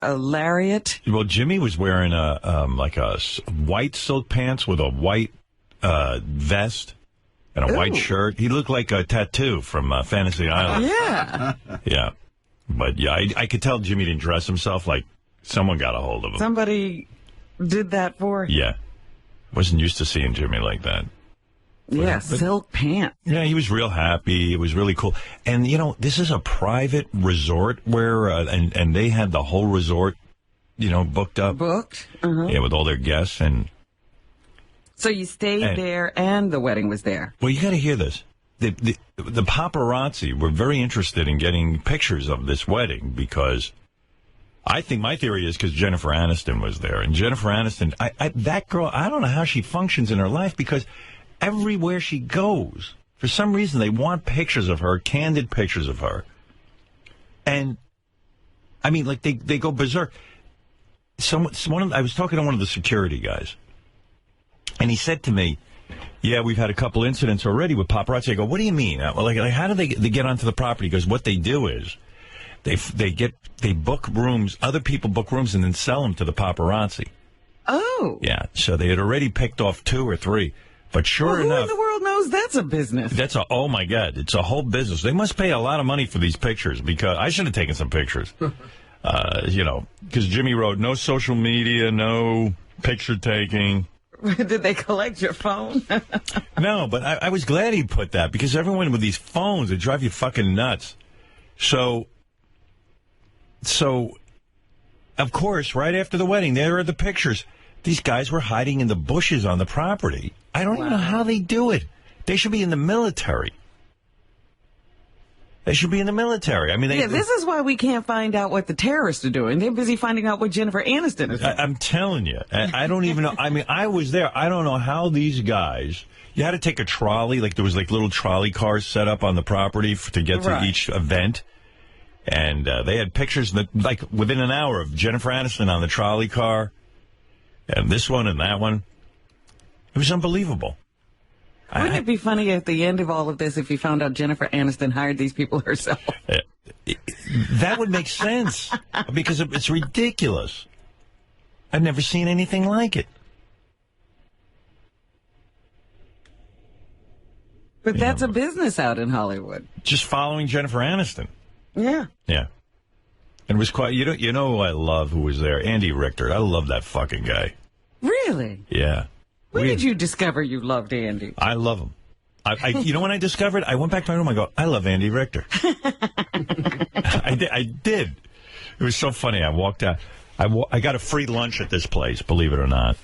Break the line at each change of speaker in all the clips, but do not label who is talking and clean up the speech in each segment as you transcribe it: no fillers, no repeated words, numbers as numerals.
a lariat.
Well, Jimmy was wearing a white silk pants with a white vest and a white shirt. He looked like a tattoo from Fantasy Island.
Yeah.
Yeah. But, yeah, I could tell Jimmy didn't dress himself like someone got a hold of him.
Somebody did that for him.
Yeah. Wasn't used to seeing Jimmy like that.
Yeah, silk pants.
Yeah, he was real happy. It was really cool. And, you know, this is a private resort where, and they had the whole resort, you know, booked up.
Booked?
Yeah, with all their guests. And
so you stayed there and the wedding was there.
Well, you got to hear this. The paparazzi were very interested in getting pictures of this wedding because I think my theory is because Jennifer Aniston was there. And Jennifer Aniston, that girl, I don't know how she functions in her life because everywhere she goes, for some reason, they want pictures of her, candid pictures of her. And, I mean, like, they go berserk. I was talking to one of the security guys, and he said to me, yeah, we've had a couple incidents already with paparazzi. I go, what do you mean? Like how do they get onto the property? Because what they do is they book rooms, other people book rooms, and then sell them to the paparazzi.
Oh.
Yeah, so they had already picked off 2 or 3. But sure enough,
who in the world knows that's a business?
Oh my God, it's a whole business. They must pay a lot of money for these pictures because I should have taken some pictures. You know, because Jimmy wrote no social media, no picture taking.
Did they collect your phone?
No, but I was glad he put that because everyone with these phones, they drive you fucking nuts. So, of course, right after the wedding, there are the pictures. These guys were hiding in the bushes on the property. I don't even know how they do it. They should be in the military. They should be in the military. I mean,
this is why we can't find out what the terrorists are doing. They're busy finding out what Jennifer Aniston is doing.
I'm telling you. I don't even know. I mean, I was there. I don't know how these guys... You had to take a trolley. Like, there was, like, little trolley cars set up on the property to get to each event. And they had pictures, like, within an hour of Jennifer Aniston on the trolley car. And this one and that one. It was unbelievable.
Wouldn't it be funny at the end of all of this if you found out Jennifer Aniston hired these people herself?
That would make sense because it's ridiculous. I've never seen anything like it.
But that's a business out in Hollywood.
Just following Jennifer Aniston.
Yeah.
Yeah. And it was quite, you know who I love who was there? Andy Richter. I love that fucking guy.
Really?
Yeah.
When did you discover you loved Andy?
I love him. You know when I discovered? I went back to my room. I go, I love Andy Richter. I did. It was so funny. I walked out. I got a free lunch at this place, believe it or not.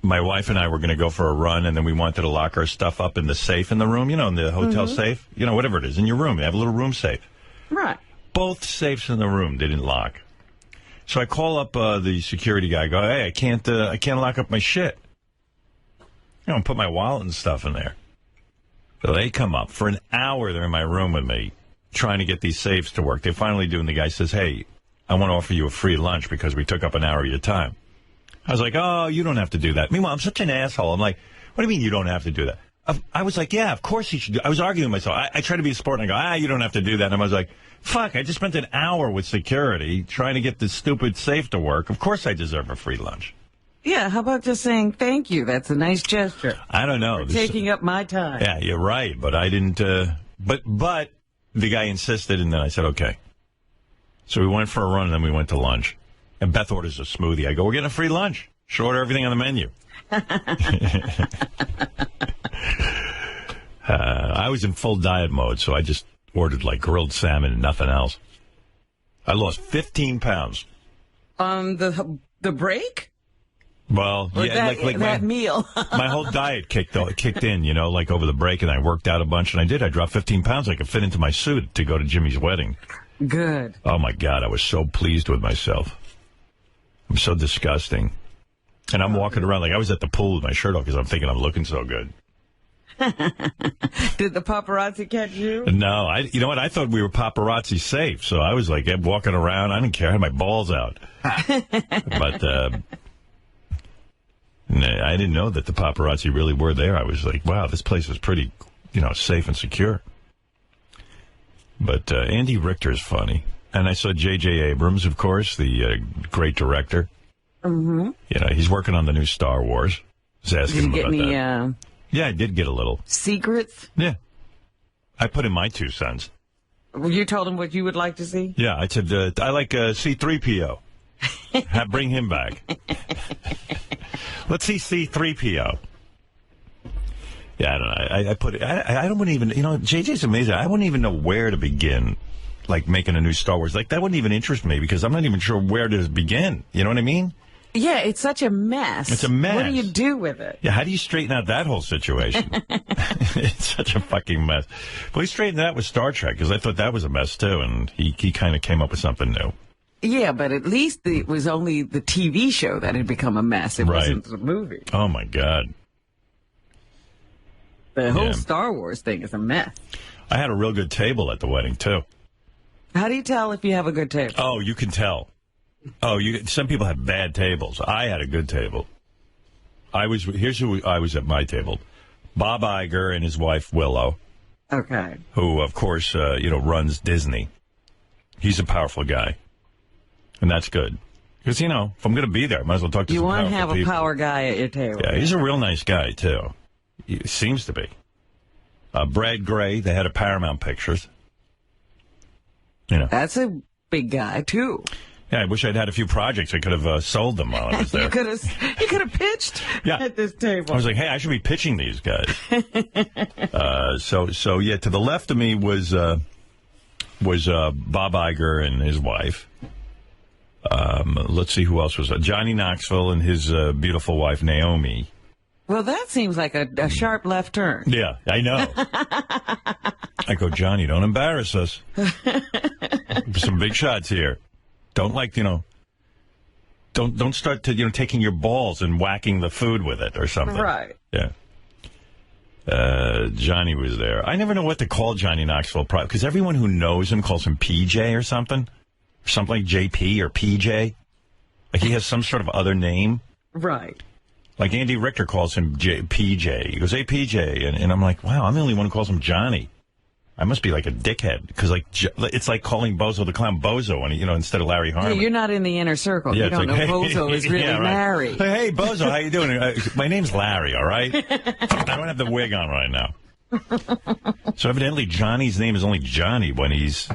My wife and I were going to go for a run, and then we wanted to lock our stuff up in the safe in the room, you know, in the hotel safe. You know, whatever it is, in your room. They have a little room safe.
Right.
Both safes in the room didn't lock. So I call up the security guy. I go, hey, I can't lock up my shit. You know, put my wallet and stuff in there. So they come up. For an hour, they're in my room with me, trying to get these safes to work. They finally do, and the guy says, hey, I want to offer you a free lunch because we took up an hour of your time. I was like, oh, you don't have to do that. Meanwhile, I'm such an asshole. I'm like, what do you mean you don't have to do that? I was like, yeah, of course he should do. I was arguing with myself. I try to be a sport, and I go, you don't have to do that. And I was like, fuck, I just spent an hour with security trying to get this stupid safe to work. Of course I deserve a free lunch.
Yeah, how about just saying thank you? That's a nice gesture.
I don't know.
For taking up my time.
Yeah, you're right, but I didn't. But the guy insisted, and then I said, okay. So we went for a run, and then we went to lunch. And Beth orders a smoothie. I go, we're getting a free lunch. She'll order everything on the menu. I was in full diet mode, so I just ordered like grilled salmon and nothing else. I lost 15 pounds.
On the break?
Well,
or
yeah,
that meal.
My whole diet kicked in, you know, like over the break, and I worked out a bunch, and I did. I dropped 15 pounds. I could fit into my suit to go to Jimmy's wedding.
Good.
Oh, my God. I was so pleased with myself. I'm so disgusting. And I'm walking around like I was at the pool with my shirt off because I'm thinking I'm looking so good.
Did the paparazzi catch you?
No. You know what? I thought we were paparazzi safe. So I was like walking around. I didn't care. I had my balls out. But I didn't know that the paparazzi really were there. I was like, wow, this place is pretty, you know, safe and secure. But Andy Richter is funny. And I saw J.J. Abrams, of course, the great director.
Mm-hmm.
You know, he's working on the new Star Wars. I was asking him
Did you
about
get any
that. Yeah, I did get a little.
secrets?
Yeah. I put in my 2 cents.
Well, you told him what you would like to see?
Yeah, I said, I like C-3PO. Bring him back. Let's see C-3PO. Yeah, I don't know. I put it. I don't even. You know, JJ's amazing. I wouldn't even know where to begin, like making a new Star Wars. Like that wouldn't even interest me because I'm not even sure where to begin. You know what I mean?
Yeah, it's such a mess.
It's a mess.
What do you do with it?
Yeah, how do you straighten out that whole situation? It's such a fucking mess. But he straightened that with Star Trek because I thought that was a mess too, and he kind of came up with something new.
Yeah, but at least it was only the TV show that had become a mess. It wasn't the movie.
Oh my God.
The whole Star Wars thing is a mess.
I had a real good table at the wedding, too.
How do you tell if you have a good table?
Oh, you can tell. Oh, some people have bad tables. I had a good table. Here's who I was at my table. Bob Iger and his wife, Willow.
Okay.
Who, of course, runs Disney. He's a powerful guy. And that's good. Because, if I'm going to be there, I might as well talk to some powerful people.
You want to have a power guy at your table.
Yeah, he's a real nice guy, too. He seems to be. Brad Gray, the head of Paramount Pictures.
That's a big guy, too.
Yeah, I wish I'd had a few projects. I could have sold them while I was there.
You could have pitched at this table.
I was like, hey, I should be pitching these guys. So to the left of me was Bob Iger and his wife. Let's see who else was Johnny Knoxville and his beautiful wife, Naomi.
Well, that seems like a sharp left turn.
Yeah, I know. I go, Johnny, don't embarrass us. Some big shots here. Don't don't start to, taking your balls and whacking the food with it or something.
Right.
Yeah. Johnny was there. I never know what to call Johnny Knoxville because everyone who knows him calls him PJ or something. Something like JP or PJ. Like he has some sort of other name.
Right.
Like Andy Richter calls him PJ. He goes, hey, PJ. And I'm like, wow, I'm the only one who calls him Johnny. I must be like a dickhead because it's like calling Bozo the Clown Bozo when instead of Larry Harmon.
Yeah, you're not in the inner circle.
Yeah,
you don't know Bozo is really Larry.
Like, hey, Bozo, how you doing? My name's Larry, all right? I don't have the wig on right now. So evidently Johnny's name is only Johnny when he's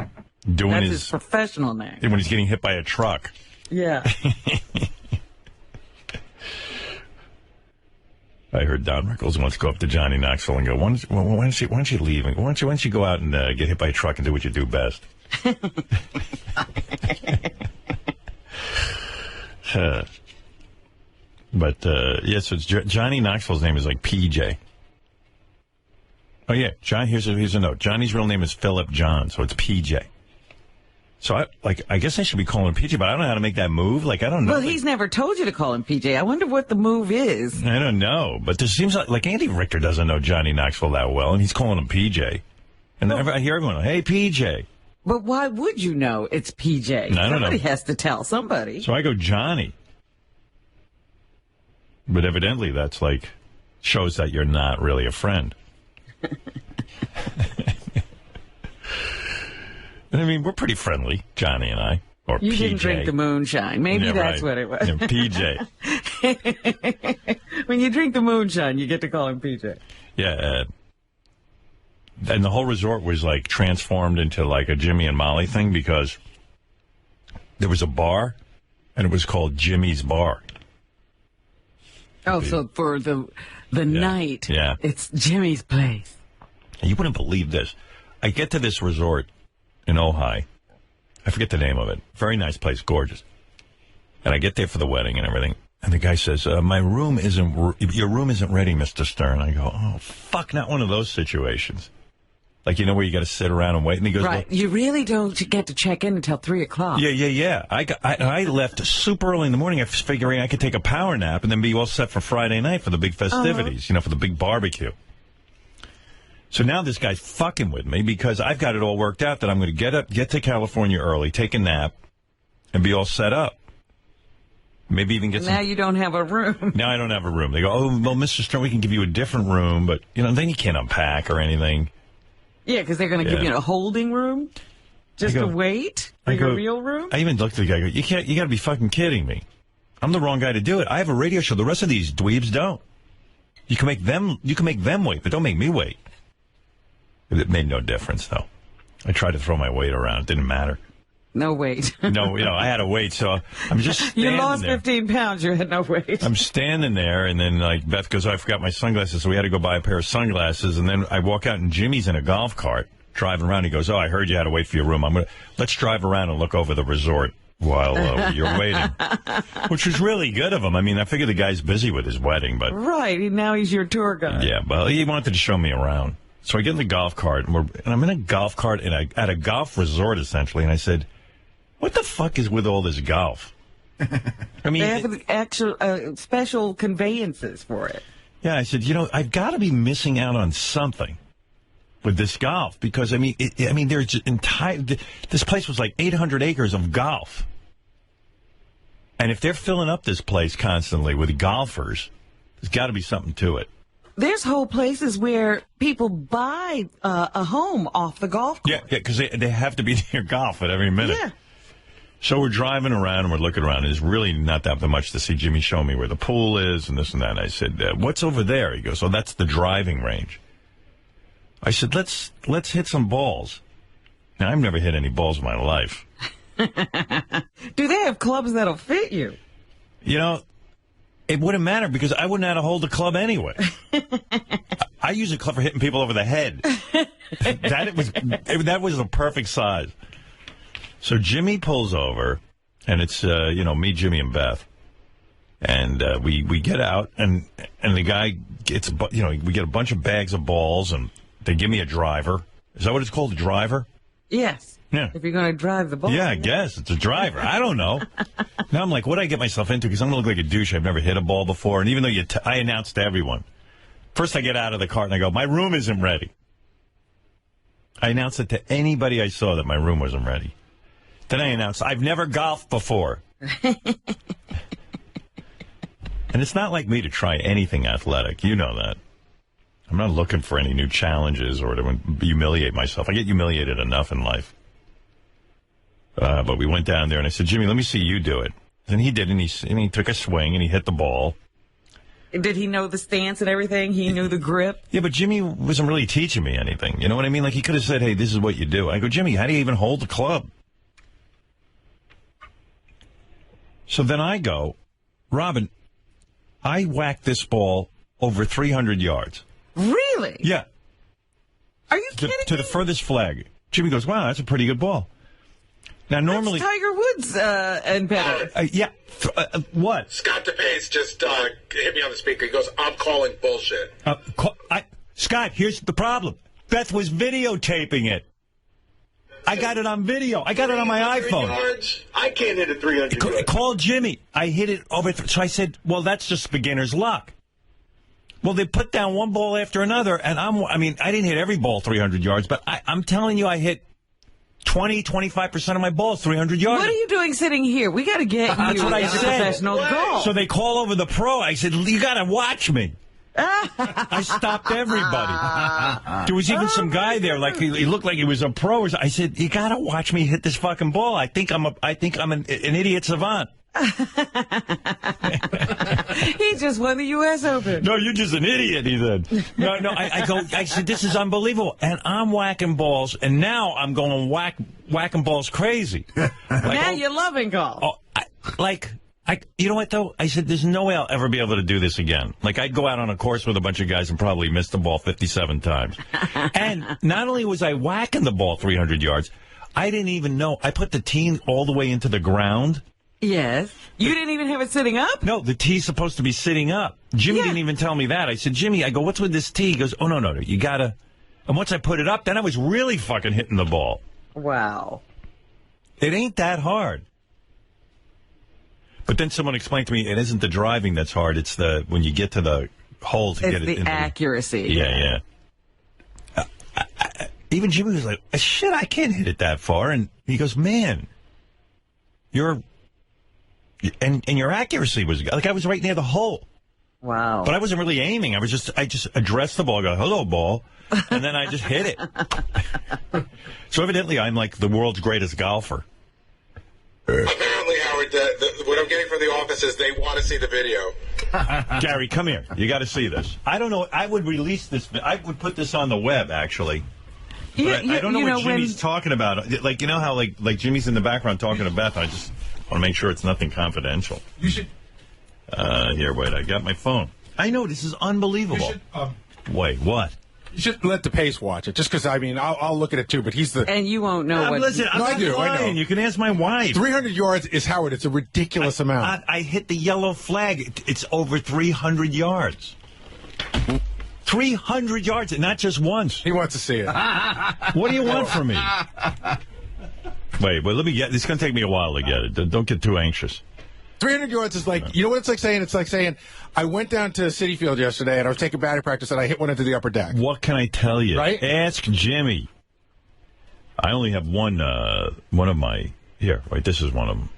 doing
That's his professional name.
When he's getting hit by a truck.
Yeah.
I heard Don Rickles wants to go up to Johnny Knoxville and go, why don't you leave? Why don't you go out and get hit by a truck and do what you do best? So it's Johnny Knoxville's name is like PJ. Oh, yeah. Here's a note. Johnny's real name is Philip John, so it's PJ. So, I guess I should be calling him PJ, but I don't know how to make that move. I don't know.
Well, he's never told you to call him PJ. I wonder what the move is.
I don't know, but there seems like Andy Richter doesn't know Johnny Knoxville that well, and he's calling him PJ. And I hear everyone, hey, PJ.
But why would you know it's PJ?
I don't know.
Somebody has to tell somebody.
So I go, Johnny. But evidently that's shows that you're not really a friend. I mean, we're pretty friendly, Johnny and I. Or
you
PJ.
didn't drink the moonshine. Maybe that's what it was.
Yeah, PJ.
When you drink the moonshine, you get to call him PJ.
Yeah. And the whole resort was transformed into a Jimmy and Molly thing because there was a bar and it was called Jimmy's Bar.
Oh, so for the night, it's Jimmy's place.
You wouldn't believe this. I get to this resort in Ojai. I forget the name of it. Very nice place, gorgeous. And I get there for the wedding and everything. And the guy says, your room isn't ready, Mr. Stern. I go, oh, fuck, not one of those situations. Where you got to sit around and wait. And he goes,
right.
Well,
you really don't get to check in until 3 o'clock.
Yeah. I left super early in the morning figuring I could take a power nap and then be all set for Friday night for the big festivities, for the big barbecue. So now this guy's fucking with me because I've got it all worked out that I'm going to get to California early, take a nap, and be all set up. Maybe even get
Now you don't have a room.
Now I don't have a room. They go, oh, well, Mr. Stern, we can give you a different room, but, then you can't unpack or anything.
Yeah, because they're going to give you a holding room just to wait. Your real room?
I even looked at the guy and go, you got to be fucking kidding me. I'm the wrong guy to do it. I have a radio show. The rest of these dweebs don't. You can make them wait, but don't make me wait. It made no difference, though. I tried to throw my weight around. It didn't matter.
No weight.
No, I had to wait, so I'm just standing
You lost
there.
15 pounds. You had no weight.
I'm standing there, and then like Beth goes, oh, I forgot my sunglasses, so we had to go buy a pair of sunglasses. And then I walk out, and Jimmy's in a golf cart driving around. He goes, oh, I heard you had to wait for your room. Let's drive around and look over the resort while you're waiting, which was really good of him. I mean, I figure the guy's busy with his wedding, but
right. Now he's your tour guide.
Yeah, but he wanted to show me around. So I get in the golf cart, and I'm in a golf cart at a golf resort, essentially, and I said, what the fuck is with all this golf? I mean,
they have actual special conveyances for it.
Yeah, I said, I've got to be missing out on something with this golf because there's this place was like 800 acres of golf, and if they're filling up this place constantly with golfers, there's got to be something to it.
There's whole places where people buy a home off the golf course.
Yeah, because they have to be near golf at every minute.
Yeah.
So we're driving around and we're looking around. And there's really not that much to see. Jimmy showed me where the pool is and this and that. And I said, what's over there? He goes, oh, that's the driving range. I said, let's hit some balls. Now, I've never hit any balls in my life.
Do they have clubs that'll fit you?
It wouldn't matter because I wouldn't know how to hold a club anyway. I use a club for hitting people over the head. That was a perfect size. So Jimmy pulls over, and it's me, Jimmy, and Beth, and we get out, and the guy gets we get a bunch of bags of balls, and they give me a driver. Is that what it's called, a driver?
Yes.
Yeah.
If you're going to drive the ball.
Yeah, I guess it's a driver. I don't know. Now I'm like, what did I get myself into? Because I'm going to look like a douche. I've never hit a ball before, and even though I announced to everyone. First, I get out of the cart and I go, my room isn't ready. I announced it to anybody I saw that my room wasn't ready. Then I announced, I've never golfed before. And it's not like me to try anything athletic. You know that. I'm not looking for any new challenges or to humiliate myself. I get humiliated enough in life. But we went down there, and I said, Jimmy, let me see you do it. And he did, and he took a swing, and he hit the ball.
Did he know the stance and everything? He knew the grip?
Yeah, but Jimmy wasn't really teaching me anything. You know what I mean? Like, he could have said, hey, this is what you do. I go, Jimmy, how do you even hold the club? So then I go, Robin, I whacked this ball over 300 yards.
Really?
Yeah.
Are you kidding
to
me?
the furthest flag. Jimmy goes, wow, that's a pretty good ball. Now, normally...
That's Tiger Woods and better.
Yeah. What?
Scott DePace just hit me on the speaker. He goes, I'm calling bullshit.
Scott, here's the problem. Beth was videotaping it. I got it on video. I got it on my iPhone.
Yards? I can't hit it 300 yards.
Call Jimmy. I hit it over... So I said, well, that's just beginner's luck. Well, they put down one ball after another, and I didn't hit every ball 300 yards, but I'm telling you, I hit 25% of my balls 300 yards.
What are you doing sitting here? We got to get
That's
you
what I
into
said.
professional golf.
So they call over the pro. I said, you got to watch me. I stopped everybody. There was even some guy there, like he looked like he was a pro. I said, you got to watch me hit this fucking ball. I think I'm an idiot savant.
He just won the U.S. Open.
No, you're just an idiot, he said. No, I said, this is unbelievable. And I'm whacking balls, and now I'm going whacking balls crazy.
Now you're loving golf.
You know what, though? I said, there's no way I'll ever be able to do this again. Like, I'd go out on a course with a bunch of guys and probably miss the ball 57 times. And not only was I whacking the ball 300 yards, I didn't even know. I put the tee all the way into the ground.
Yes. You didn't even have it sitting up?
No, the tee's supposed to be sitting up. Jimmy didn't even tell me that. I said, Jimmy, I go, what's with this tee? He goes, oh, no, you got to. And once I put it up, then I was really fucking hitting the ball.
Wow.
It ain't that hard. But then someone explained to me, it isn't the driving that's hard. It's when you get to the hole to get it.
It's the accuracy.
Yeah. Even Jimmy was like, shit, I can't hit it that far. And he goes, man, and your accuracy was, like, I was right near the hole.
Wow.
But I wasn't really aiming. I just addressed the ball, go, hello, ball. And then I just hit it. So evidently I'm like the world's greatest golfer.
Apparently, Howard, what I'm getting from the office is they want to see the video.
Gary, come here. You got to see this. I don't know. I would release this. I would put this on the web, actually.
Yeah,
I don't know what Jimmy's talking about. Like, you know how like Jimmy's in the background talking to Beth. I just want to make sure it's nothing confidential.
You should.
Here, wait. I got my phone. I know this is unbelievable.
You should,
wait, what?
You should let the Pace watch it, just because, I mean, I'll look at it, too, but he's the...
And you won't know what...
Listen, I'm
I
not
do, I
lying.
know.
You can ask my wife.
300 yards is, Howard, it's a ridiculous amount.
I hit the yellow flag. It's over 300 yards. 300 yards, and not just once.
He wants to see it.
What do you want from me? Wait, let me get... It's going to take me a while to get it. Don't get too anxious.
300 yards is like, you know what it's like saying? It's like saying, I went down to City Field yesterday, and I was taking batting practice, and I hit one into the upper deck.
What can I tell you?
Right?
Ask Jimmy. I only have one of my... Here, wait, this is one of them.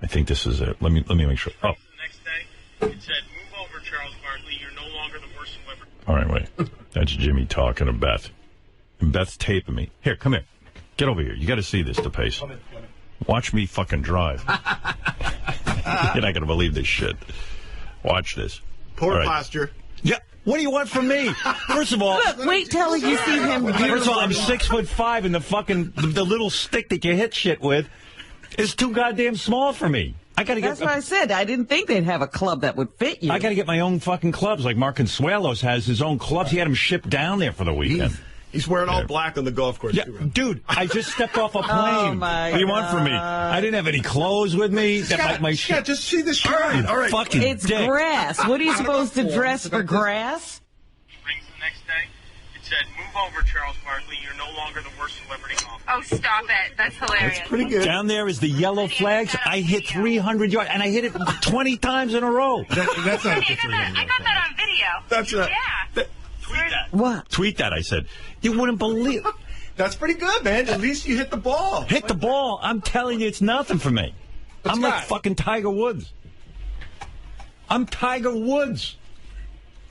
I think this is it. Let me make sure. Oh.
The next day, it said, move over, Charles Barkley. You're no longer the worst celebrity.
All right, wait. That's Jimmy talking to Beth. And Beth's taping me. Here, come here. Get over here. You got to see this, DePace. Watch me fucking drive. You're not going to believe this shit. Watch this.
Poor posture.
Yeah. What do you want from me? First of all...
Look, wait till you see him do...
First of all, I'm 6'5", and the fucking... The little stick that you hit shit with is too goddamn small for me. I got to get...
That's what I said. I didn't think they'd have a club that would fit you.
I got to get my own fucking clubs. Like Mark Consuelos has his own clubs. He had them shipped down there for the weekend.
He's wearing all black on the golf course,
Yeah,
too. Right?
dude, I just stepped off a plane.
Oh, my
What do you want from me? I didn't have any clothes with me. My
Scott, just see the shirt. All right.
Fucking
It's
dick.
grass. What are you supposed to dress for grass?
Rings the next day. It said, move over, Charles Barkley. You're no longer the worst celebrity golfer.
Oh, stop it. That's hilarious.
That's pretty good.
Down there is the yellow flags. I hit 300 yards, and I hit it 20 times in a row.
That's not
I got that on video.
That's right.
Yeah.
Tweet that.
What?
Tweet that, I said. You wouldn't believe it.
That's pretty good, man. At least you hit the ball.
Hit the ball. I'm telling you, it's nothing for me. I'm like fucking Tiger Woods. I'm Tiger Woods.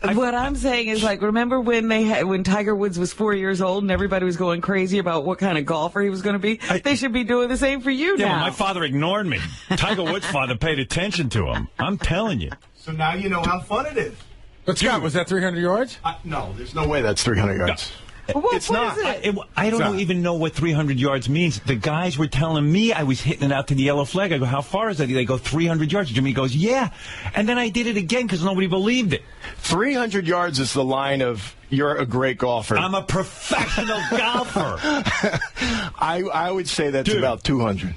What I'm saying is, like, remember when Tiger Woods was 4 years old and everybody was going crazy about what kind of golfer he was going to be? They should be doing the same for you
Yeah,
now.
but my father ignored me. Tiger Woods' father paid attention to him. I'm telling you.
So now you know how fun it is.
But, Scott, was that 300 yards?
No, there's no way that's 300 yards.
It's not.
Is it?
I don't even know what 300 yards means. The guys were telling me I was hitting it out to the yellow flag. I go, how far is that? They go, 300 yards. Jimmy goes, yeah. And then I did it again because nobody believed it.
300 yards is the line of you're a great golfer.
I'm a professional golfer.
I would say that's about 200.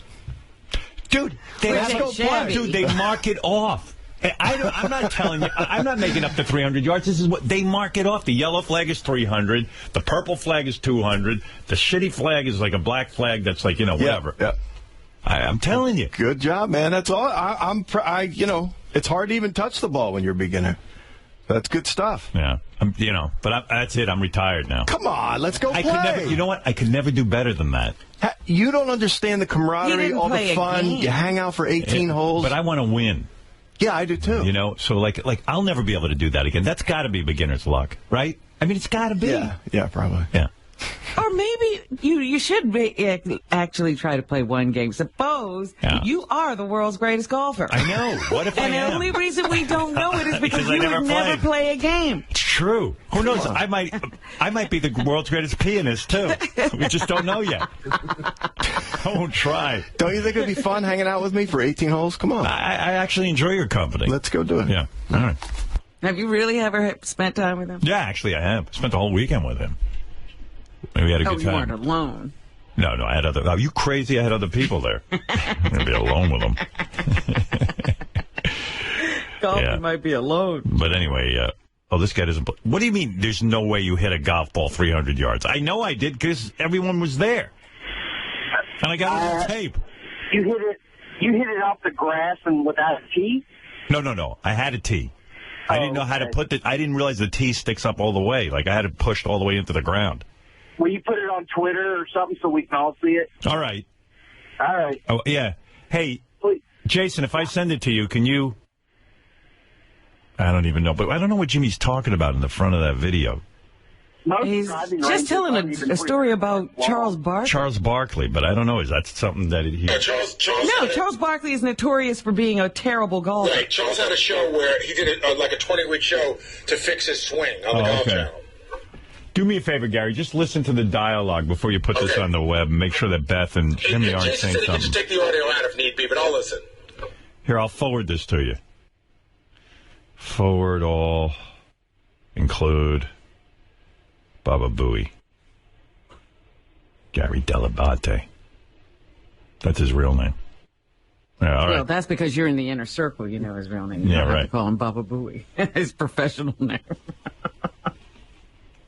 Dude, they mark it off. I'm not telling you. I'm not making up the 300 yards. This is what they mark it off. The yellow flag is 300. The purple flag is 200. The shitty flag is like a black flag that's like, whatever.
Yeah.
I'm telling you.
Good job, man. That's all. It's hard to even touch the ball when you're a beginner. That's good stuff.
Yeah. That's it. I'm retired now.
Come on, let's go play.
You know what? I could never do better than that.
You don't understand the camaraderie, all the fun. You hang out for 18 holes.
But I want to win.
Yeah, I do too.
So like I'll never be able to do that again. That's got to be beginner's luck, right? I mean, it's got to be.
Yeah, probably.
Yeah.
Or maybe you should actually try to play one game. Suppose you are the world's greatest golfer.
I know. What if I am?
And the only reason we don't know it is because
I
you would never play a game.
It's true. Who knows? I might be the world's greatest pianist, too. We just don't know yet. I won't try.
Don't you think it'd be fun hanging out with me for 18 holes? Come on.
I actually enjoy your company.
Let's go do it.
Yeah. All right.
Have you really ever spent time with him?
Yeah, actually, I have. Spent the whole weekend with him. We had a good time.
You weren't alone.
No, I had other... Are you crazy? I had other people there. I'm going to be alone with them.
Golfing might be alone.
But anyway, this guy doesn't... What do you mean there's no way you hit a golf ball 300 yards? I know I did because everyone was there. And I got it on tape.
You hit it off the grass and without a tee?
No. I had a tee. I didn't know how to put I didn't realize the tee sticks up all the way. Like, I had it pushed all the way into the ground.
Will you put it on Twitter or something so we can all see it?
All right.
All right.
Oh, yeah. Hey,
Please.
Jason, if I send it to you, can you... I don't even know. But I don't know what Jimmy's talking about in the front of that video.
Most
He's
driving
just
ranges
telling
aren't even
a story about
long.
Charles Barkley.
Charles Barkley, but I don't know. Is that something that he...
Charles Barkley is notorious for being a terrible golfer.
Right. Charles had a show where he did like a 20-week show to fix his swing on the Golf Channel.
Do me a favor, Gary. Just listen to the dialogue before you put this on the web and make sure that Beth and Jimmy aren't saying something.
Just take the audio out if need be, but I'll listen.
Here, I'll forward this to you. Forward all. Include Baba Booey. Gary Delabate. That's his real name. Yeah, all right.
Well, that's because you're in the inner circle. You know his real name.
Yeah,
don't have
right.
to call him Baba Booey. His professional name.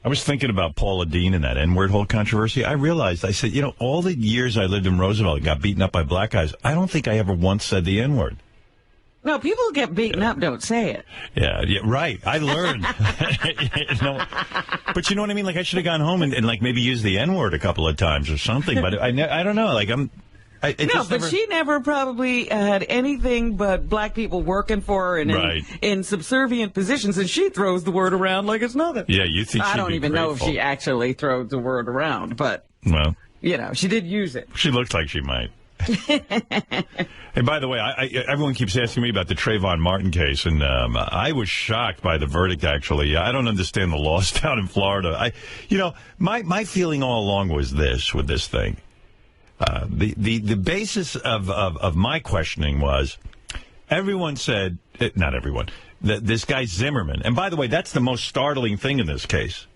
I was thinking about Paula Dean and that N-word whole controversy. I realized, I said, you know, all the years I lived in Roosevelt and got beaten up by black guys, I don't think I ever once said the N-word.
No, people who get beaten up don't say it.
Yeah, right. I learned. But you know what I mean? Like, I should have gone home and like maybe used the N-word a couple of times or something. But I don't know. Like,
she never probably had anything but black people working for her and in subservient positions, and she throws the word around like it's nothing.
Yeah, you think
I don't even know if she actually throws the word around, but,
well,
you know, she did use it.
She looks like she might. Hey, by the way, everyone keeps asking me about the Trayvon Martin case, and I was shocked by the verdict, actually. I don't understand the laws down in Florida. My feeling all along was this with this thing. The basis of my questioning was everyone said, not everyone, that this guy Zimmerman, and by the way, that's the most startling thing in this case.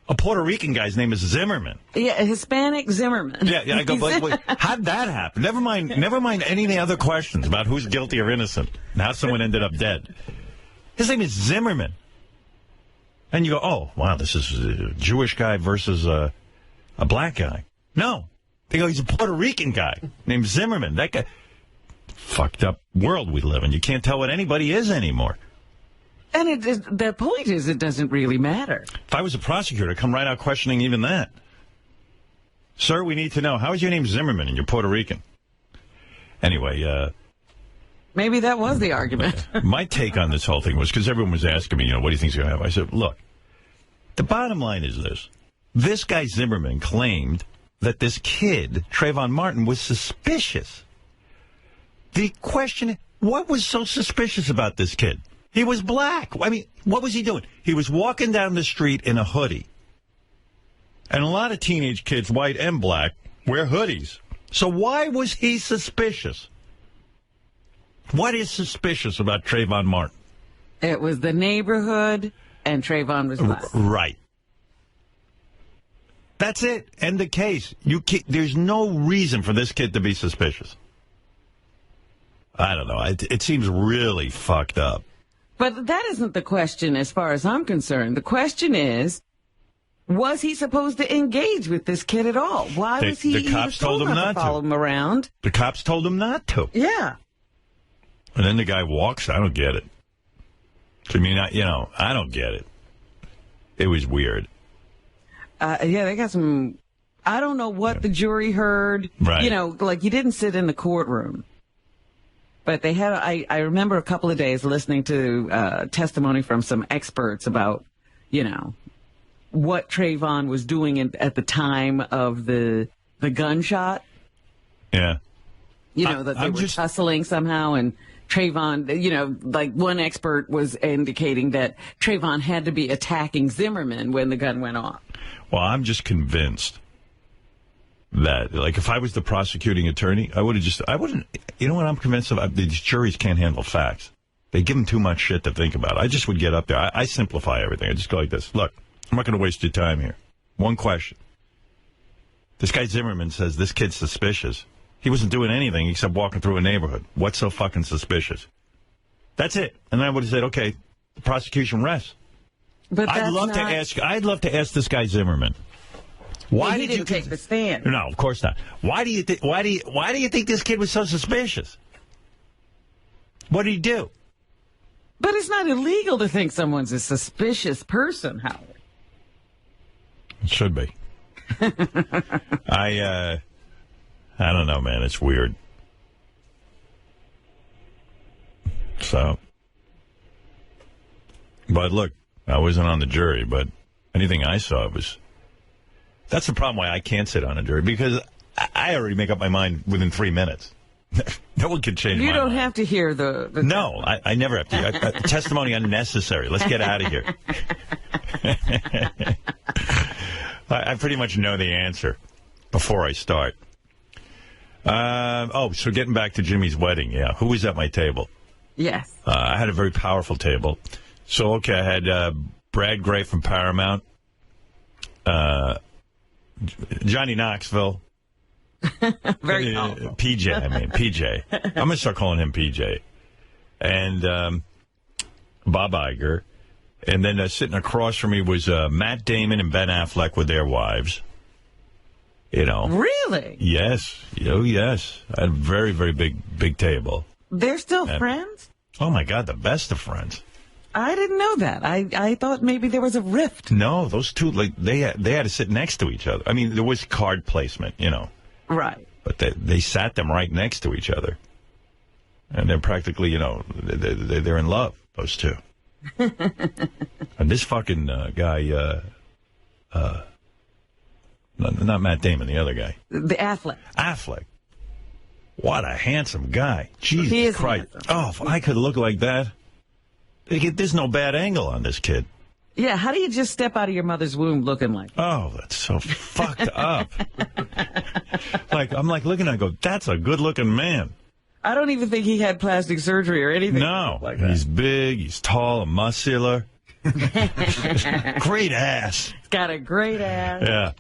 A Puerto Rican guy's name is Zimmerman.
Yeah, Hispanic Zimmerman.
Yeah. I go, wait, how'd that happen? Never mind any of the other questions about who's guilty or innocent and how someone ended up dead. His name is Zimmerman. And you go, oh, wow, this is a Jewish guy versus a black guy. No. They go, he's a Puerto Rican guy named Zimmerman. That guy, fucked up world we live in. You can't tell what anybody is anymore.
And the point is, it doesn't really matter.
If I was a prosecutor, I'd come right out questioning even that. Sir, we need to know, how is your name Zimmerman and you're Puerto Rican? Anyway,
maybe that was the argument.
My take on this whole thing was, because everyone was asking me, what do you think's going to happen? I said, look, the bottom line is this. This guy Zimmerman claimed that this kid, Trayvon Martin, was suspicious. The question, what was so suspicious about this kid? He was black. I mean, what was he doing? He was walking down the street in a hoodie. And a lot of teenage kids, white and black, wear hoodies. So why was he suspicious? What is suspicious about Trayvon Martin?
It was the neighborhood, and Trayvon was black.
Right. That's it. End the case. There's no reason for this kid to be suspicious. I don't know. It seems really fucked up.
But that isn't the question as far as I'm concerned. The question is, was he supposed to engage with this kid at all? Why was he
the cops told him not to
follow him around?
The cops told him not to.
Yeah.
And then the guy walks. I don't get it. I mean, I don't get it. It was weird.
Yeah, they got some, I don't know what the jury heard.
Right.
Like you didn't sit in the courtroom. But they had, I remember a couple of days listening to testimony from some experts about, what Trayvon was doing at the time of the gunshot.
Yeah.
That they were tussling somehow, and Trayvon, like one expert was indicating that Trayvon had to be attacking Zimmerman when the gun went off.
Well, I'm just convinced that, like, if I was the prosecuting attorney, I wouldn't, you know what I'm convinced of? These juries can't handle facts. They give them too much shit to think about. I just would get up there. I simplify everything. I just go like this. Look, I'm not going to waste your time here. One question. This guy Zimmerman says this kid's suspicious. He wasn't doing anything except walking through a neighborhood. What's so fucking suspicious? That's it. And then I would have said, okay, the prosecution rests.
But
I'd love to ask this guy Zimmerman. Why
did you take the stand?
No, of course not. Why do you think this kid was so suspicious? What did he do?
But it's not illegal to think someone's a suspicious person, Howard.
It should be. I don't know, man. It's weird. So, but look, I wasn't on the jury, but Anything I saw was... That's the problem why I can't sit on a jury, because I already make up my mind within 3 minutes. No one can change my mind.
You don't have to hear the
No, I never have to. Testimony unnecessary. Let's get out of here. I pretty much know the answer before I start. So getting back to Jimmy's wedding, yeah. Who was at my table?
Yes.
I had a very powerful table. So, okay, I had Brad Gray from Paramount, Johnny Knoxville.
Very powerful.
PJ. I'm going to start calling him PJ. And Bob Iger. And then sitting across from me was Matt Damon and Ben Affleck with their wives. You know.
Really?
Yes. Oh, yes. I had a very, very big table.
They're still friends?
Oh, my God, the best of friends.
I didn't know that. I thought maybe there was a rift.
No, those two, like they had to sit next to each other. I mean, there was card placement, you know.
Right.
But they sat them right next to each other. And they're practically, you know, they're in love, those two. And this fucking guy, not Matt Damon, the other guy.
The Affleck.
Affleck. What a handsome guy. Jesus Christ.
Handsome.
Oh, if I could look like that. There's no bad angle on this kid.
Yeah, how do you just step out of your mother's womb looking like that?
Oh, that's so fucked up. I'm looking at it, I go, that's a good-looking man.
I don't even think he had plastic surgery or anything.
No,
like that.
He's big, he's tall and muscular. Great ass.
He's got a great ass.
Yeah.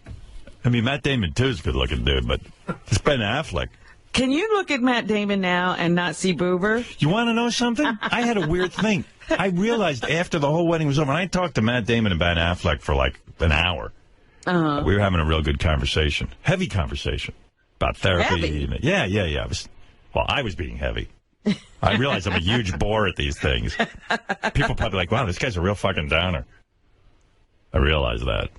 I mean, Matt Damon, too, is a good-looking dude, but it's Ben Affleck.
Can you look at Matt Damon now and not see Boober?
You want to know something? I had a weird thing. I realized after the whole wedding was over, and I talked to Matt Damon and Ben Affleck for like an hour.
Uh-huh.
We were having a real good conversation. Heavy conversation. About therapy.
Heavy?
Yeah. I was being heavy. I realize I'm a huge bore at these things. People probably like, wow, this guy's a real fucking downer. I realize that.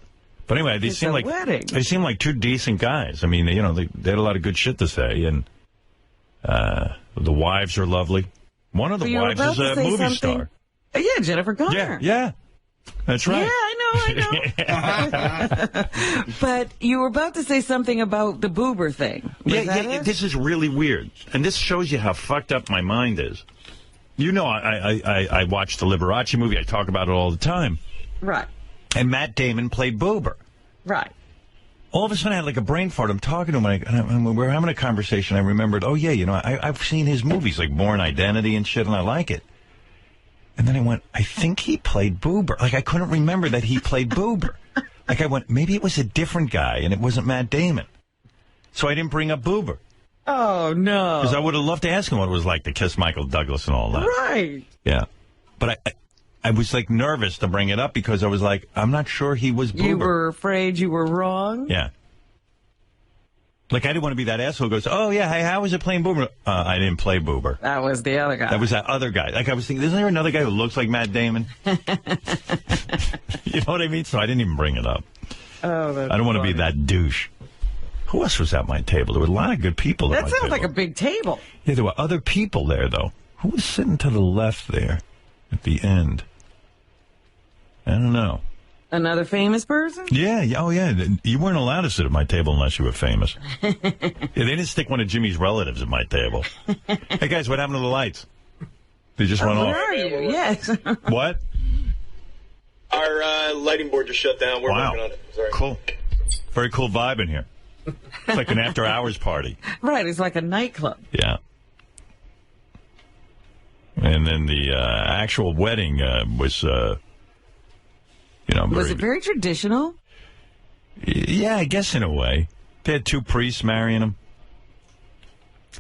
But anyway, they seem like two decent guys. I mean, you know, they had a lot of good shit to say, and the wives are lovely. One of the wives is a movie star.
Yeah, Jennifer Garner.
Yeah. That's right.
Yeah, I know. But you were about to say something about the Boober thing.
This is really weird. And this shows you how fucked up my mind is. You know, I watched the Liberace movie. I talk about it all the time.
Right.
And Matt Damon played Boober.
Right.
All of a sudden, I had like a brain fart. I'm talking to him, and we were having a conversation. I remembered, oh, yeah, you know, I've seen his movies, like Born Identity and shit, and I like it. And then I went, I think he played Boober. Like, I couldn't remember that he played Boober. Like, I went, maybe it was a different guy, and it wasn't Matt Damon. So I didn't bring up Boober.
Oh, no.
Because I would have loved to ask him what it was like to kiss Michael Douglas and all that.
Right.
Yeah. But I was, like, nervous to bring it up because I was like, I'm not sure he was Boober.
You were afraid you were wrong?
Yeah. Like, I didn't want to be that asshole who goes, oh, yeah, hey, how was it playing Boober? I didn't play Boober.
That was the other guy.
That was that other guy. Like, I was thinking, isn't there another guy who looks like Matt Damon? You know what I mean? So I didn't even bring it up.
Oh, that's
I don't want to be that douche. Who else was at my table? There were a lot of good people at my table.
That sounds like a big table.
Yeah, there were other people there, though. Who was sitting to the left there at the end? I don't know.
Another famous person?
Yeah. Oh, yeah. You weren't allowed to sit at my table unless you were famous. Yeah, they didn't stick one of Jimmy's relatives at my table. Hey, guys, what happened to the lights? They just went off.
Where are you? Yes.
What?
Our lighting board just shut down. We're working on it. Sorry.
Cool. Very cool vibe in here. It's like an after-hours party.
Right. It's like a nightclub.
Yeah. And then the actual wedding was...
was it very traditional?
Yeah, I guess in a way. They had two priests marrying them.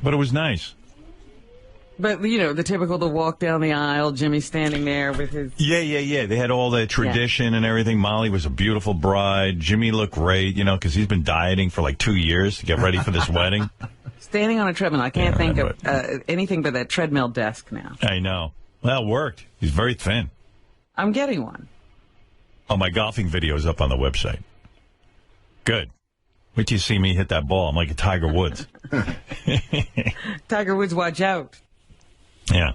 But it was nice.
But, you know, the walk down the aisle, Jimmy standing there with his...
Yeah. They had all the tradition and everything. Molly was a beautiful bride. Jimmy looked great, you know, because he's been dieting for like 2 years to get ready for this wedding.
Standing on a treadmill. I can't think of anything but that treadmill desk now.
I know. Well, it worked. He's very thin.
I'm getting one.
Oh, my golfing video is up on the website. Good. Wait till you see me hit that ball. I'm like a Tiger Woods.
Tiger Woods, watch out.
Yeah.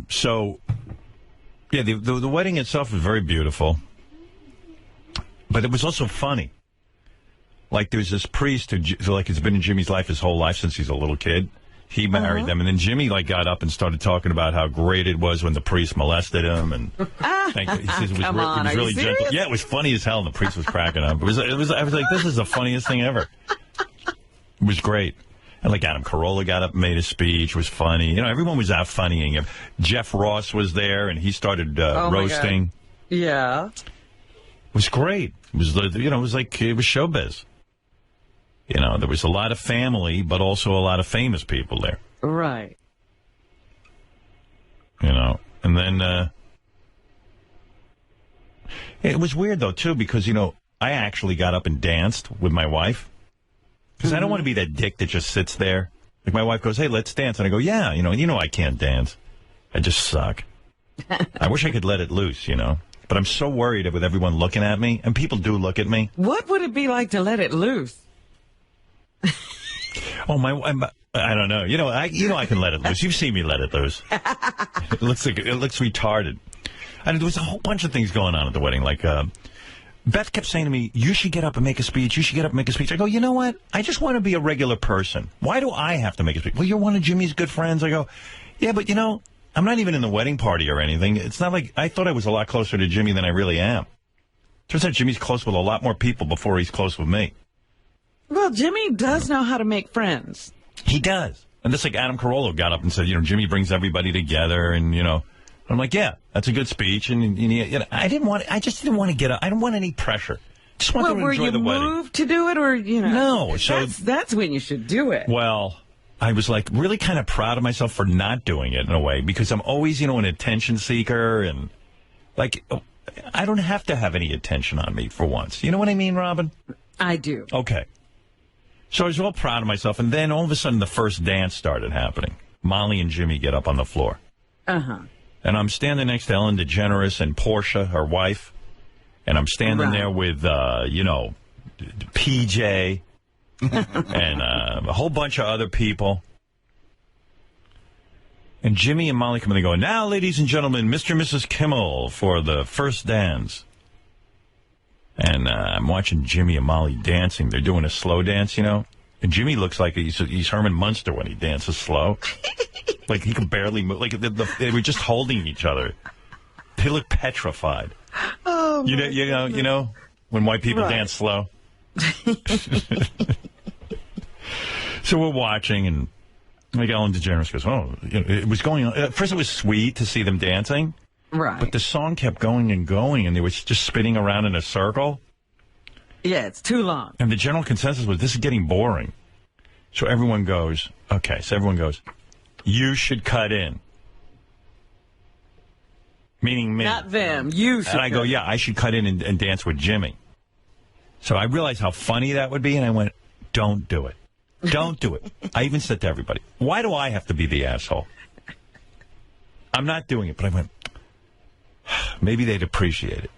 So Yeah, the wedding itself was very beautiful. But it was also funny. Like, there's this priest who has been in Jimmy's life his whole life since he's a little kid. He married them, and then Jimmy got up and started talking about how great it was when the priest molested him, and he says it was really gentle. Yeah, it was funny as hell, and the priest was cracking up. It was. I was like, this is the funniest thing ever. It was great. And Adam Carolla got up and made a speech. It was funny. Everyone was out funnying him. Jeff Ross was there, and he started roasting.
Yeah.
It was great. It was, it was showbiz. There was a lot of family, but also a lot of famous people there.
Right.
And then it was weird, though, too, because, I actually got up and danced with my wife. Because I don't want to be that dick that just sits there. Like, my wife goes, hey, let's dance. And I go, yeah, I can't dance. I just suck. I wish I could let it loose, But I'm so worried with everyone looking at me, and people do look at me.
What would it be like to let it loose?
I don't know. I can let it loose. You've seen me let it loose. It looks retarded. There was a whole bunch of things going on at the wedding. Beth kept saying to me, you should get up and make a speech. You should get up and make a speech. I go, you know what? I just want to be a regular person. Why do I have to make a speech? Well, you're one of Jimmy's good friends. I go, yeah, but I'm not even in the wedding party or anything. It's not like I thought I was a lot closer to Jimmy than I really am. Turns out Jimmy's close with a lot more people before he's close with me.
Well, Jimmy does know how to make friends.
He does. And just like Adam Carolla got up and said, Jimmy brings everybody together, and, I'm like, yeah, that's a good speech. And, I just didn't want to get up. I don't want any pressure. Just want to enjoy the wedding.
Were you moved to do it, or,
No. So
that's when you should do it.
Well, I was really kind of proud of myself for not doing it in a way, because I'm always, an attention seeker, and I don't have to have any attention on me for once. You know what I mean, Robin?
I do.
Okay. So I was all proud of myself, and then all of a sudden the first dance started happening. Molly and Jimmy get up on the floor.
Uh-huh.
And I'm standing next to Ellen DeGeneres and Portia, her wife, and I'm standing there with, PJ and a whole bunch of other people. And Jimmy and Molly come in and go, now, ladies and gentlemen, Mr. and Mrs. Kimmel for the first dance. And I'm watching Jimmy and Molly dancing. They're doing a slow dance, And Jimmy looks like he's Herman Munster when he dances slow. Like he can barely move. Like they were just holding each other. They look petrified.
Oh,
you know, when white people dance slow. So we're watching, and Ellen DeGeneres goes, oh, it was going on. At first it was sweet to see them dancing.
Right.
But the song kept going and going, and they were just spinning around in a circle.
Yeah, it's too long.
And the general consensus was, this is getting boring. So everyone goes, you should cut in. Meaning me.
Not them. You should.
And I go, yeah, I should cut in and dance with Jimmy. So I realized how funny that would be, and I went, don't do it. Don't do it. I even said to everybody, why do I have to be the asshole? I'm not doing it. But I went, maybe they'd appreciate it.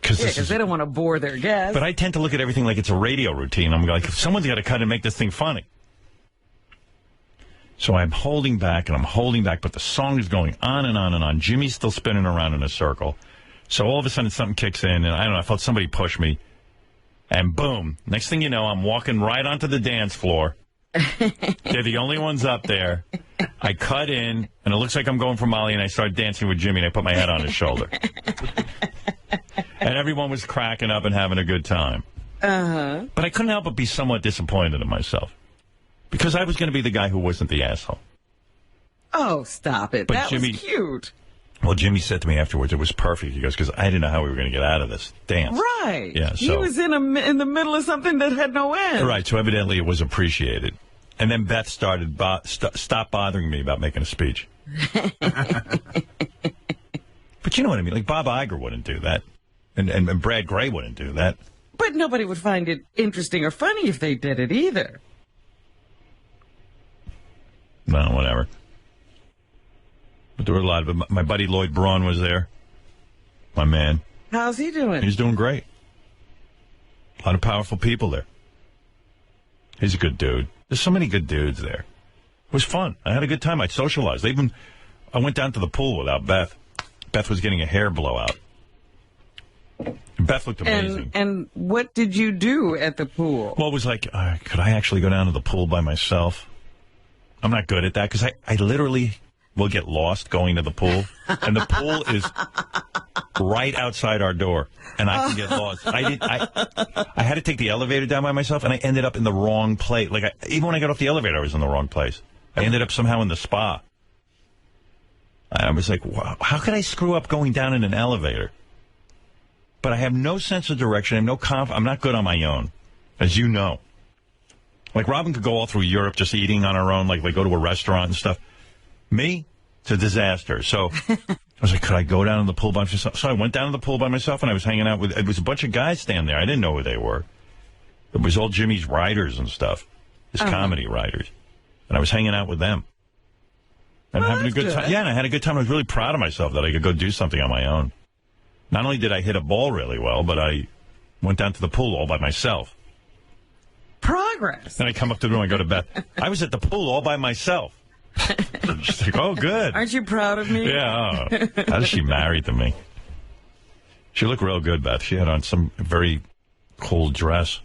Because they don't want to bore their guests.
But I tend to look at everything like it's a radio routine. I'm like, someone's got to cut and make this thing funny. So I'm holding back, but the song is going on and on and on. Jimmy's still spinning around in a circle. So all of a sudden something kicks in, and I don't know, I felt somebody push me. And boom, next thing you know, I'm walking right onto the dance floor. They're the only ones up there. I cut in, and it looks like I'm going for Molly, and I start dancing with Jimmy, and I put my head on his shoulder. And everyone was cracking up and having a good time.
Uh-huh.
But I couldn't help but be somewhat disappointed in myself. Because I was going to be the guy who wasn't the asshole.
Oh, stop it.
But
that
Jimmy,
was cute.
Well, Jimmy said to me afterwards, it was perfect. He goes, because I didn't know how we were going to get out of this dance.
Right.
Yeah. So,
he was in the middle of something that had no end.
Right. So evidently it was appreciated. And then Beth started, stop bothering me about making a speech. But you know what I mean? Like Bob Iger wouldn't do that. And Brad Gray wouldn't do that.
But nobody would find it interesting or funny if they did it either.
No, whatever. But there were a lot of it. My buddy Lloyd Braun was there. My man.
How's he doing?
He's doing great. A lot of powerful people there. He's a good dude. There's so many good dudes there. It was fun. I had a good time. I socialized. I went down to the pool without Beth. Beth was getting a hair blowout. Beth looked amazing.
And what did you do at the pool?
Well, it was like, could I actually go down to the pool by myself? I'm not good at that because I literally will get lost going to the pool. And the pool is right outside our door. And I can get lost. I had to take the elevator down by myself, and I ended up in the wrong place. Like, even when I got off the elevator, I was in the wrong place. I ended up somehow in the spa. I was like, wow, how could I screw up going down in an elevator? But I have no sense of direction. I have no I'm not good on my own, as you know. Like, Robin could go all through Europe just eating on her own, like go to a restaurant and stuff. Me, it's a disaster. So I was like, could I go down to the pool by myself? So I went down to the pool by myself, and I was hanging out with, it was a bunch of guys standing there. I didn't know who they were. It was all Jimmy's writers and stuff, his comedy writers. And I was hanging out with them. And having a good time. Yeah, and I had a good time. I was really proud of myself that I could go do something on my own. Not only did I hit a ball really well, but I went down to the pool all by myself.
Progress.
Then I come up to the room, I go to Beth. I was at the pool all by myself. She's like, oh, good.
Aren't you proud of me?
Yeah. Oh. How is she married to me? She looked real good, Beth. She had on some very cool dress.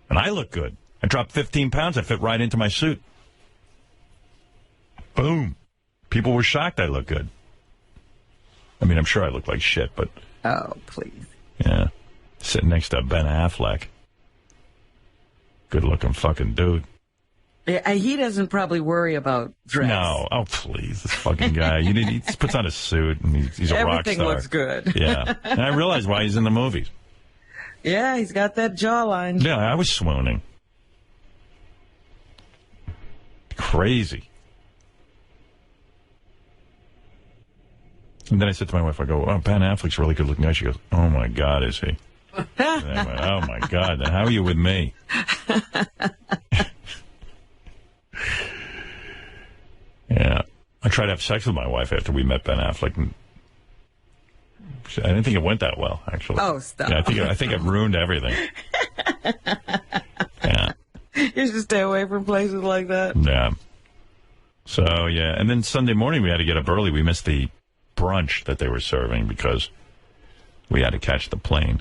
And I look good. I dropped 15 pounds. I fit right into my suit. Boom. People were shocked I looked good. I mean, I'm sure I look like shit, but...
Oh, please.
Yeah. Sitting next to Ben Affleck. Good-looking fucking dude.
Yeah, he doesn't probably worry about dress.
No. Oh, please. This fucking guy. He just puts on a suit, and he's a rock star.
Everything looks good.
Yeah. And I realized why he's in the movies.
Yeah, he's got that jawline.
Yeah, I was swooning. Crazy. And then I said to my wife, I go, oh, Ben Affleck's a really good-looking guy. She goes, oh, my God, is he? And I went, oh, my God, then how are you with me? Yeah. I tried to have sex with my wife after we met Ben Affleck. And I didn't think it went that well, actually.
Oh, stop.
Yeah, I think it ruined everything. Yeah.
You should stay away from places like that.
Yeah. So, yeah. And then Sunday morning, we had to get up early. We missed the brunch that they were serving because we had to catch the plane.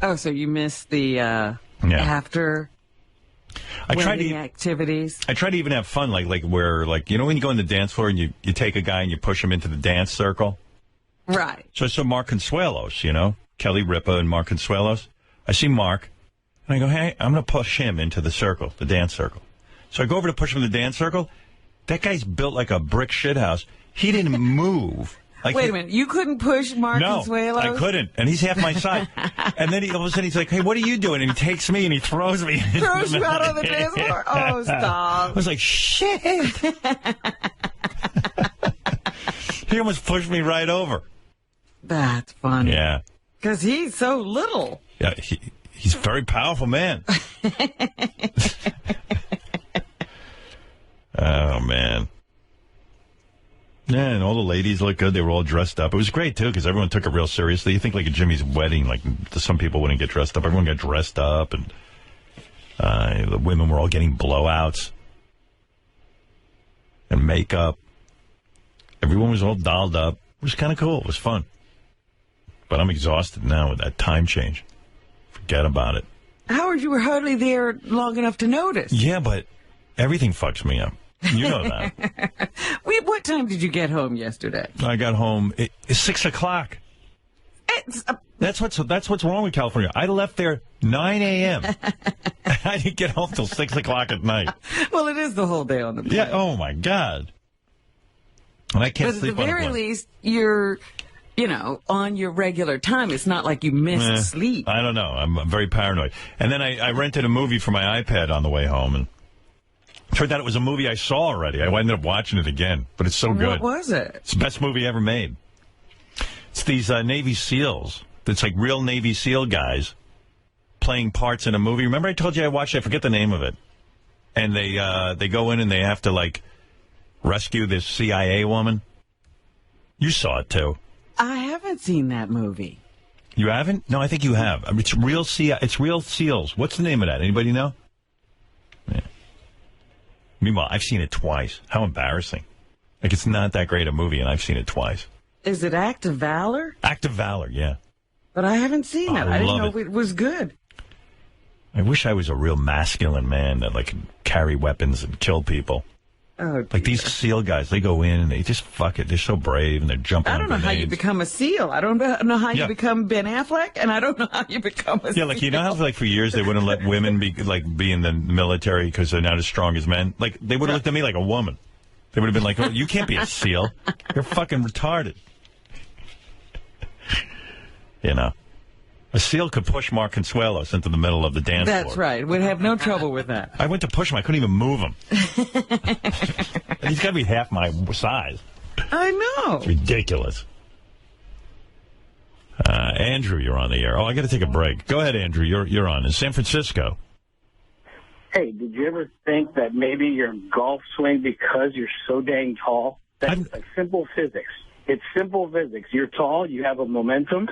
Oh, so you missed the after wedding activities?
I try to even have fun, like where, like, you know when you go on the dance floor and you take a guy and you push him into the dance circle?
Right.
So I saw Mark Consuelos, you know, Kelly Ripa and Mark Consuelos. I see Mark, and I go, hey, I'm going to push him into the circle, the dance circle. So I go over to push him in the dance circle. That guy's built like a brick shithouse. He didn't move. Like,
wait a minute, you couldn't push Mark Consuelos?
No, I couldn't, and he's half my size. And then all of a sudden he's like, hey, what are you doing? And he takes me and he throws me.
Throws you out on the dance floor? Oh, stop.
I was like, shit. He almost pushed me right over.
That's funny.
Yeah.
Because he's so little.
Yeah, he's a very powerful man. Oh, man. Yeah, and all the ladies looked good. They were all dressed up. It was great, too, because everyone took it real seriously. You think like a Jimmy's wedding, like some people wouldn't get dressed up. Everyone got dressed up, and the women were all getting blowouts and makeup. Everyone was all dolled up. It was kind of cool. It was fun. But I'm exhausted now with that time change. Forget about it.
Howard, you were hardly there long enough to notice.
Yeah, but everything fucks me up. You know that.
What time did you get home yesterday?
I got home. It's 6 o'clock. That's what's wrong with California. I left there 9 a.m. I didn't get home till 6 o'clock at night.
Well, it is the whole day on the plane.
Yeah. Oh my God. And I can't sleep on the plane.
But at the very least, you're, on your regular time. It's not like you missed sleep.
I don't know. I'm very paranoid. And then I rented a movie for my iPad on the way home, and turned out it was a movie I saw already. I ended up watching it again, but it's so good.
What was it?
It's the best movie ever made. It's these Navy SEALs. It's like real Navy SEAL guys playing parts in a movie. Remember I told you I watched it? I forget the name of it. And they go in and they have to, like, rescue this CIA woman. You saw it, too.
I haven't seen that movie.
You haven't? No, I think you have. I mean, it's real SEALs. What's the name of that? Anybody know? Yeah. Meanwhile, I've seen it twice. How embarrassing. Like, it's not that great a movie, and I've seen it twice.
Is it Act of Valor?
Act of Valor, yeah.
But I haven't seen it. I didn't know it was good.
I wish I was a real masculine man that like could carry weapons and kill people.
Oh,
like these SEAL guys, they go in and they just fuck it. They're so brave and they're jumping on
I don't know
grenades.
how you become a SEAL. I don't know how you become Ben Affleck, and I don't know how you become a SEAL.
Yeah, like you know how like for years they wouldn't let women be in the military because they're not as strong as men. Like they would have looked at me like a woman. They would have been like, "Oh, you can't be a SEAL. You're fucking retarded." You know. A SEAL could push Mark Consuelos into the middle of the dance floor.
That's right. We'd have no trouble with that.
I went to push him. I couldn't even move him. He's got to be half my size.
I know.
It's ridiculous. Andrew, you're on the air. Oh, I got to take a break. Go ahead, Andrew. You're on. In San Francisco.
Hey, did you ever think that maybe your golf swing, because you're so dang tall, that's like simple physics. It's simple physics. You're tall, you have a momentum,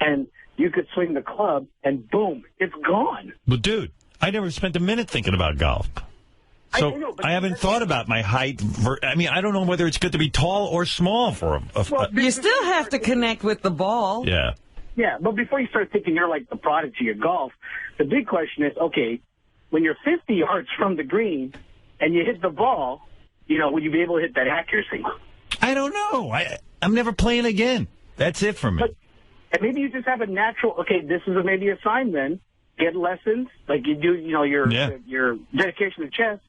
and you could swing the club, and boom, it's gone.
But, dude, I never spent a minute thinking about golf. So I haven't thought about my height. I mean, I don't know whether it's good to be tall or small for
you still have to connect with the ball.
Yeah.
Yeah, but before you start thinking you're like the prodigy of golf, the big question is, okay, when you're 50 yards from the green and you hit the ball, you know, will you be able to hit that accuracy?
I don't know. I'm never playing again. That's it for me.
And maybe you just have a natural, okay, this is maybe a sign then. Get lessons, like you do, you know, your dedication to chess.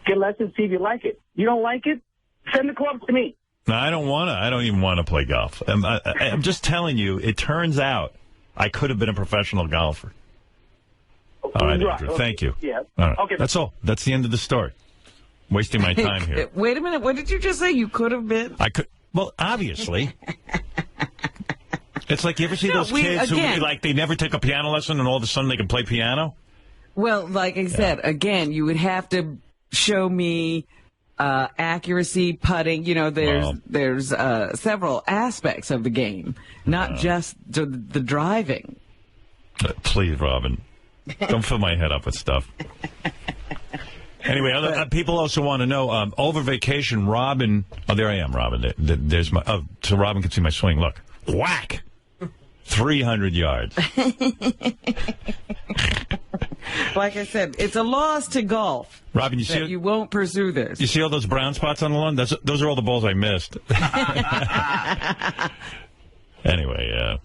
Get lessons, see if you like it. You don't like it? Send the clubs to me.
No, I don't want to. I don't even want to play golf. I'm just telling you, it turns out I could have been a professional golfer. All right, Andrew.
Okay.
Thank you.
Yeah.
All right.
Okay.
That's all. That's the end of the story. Wasting my time here.
Wait a minute. What did you just say? You could have been?
I could. Well, obviously. It's like, you ever see those kids who, like, they never take a piano lesson and all of a sudden they can play piano?
Well, like I said, again, you would have to show me accuracy, putting. You know, there's several aspects of the game, not just the driving.
Please, Robin. Don't fill my head up with stuff. Anyway, people also want to know, over vacation, Robin... Oh, there I am, Robin. There's my... Oh, so Robin can see my swing. Look. Whack! 300 yards.
Like I said, it's a loss to golf.
Robin, you see...
You won't pursue this.
You see all those brown spots on the lawn? Those are all the balls I missed. Anyway,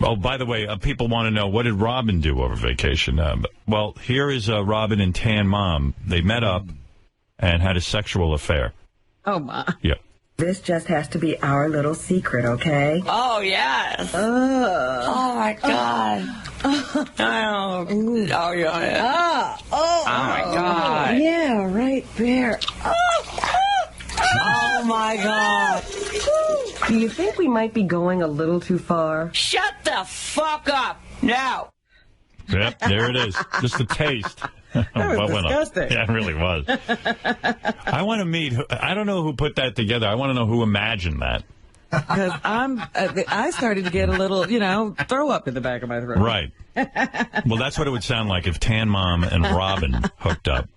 Oh, by the way, people want to know, what did Robin do over vacation? Well, here is Robin and Tan Mom. They met up and had a sexual affair.
Oh, my.
Yeah.
This just has to be our little secret, okay?
Oh, yes.
Oh,
my God.
Oh, yeah.
Oh, my God.
Yeah, right there.
Oh, my God.
Do you think we might be going a little too far?
Shut the fuck up now.
Yep, there it is. Just a taste.
That was disgusting.
Yeah, it really was. I want to meet... I don't know who put that together. I want to know who imagined that.
Because I started to get a little, throw up in the back of my throat.
Right. Well, that's what it would sound like if Tan Mom and Robin hooked up.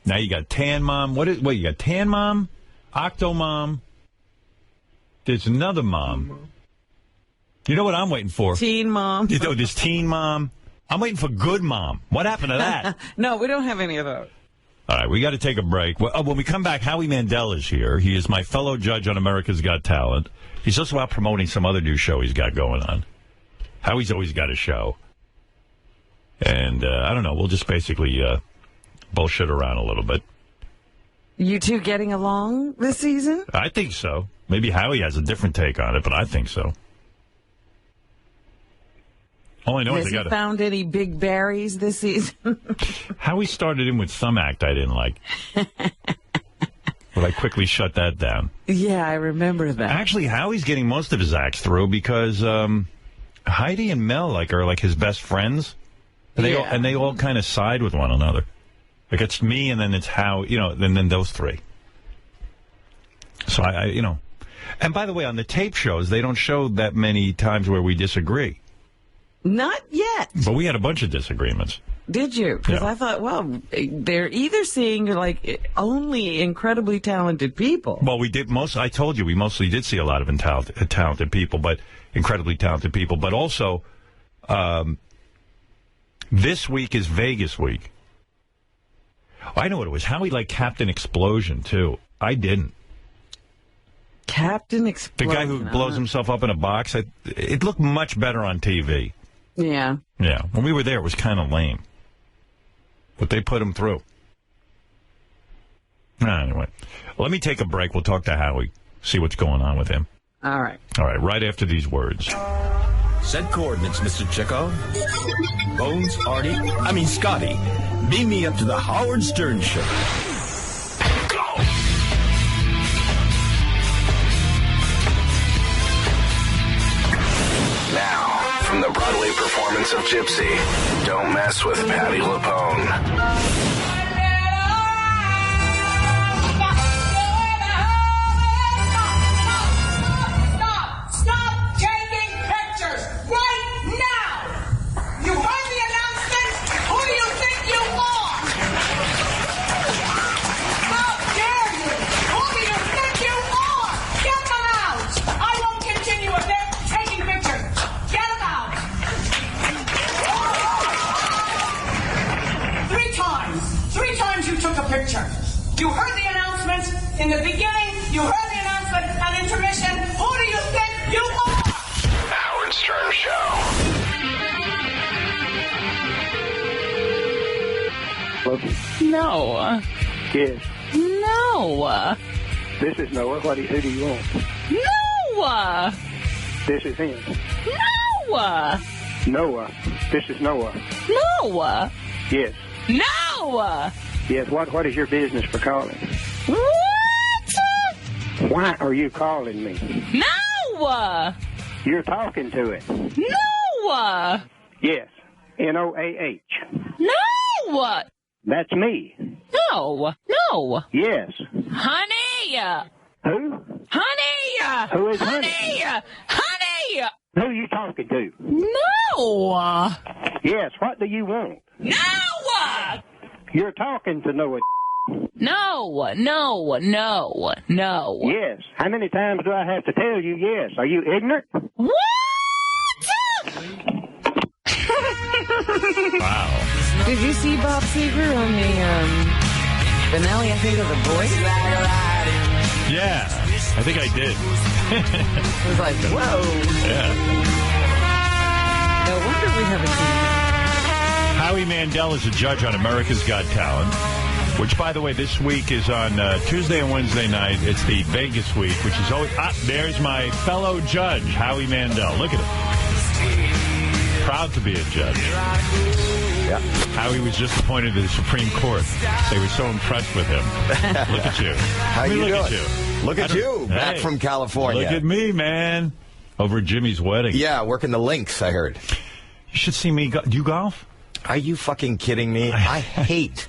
Now you got Tan Mom. You got Tan Mom, Octo Mom. There's another mom. You know what I'm waiting for?
Teen Mom.
There's Teen Mom. I'm waiting for Good Mom. What happened to that?
No, we don't have any of those.
All right, we got to take a break. When we come back, Howie Mandel is here. He is my fellow judge on America's Got Talent. He's also out promoting some other new show he's got going on. Howie's always got a show. And I don't know, we'll just basically bullshit around a little bit.
You two getting along this season?
I think so. Maybe Howie has a different take on it, but I think so. All I know
Has he found any big berries this season?
Howie started in with some act I didn't like. But I quickly shut that down.
Yeah, I remember that.
Actually, Howie's getting most of his acts through because Heidi and Mel are his best friends. And they all kind of side with one another. Like, it's me, and then it's Howie, and then those three. So, And by the way, on the tape shows, they don't show that many times where we disagree.
Not yet.
But we had a bunch of disagreements.
Did you? Because
Yeah.
I thought, well, they're either seeing like only incredibly talented people.
Well, we did I told you, we mostly did see a lot of talented people, but incredibly talented people. But also, this week is Vegas week. I know what it was. Howie liked Captain Explosion, too. I didn't.
Captain Explosion.
The guy who blows himself up in a box, it looked much better on TV.
Yeah.
Yeah. When we were there, it was kind of lame. But they put him through. Anyway, let me take a break. We'll talk to Howie, see what's going on with him.
All right.
All right, right after these words.
Set coordinates, Mr. Chico. Bones, Scotty. Beam me up to the Howard Stern Show.
Now, from the Broadway performance of Gypsy, Don't Mess with Patti LuPone.
Stop taking pictures right now! You heard the announcement? Who do you think you are? How dare you? Who do you think you are? Get them out! I won't continue with them taking pictures. Get them out! 3 times. 3 times you took a picture. You heard the announcements in the beginning. You heard the announcement at intermission. Who do you think you are?
Howard Stern Show.
No.
Yes.
No.
This is Noah. Who do you want?
No.
This is him.
No.
Noah. This is Noah.
No.
Yes.
No.
Yes. What is your business for calling?
What?
Why are you calling me?
No.
You're talking to it.
No.
Yes. Noah.
No.
That's me.
No. No.
Yes.
Honey.
Who?
Honey.
Who is
Honey. Honey.
Who are you talking to?
No.
Yes. What do you want?
No.
You're talking to Noah.
No. No. No. No.
Yes. How many times do I have to tell you yes? Are you ignorant?
What?
Wow.
Did you see Bob Seger on the finale, I think, of The Voice?
Yeah, I think I did.
It was like, whoa.
Yeah.
No wonder we haven't seen
Howie Mandel is a judge on America's Got Talent, which, by the way, this week is on Tuesday and Wednesday night. It's the Vegas week, which is always... there's my fellow judge, Howie Mandel. Look at him. Proud to be a judge.
Yeah.
Howie was just appointed to the Supreme Court. They were so impressed with him. Look at you.
How you
look
doing?
at you.
Look at you, back from California.
Look at me, man. Over at Jimmy's wedding.
Yeah, working the links, I heard.
You should see me. Do you golf?
Are you fucking kidding me? I hate.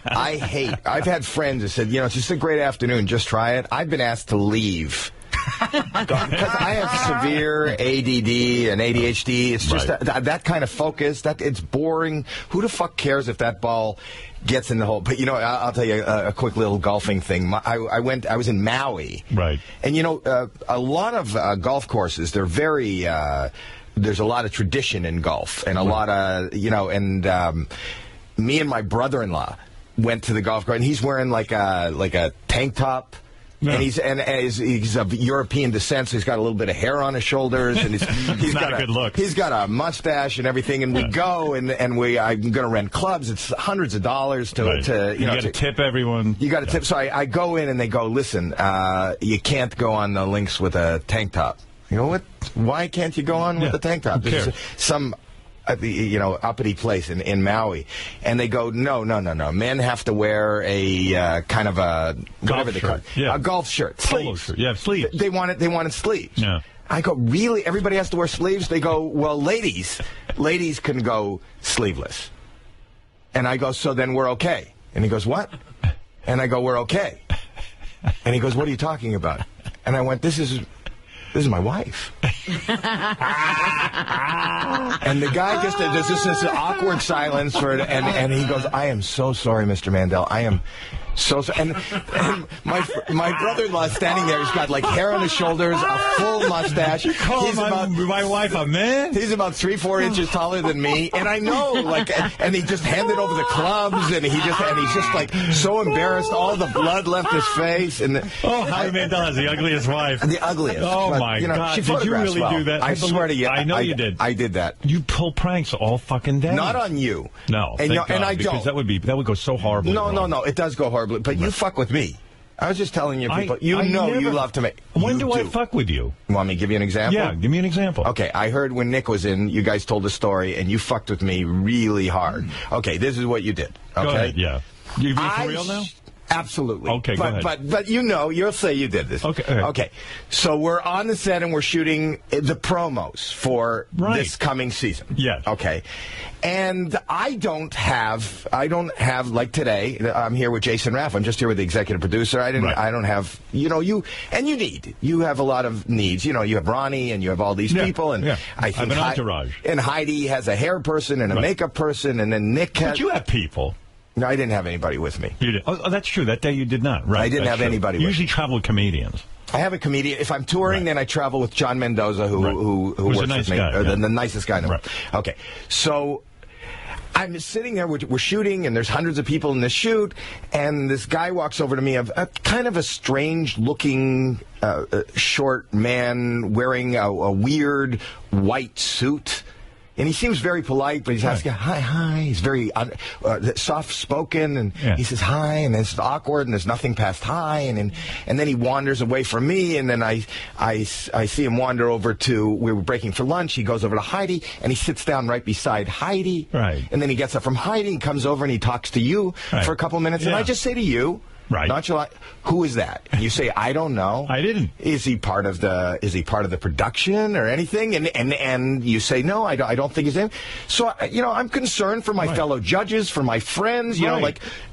I've had friends that said, it's just a great afternoon. Just try it. I've been asked to leave. Because I have severe ADD and ADHD. It's just that kind of focus. It's boring. Who the fuck cares if that ball gets in the hole? But I'll tell you a quick little golfing thing. I was in Maui,
right?
And a lot of golf courses, they're very. There's a lot of tradition in golf, and a lot of me and my brother-in-law went to the golf course, and he's wearing like a tank top. Yeah. And he's of European descent, so he's got a little bit of hair on his shoulders, and he's
got a good look.
He's got a mustache and everything, and we go and I'm going to rent clubs. It's hundreds of dollars to
you got to tip everyone.
You got to tip. So I go in and they go, listen, you can't go on the links with a tank top. You know what? Why can't you go on with the tank top? This is some uppity place in Maui, and they go, no. Men have to wear a kind of a whatever they call it, a golf shirt, sleeves.
Shirt. Yeah, sleeves.
They want it. They wanted sleeves.
Yeah.
I go, really? Everybody has to wear sleeves? They go, well, ladies can go sleeveless. And I go, so then we're okay. And he goes, what? And I go, we're okay. And he goes, what are you talking about? And I went, this is my wife. And the guy just there's just this awkward silence for it, and he goes, "I am so sorry, Mr. Mandel. I am so sorry." And my brother-in-law is standing there. He's got like hair on his shoulders, a full mustache.
You call my wife a man?
He's about 3-4 inches taller than me, and I know, like, and he just handed over the clubs, and he's just like so embarrassed. All the blood left his face, and
Howie Mandel has the ugliest wife.
The ugliest.
Oh
but,
my God!
She
did you really do that?
I swear to you,
I know you did.
I did that.
You pull pranks all fucking day.
Not on you.
No,
and I
because
don't.
that would go so horribly.
No. It does go horribly, but you fuck with me. I was just telling you, people. You love to make.
When do I fuck with you?
You want me to give you an example?
Yeah, give me an example.
Okay, I heard when Nick was in, you guys told a story, and you fucked with me really hard. Okay, this is what you did. Okay,
go ahead, yeah. You being for real now?
Absolutely.
Okay, go ahead.
But you'll say you did this.
Okay.
Okay. So we're on the set and we're shooting the promos for this coming season.
Yes.
Okay. And I don't have like today. I'm here with Jason Raff. I'm just here with the executive producer. I don't have you have a lot of needs. You have Ronnie and you have all these people, and I think
have an entourage.
And Heidi has a hair person and a makeup person, and then Nick has.
But you have people.
No, I didn't have anybody with me.
You did. Oh, that's true. That day you did not. Right.
I didn't have anybody with me.
You usually travel with comedians.
I have a comedian. If I'm touring, then I travel with John Mendoza, who works
nice
with me.
guy,
the nicest guy in the world. Okay. So I'm sitting there, we're shooting, and there's hundreds of people in the shoot, and this guy walks over to me, a kind of a strange-looking short man wearing a weird white suit. And he seems very polite, but he's asking, hi. He's very soft-spoken, and he says hi, and then it's awkward, and there's nothing past hi, and then he wanders away from me, and then I see him wander over to, we were breaking for lunch, he goes over to Heidi, and he sits down right beside Heidi.
Right.
And then he gets up from Heidi, and comes over, and he talks to you for a couple minutes, and I just say to you, nonchalant, who is that? And you say, I don't know.
I didn't.
Is he part of the production or anything? And you say, no, I don't think he's in. So, I'm concerned for my fellow judges, for my friends,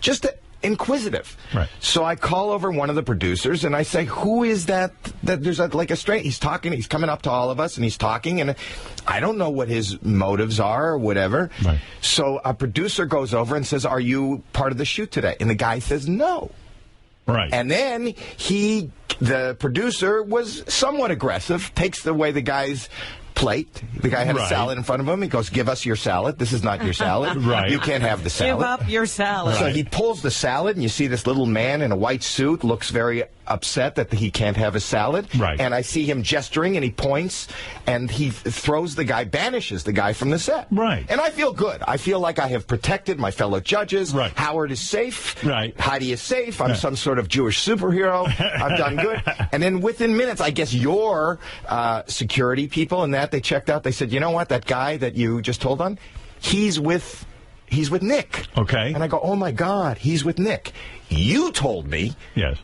just inquisitive.
Right.
So I call over one of the producers and I say, who is that there's a strange, he's talking, he's coming up to all of us and he's talking, and I don't know what his motives are or whatever.
Right.
So a producer goes over and says, are you part of the shoot today? And the guy says, no.
Right.
And then the producer was somewhat aggressive, takes away the guy's plate. The guy had a salad in front of him. He goes, give us your salad. This is not your salad.
Right.
You can't have the salad.
Give up your salad.
So he pulls the salad, and you see this little man in a white suit looks very upset that he can't have his salad.
Right.
And I see him gesturing, and he points, and he banishes the guy from the set.
Right.
And I feel good. I feel like I have protected my fellow judges.
Right.
Howard is safe.
Right.
Heidi is safe. I'm some sort of Jewish superhero. I've done good. And then within minutes, I guess your security people and they checked out. They said, you know what? That guy that you just told on, he's with Nick.
Okay.
And I go, oh, my God, he's with Nick. You told me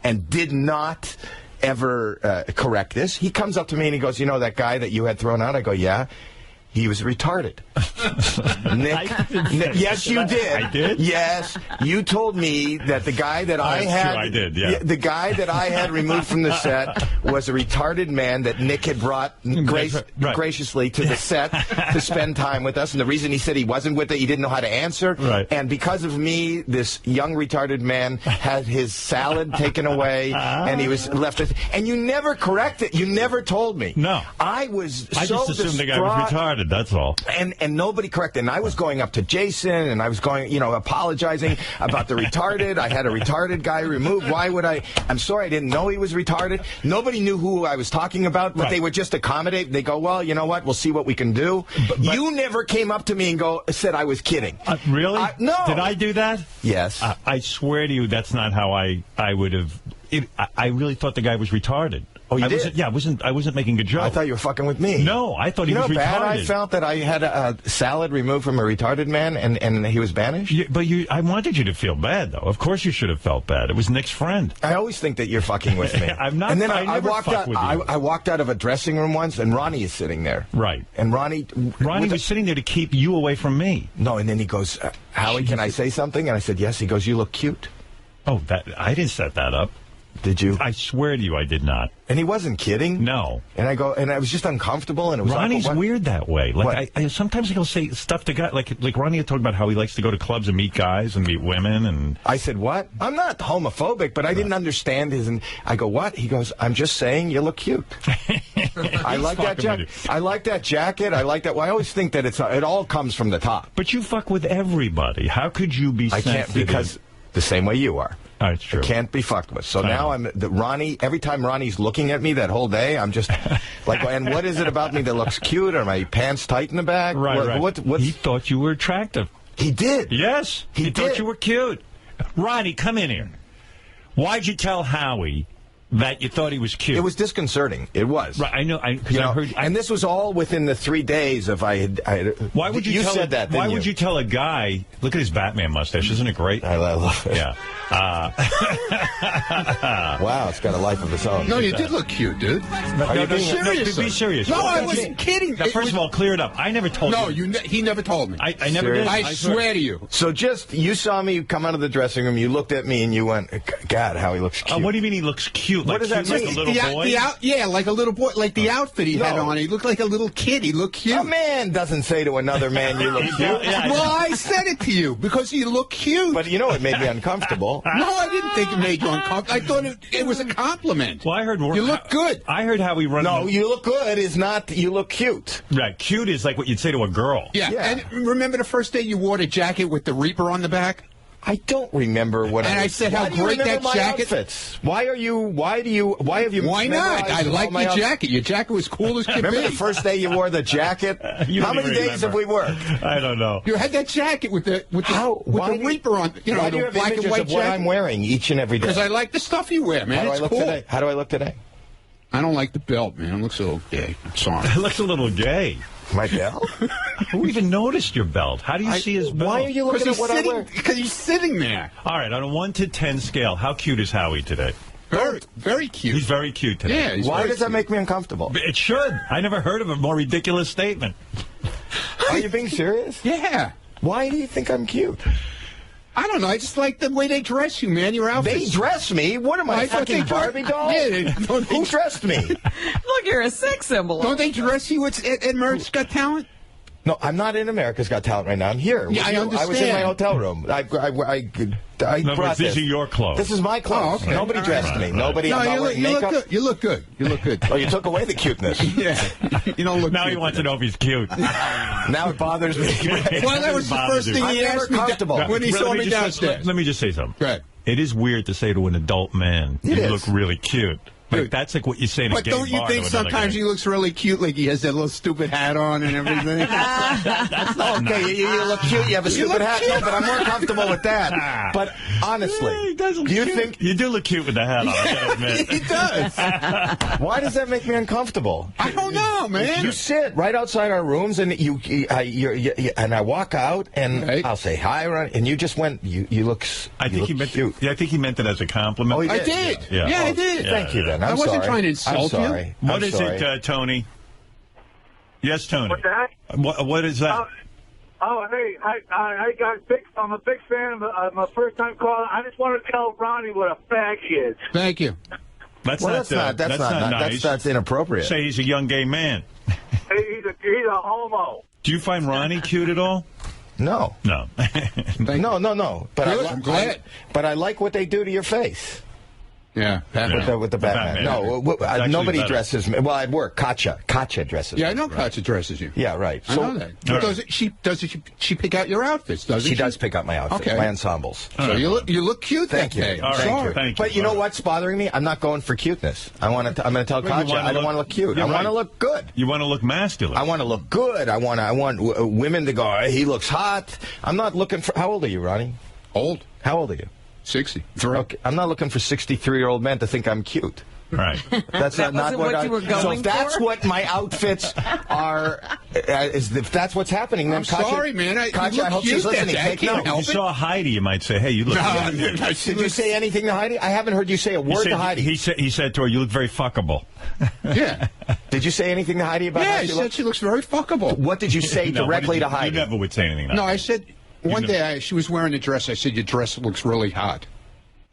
and did not ever correct this. He comes up to me and he goes, you know that guy that you had thrown out? I go, yeah. He was retarded. Nick, yes, you did.
I did?
Yes, you told me that the guy that I had...
True, I did, yeah.
The guy that I had removed from the set was a retarded man that Nick had brought graciously to the set to spend time with us. And the reason he said he wasn't with it, he didn't know how to answer.
Right.
And because of me, this young retarded man had his salad taken away, and he was left with... And you never corrected. You never told me.
No.
I just
assumed the guy was retarded. That's all.
And nobody corrected. And I was going up to Jason, and I was going, apologizing about the retarded. I had a retarded guy removed. Why would I? I'm sorry, I didn't know he was retarded. Nobody knew who I was talking about, but they would just accommodate. They go, well, you know what? We'll see what we can do. But you never came up to me and said I was kidding.
Really?
No.
Did I do that?
Yes.
I swear to you, that's not how I would have. I really thought the guy was retarded.
Oh, you did?
I wasn't making a joke.
I thought you were fucking with me.
No, I thought he was retarded.
You know how bad I felt that I had a salad removed from a retarded man and he was banished?
I wanted you to feel bad, though. Of course you should have felt bad. It was Nick's friend.
I always think that you're fucking with me.
I'm not.
And then
I walked out.
I walked out of a dressing room once, and Ronnie is sitting there.
Right.
And Ronnie
was sitting there to keep you away from me.
No, and then he goes, Howie, can I say something? And I said, yes. He goes, you look cute.
Oh, I didn't set that up.
Did you?
I swear to you, I did not.
And he wasn't kidding?
No.
And I was just uncomfortable, and it was
Ronnie's
like,
weird that way. Like, sometimes he'll say stuff to guys, like Ronnie had talked about how he likes to go to clubs and meet guys and meet women, and...
I said, what? I'm not homophobic, but I didn't understand his... And I go, what? He goes, I'm just saying you look cute. I like that jacket. I like that jacket. I like that. Well, I always think that it all comes from the top.
But you fuck with everybody. How could you be sensitive?
I can't, because the same way you are.
Oh, it's true.
I can't be fucked with. So now Ronnie, every time Ronnie's looking at me that whole day, I'm just like, and what is it about me that looks cute? Are my pants tight in the back?
Right. He thought you were attractive.
He did.
Yes. He thought you were cute. Ronnie, come in here. Why'd you tell Howie that you thought he was cute?
It was disconcerting. It was.
Right, I know. I heard.
And this was all within the 3 days of I had.
Why would you tell?
Said that?
Why would you tell a guy? Look at his Batman mustache. Isn't it great?
I love it.
Yeah.
Wow, it's got a life of its own.
No, you did look cute, dude.
Are you being serious? Be serious.
No, I wasn't kidding.
Now, first of all, clear it up. I never told you.
No, he never told me.
I never did.
I swear to you.
So you saw me come out of the dressing room, you looked at me, and you went, God, how he looks cute.
What do you mean he looks cute?
What does that mean?
Like a little boy?
Yeah, like a little boy. Like the outfit he had on. He looked like a little kid. He looked cute.
A man doesn't say to another man, you look cute.
Well, I said it to you because you look cute.
But it made me uncomfortable.
No, I didn't think it made you uncomfortable. I thought it was a compliment.
Well, I heard
you look good.
I heard how he runs.
No, you look good is not you look cute.
Right, cute is like what you'd say to a girl.
Yeah. And remember the first day you wore the jacket with the Reaper on the back?
I don't remember what.
And I said how great that jacket.
Outfits? Why have you? Why not?
I like your jacket. Your jacket was cool as could be.
Remember the first day you wore the jacket? How many days have we worked?
I don't know.
You had that jacket with the Reaper on.
Why do you have black and white jacket? What I'm wearing each and every day?
Because I like the stuff you wear, man. It's cool.
Today? How do I look today?
I don't like the belt, man. It looks a little gay. Sorry.
It looks a little gay.
My belt?
Who even noticed your belt? How do you see his belt?
Why are you looking at what I wear?
Because he's sitting there.
All right, on a 1 to 10 scale, how cute is Howie today?
Very cute.
He's very cute today.
Yeah.
Why does that make me uncomfortable?
It should. I never heard of a more ridiculous statement.
Are you being serious?
Yeah.
Why do you think I'm cute?
I don't know. I just like the way they dress you, man. Your outfits.
They dress me? What am I, fucking Barbie doll?
Yeah,
who dressed me?
Look, you're a sex symbol.
Don't they dress you at America's Got Talent?
No, I'm not in America's Got Talent right now. I'm here.
Yeah, I understand.
I was in my hotel room. I brought
these are your clothes.
This is my clothes.
Oh, okay.
Nobody dressed me. Nobody.
No,
I'm not wearing makeup.
You look good. You look good.
Oh, you took away the cuteness.
Yeah. You don't look
now
cute.
he wants to know if he's cute.
Now it bothers me.
Well, that was the first thing he asked me when he saw me downstairs.
Let me just say something.
Go ahead.
It is weird to say to an adult man, you look really cute. Like, that's like what you say in a gay bar.
But don't you think sometimes he looks really cute, like he has that little stupid hat on and everything?
That's not nice.
Okay, you look cute. You have a stupid hat. No, but I'm more comfortable with that. But honestly, do you think
you do look cute with the hat on? I gotta admit.
He does.
Why does that make me uncomfortable?
I don't know, man.
You sit right outside our rooms, and and I walk out, and I'll say hi, and you just went. You look.
I think he meant
cute.
Yeah, I think he meant it as a compliment.
Oh,
I did. Yeah, I did.
Thank you, then.
I wasn't trying to insult you.
What is it, Tony? Yes, Tony.
What's that?
What is that?
Hey, I got big. I'm a big fan. I'm a first-time caller. I just want to tell Ronnie what a fag he is.
Thank you.
That's not nice.
That's inappropriate.
Say he's a young gay man.
He's a homo.
Do you find Ronnie cute at all?
No.
No.
No. But
I'm glad.
But I like what they do to your face.
Yeah,
with the Batman. No, nobody dresses me. Well, at work, Katja dresses me.
Yeah, I know Katja dresses you.
Yeah, right.
I know that. Does she pick out your outfits, doesn't she?
She does pick out my outfits, my ensembles.
So you look cute
Thank you.
I'm sorry.
Thank you.
But you know what's bothering me? I'm not going for cuteness. I'm going to tell Katja I don't want to look cute. I want to look good.
You want to look masculine.
I want to look good. I want women to go, he looks hot. I'm not looking for... How old are you, Ronnie?
Old.
How old are you?
60.
Okay. I'm not looking for 63-year-old men to think I'm cute.
Right.
That's not what
you were going
So if that's
for?
what my outfits are, if that's what's happening, then
I'm sorry, man.
Katja, I hope she's listening.
If you saw Heidi, you might say, hey, you look
good. Did you say anything to Heidi? I haven't heard you say a word to Heidi.
He said to her, you look very fuckable.
Yeah. Did you say anything to Heidi about how she
said she looks very fuckable.
What did you say directly to Heidi?
You never would say anything to
No, I said... One day she was wearing a dress. I said, your dress looks really hot.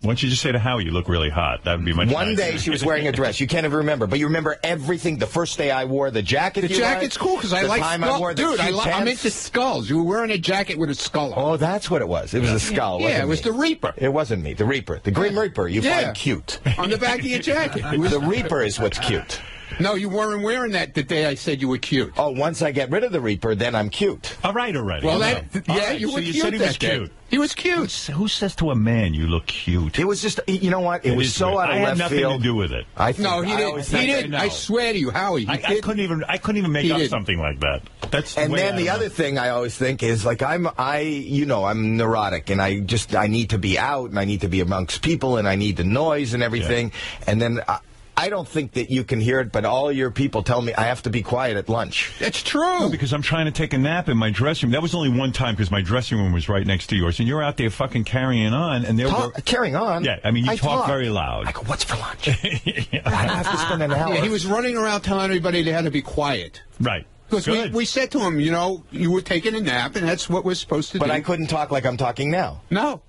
Why don't you just say to Howie, you look really hot? That would be much
One
nicer.
day she was wearing a dress. You can't even remember, but you remember everything. The first day I wore the jacket.
The jacket's cool because I like skull. Dude, I'm into skulls. You were wearing a jacket with a skull on.
Oh, that's what it was. It was a skull.
Yeah, it was the Reaper.
It wasn't me. The Reaper. The Grim Reaper. You find cute.
On the back of your jacket.
The Reaper is what's cute.
No, you weren't wearing that the day I said you were cute.
Oh, once I get rid of the Reaper, then I'm cute.
All right, already.
Well,
right,
you were
so you
cute
said he was
that day.
cute.
He was cute.
Who says to a man, you look cute?
It was just, you know what? It was so
weird.
out of
I
left
had nothing
field.
to do with it.
No, he didn't. He didn't. I swear to you, Howie.
I couldn't even make up something like that. That's
and then the other thing I always think is like I'm neurotic and I need to be out and I need to be amongst people and I need the noise and everything. Yeah. And then I don't think that you can hear it, but all your people tell me I have to be quiet at lunch.
That's true.
No, because I'm trying to take a nap in my dressing room. That was only one time because my dressing room was right next to yours. And you're out there fucking carrying on. And
carrying on?
Yeah, I mean, you talk very loud.
I go, what's for lunch? I have to spend an hour.
Yeah, he was running around telling everybody they had to be quiet.
Right.
Because we said to him, you were taking a nap, and that's what we're supposed to do.
But I couldn't talk like I'm talking now.
No.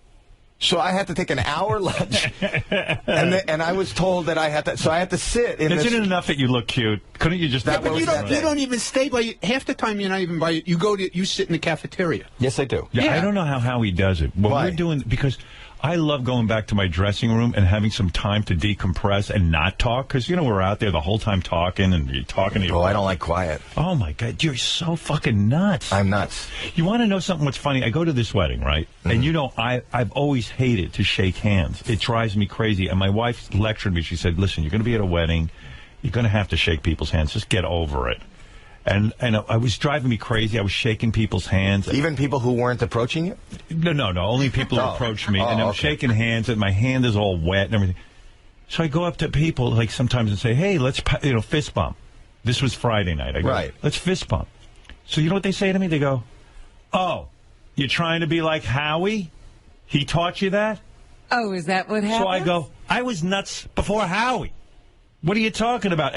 So I had to take an hour lunch, and I was told that I had to. So I had to sit.
Isn't it enough that you look cute? Couldn't you just?
But you don't even stay by. Half the time you're not even by. You sit in the cafeteria.
Yes, I do.
Yeah, I don't know how he does it. What we're doing because I love going back to my dressing room and having some time to decompress and not talk because we're out there the whole time talking and you're talking to your.
Oh, I don't like quiet.
Oh my God, you're so fucking nuts.
I'm nuts.
You want to know something? What's funny? I go to this wedding, right? Mm-hmm. And I've always hated to shake hands. It drives me crazy. And my wife lectured me. She said, "Listen, you're going to be at a wedding. You're going to have to shake people's hands. Just get over it." And I was driving me crazy. I was shaking people's hands.
Even people who weren't approaching you?
No. Only people who approached me. And I'm shaking hands, and my hand is all wet and everything. So I go up to people like sometimes and say, "Hey, let's fist bump." This was Friday night. I go, "Let's fist bump." So you know what they say to me? They go, "Oh, you're trying to be like Howie? He taught you that?"
Oh, is that what happened?
So I go, "I was nuts before Howie. What are you talking about?"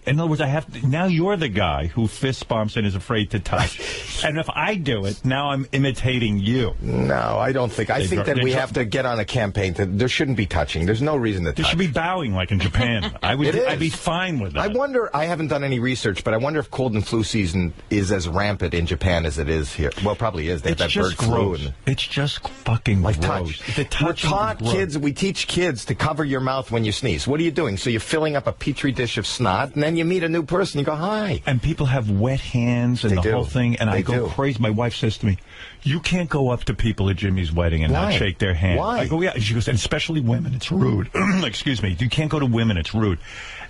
In other words, now you're the guy who fist bumps and is afraid to touch. And if I do it, now I'm imitating you.
No, I don't think. I think that we have to get on a campaign. There shouldn't be touching. There's no reason to touch.
There should be bowing like in Japan. I'd be fine with that.
I wonder, I haven't done any research, but I wonder if cold and flu season is as rampant in Japan as it is here. Well, probably is. They have that bird flu.
It's just fucking
like
gross.
We teach kids to cover your mouth when you sneeze. What are you doing? So you're filling up a petri dish of snot, and then you meet a new person, you go, "Hi."
And people have wet hands and whole thing, and I go crazy. My wife says to me, "You can't go up to people at Jimmy's wedding and not shake their hand."
Why?
I go, "Yeah." She goes, "And especially women, it's rude." Excuse me. You can't go to women, it's rude.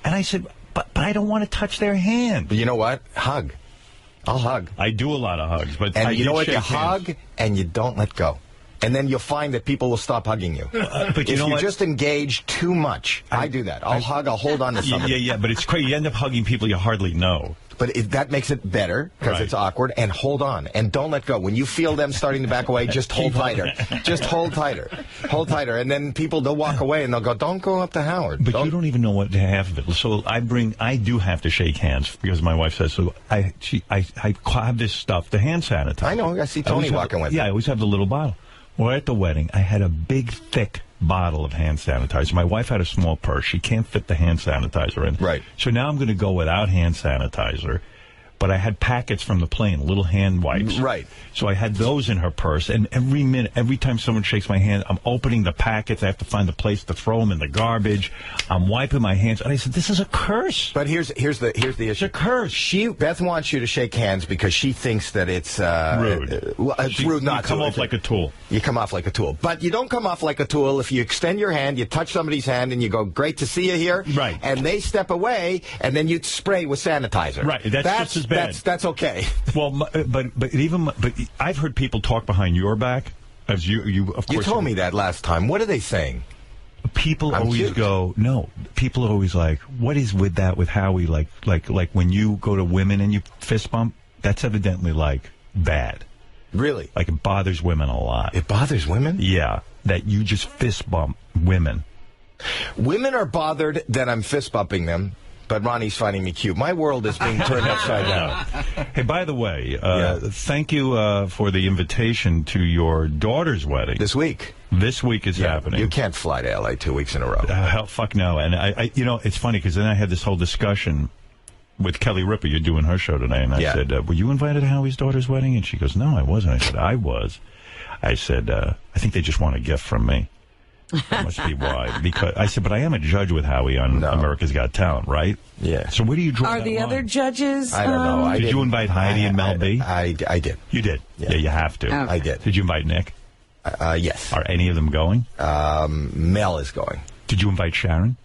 And I said, but I don't want to touch their hand.
But you know what? Hug. I'll hug.
I do a lot of hugs, but
you know what? You hug and you don't let go. And then you'll find that people will stop hugging you.
But
if you just engage too much, I do that. I'll hold on to somebody.
Yeah, but it's crazy. You end up hugging people you hardly know.
But that makes it better because it's awkward. And hold on. And don't let go. When you feel them starting to back away, just hold tighter. Just hold tighter. Hold tighter. And then they'll walk away and they'll go, "Don't go up to Howard."
But you don't even know what half of it. So I do have to shake hands because my wife says so. I have this stuff, the hand sanitizer.
I know. I see Tony walking with it.
Yeah, I always have the little bottle. Well, at the wedding, I had a big, thick bottle of hand sanitizer. My wife had a small purse. She can't fit the hand sanitizer in.
Right.
So now I'm going to go without hand sanitizer. But I had packets from the plane, little hand wipes.
Right.
So I had those in her purse. And every time someone shakes my hand, I'm opening the packets. I have to find a place to throw them in the garbage. I'm wiping my hands. And I said, this is a curse.
But here's the issue.
It's a curse.
Beth wants you to shake hands because she thinks that it's
rude.
It's rude not to.
You come off like a tool.
You come off like a tool. But you don't come off like a tool if you extend your hand, you touch somebody's hand, and you go, "Great to see you here."
Right.
And they step away, and then you spray with sanitizer.
Right. That's just as bad.
That's okay.
Well, but I've heard people talk behind your back. As you of course.
You told me that last time. What are they saying?
People always go, no. People are always like, what is with that with Howie? Like when you go to women and you fist bump, that's evidently like bad.
Really?
Like it bothers women a lot.
It bothers women?
Yeah, that you just fist bump women.
Women are bothered that I'm fist bumping them. but Ronnie's finding me cute. My world is being turned upside down.
Hey, by the way, thank you for the invitation to your daughter's wedding.
This week.
This week is happening.
You can't fly to L.A. 2 weeks in a row.
Hell, fuck no. And, I it's funny because then I had this whole discussion with Kelly Ripa. You're doing her show today. And I said, were you invited to Howie's daughter's wedding? And she goes, no, I wasn't. I said, I was. I said, I think they just want a gift from me. That must be why. Because I said, but I am a judge with Howie on America's Got Talent, right?
Yeah.
So where do you draw
Are
that
the
line?
other judges?
I don't know.
Did you invite Heidi and Mel B?
I did.
You did? Yeah, you have to.
Okay.
I did.
Did you invite Nick?
Yes.
Are any of them going?
Mel is going.
Did you invite Sharon?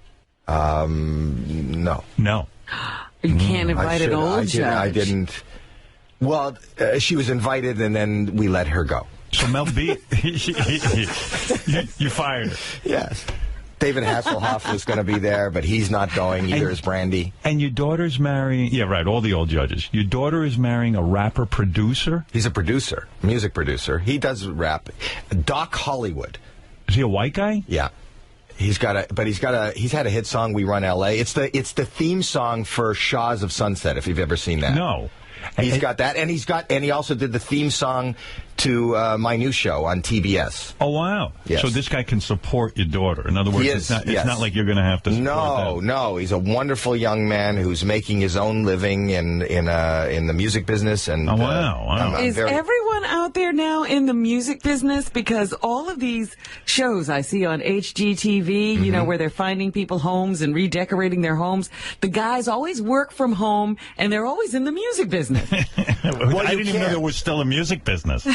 No.
No.
You can't invite an old judge.
I didn't. Well, she was invited, and then we let her go.
So Mel B, you fired her.
Yes. David Hasselhoff was going to be there, but he's not going. Either is Brandy.
And your daughter's marrying... Yeah, right, all the old judges. Your daughter is marrying a rapper-producer?
He's a producer, music producer. He does rap. Doc Hollywood.
Is he a white guy?
Yeah. He's had a hit song, We Run L.A. It's the theme song for Shaws of Sunset, if you've ever seen that.
No.
He's got that, and he also did the theme song to my new show on TBS.
Oh, wow.
Yes.
So this guy can support your daughter. In other words, it's not like you're going to have to support them.
No. He's a wonderful young man who's making his own living in the music business. And
wow.
Is everyone out there now in the music business? Because all of these shows I see on HGTV, you know, where they're finding people homes and redecorating their homes, the guys always work from home, and they're always in the music business.
Well, I didn't even know there was still a music business.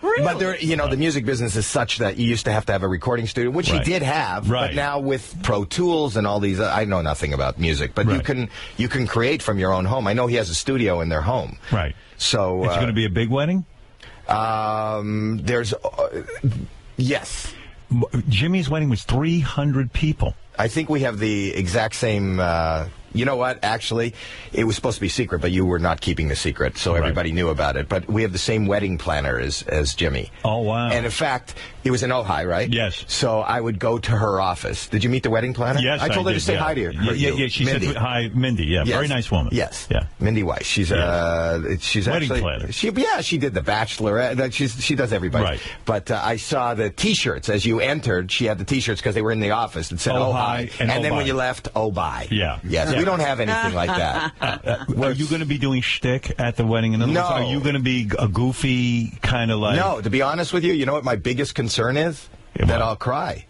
Really?
But the music business is such that you used to have a recording studio, which he did have.
Right.
But now with Pro Tools and all these, I know nothing about music, but you can create from your own home. I know he has a studio in their home.
Right.
So
it's going to be a big wedding?
Yes.
Jimmy's wedding was 300 people.
I think we have the exact same. You know what? Actually, it was supposed to be secret, but you were not keeping the secret, so everybody knew about it. But we have the same wedding planner as Jimmy.
Oh, wow.
And in fact, it was in Ojai, right?
Yes.
So I would go to her office. Did you meet the wedding planner?
Yes,
I told her
did,
to say hi to her.
Yeah, she
Mindy.
said hi, Mindy. Yeah,
Yes.
very nice woman.
Yes.
Yeah.
Mindy Weiss. She's
wedding
actually
planner.
She did the Bachelorette. She does everybody.
Right.
But I saw the T-shirts as you entered. She had the T-shirts because they were in the office. It said
Ojai
and then
Ojai.
when you left, oh bye.
Yeah.
Yes.
Yeah.
We don't have anything like that.
Are you going to be doing shtick at the wedding? In other words, are you going to be a goofy kind of like...
No, to be honest with you, you know what my biggest concern is? That I'll cry.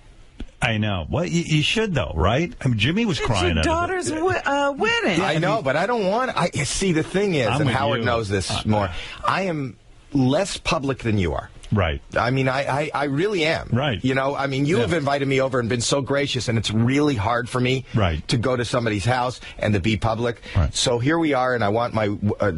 I know. Well, you should, though, right? I mean, Jimmy was crying.
It's your daughter's wedding.
I know, but I don't want... See, the thing is, and Howard knows this more, I am less public than you are.
Right.
I mean, I really am.
Right.
You know, I mean, you have invited me over and been so gracious, and it's really hard for me to go to somebody's house and to be public.
Right.
So here we are, and I want my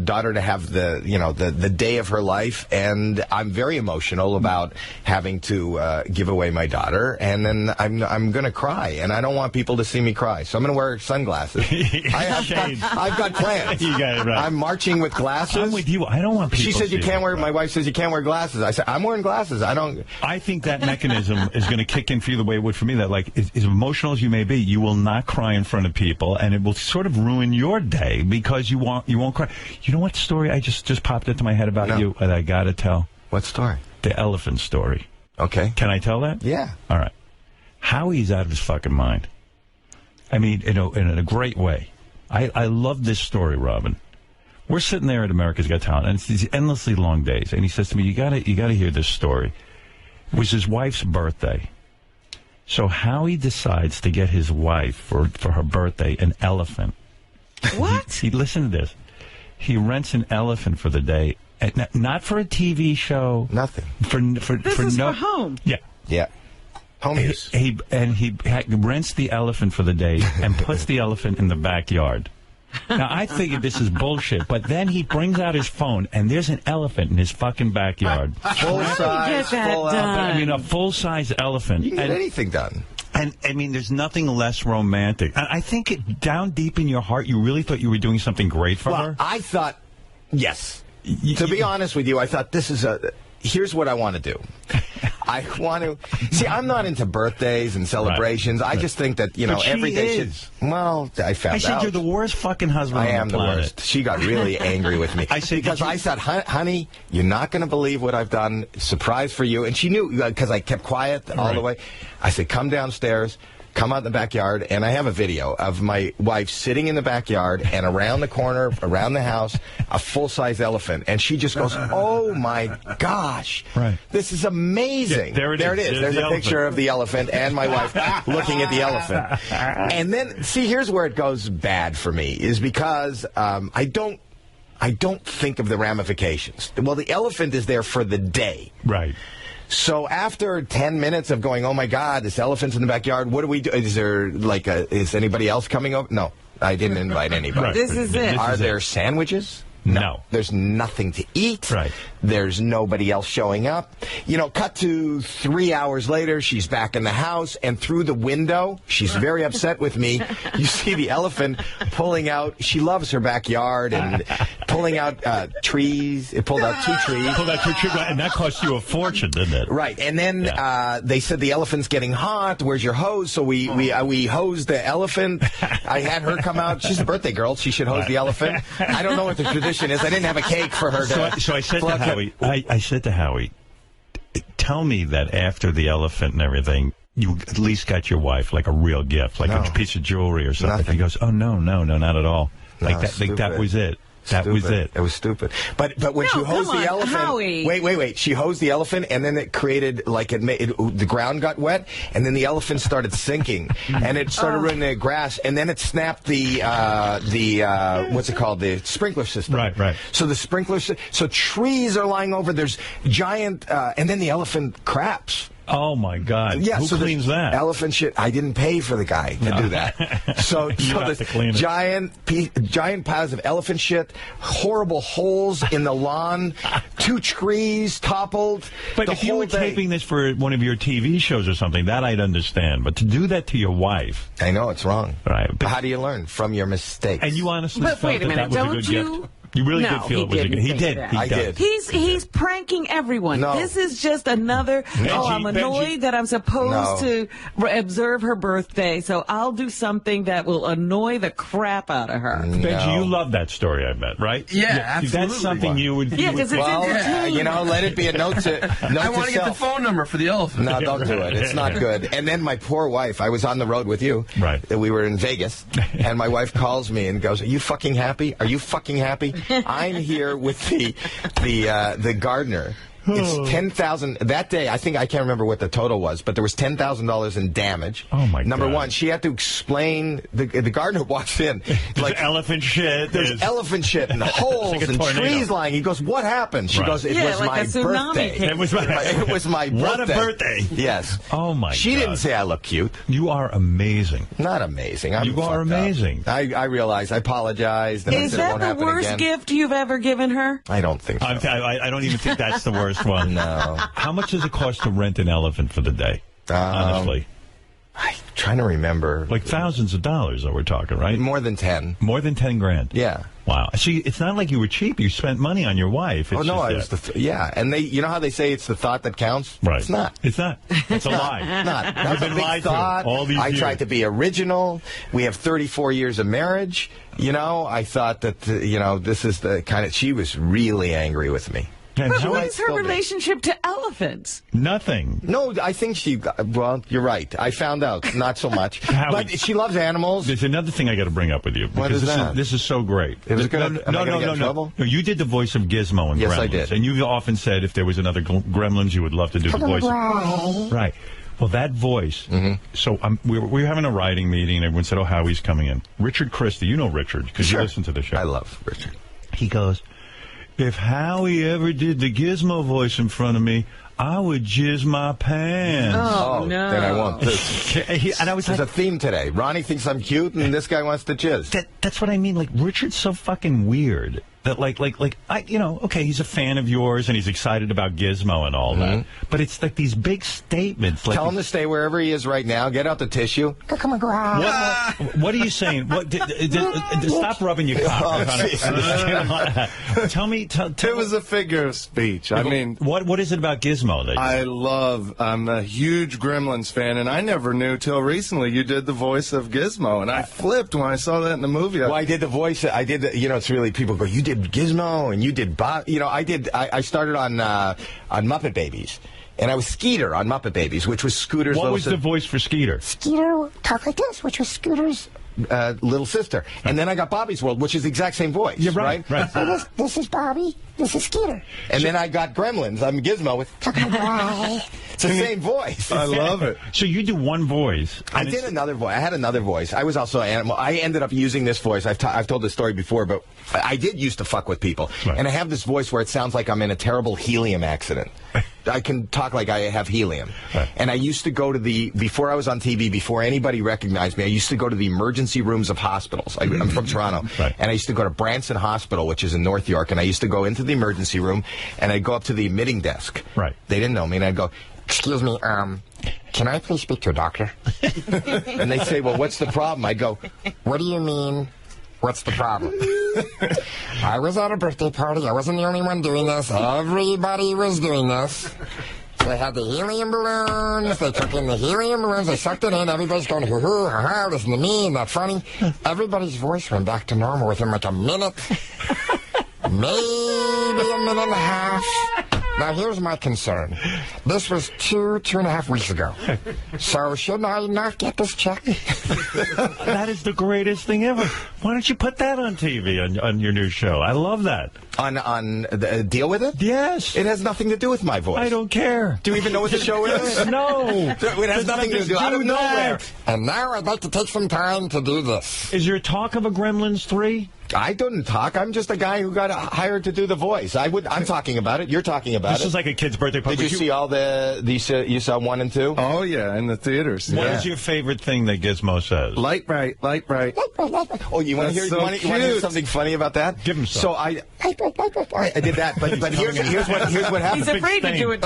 daughter to have the day of her life, and I'm very emotional about having to give away my daughter, and then I'm going to cry, and I don't want people to see me cry, so I'm going to wear sunglasses. I've got plans.
You got it right.
I'm marching with glasses.
I'm with you. I don't want people
She said you
seeing
can't wear.
me.
My wife says you can't wear glasses. I said I'm wearing glasses.
I think that mechanism is going to kick in for you the way it would for me. That, like, as emotional as you may be, you will not cry in front of people, and it will sort of ruin your day because you won't cry. You know what story I just popped into my head about you that I got to tell?
What story?
The elephant story.
Okay.
Can I tell that?
Yeah.
All right. Howie's out of his fucking mind. I mean, in a great way. I love this story, Robin. We're sitting there at America's Got Talent, and it's these endlessly long days. And he says to me, "You gotta hear this story." It was his wife's birthday, so Howie decides to get his wife for her birthday an elephant.
What?
He listen to this. He rents an elephant for the day, and not for a TV show.
Nothing.
This is for home.
Yeah.
Yeah. Home use.
He rents the elephant for the day and puts the elephant in the backyard. Now, I figured this is bullshit, but then he brings out his phone, and there's an elephant in his fucking backyard.
Full size, full
I mean, a full-size elephant.
You can get anything done.
And, I mean, there's nothing less romantic. And I think down deep in your heart, you really thought you were doing something great for her?
I thought, yes. To be honest with you, I thought here's what I want to do. I want to see. I'm not into birthdays and celebrations. I just think that
But she
every day
is.
should. Well, I found out.
I said you're the worst fucking husband.
I
on
am
the
the
planet.
worst. She got really angry with me.
I said
because I said, honey, you're not going to believe what I've done. Surprise for you. And she knew because I kept quiet all the way. I said, come downstairs. Come out in the backyard, and I have a video of my wife sitting in the backyard, and around the corner, around the house, a full-size elephant. And she just goes, oh, my gosh.
Right.
This is amazing.
Yeah, there it is.
There's
the
a picture of the elephant and my wife looking at the elephant. And then, see, here's where it goes bad for me, is because I don't think of the ramifications. Well, the elephant is there for the day.
Right.
So after 10 minutes of going, oh, my God, this elephant's in the backyard, what do we do? Is there, is anybody else coming over? No, I didn't invite anybody.
Right.
This is it.
Are there sandwiches?
No.
There's nothing to eat.
Right.
There's nobody else showing up. Cut to 3 hours later, she's back in the house, and through the window, she's very upset with me. You see the elephant pulling out. She loves her backyard and pulling out trees. It pulled out 2 trees.
Pulled out 2 trees, and that cost you a fortune, didn't it?
Right. And then they said the elephant's getting hot. Where's your hose? So we hosed the elephant. I had her come out. She's a birthday girl. She should hose the elephant. I don't know what the tradition is. I didn't have a cake for her.
So I said to Howie, I said to Howie, tell me that after the elephant and everything, you at least got your wife like a real gift, like a piece of jewelry or something.
Nothing.
He goes, oh, no, not at all. Like that was it. That
Stupid.
was it.
It was stupid. But when she hosed the elephant,
Howie.
wait. She hosed the elephant, and then it created the ground got wet, and then the elephant started sinking, and it started ruining the grass, and then it snapped the what's it called, the sprinkler system.
Right.
So the so trees are lying over. There's giant, and then the elephant craps.
Oh, my God.
Yeah,
Who cleans that?
Elephant shit. I didn't pay for the guy to do that. So
have to clean it.
giant piles of elephant shit, horrible holes in the lawn, 2 trees toppled.
But if you were taping this for one of your TV shows or something, that I'd understand. But to do that to your wife.
I know, it's wrong.
Right.
But how do you learn? From your mistakes.
And you honestly
But
felt
wait a
that
minute,
was a
don't
good
you?
gift? You really did feel it was a good gift. He did.
I did.
He's pranking everyone.
No.
This is just another, I'm annoyed that I'm supposed to observe her birthday, so I'll do something that will annoy the crap out of her.
No.
Benji, you love that story, I bet, right?
Yeah, absolutely.
That's something you would...
Yeah, because it's entertaining.
Let it be a note to
I want to get the phone number for the elephant.
No, don't do it. It's not good. And then my poor wife, I was on the road with you.
Right.
We were in Vegas, and my wife calls me and goes, are you fucking happy? Are you fucking happy? I'm here with the gardener. It's $10,000 that day. I can't remember what the total was, but there was $10,000 in damage.
Oh my God!
Number one, she had to explain. The gardener walks in
like elephant shit.
There's elephant shit and holes
like
and trees lying. He goes, "What happened?" She goes, "It was
like
my
a tsunami
birthday.
came.
It was my birthday.
What a birthday!"
Yes.
Oh my!
She didn't say I look cute.
You are amazing.
Not amazing.
You are amazing.
I realize. I apologized. And
Is
I said,
that
it won't
the
happen
worst
again.
gift you've ever given her?
I don't think so.
I don't even think that's the worst one.
No.
How much does it cost to rent an elephant for the day? Honestly.
I'm trying to remember.
Like thousands of dollars that we're talking, right?
More than 10.
More than 10 grand.
Yeah.
Wow. See, it's not like you were cheap. You spent money on your wife. It's
no, I
just
was and you know how they say it's the thought that counts?
Right.
It's not.
It's not. It's a lie.
It's not. That
You've
was a
been
big
lied
thought.
to all these
I
years.
tried to be original. We have 34 years of marriage. I thought that, this is the kind of... She was really angry with me.
But what is her relationship to elephants?
Nothing.
No, I think well, you're right. I found out. Not so much. But she loves animals.
There's another thing I got to bring up with you.
What is that?
This is so great.
It was good.
No. You did the voice of Gizmo in
Yes,
Gremlins.
I did.
And you often said if there was another Gremlins, you would love to do the voice. Right. Well, that voice. So we were having a writing meeting. Everyone said, Howie's coming in. Richard Christie. You know Richard because you listen to the show.
I love Richard.
He goes, if Howie ever did the Gizmo voice in front of me, I would jizz my pants.
Oh, no.
Then I won't.
And I was
There's
like,
a theme today. Ronnie thinks I'm cute, and this guy wants to jizz.
That's what I mean. Like, Richard's so fucking weird. that okay, he's a fan of yours and he's excited about Gizmo and all that, but it's like these big statements. Like
Tell him to stay wherever he is right now. Get out the tissue.
Come on, go out.
What are you saying? Stop rubbing your cock. Tell me.
It was a figure of speech. I mean,
what is it about Gizmo that
I'm a huge Gremlins fan, and I never knew till recently you did the voice of Gizmo, and I flipped when I saw that in the movie.
Well, I did the voice. I did. It's really, people go, you did Gizmo and you did Bob. I started on Muppet Babies. And I was Skeeter on Muppet Babies, which was Scooter's
What was the voice for Skeeter?
Skeeter talked like this, which was Scooter's
little sister. And then I got Bobby's World, which is the exact same voice.
Yeah, right.
So this is Bobby, this is Skeeter.
And then I got Gremlins. I'm Gizmo with... It's the same voice.
I love it.
So you do one voice.
I did another voice. I had another voice. I was also an animal. I ended up using this voice. I've told this story before, but I did used to fuck with people. Right. And I have this voice where it sounds like I'm in a terrible helium accident. I can talk like I have helium. Right. And I used to go to before I was on TV, before anybody recognized me, I used to go to the emergency rooms of hospitals. I'm from Toronto.
Right.
And I used to go to Branson Hospital, which is in North York, and I used to go into the emergency room, and I'd go up to the admitting desk.
Right.
They didn't know me, and I'd go, "Excuse me, can I please speak to a doctor?" And they'd say, "Well, what's the problem?" I'd go, "What do you mean, what's the problem?" I was at a birthday party. I wasn't the only one doing this. Everybody was doing this. They had the helium balloons. They took in the helium balloons. They sucked it in. Everybody's going, hoo hoo, ha ha, listen to me, isn't that funny? Everybody's voice went back to normal within like a minute. Maybe a minute and a half. Now, here's my concern. This was 2.5 weeks ago. So, shouldn't I not get this check?
That is the greatest thing ever. Why don't you put that on TV on your new show? I love that.
On the Deal With It?
Yes.
It has nothing to do with my voice.
I don't care.
Do you even know what the show is?
No.
It has nothing to do. Out of nowhere. And now I'd like to take some time to do this.
Is there talk of a Gremlins 3?
I didn't talk. I'm just a guy who got hired to do the voice. I'm talking about it. You're talking about
This is like a kid's birthday party.
Did you see all you saw 1 and 2?
Oh, yeah, in the theaters.
What is your favorite thing that Gizmo says?
Light bright, light bright.
Oh, you want to hear, hear something funny about that?
Give him some.
So I did that, but here's what happened.
He's afraid to do it.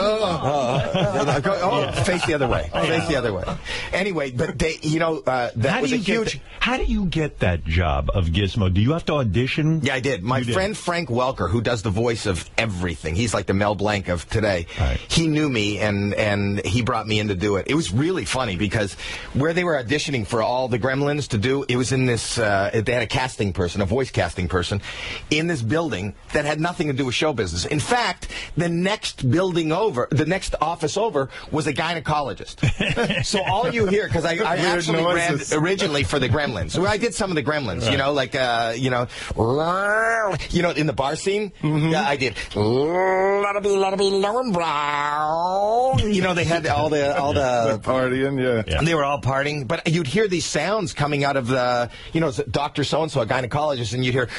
Face the other way. Face the other way. Anyway, but that was a huge...
How do you get that job of Gizmo? Do you have to audition?
Yeah, I did. My friend Frank Welker, who does the voice of everything, he's like the Mel Blanc of today.
Right.
He knew me, and he brought me in to do it. It was really funny because where they were auditioning for all the Gremlins to do, it was in this, they had a casting person, a voice casting person, in this building that had nothing to do with show business. In fact, the next building over, the next office over, was a gynecologist. So all you hear, because I actually ran originally for the Gremlins. So I did some of the Gremlins, right. In the bar scene. Yeah, I did. Let it be low and brown. They had all the
partying, yeah.
And they were all partying, but you'd hear these sounds coming out of the, Dr. So-and-so, a gynecologist, and you'd hear,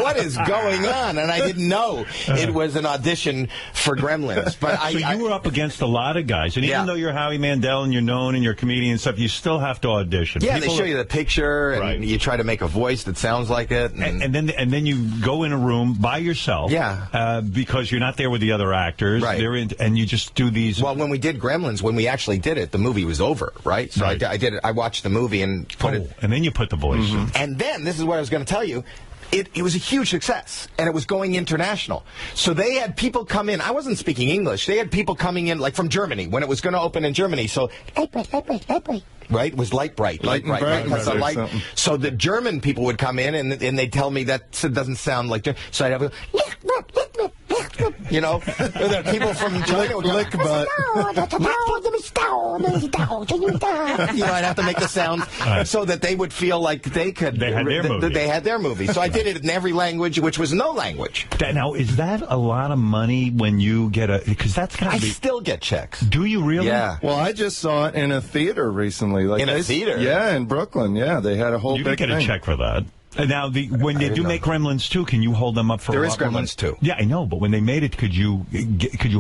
what is going on? And I didn't know it was an audition for Gremlins. But
so you were up against a lot of guys, and even though you're Howie Mandel and you're known and you're a comedian and stuff, you still have to audition.
Yeah, they show you the picture, and you try to make a voice that sounds like it,
and then you go in a room by yourself.
Yeah,
because you're not there with the other actors.
Right.
And you just do these.
Well, when we did Gremlins, when we actually did it, the movie was over, right? So right. I did it. I watched the movie and put it,
and then you put the voice in.
And then this is what I was going to tell you. It was a huge success, and it was going international. So they had people come in. I wasn't speaking English. They had people coming in, like from Germany, when it was going to open in Germany. So, light bright. Right? It was light bright. So the German people would come in, and they'd tell me that doesn't sound like... So I'd have to go... the people from China would go... I'd have to make the sounds so that they would feel like they could...
They had their movie.
So I did it in every language, which was no language.
Now, is that a lot of money when you get a... Because that's got to be...
I still get checks.
Do you really?
Yeah.
Well, I just saw it in a theater recently.
In a theater?
Yeah, in Brooklyn. Yeah, they had a whole big
thing. You didn't get a check for that. Now, when they do make Gremlins 2, can you hold them up for
there
a
is
lot more money?
Gremlins 2.
Yeah, I know, but when they made it, could you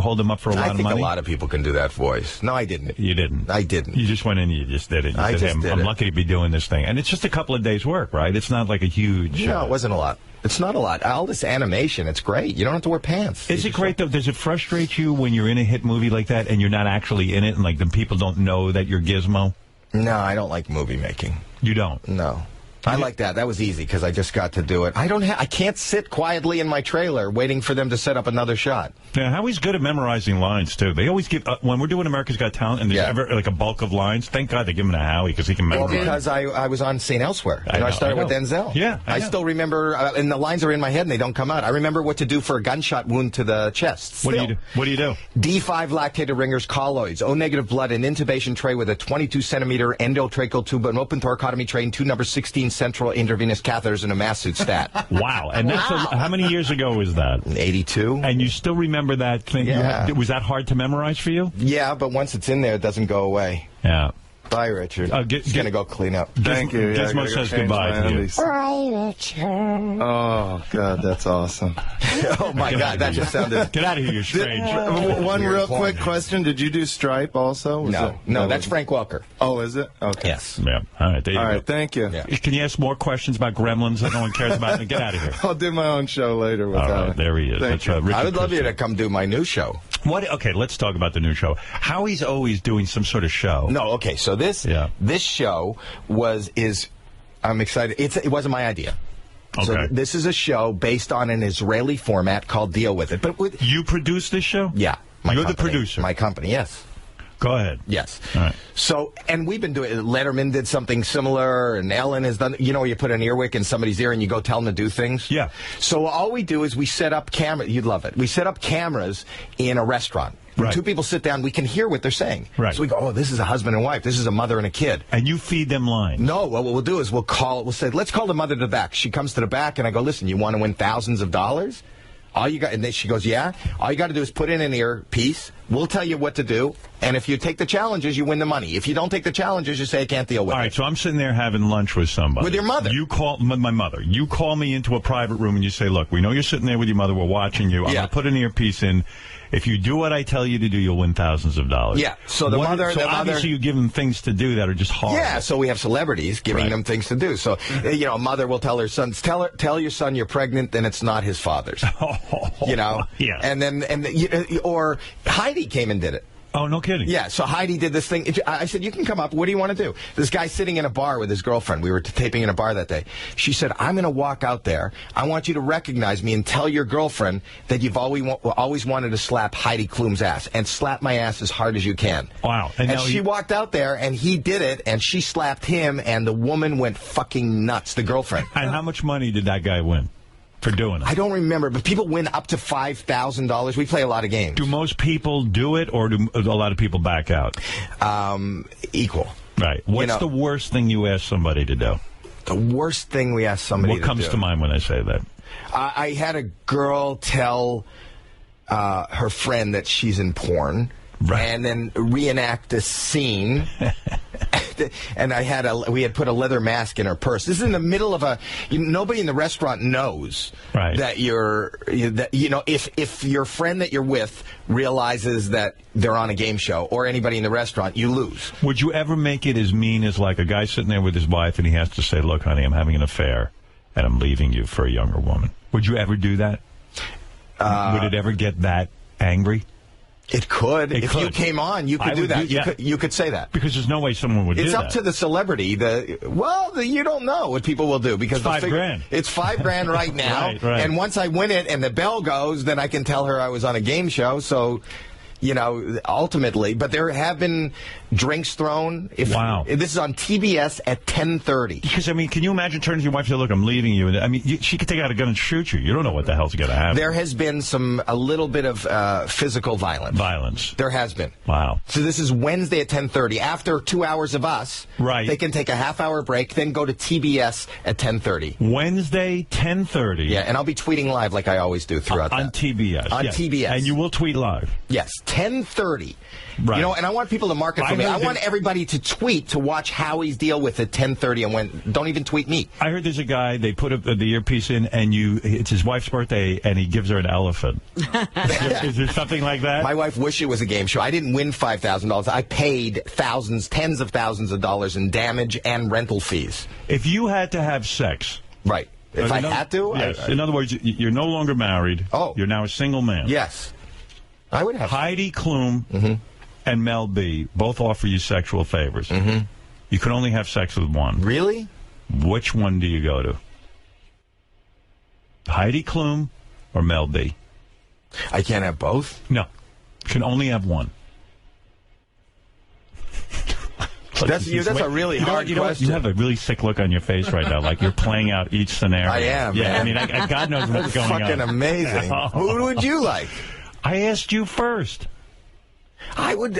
hold them up for a lot of money?
I think a lot of people can do that voice. No, I didn't.
You didn't?
I didn't.
You just went in and you just did it. You
I
said,
just
hey,
did
I'm
it.
lucky to be doing this thing. And it's just a couple of days' work, right? It's not like a huge...
No, it wasn't a lot. It's not a lot. All this animation, it's great. You don't have to wear pants.
Is it great, though? Does it frustrate you when you're in a hit movie like that and you're not actually in it and, like, the people don't know that you're Gizmo?
No, I don't like movie making.
You don't?
No. I like that. That was easy because I just got to do it. I can't sit quietly in my trailer waiting for them to set up another shot.
Yeah, Howie's good at memorizing lines, too. They always give, when we're doing America's Got Talent and there's ever like a bulk of lines, thank God they give them to Howie because he can memorize.
Well, because I was on St. Elsewhere. I started with Denzel.
Yeah.
I still remember, and the lines are in my head and they don't come out. I remember what to do for a gunshot wound to the chest.
What do you do?
D5 lactated ringers, colloids, O-negative blood, an intubation tray with a 22-centimeter endotracheal tube, an open thoracotomy tray, and 2 number 16 central intravenous catheters, and a mass suit stat.
Wow. And that's how many years ago was that?
82.
And you still remember that thing?
Yeah.
Was that hard to memorize for you?
Yeah, but once it's in there, it doesn't go away.
Yeah.
Bye, Richard. Just going to go clean up.
Thank you. Yeah,
Gizmo says goodbye to you.
Bye, Richard.
Oh, God, that's awesome.
Oh, my God, that just sounded...
Get out of here, you're strange.
One real quick question. Did you do Stripe also?
No, that's Frank Welker.
Oh, is it? Okay.
Yes.
Yeah. All right, there you go.
All right, thank you.
Yeah.
Can you ask more questions about Gremlins that no one cares about? Get out of here.
I'll do my own show later with
All
Howie.
right, there he is.
Thank you.
I would love you to come do my new show.
Okay, let's talk about the new show. Howie's always doing some sort of show.
No, okay, so this show I'm excited. It wasn't my idea.
Okay.
So this is a show based on an Israeli format called Deal With It. But
you produce this show?
Yeah.
You're the producer?
My company, yes.
Go ahead.
Yes.
All right.
So, and we've been doing it. Letterman did something similar, and Ellen has done, you put an earwick in somebody's ear and you go tell them to do things?
Yeah.
So all we do is we set up cameras. You'd love it. We set up cameras in a restaurant. When
Right.
two people sit down, we can hear what they're saying.
Right.
So we go, oh, this is a husband and wife. This is a mother and a kid.
And you feed them lines?
No, what we'll do is we'll say, let's call the mother to the back. She comes to the back, and I go, listen, you want to win thousands of dollars? And then she goes, yeah. All you got to do is put in an earpiece. We'll tell you what to do. And if you take the challenges, you win the money. If you don't take the challenges, you say I can't deal with it.
All right, so I'm sitting there having lunch with somebody.
With your mother.
You call my mother. You call me into a private room and you say, look, we know you're sitting there with your mother. We're watching you. I'm going to put an earpiece in. If you do what I tell you to do, you'll win thousands of dollars.
Yeah. So the mother.
Obviously, you give them things to do that are just hard.
Yeah. So we have celebrities giving them things to do. So a mother will tell her son, tell your son you're pregnant, then it's not his father's.
Yeah.
Or Heidi came and did it.
Oh, no kidding.
Yeah, so Heidi did this thing. I said, you can come up. What do you want to do? This guy's sitting in a bar with his girlfriend. We were taping in a bar that day. She said, I'm going to walk out there. I want you to recognize me and tell your girlfriend that you've always wanted to slap Heidi Klum's ass, and slap my ass as hard as you can.
Wow.
And she walked out there, and he did it, and she slapped him, and the woman went fucking nuts, the girlfriend.
And how much money did that guy win for doing it?
I don't remember, but people win up to $5,000. We play a lot of games.
Do most people do it, or do a lot of people back out?
Equal.
Right. What's the worst thing you ask somebody to do?
The worst thing we ask somebody to do?
What comes to mind when I say that?
I had a girl tell her friend that she's in porn, and then reenact a scene. And we had put a leather mask in her purse. This is in the middle of nobody in the restaurant knows that if your friend that you're with realizes that they're on a game show, or anybody in the restaurant, you lose.
Would you ever make it as mean as like a guy sitting there with his wife and he has to say, look, honey, I'm having an affair and I'm leaving you for a younger woman? Would you ever do that? Would it ever get that angry?
It could. If you came on, you could do that. You could say that.
Because there's no way someone would do that.
It's up to the celebrity. You don't know what people will do. Because
it's $5,000.
It's $5,000 right now.
Right.
And once I win it and the bell goes, then I can tell her I was on a game show. So, ultimately. But there have been drinks thrown.
Wow.
This is on TBS at 10:30.
Because, can you imagine turning to your wife and saying, look, I'm leaving you. She could take out a gun and shoot you. You don't know what the hell's going to happen.
There has been a little bit of physical violence. There has been.
Wow.
So this is Wednesday at 10:30. After 2 hours of us, they can take a half-hour break, then go to TBS at 10:30.
Wednesday, 10:30.
Yeah, and I'll be tweeting live like I always do throughout
on TBS.
On TBS.
And you will tweet live?
Yes. 10:30.
Right.
You know, and I want people to mark it for me. I want everybody to tweet to watch Howie's deal with at 10:30 and when. Don't even tweet me.
I heard there's a guy, they put the earpiece in, and it's his wife's birthday, and he gives her an elephant. Is there something like that?
My wife wished it was a game show. I didn't win $5,000. I paid thousands, tens of thousands of dollars in damage and rental fees.
If you had to have sex.
Right. If I had to?
Yes. In other words, you're no longer married.
Oh.
You're now a single man.
Yes. I would have.
Heidi Klum and Mel B both offer you sexual favors. You can only have sex with one.
Really?
Which one do you go to? Heidi Klum or Mel B?
I can't have both?
No. You can only have one.
That's a really hard question.
You have a really sick look on your face right now, like you're playing out each scenario.
I am.
Yeah,
man.
I mean, God knows what's going on.
Fucking amazing.
Oh.
Who would you like?
I asked you first.
I would.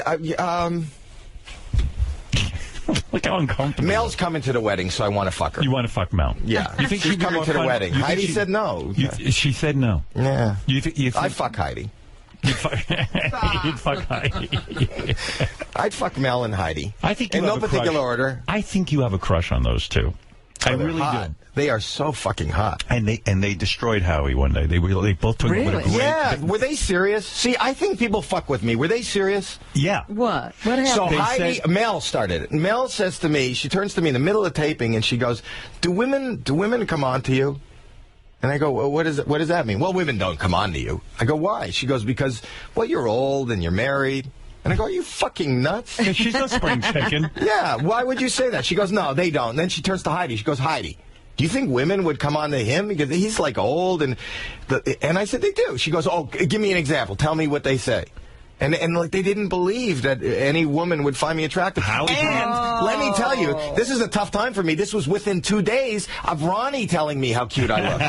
Look how uncomfortable.
Mel's coming to the wedding, so I want to fuck her.
You want to fuck Mel?
Yeah.
You think
she's coming to the wedding? Heidi said no.
She said no.
Yeah.
I'd
fuck Heidi.
You'd fuck Heidi.
I'd fuck Mel and Heidi.
I think you
in
have
no particular order.
I think you have a crush on those two. I really do.
They are so fucking hot.
And they destroyed Howie one day. They both took
really? Yeah. Were they serious? See, I think people fuck with me. Were they serious?
Yeah.
What happened?
So Mel started it. Mel says to me, she turns to me in the middle of the taping and she goes, "Do women come on to you?" And I go, well, what does that mean? Well, women don't come on to you. I go, why? She goes, because, well, you're old and you're married. And I go, are you fucking nuts?
Yeah, she's no spring chicken.
Yeah, why would you say that? She goes, no, they don't. And then she turns to Heidi. She goes, Heidi, do you think women would come on to him? Because he's like old. And I said, they do. She goes, oh, give me an example. Tell me what they say. And like they didn't believe that any woman would find me attractive. Let me tell you, this is a tough time for me. This was within 2 days of Ronnie telling me how cute I look.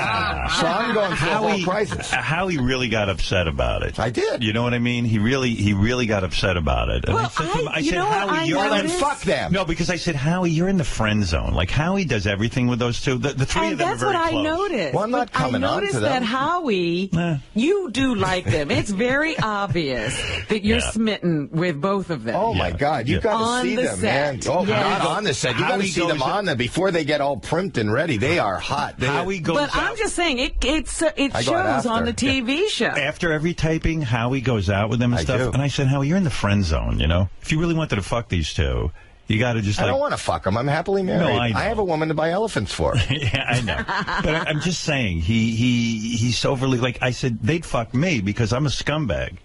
So I'm going through a whole crisis.
Howie really got upset about it.
I did.
You know what I mean? He really got upset about it. And
well,
I said to him, I said, Howie,
you're fuck them.
No, because I said, Howie, you're in the friend zone. Like Howie does everything with those two. The three of them are very close.
And that's what I noticed.
Well, I'm not coming on to them.
I noticed that Howie, you do like them. It's very obvious that you're smitten with both of them.
Oh my God, you got to see them, man. Oh, not on the set. You got to see them on them before they get all primed and ready. They are hot.
Howie goes
but I'm just saying, it shows on the TV show.
After every taping, Howie goes out with them and stuff. And I said, Howie, you're in the friend zone. You know, if you really wanted to fuck these two, you got to just.
I don't want to fuck them. I'm happily married.
No, I
have a woman to buy elephants for.
Yeah, I know. But I'm just saying, he's overly like I said. They'd fuck me because I'm a scumbag.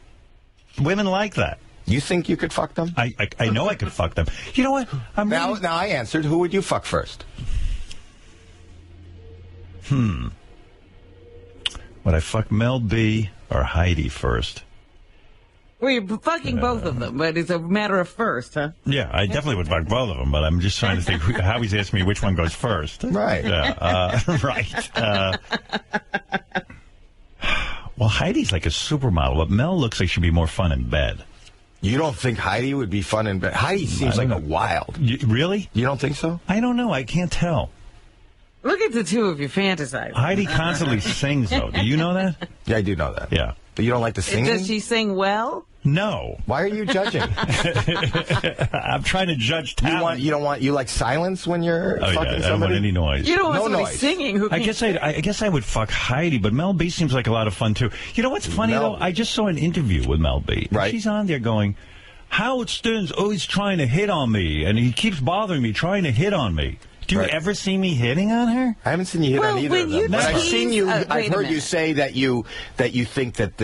Women like that.
You think you could fuck them?
I know I could fuck them. You know what?
Now I answered. Who would you fuck first?
Would I fuck Mel B or Heidi first?
Well, you're fucking both of them, but it's a matter of first, huh?
Yeah, I definitely would fuck both of them, but I'm just trying to think. Howie's asking me which one goes first.
Right.
Yeah, right. Well, Heidi's like a supermodel, but Mel looks like she'd be more fun in bed.
You don't think Heidi would be fun in bed? Heidi seems like a wild.
Really?
You don't think so?
I don't know. I can't tell.
Look at the two of you fantasizing.
Heidi constantly sings, though. Do you know that?
Yeah, I do know that.
Yeah.
But you don't like the singing?
Does she sing well?
No.
Why are you judging?
I'm trying to judge talent.
You like silence when you're fucking somebody?
I don't want any noise.
You don't want somebody singing who
I guess I would fuck Heidi, but Mel B seems like a lot of fun too. You know what's funny though? I just saw an interview with Mel B.
Right.
She's on there going, Howard Stern's always trying to hit on me, and he keeps bothering me, trying to hit on me. Do you ever see me hitting on her?
I haven't seen you hit on either of them. But I've seen you. I've heard you say that you think that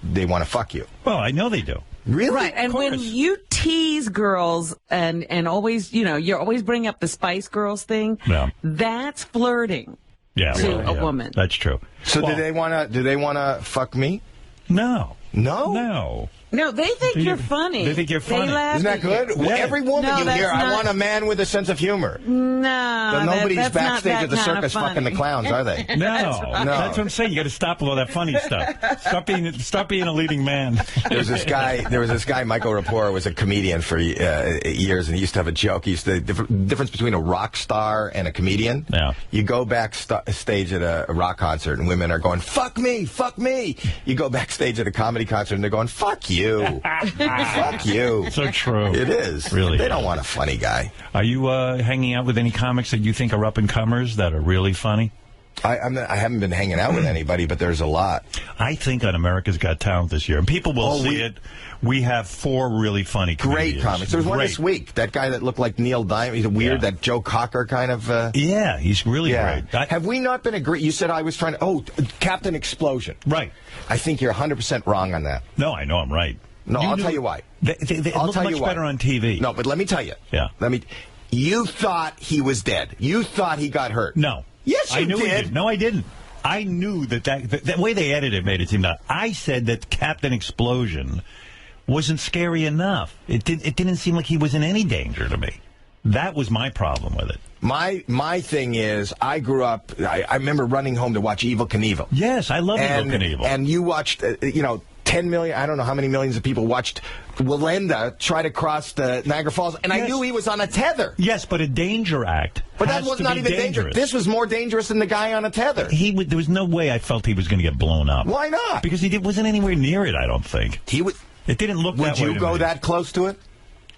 they want to fuck you.
Well, I know they do.
Really?
Right. And when you tease girls and always, you're always bringing up the Spice Girls thing.
Yeah.
That's flirting.
Yeah.
To a woman.
That's true.
So do they want to fuck me?
No.
No.
No.
No, they think you're funny.
They think you're funny.
Isn't that good?
Yeah.
Every woman you hear, I want a man with a sense of humor.
No.
But nobody's
that's
backstage
not
at the circus fucking the clowns, are they?
No. That's what I'm saying. You got to stop with all that funny stuff. Stop being a leading man.
There was this guy, Michael Rapport, was a comedian for years, and he used to have a joke. He used to, the difference between a rock star and a comedian.
Yeah.
You go backstage at a rock concert, and women are going, fuck me, fuck me. You go backstage at a comedy concert, and they're going, fuck you. you. Fuck you.
So true.
It is.
Really.
They don't want a funny guy.
Are you hanging out with any comics that you think are up-and-comers that are really funny?
I haven't been hanging out with anybody, but there's a lot.
I think on America's Got Talent this year, and people will see it, we have 4 really funny comedians.
Great comics. There was one this week. That guy that looked like Neil Diamond. He's weird, that Joe Cocker kind of...
yeah, he's really great.
Have we not been agreed? You said I was trying to... Oh, Captain Explosion.
Right.
I think you're 100% wrong on that.
No, I know I'm right.
No, I'll tell you why.
They look much better on TV.
No, but let me tell you.
Yeah.
You thought he was dead. You thought he got hurt.
No.
Yes, you
I knew
did.
He did. No, I didn't. I knew that way they edited it made it seem that I said that Captain Explosion wasn't scary enough. It didn't seem like he was in any danger to me. That was my problem with it.
My thing is, I grew up. I remember running home to watch Evel Knievel.
Yes, I love Evel Knievel.
And you watched, 10 million. I don't know how many millions of people watched Wallenda try to cross the Niagara Falls, and I knew he was on a tether.
Yes, but a danger act.
But that was not even dangerous. This was more dangerous than the guy on a tether.
There was no way I felt he was going to get blown up.
Why not?
Because he wasn't anywhere near it. I don't think
he was.
It didn't look that way.
Would you go that close to it?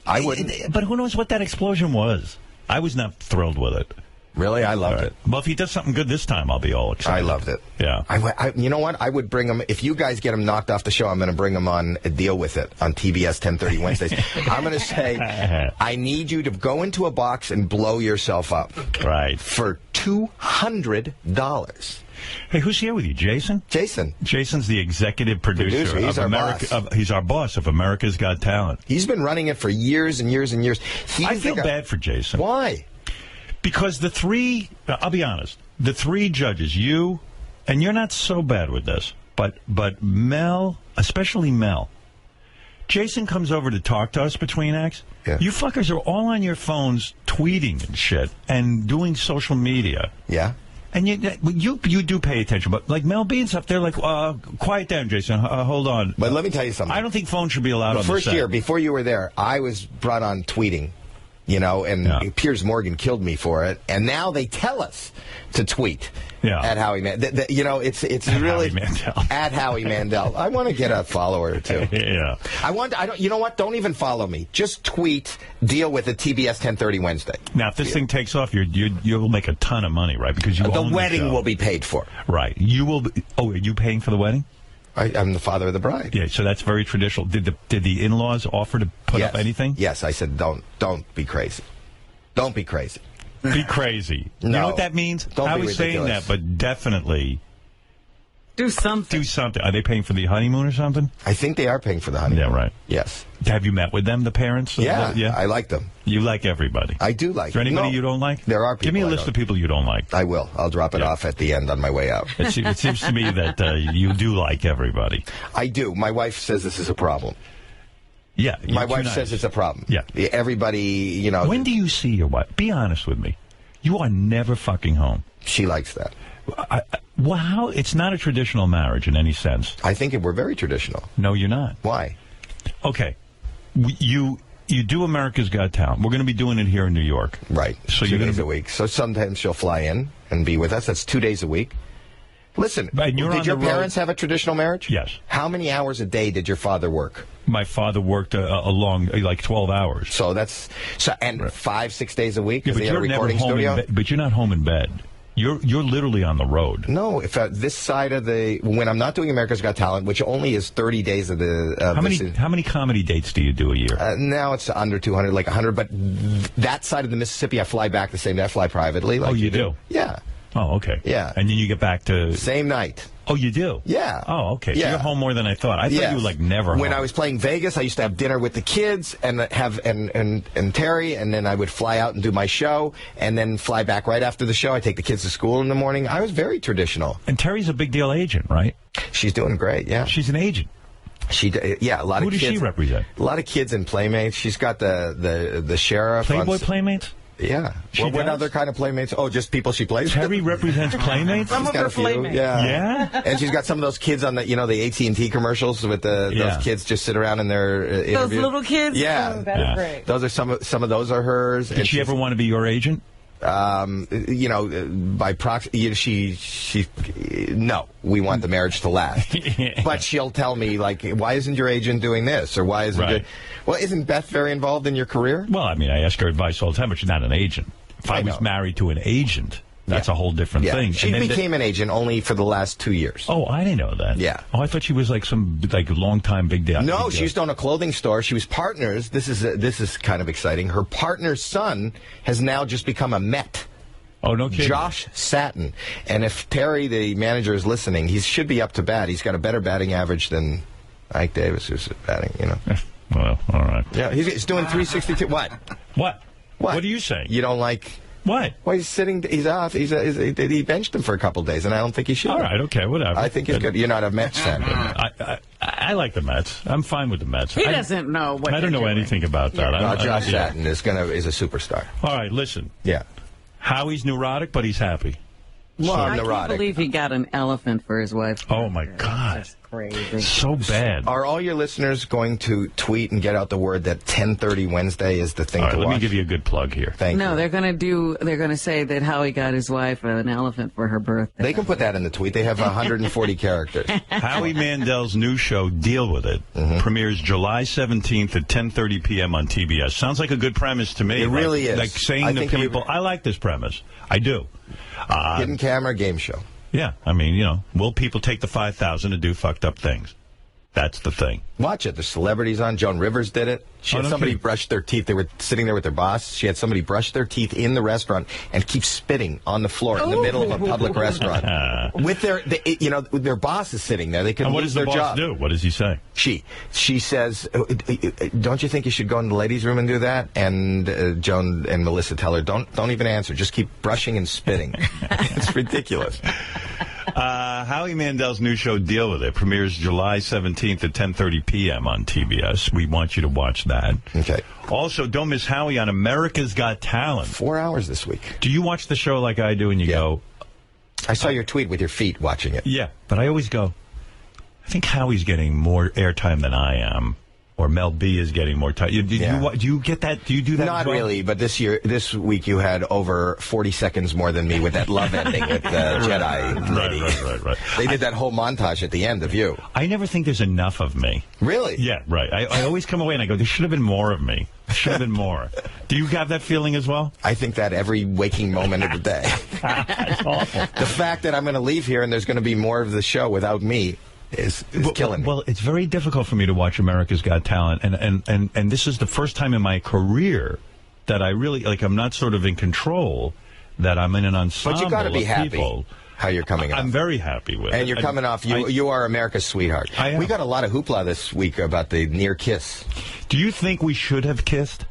I wouldn't.
But who knows what that explosion was? I was not thrilled with it.
Really? I loved it.
Well, if he does something good this time, I'll be all excited.
I loved it.
Yeah.
You know what? I would bring him. If you guys get him knocked off the show, I'm going to bring him on Deal With It on TBS 10:30 Wednesdays. I'm going to say, I need you to go into a box and blow yourself up.
Right.
For $200.
Hey, who's here with you? Jason?
Jason.
Jason's the executive producer.
He's our
boss.
boss.
He's our boss of America's Got Talent.
He's been running it for years and years and years.
I feel bad for Jason.
Why?
Because I'll be honest, the 3 judges, you, and you're not so bad with this, but Mel, especially Mel, Jason comes over to talk to us between acts.
Yeah.
You fuckers are all on your phones tweeting and shit and doing social media.
Yeah.
And you do pay attention, but like Mel B's up there, like, quiet down, Jason. Hold on.
But let me tell you something.
I don't think phones should be allowed on the
first
set.
year, before you were there, I was brought on tweeting. And Piers Morgan killed me for it. And now they tell us to tweet at Howie Mandel. It's really at Howie Mandel. I want to get a follower or 2.
Yeah.
You know what? Don't even follow me. Just tweet. Deal with it. TBS 10:30 Wednesday.
Now, if this thing takes off, you'll make a ton of money, right? Because
the wedding will be paid for.
Right. You will. Are you paying for the wedding?
I'm the father of the bride.
Yeah, so that's very traditional. Did the in-laws offer to put up anything?
Yes, I said don't be crazy. Don't be crazy.
Be crazy.
No.
You know what that means? I was saying that, but definitely
do something.
Do something. Are they paying for the honeymoon or something?
I think they are paying for the honeymoon.
Yeah, right.
Yes.
Have you met with them, the parents?
Yeah, I like them.
You like everybody?
I do like them.
Is there anybody you don't like?
There are people.
Give me a list of people you don't like.
I will. I'll drop it off at the end on my way out.
It seems to me that you do like everybody.
I do. My wife says this is a problem.
Yeah.
My wife says it's a problem.
Yeah.
Everybody,
When do you see your wife? Be honest with me. You are never fucking home.
She likes that.
Well, how? It's not a traditional marriage in any sense.
I think we're very traditional.
No, you're not.
Why?
Okay. You do America's Got Talent. We're going to be doing it here in New York.
Right.
So
2 days a week. So sometimes she'll fly in and be with us. That's 2 days a week. Listen, did your parents have a traditional marriage?
Yes.
How many hours a day did your father work?
My father worked a long, like 12 hours.
So that's 5-6 days a week.
Yeah, but you're never home in bed. But you're not home in bed. You're literally on the road.
No, if this side of when I'm not doing America's Got Talent, which only is 30 days of the.
How many comedy dates do you do a year?
Now it's under 200, like 100. But that side of the Mississippi, I fly back the same day. I fly privately. Like
you do?
Yeah.
Oh, okay.
Yeah.
And then you get back to
same night.
Oh, you do?
Yeah.
Oh, okay. So
yeah.
you're home more than I thought. I thought you were like never home.
When I was playing Vegas, I used to have dinner with the kids and have and Terry, and then I would fly out and do my show, and then fly back right after the show. I take the kids to school in the morning. I was very traditional.
And Terry's a big deal agent, right?
She's doing great. Yeah.
She's an agent.
A lot
Who
of kids.
Who does she represent?
A lot of kids and Playmates. She's got the sheriff.
Playboy Playmates?
Yeah. What other kind of Playmates? Oh, just people she plays with?
Terry represents Playmates?
Some of her Playmates.
Yeah. And she's got some of those kids on the AT&T commercials with those kids just sit around in their interview.
Those little kids?
Yeah.
Oh, that's great.
Those are some of those are hers.
Did she ever want to be your agent?
By proxy, no, we want the marriage to last. But she'll tell me, like, why isn't your agent doing this? Or why isn't Well, isn't Beth very involved in your career?
Well, I mean, I ask her advice all the time, but she's not an agent. If I was married to an agent, that's a whole different thing.
She became an agent only for the last 2 years.
Oh, I didn't know that.
Yeah.
Oh, I thought she was like some long-time big deal.
No, she used to own a clothing store. She was partners. This is kind of exciting. Her partner's son has now just become a Met.
Oh, no kidding.
Josh Satin. And if Terry, the manager, is listening, he should be up to bat. He's got a better batting average than Ike Davis, who's batting,
Well, all right.
Yeah, he's doing 362. What?
What? What are you saying?
You don't like...
What?
Well, he's sitting. He's off. He benched him for a couple of days, and I don't think he should.
All right, okay, whatever.
I think he's good. You're not a Mets fan.
I like the Mets. I'm fine with the Mets.
He doesn't know what
I don't know anything about that.
Josh Satin is a superstar.
All right, listen.
Yeah.
Howie's neurotic, but he's happy.
Well,
I can't believe he got an elephant for his wife.
Oh, my God.
That's crazy.
So bad.
Are all your listeners going to tweet and get out the word that 10:30 Wednesday is the thing to watch?
Let me give you a good plug here.
Thank you.
They're going to say that Howie got his wife an elephant for her birthday.
They can put that in the tweet. They have 140 characters.
Howie Mandel's new show, Deal With It, premieres July 17th at 10:30 p.m. on TBS. Sounds like a good premise to me.
It really is.
Like saying to people, I like this premise. I do.
Hidden camera game show.
Yeah, I mean, will people take the $5,000 to do fucked up things? That's the thing.
Watch it. The celebrities on. Joan Rivers did it. She had somebody brush their teeth. They were sitting there with their boss. She had somebody brush their teeth in the restaurant and keep spitting on the floor in the middle of a public restaurant. With their boss is sitting there. They could lose their job.
And what does the boss do? What does he say?
She says, don't you think you should go in the ladies' room and do that? And Joan and Melissa tell her, don't even answer. Just keep brushing and spitting. It's ridiculous.
Howie Mandel's new show, Deal With It, premieres July 17th at 10:30 p.m. on TBS. We want you to watch that.
Okay.
Also, don't miss Howie on America's Got Talent.
4 hours this week.
Do you watch the show like I do and you go...
I saw your tweet with your feet watching it.
Yeah, but I always go, I think Howie's getting more airtime than I am. Or Mel B is getting more time. Do you get that? Do you do that?
Not really, but this week you had over 40 seconds more than me with that love ending with the Jedi lady.
Right.
They did that whole montage at the end of you.
I never think there's enough of me.
Really?
Yeah, right. I always come away and I go, there should have been more of me. There should have been more. Do you have that feeling as well?
I think that every waking moment of the day.
That's awful.
The fact that I'm going to leave here and there's going to be more of the show without me is killing me.
Well, it's very difficult for me to watch America's Got Talent, and this is the first time in my career that I really, I'm not sort of in control, that I'm in an ensemble.
But you got to be happy
people.
How you're coming off.
I'm very happy with it.
And you're coming off. You are America's sweetheart. We got a lot of hoopla this week about the near kiss.
Do you think we should have kissed?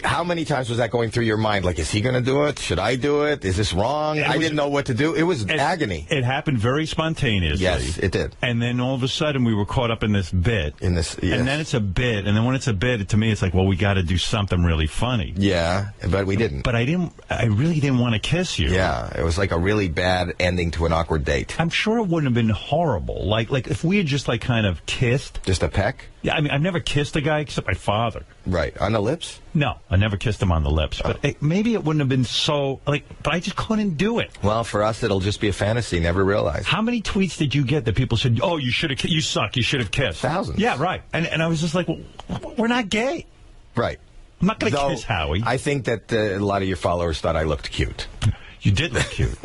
How many times was that going through your mind? Like, is he going to do it? Should I do it? Is this wrong? I didn't know what to do. It was agony.
It happened very spontaneously.
Yes, it did.
And then all of a sudden we were caught up in this bit.
And then
it's a bit. And then when it's a bit, to me, it's like, well, we got to do something really funny.
Yeah, but we didn't.
But I really didn't want to kiss you.
Yeah, it was like a really bad ending to an awkward date.
I'm sure it wouldn't have been horrible. Like if we had just kind of kissed.
Just a peck?
Yeah, I mean, I've never kissed a guy except my father.
Right. On the lips?
No, I never kissed him on the lips. But maybe it wouldn't have been so, but I just couldn't do it.
Well, for us, it'll just be a fantasy, never realized.
How many tweets did you get that people said, oh, you suck, you should have kissed?
Thousands.
Yeah, right. And I was just like, well, we're not gay.
Right.
I'm not going to kiss Howie.
I think that a lot of your followers thought I looked cute.
You did look cute.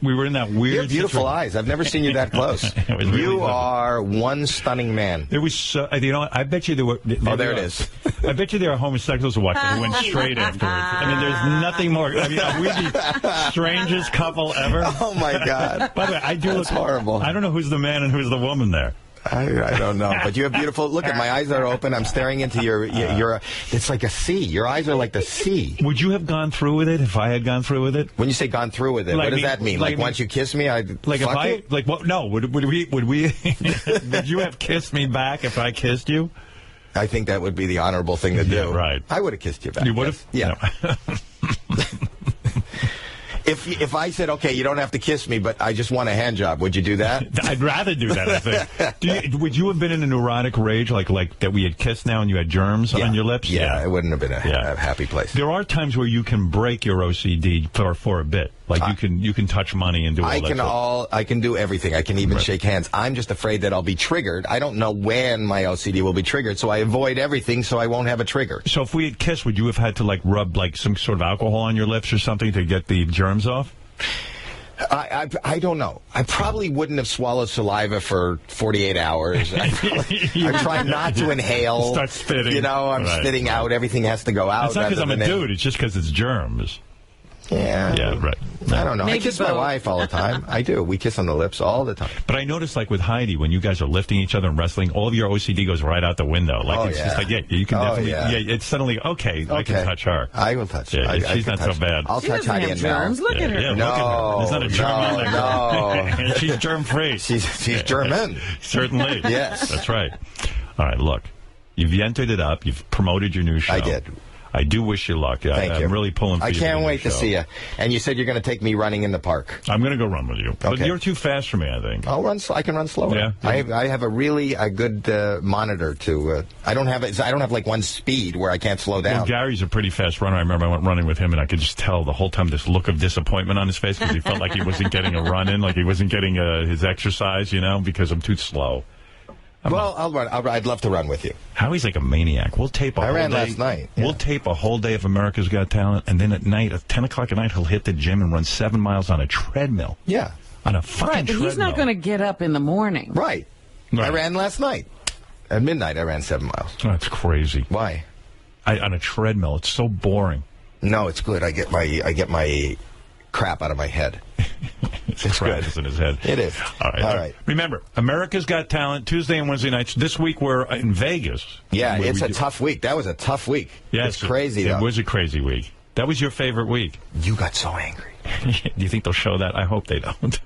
We were in that weird...
You have beautiful eyes. I've never seen you that close. You are one stunning man.
There was so... I bet you there were...
there it is.
I bet you there are homosexuals who watched it who went straight afterwards. I mean, there's nothing more... I mean, are we the strangest couple ever?
Oh, my God.
By the way, I do look...
horrible.
I don't know who's the man and who's the woman there.
I don't know, but you have beautiful... Look at my eyes are open. I'm staring into your... It's like a sea. Your eyes are like the sea.
Would you have gone through with it if I had gone through with it?
When you say gone through with it, what does that mean? Like once you kiss me, I'd fuck you?
Like what? No. Would we? Would you have kissed me back if I kissed you?
I think that would be the honorable thing to do.
Right.
I would have kissed you back.
You would have?
Yeah.
No.
If I said, okay, you don't have to kiss me, but I just want a hand job, would you do that?
I'd rather do that, I think. Would you have been in a neurotic rage like that we had kissed now and you had germs on your lips?
Yeah, it wouldn't have been a happy place.
There are times where you can break your OCD for a bit. Like you can touch money and do all that stuff.
I can do everything. I can even shake hands. I'm just afraid that I'll be triggered. I don't know when my OCD will be triggered, so I avoid everything so I won't have a trigger.
So if we had kissed, would you have had to like rub like some sort of alcohol on your lips or something to get the germs off?
I don't know. I probably wouldn't have swallowed saliva for 48 hours. I try not to inhale.
Start spitting.
You know, I'm spitting out. Everything has to go out.
It's not because I'm a dude. It's just because it's germs.
Yeah.
Yeah, right.
I don't know. I kiss my wife all the time. I do. We kiss on the lips all the time.
But I noticed, like, with Heidi, when you guys are lifting each other and wrestling, all of your OCD goes right out the window. Like, it's just like, you can definitely, it's suddenly, okay, I can touch her.
I will touch her.
Yeah, she's not so bad.
I'll touch Heidi and Mel.
Look at her.
Yeah, look at her. There's not a germ on there.
No.
She's germ-free.
She's German.
Certainly.
Yes.
That's right. All right, look. You've entered it up. You've promoted your new show.
I did.
I do wish you luck.
Thank you.
I'm really pulling for you.
I can't wait to see you. And you said you're going to take me running in the park.
I'm going to go run with you. But you're too fast for me, I think.
I'll run. I can run slower.
Yeah.
I have a really good monitor to. I don't have like one speed where I can't slow down.
Well, Gary's a pretty fast runner. I remember I went running with him, and I could just tell the whole time this look of disappointment on his face because he felt like he wasn't getting a run in, like he wasn't getting his exercise, because I'm too slow.
I'll run. I'd love to run with you.
Howie's like a maniac. We'll tape a whole day.
I ran last night. Yeah.
We'll tape a whole day of America's Got Talent, and then at night, at 10 o'clock at night, he'll hit the gym and run 7 miles on a treadmill.
Yeah.
On a fucking treadmill.
But he's not going to get up in the morning.
Right. I ran last night. At midnight, I ran 7 miles.
That's crazy.
Why?
On a treadmill. It's so boring.
No, it's good. I get my crap out of my head.
It's good. It's in his head.
It is.
All right. Remember, America's Got Talent, Tuesday and Wednesday nights. This week we're in Vegas.
Yeah, it's a tough week. That was a tough week.
Yeah,
it's crazy, though.
It was a crazy week. That was your favorite week.
You got so angry.
Do you think they'll show that? I hope they don't.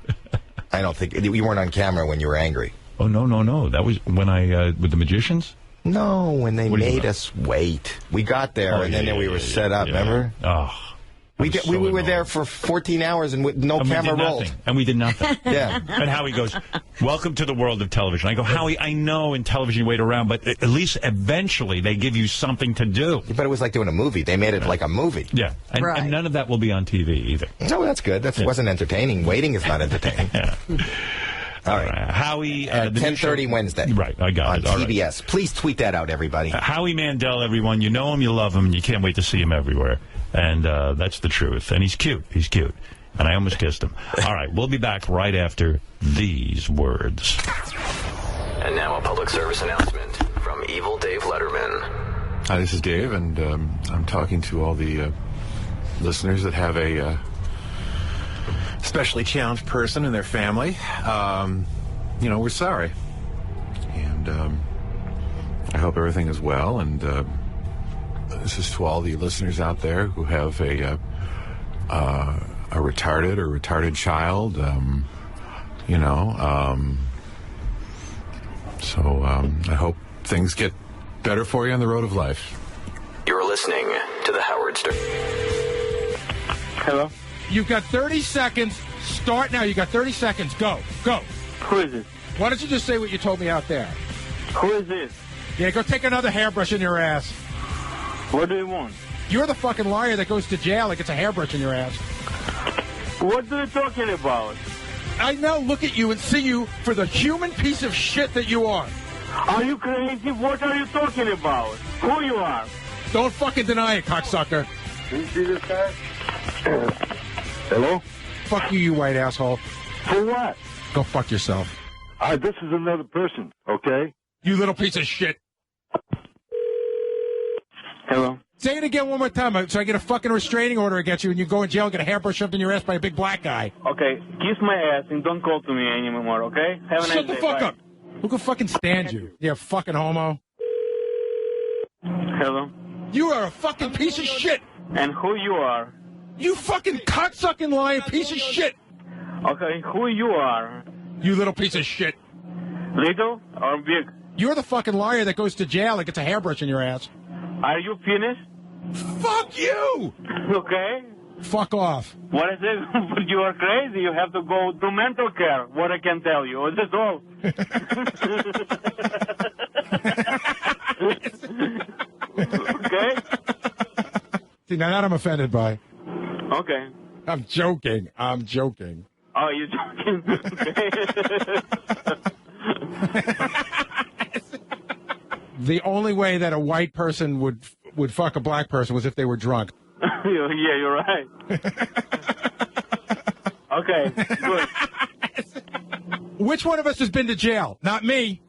I don't think. You weren't on camera when you were angry.
Oh, no. That was when I, with the magicians?
No, when they made us wait. We got there, and then we were set up, remember?
Oh.
We were there for 14 hours and with no camera rolled.
And we did nothing.
Yeah.
And Howie goes, welcome to the world of television. I go, Howie, I know in television you wait around, but at least eventually they give you something to do.
But it was like doing a movie. They made it like a movie.
Yeah. And none of that will be on TV either.
No, that's good. That wasn't entertaining. Waiting is not entertaining.
Yeah.
All right.
Howie.
At 10:30 Wednesday.
Right, I got
it.
On
TBS. Right. Please tweet that out, everybody.
Howie Mandel, everyone. You know him, you love him, and you can't wait to see him everywhere. And that's the truth. And he's cute. He's cute. And I almost kissed him. All right, we'll be back right after these words.
And now a public service announcement from Evil Dave Letterman.
Hi, this is Dave, and I'm talking to all the listeners that have a specially challenged person in their family. We're sorry. And I hope everything is well, and this is to all the listeners out there who have a retarded child, so I hope things get better for you on the road of life.
You're listening to The Howard Stern.
Hello? You've got 30 seconds. Start now. You got 30 seconds. Go.
Who is this?
Why don't you just say what you told me out there?
Who is this?
Yeah, go take another hairbrush in your ass.
What do you want?
You're the fucking liar that goes to jail and gets a hairbrush in your ass.
What are you talking about?
I now look at you and see you for the human piece of shit that you are.
Are you crazy? What are you talking about? Who you are?
Don't fucking deny it, cocksucker.
Do you see this guy? Hello?
Fuck you, you white asshole.
For what?
Go fuck yourself.
This is another person, okay?
You little piece of shit.
Hello?
Say it again one more time so I get a fucking restraining order against you and you go in jail and get a hairbrush shoved in your ass by a big black guy.
Okay, kiss my ass and don't call to me anymore, okay? Have a nice day.
Shut the fuck
Bye.
up. Who can fucking stand you? You fucking homo.
Hello?
You are a fucking piece of shit.
And who you are?
You fucking cocksucking lying piece of shit.
Okay, who you are?
You little piece of shit.
Little or big?
You're the fucking liar that goes to jail and gets a hairbrush in your ass.
Are you finished?
Fuck you!
Okay.
Fuck off.
What is it? You are crazy. You have to go to mental care. What I can tell you. That's all. Okay?
See, now that I'm offended by.
Okay.
I'm joking. I'm joking.
Oh, you're joking? Okay.
The only way that a white person would fuck a black person was if they were drunk.
Yeah, you're right. Okay, good.
Which one of us has been to jail? Not me.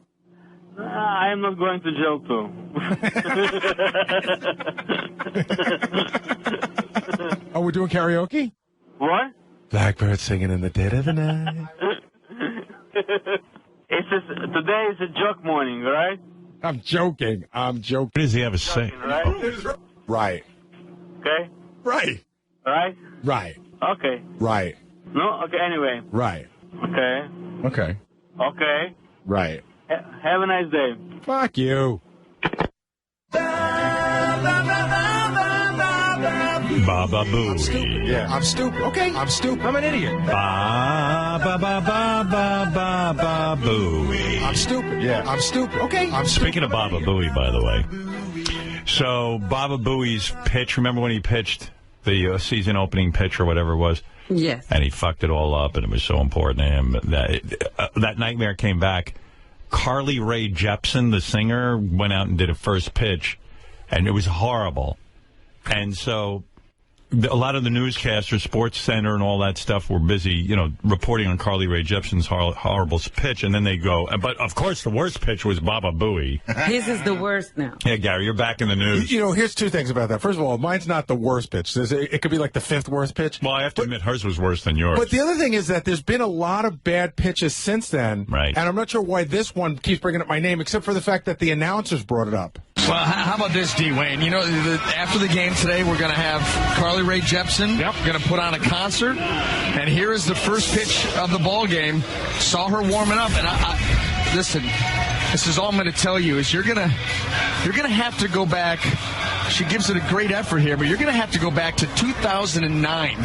I am not going to jail too.
Oh, we're doing karaoke?
What?
Blackbird singing in the dead of the night.
Today is a joke morning, right?
I'm joking. I'm joking.
What does he have to say?
Right?
Right.
Okay?
Right.
Right?
Right.
Okay.
Right.
No? Okay, anyway.
Right.
Okay.
Okay.
Okay.
Right.
Have a nice day.
Fuck you.
Baba Booey.
Yeah, I'm stupid. Okay, I'm stupid. I'm an idiot.
Ba ba ba ba ba ba ba Booey.
I'm stupid. Yeah, I'm stupid. Okay, I'm stupid.
Speaking of Baba Booey, by the way. So Baba Booey's pitch, remember when he pitched the season opening pitch or whatever it was?
Yes.
And he fucked it all up, and it was so important to him that that nightmare came back. Carly Rae Jepsen, the singer, went out and did a first pitch, and it was horrible. And so a lot of the newscasters, Sports Center and all that stuff were busy, reporting on Carly Rae Jepsen's horrible pitch. And then they go, but of course the worst pitch was Baba Booey.
His is the worst now.
Yeah, Gary, you're back in the news.
Here's two things about that. First of all, mine's not the worst pitch. It could be like the fifth worst pitch.
Well, I have to admit hers was worse than yours.
But the other thing is that there's been a lot of bad pitches since then.
Right.
And I'm not sure why this one keeps bringing up my name, except for the fact that the announcers brought it up.
Well, how about this, D. Wayne? After the game today, we're going to have Carly Rae Jepsen going to put on a concert, and here is the first pitch of the ball game. Saw her warming up, and I listen. This is all I'm going to tell you is you're going to have to go back. She gives it a great effort here, but you're going to have to go back to 2009.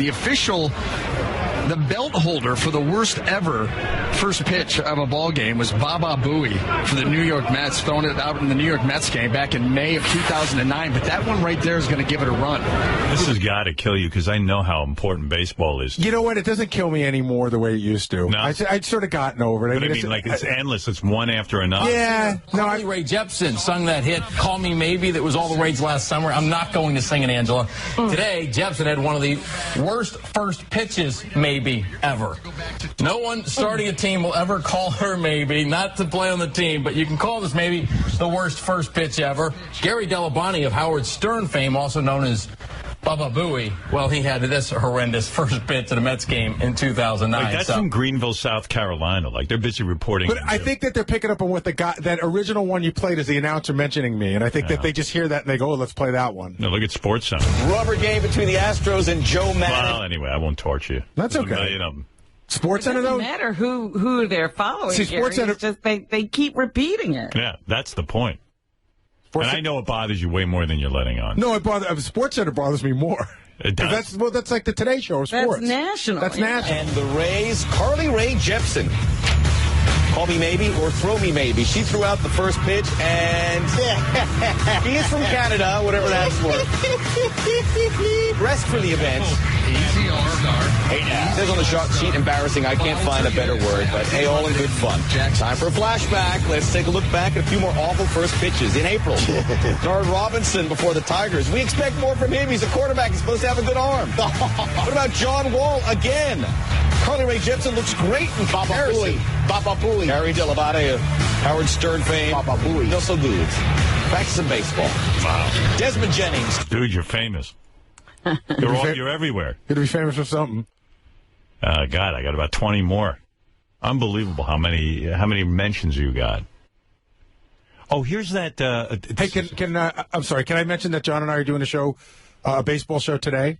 The belt holder for the worst ever first pitch of a ball game was Baba Booey for the New York Mets, throwing it out in the New York Mets game back in May of 2009. But that one right there is going to give it a run.
This has got to kill you because I know how important baseball is.
You know what? It doesn't kill me anymore the way it used to.
No.
I'd sort of gotten over it.
But it's endless. It's one after another.
Yeah.
Carly Rae Jepsen sung that hit, Call Me Maybe, that was all the rage last summer. I'm not going to sing it, Angela. Today, Jepsen had one of the worst first pitches, maybe, ever. No one starting a team will ever call her maybe, not to play on the team, but you can call this maybe the worst first pitch ever. Gary Delabonte of Howard Stern fame, also known as Baba Booey, well, he had this horrendous first pitch at a Mets game in 2009.
That's from Greenville, South Carolina. They're busy reporting.
But I think that they're picking up on what that original one you played is the announcer mentioning me, and I think that they just hear that and they go, let's play that one.
No, look at Sports Center.
Rubber game between the Astros and Joe Madden.
Well, anyway, I won't torch you.
That's okay.
There's a million of them.
Sports Center, though?
It doesn't matter who they're following.
See, Sports Center,
it's just they keep repeating it.
Yeah, that's the point. And I know it bothers you way more than you're letting on.
No, Sports Center bothers me more.
It does.
That's like the Today Show of sports.
That's national.
That's national.
And the Rays, Carly Rae Jepsen. Call me maybe or throw me maybe. She threw out the first pitch, and he is from Canada, whatever that's worth. Rest for the event.
Easy all-star.
Hey, it says on the shot sheet, embarrassing. I can't find a better word, but hey, all in good fun. Time for a flashback. Let's take a look back at a few more awful first pitches. In April, Bernard Robinson before the Tigers. We expect more from him. He's a quarterback. He's supposed to have a good arm. What about John Wall again? Carly Rae Jepsen looks great in comparison.
Baba Booey.
Harry Delabate of Howard Stern fame.
Baba Booey.
Not so good. Back to some baseball.
Wow.
Desmond Jennings.
Dude, you're famous. You're everywhere.
You're to be famous for something.
God, I got about 20 more. Unbelievable how many mentions you got. Oh, here's that.
Hey, I'm sorry. Can I mention that John and I are doing a baseball show today?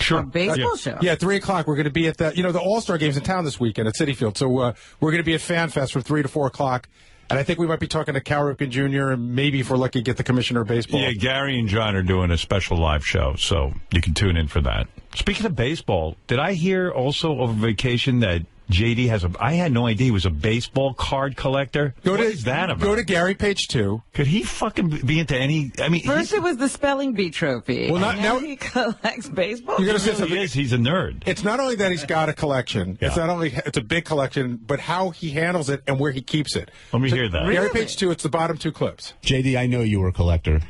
Sure.
A baseball show?
Yeah, 3 o'clock. We're going to be at the All-Star Game's in town this weekend at Citi Field. So we're going to be at Fan Fest from 3 to 4 o'clock. And I think we might be talking to Cal Ripken Jr. and maybe, if we're lucky, get the commissioner of baseball.
Yeah, Gary and John are doing a special live show, so you can tune in for that. Speaking of baseball, did I hear also over vacation that JD has I had no idea he was a baseball card collector. What is that about?
Go to Gary Page 2.
Could he fucking be into any? I mean,
first it was the spelling bee trophy.
Well,
now he collects baseball.
You're gonna say
something. He's a nerd.
It's not only that he's got a collection.
Yeah.
It's not only it's a big collection, but how he handles it and where he keeps it.
Let me hear that.
Gary Page 2. It's the bottom 2 clips.
JD, I know you were a collector.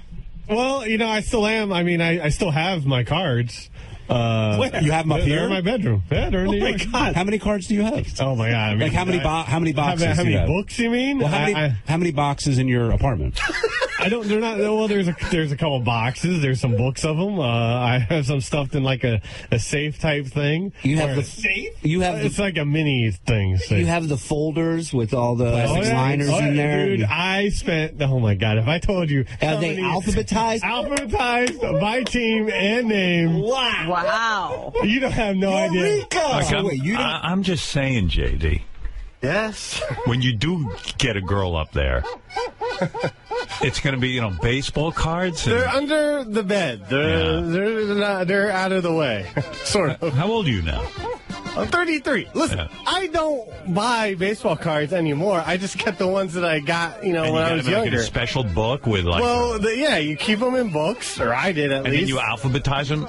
Well, you know, I still am. I mean, I still have my cards.
Where? You have them up here?
They're in my bedroom. Yeah, they're in New York.
God. How many cards do you have?
Oh, my God. I mean,
like, how many boxes
How
do you
many
have?
books, you mean?
Well, how many boxes in your apartment?
They're not, well, there's a couple boxes. There's some books of them. I have some stuffed in like a safe type thing.
You have
the
safe?
It's like a mini thing. Safe.
You have the folders with all the liners in there?
Dude, I spent, oh my God, if I told you.
Are they alphabetized?
Alphabetized by team and name.
Wow.
You don't have no idea.
I'm just saying, JD.
Yes.
When you do get a girl up there, it's going to be, baseball cards.
They're under the bed. They're out of the way, sort of.
How old are you now?
I'm 33. Listen, I don't buy baseball cards anymore. I just get the ones that I got, when I was younger.
Like in a special book with like.
Well, you keep them in books, or I did at least.
And then you alphabetize them.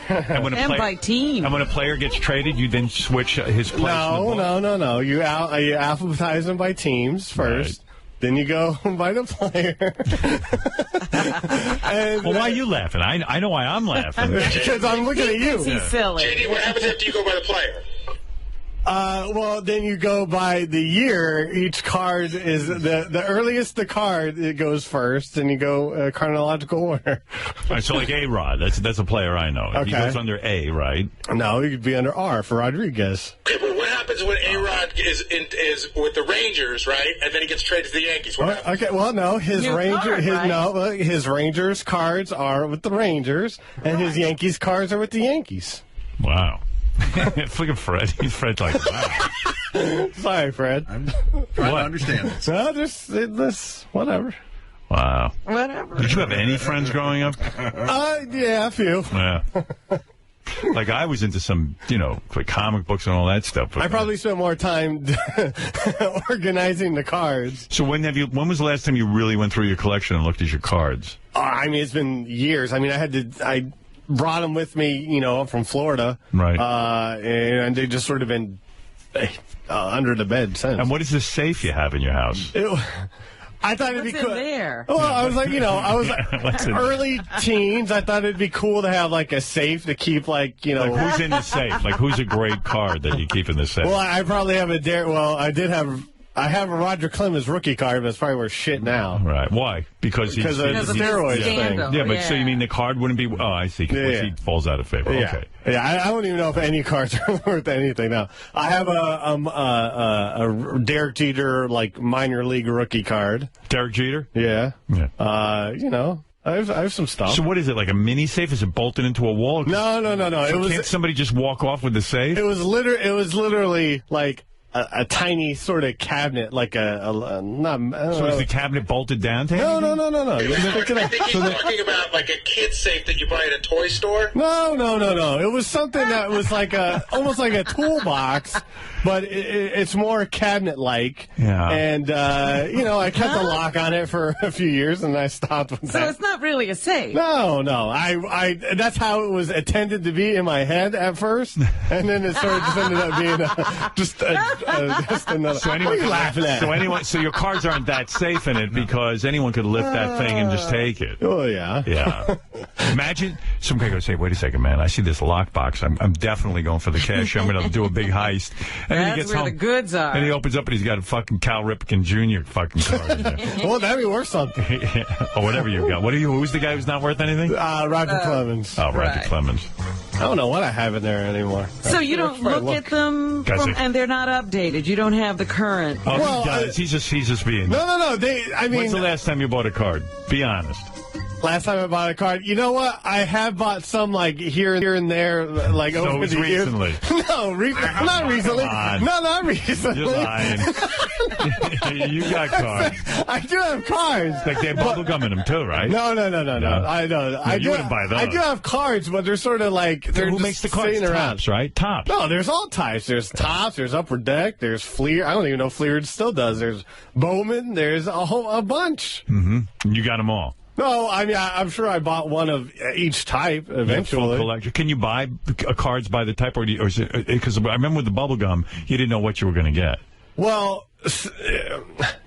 And by team.
And when a player gets traded, you then switch his place.
No. You alphabetize them by teams first. Right. Then you go by the player.
Well, why are you laughing? I know why I'm laughing.
Because I'm looking at you.
He's silly.
JD, what happens after you go by the player?
Well, then you go by the year. Each card is the earliest the card, it goes first, and you go chronological order.
All right, so like A-Rod, that's a player I know.
Okay.
He goes under A, right?
No, he could be under R for Rodriguez.
Okay, but what happens when A-Rod is with the Rangers, right? And then he gets traded to the Yankees. What happens?
Okay, well, no, his Rangers cards are with the Rangers, and his Yankees cards are with the Yankees.
Wow. Look at Fred. Fred's like, wow.
Sorry, Fred.
I'm trying to understand this.
No, this, whatever.
Wow.
Whatever.
Did you have any friends growing up?
Yeah, a few.
Yeah. Like I was into some, like comic books and all that stuff.
I probably spent more time organizing the cards.
So when was the last time you really went through your collection and looked at your cards?
I mean, it's been years. I mean, I brought them with me, from Florida.
Right.
And they just sort of been under the bed since.
And what is this safe you have in your house?
I thought it'd be cool.
There?
Well, I was like, I was early teens. I thought it'd be cool to have like a safe to keep like
who's in the safe? Like who's a great card that you keep in the safe?
Well, I probably have I have a Roger Clemens rookie card, but it's probably worth shit now.
Right. Why? Because
of the steroids thing.
Yeah, but so you mean the card wouldn't be... Oh, I see. Because he falls out of favor.
Yeah.
Okay.
Yeah, I don't even know if any cards are worth anything now. I have a Derek Jeter, like, minor league rookie card.
Derek Jeter?
Yeah.
Yeah.
I have some stuff.
So what is it, like a mini safe? Is it bolted into a wall?
No.
So can't somebody just walk off with the safe?
It was literally like... A tiny sort of cabinet, like
So is the cabinet bolted down to
No.
I think he's talking about like a kid safe that you buy at a toy store.
No. It was something that was like almost like a toolbox, but it's more cabinet-like.
Yeah.
And, I kept the lock on it for a few years, and I stopped with that.
So it's not really a safe.
No. I that's how it was intended to be in my head at first, and then it sort of just ended up being just another.
So anyone
what are you laughing at?
So your cards aren't that safe in it because anyone could lift that thing and just take it.
Oh, yeah.
Yeah. Imagine some guy goes, "Hey, wait a second, man. I see this lockbox. I'm definitely going for the cash. I'm going to do a big heist." And
That's
he gets
where
home,
the goods are.
And he opens up and he's got a fucking Cal Ripken Jr. fucking card in there.
Well, that'd be worth something.
Or whatever you got. Who's the guy who's not worth anything?
Roger Clemens.
Oh, Roger Clemens.
I don't know what I have in there anymore.
So you don't look at them, and they're not updated. You don't have the current.
Oh, he does. He's just being.
No.
When's the last time you bought a card? Be honest.
Last time I bought a card, you know what? I have bought some like here and there, like
So
over
it was
the years.
recently.
No, not recently.
on.
No, not recently.
You're lying. You got cards.
I do have cards.
Like they have bubble gum in them too, right?
No. I know.
No,
I
you wouldn't buy those.
I do have cards, but they're sort of like they're
Who
just
makes the cards?
sitting around.
Tops, right? Tops.
No, there's all types. There's Tops, there's Upper Deck, there's Fleer. I don't even know if Fleer still does. There's Bowman. There's a bunch.
Mm-hmm. You got them all.
No, I mean, I'm sure I bought one of each type eventually.
Full collection. Can you buy cards by the type, or is it? Because I remember with the bubble gum, you didn't know what you were going to get.
Well,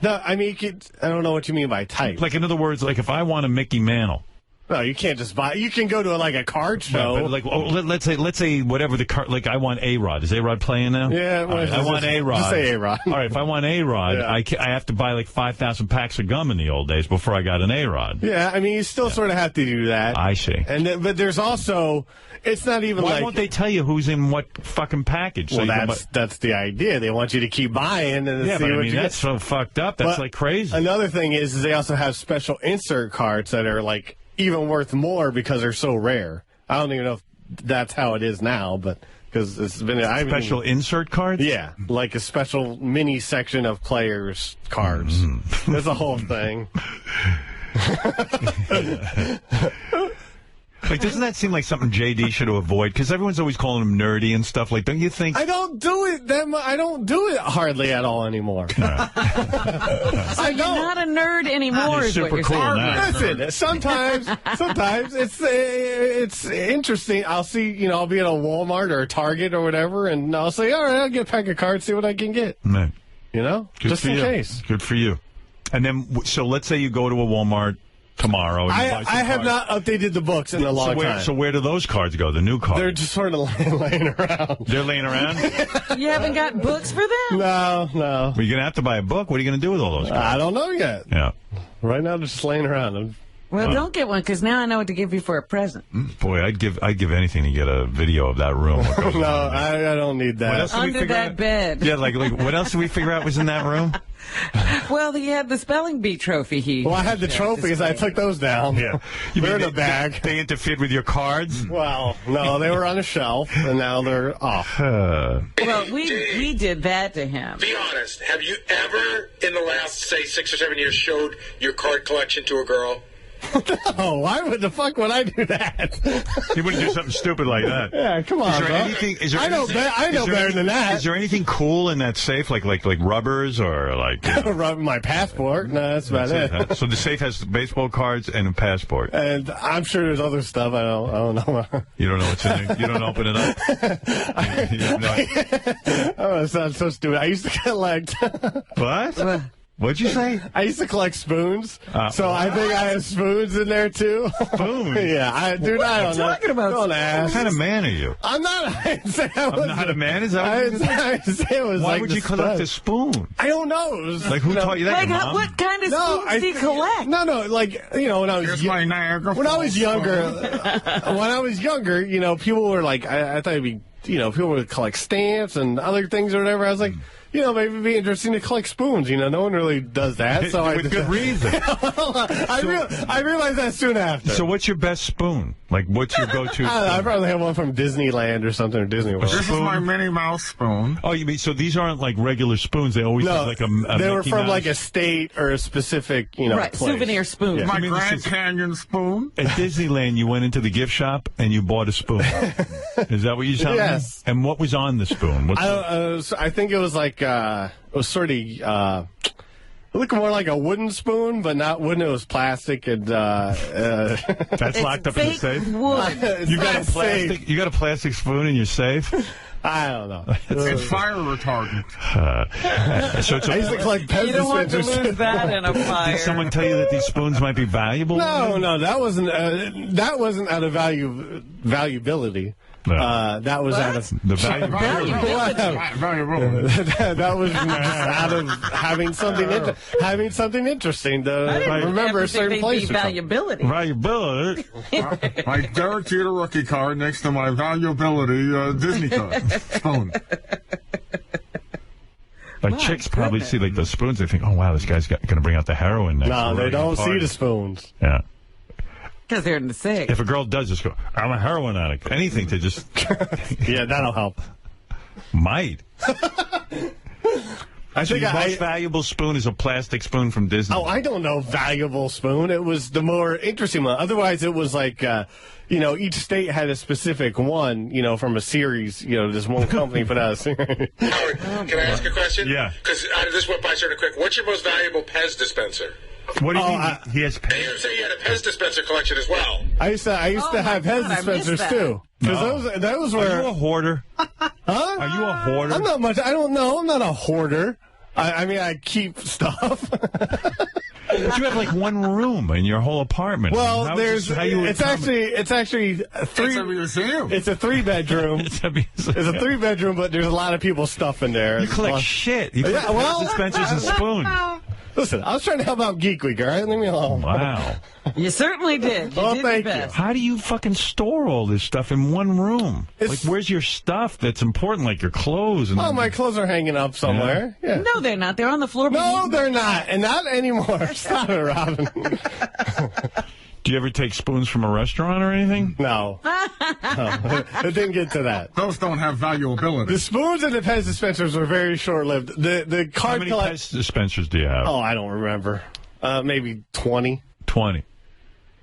no, I mean, I don't know what you mean by type.
Like in other words, like if I want a Mickey Mantle.
No, you can't just buy. You can go to a card show.
Right, but like, let's say whatever the card. Like I want A-Rod. Is A-Rod playing now?
Yeah,
well, right, I want A-Rod.
Just say A-Rod.
All right, if I want A-Rod,
Yeah.
I have to buy like 5,000 packs of gum in the old days before I got an A-Rod.
Yeah, I mean, you still sort of have to do that.
I see.
And but there's also, it's not even
Why won't they tell you who's in what fucking package?
Well, that's the idea. They want you to keep buying and
yeah,
see
but
what
I mean
you
that's
get.
so fucked up. That's
But
like crazy.
Another thing is they also have special insert cards that are like even worth more because they're so rare. I don't even know if that's how it is now, but because it's been
Special insert cards?
Yeah, like a special mini section of players' cards. There's a whole thing.
Like, doesn't that seem like something JD should avoid? Because everyone's always calling him nerdy and stuff. Like, don't you think?
I don't do it I don't do it hardly at all anymore.
So you're not a nerd anymore. Is what you're saying.
Listen, sometimes it's interesting. I'll see, I'll be at a Walmart or a Target or whatever, and I'll say, all right, I'll get a pack of cards, see what I can get.
Man.
Good
Just
in
for you.
case.
Good for you. And then, so let's say you go to a Walmart tomorrow. And you buy some
I have
cards.
not updated the books in a long time.
So where do those cards go? The new cards?
They're just sort of laying around.
They're laying around?
You haven't got books for them?
No.
Well, you're going to have to buy a book. What are you going to do with all those cards?
I don't know yet.
Yeah.
Right now, they're just laying around.
Well, don't get one, because now I know what to give you for a present.
Boy, I'd give anything to get a video of that room. What goes
No,
on in there.
I don't need that.
What else did we
Under
figure
that
out?
bed.
Yeah, like what else did we figure out was in that room?
Well, he had the spelling bee trophy.
Well, I had the trophies. I took those down.
Yeah.
They're in a bag.
They interfered with your cards?
Well, no, they were on a shelf, and now they're off.
Well, we did that to him.
Be honest. Have you ever, in the last, say, 6 or 7 years, showed your card collection to a girl?
No, why would the fuck would I do that?
He wouldn't do something stupid like that.
Yeah, come on,
Is there
bro.
anything? Is there
I know better than that.
Is there anything cool in that safe, like rubbers or like?
My passport. No, that's about
That's
it.
huh? So the safe has baseball cards and a passport.
And I'm sure there's other stuff. I don't know.
You don't know what's in there. You don't open it up. You have no-
Oh, it sounds so stupid. I used to collect.
What? What'd you say?
I used to collect spoons, so
what?
I think I have spoons in there too.
Spoons?
Yeah, I do. I don't know.
Talking about
Don't ask.
What kind of man are you?
I'm not. I didn't say I was.
I'm not a man. Is that what
I
you
didn't say it was
Why
like
would
the
you collect
stuff.
a spoon?
I don't know. It was,
Like who taught you that?
Like,
Your mom?
what kind of
No,
spoons do you collect?
No, like when I was when I was younger, people were like, I thought it'd be, people would collect stamps and other things or whatever. I was like, maybe it'd be interesting to collect spoons. No one really does that. So
With good reason.
I realized that soon after.
So what's your best spoon? Like what's your go-to?
I probably have one from Disneyland or something, or Disney World.
This is my Minnie Mouse spoon.
Oh, you mean so these aren't like regular spoons? They always have like a
they were
Mickey
from
Mouse?
like a state or a specific,
right,
place.
souvenir spoon.
Yeah.
My
You mean
Grand
this is-
Canyon spoon.
At Disneyland, you went into the gift shop and you bought a spoon. Is that what you're telling
Yes.
me? And what was on the spoon?
I think it was like it was sort of looked more like a wooden spoon, but not wooden. It was plastic and
That's locked up in the safe.
Wood.
You got a plastic spoon in your safe?
I don't know.
It's fire retardant.
So it's
I used to collect Pepsi.
You don't want to lose that in a fire.
Did someone tell you that these spoons might be valuable?
No, that wasn't out of valuability.
No.
That was out of
the valuability.
that was just out of having something interesting to remember a certain place.
Valuability.
Valuability.
My Derek Jeter rookie card next to my valuability Disney card spoon.
Like chicks probably see like those spoons. They think, "Oh wow, this guy's going to bring out the heroin next."
No,
door
they
at the
don't see
party."
the spoons.
Yeah.
Because they're in the sick.
If a girl does, just go, I'm a heroin addict. Anything to just...
Yeah, that'll help.
Might.
I think
your most valuable spoon is a plastic spoon from Disney.
Oh, I don't know. Valuable spoon. It was the more interesting one. Otherwise, it was like, each state had a specific one, from a series, this one company put out a series.
Howard, can I ask a question?
Yeah.
Because this went by sort of quick. What's your most valuable Pez dispenser?
What do you mean? He has
Pez? You say you had a Pez dispenser collection as well.
I used to have Pez dispensers too. Because those were.
Are you a hoarder?
Huh?
Are you a hoarder?
I'm not much. I don't know. I'm not a hoarder. I keep stuff.
But you have like one room in your whole apartment.
Well, it's actually three. It's a 3-bedroom. It's a 3-bedroom, but there's a lot of people's stuff in there.
You collect shit. You collect dispensers and spoons.
Listen, I was trying to help out Geek Week, all right? Leave me alone.
Wow.
You certainly did. You did
thank
your best.
How do you fucking store all this stuff in one room? Like, where's your stuff that's important, like your clothes? And
my clothes are hanging up somewhere. Yeah.
No, they're not. They're on the floor.
No, they're not. And not anymore. Stop it, Robin.
Do you ever take spoons from a restaurant or anything?
No. It didn't get to that.
Those don't have valuability.
The spoons and the Pez dispensers were very short-lived. The card
How many Pez dispensers do you have?
Oh, I don't remember. Maybe 20.
20.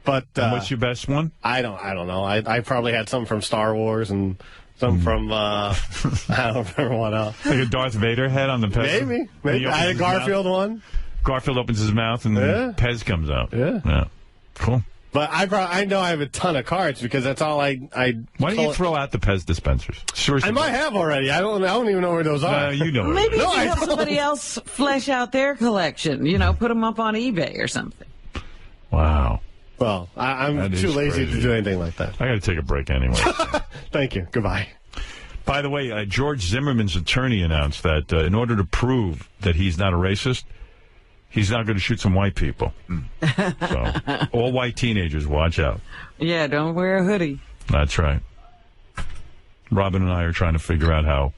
But
and what's your best one?
I don't know. I probably had some from Star Wars and some from I don't remember what else.
Like a Darth Vader head on the Pez.
Maybe. I had a Garfield one.
Garfield opens his mouth and Pez comes out.
Yeah.
Cool.
But I know I have a ton of cards because that's all I.
Why don't you throw out the Pez dispensers? Seriously.
I might have already. I don't even know where those are.
No, you know.
Maybe you should have somebody else flesh out their collection. Put them up on eBay or something.
Wow.
Well, I'm too lazy to do anything like that.
I got to take a break anyway.
Thank you. Goodbye.
By the way, George Zimmerman's attorney announced that in order to prove that he's not a racist, he's not going to shoot some white people. So, all white teenagers, watch out.
Yeah, don't wear a hoodie.
That's right. Robin and I are trying to figure out how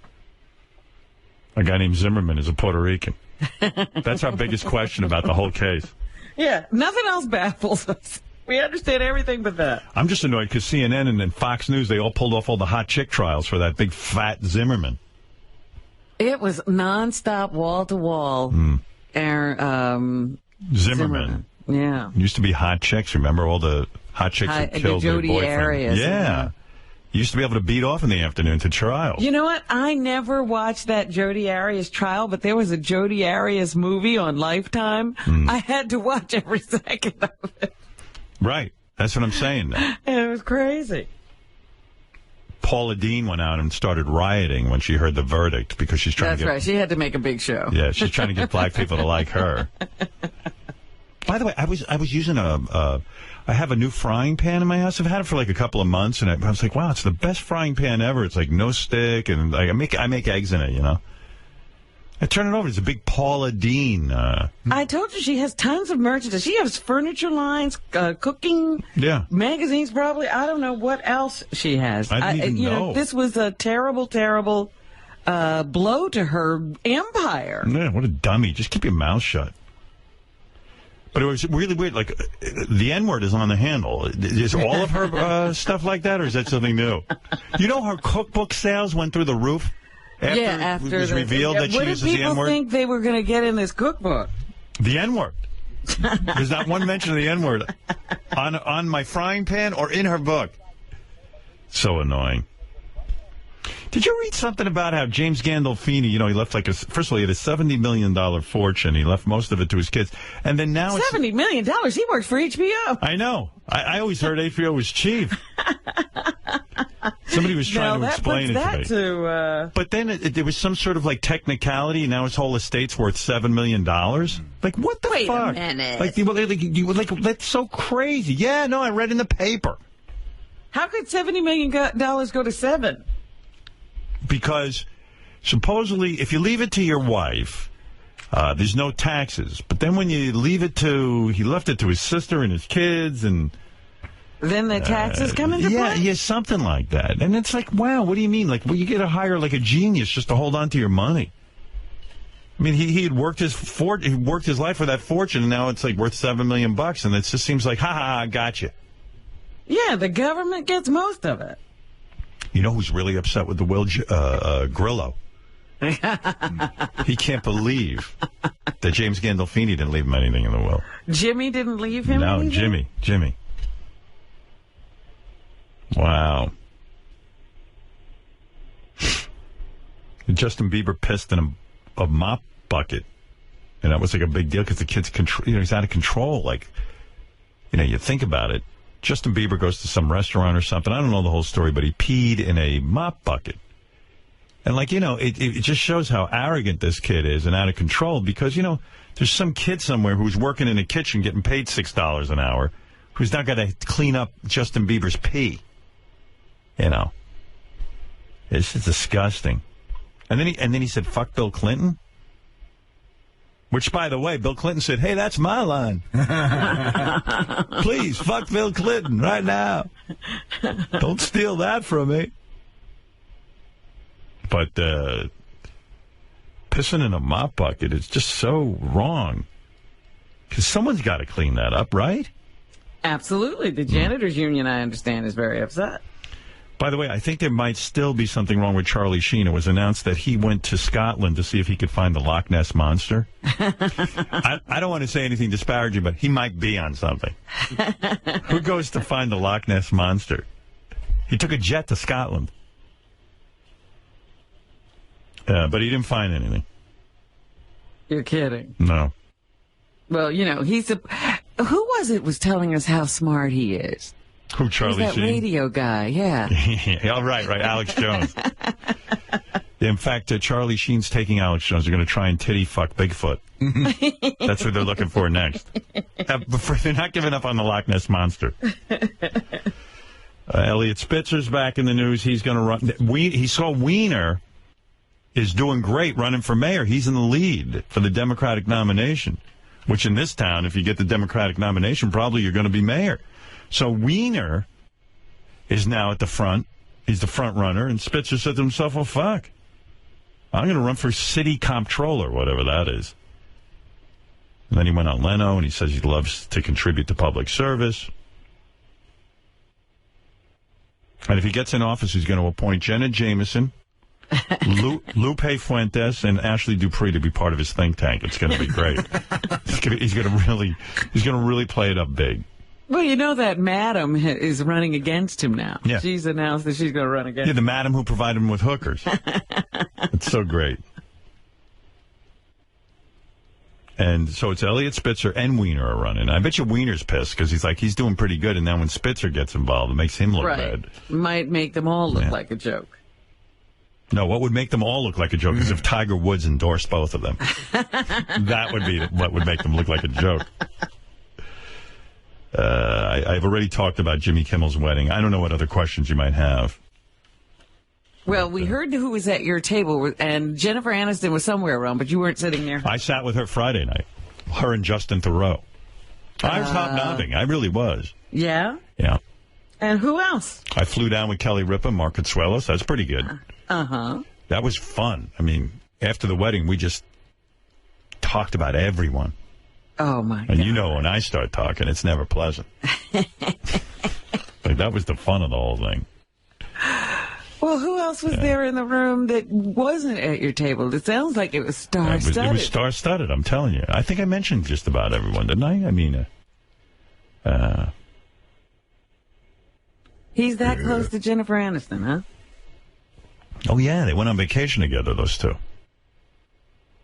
a guy named Zimmerman is a Puerto Rican. That's our biggest question about the whole case.
Yeah, nothing else baffles us. We understand everything but that.
I'm just annoyed because CNN and then Fox News, they all pulled off all the hot chick trials for that big fat Zimmerman.
It was nonstop, wall-to-wall.
Zimmerman.
Yeah.
Used to be hot chicks. Remember all the hot chicks that killed their
Jody
boyfriend?
Arias.
Yeah. You used to be able to beat off in the afternoon to trial.
You know what? I never watched that Jody Arias trial, but there was a Jody Arias movie on Lifetime. I had to watch every second of it.
Right. That's what I'm saying now.
It was crazy.
Paula Deen went out and started rioting when she heard the verdict because she's trying to get...
That's right. She had to make a big show.
Yeah, she's trying to get black people to like her. By the way, I was using I have a new frying pan in my house. I've had it for like a couple of months, and I was like, wow, it's the best frying pan ever. It's like no stick, and I make eggs in it, I turn it over. It's a big Paula Deen.
I told you she has tons of merchandise. She has furniture lines, cooking magazines, probably. I don't know what else she has.
I didn't even know.
This was a terrible, terrible blow to her empire.
Yeah, what a dummy. Just keep your mouth shut. But it was really weird. Like, the N-word is on the handle. Is all of her stuff like that, or is that something new? Her cookbook sales went through the roof? After it was revealed that she uses the N-word?
What did people think they were going to get in this cookbook?
The N-word. There's not one mention of the N-word on my frying pan or in her book. So annoying. Did you read something about how James Gandolfini, he left first of all, he had a $70 million fortune. He left most of it to his kids. And then now
$70 million? He worked for HBO.
I know. I always heard HBO was cheap. Somebody was trying to explain it to me. But then there was some sort of technicality. Now his whole estate's worth $7 million. Like, what the fuck?
Wait a minute.
That's so crazy. Yeah, no, I read in the paper.
How could $70 million go to 7?
Because supposedly, if you leave it to your wife, there's no taxes. But then when you leave it he left it to his sister and his kids, and
then the taxes come into play?
Yeah, something like that. And it's like, wow, what do you mean? You get to hire a genius just to hold on to your money. I mean, he had worked his life for that fortune, and now it's worth $7 million, and it just seems like, ha, got you.
Yeah, the government gets most of it.
You know who's really upset with the will? Grillo. He can't believe that James Gandolfini didn't leave him anything in the will.
Jimmy didn't leave him
No,
anything?
Jimmy. Wow. Justin Bieber pissed in a mop bucket. And that was like a big deal because the kid's he's out of control. Like, you think about it. Justin Bieber goes to some restaurant or something. I don't know the whole story, but he peed in a mop bucket. And, it just shows how arrogant this kid is and out of control because, there's some kid somewhere who's working in a kitchen getting paid $6 an hour who's not going to clean up Justin Bieber's pee. It's just disgusting. And then he said, fuck Bill Clinton. Which, by the way, Bill Clinton said, hey, that's my line. Please, fuck Bill Clinton right now. Don't steal that from me. But pissing in a mop bucket is just so wrong. Because someone's got to clean that up, right?
Absolutely. The janitors union, I understand, is very upset.
By the way, I think there might still be something wrong with Charlie Sheen. It was announced that he went to Scotland to see if he could find the Loch Ness Monster. I don't want to say anything disparaging, but he might be on something. Who goes to find the Loch Ness Monster? He took a jet to Scotland. But he didn't find anything.
You're kidding.
No.
Well, he's who was it was telling us how smart he is?
Who, Charlie
He's that
Sheen?
Radio guy, yeah.
Oh, right, Alex Jones. In fact, Charlie Sheen's taking Alex Jones. They're going to try and titty fuck Bigfoot. That's what they're looking for next. They're not giving up on the Loch Ness Monster. Elliot Spitzer's back in the news. He's going to run. He saw Wiener is doing great running for mayor. He's in the lead for the Democratic nomination, which in this town, if you get the Democratic nomination, probably you're going to be mayor. So Wiener is now at the front. He's the front runner. And Spitzer said to himself, well, fuck. I'm going to run for city comptroller, whatever that is. And then he went on Leno, and he says he loves to contribute to public service. And if he gets in office, he's going to appoint Jenna Jameson, Lupe Fuentes, and Ashley Dupree to be part of his think tank. It's going to be great. He's going to really play it up big.
Well, that madam is running against him now.
Yeah.
She's announced that she's going to run against him.
Yeah, the madam who provided him with hookers. It's so great. And so it's Elliot Spitzer and Wiener are running. I bet you Wiener's pissed because he's doing pretty good. And now when Spitzer gets involved, it makes him look bad.
Might make them all look like a joke.
No, what would make them all look like a joke is if Tiger Woods endorsed both of them. That would be what would make them look like a joke. I've already talked about Jimmy Kimmel's wedding. I don't know what other questions you might have.
Well, we heard who was at your table, and Jennifer Aniston was somewhere around, but you weren't sitting there.
I sat with her Friday night. Her and Justin Theroux. I was hobnobbing. I really was.
Yeah?
Yeah.
And who else?
I flew down with Kelly Ripa, Mark Consuelos. That's pretty good.
Uh-huh.
That was fun. I mean, after the wedding, we just talked about everyone.
Oh, my God.
And you know when I start talking, it's never pleasant. That was the fun of the whole thing.
Well, who else was there in the room that wasn't at your table? It sounds like it was star-studded.
It was star-studded, I'm telling you. I think I mentioned just about everyone, didn't I? I mean,
he's that close to Jennifer Aniston, huh?
Oh, yeah, they went on vacation together, those two.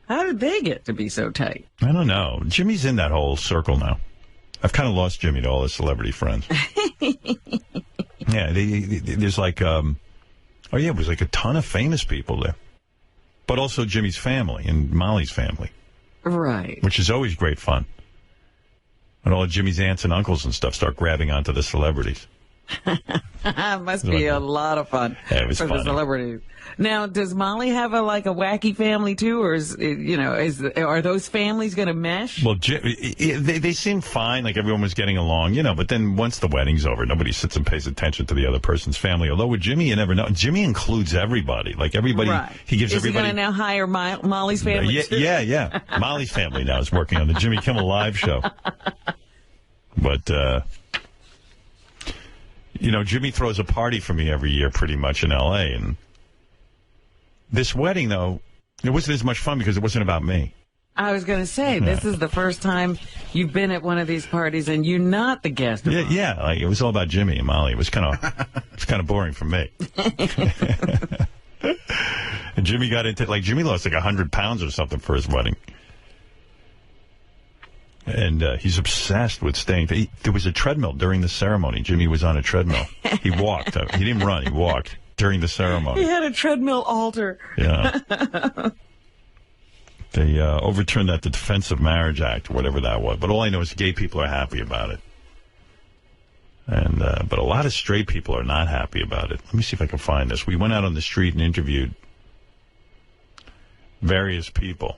How did they get to be so tight?
I don't know. Jimmy's in that whole circle now. I've kind of lost Jimmy to all his celebrity friends. Yeah, there's like, it was like a ton of famous people there. But also Jimmy's family and Molly's family.
Right.
Which is always great fun. And all of Jimmy's aunts and uncles and stuff start grabbing onto the celebrities.
Must be a lot of fun
for
the celebrities. Now, does Molly have a wacky family too, or are those families going to mesh?
Well, they seem fine, like everyone was getting along, But then once the wedding's over, nobody sits and pays attention to the other person's family. Although with Jimmy, you never know. Jimmy includes everybody, like everybody. Right. He gives everybody.
Is he going to now hire Molly's family?
Yeah. Molly's family now is working on the Jimmy Kimmel Live show. But You know, Jimmy throws a party for me every year pretty much in L.A. And this wedding, though, it wasn't as much fun because it wasn't about me.
I was going to say, this is the first time you've been at one of these parties and you're not the guest.
Yeah, like, it was all about Jimmy and Molly. It was kind of boring for me. And Jimmy got into, like, Jimmy lost like 100 pounds or something for his wedding. And he's obsessed with staying. There was a treadmill during the ceremony. Jimmy was on a treadmill. He walked. He didn't run. He walked during the ceremony.
He had a treadmill altar.
Yeah. They overturned the Defense of Marriage Act, or whatever that was. But all I know is gay people are happy about it. And but a lot of straight people are not happy about it. Let me see if I can find this. We went out on the street and interviewed various people.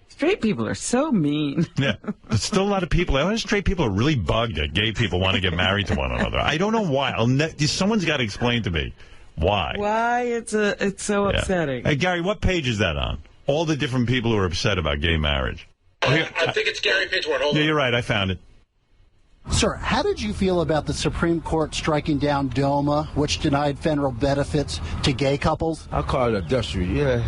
Straight people are so mean.
Yeah. There's still a lot of people. A lot of straight people are really bugged that gay people want to get married to one another. I don't know why. Someone's got to explain to me why.
Why it's so upsetting.
Hey, Gary, what page is that on? All the different people who are upset about gay marriage.
I think it's Gary page 1. Hold on.
You're right. I found it.
Sir, how did you feel about the Supreme Court striking down DOMA, which denied federal benefits to gay couples?
I call it adultery. Yeah,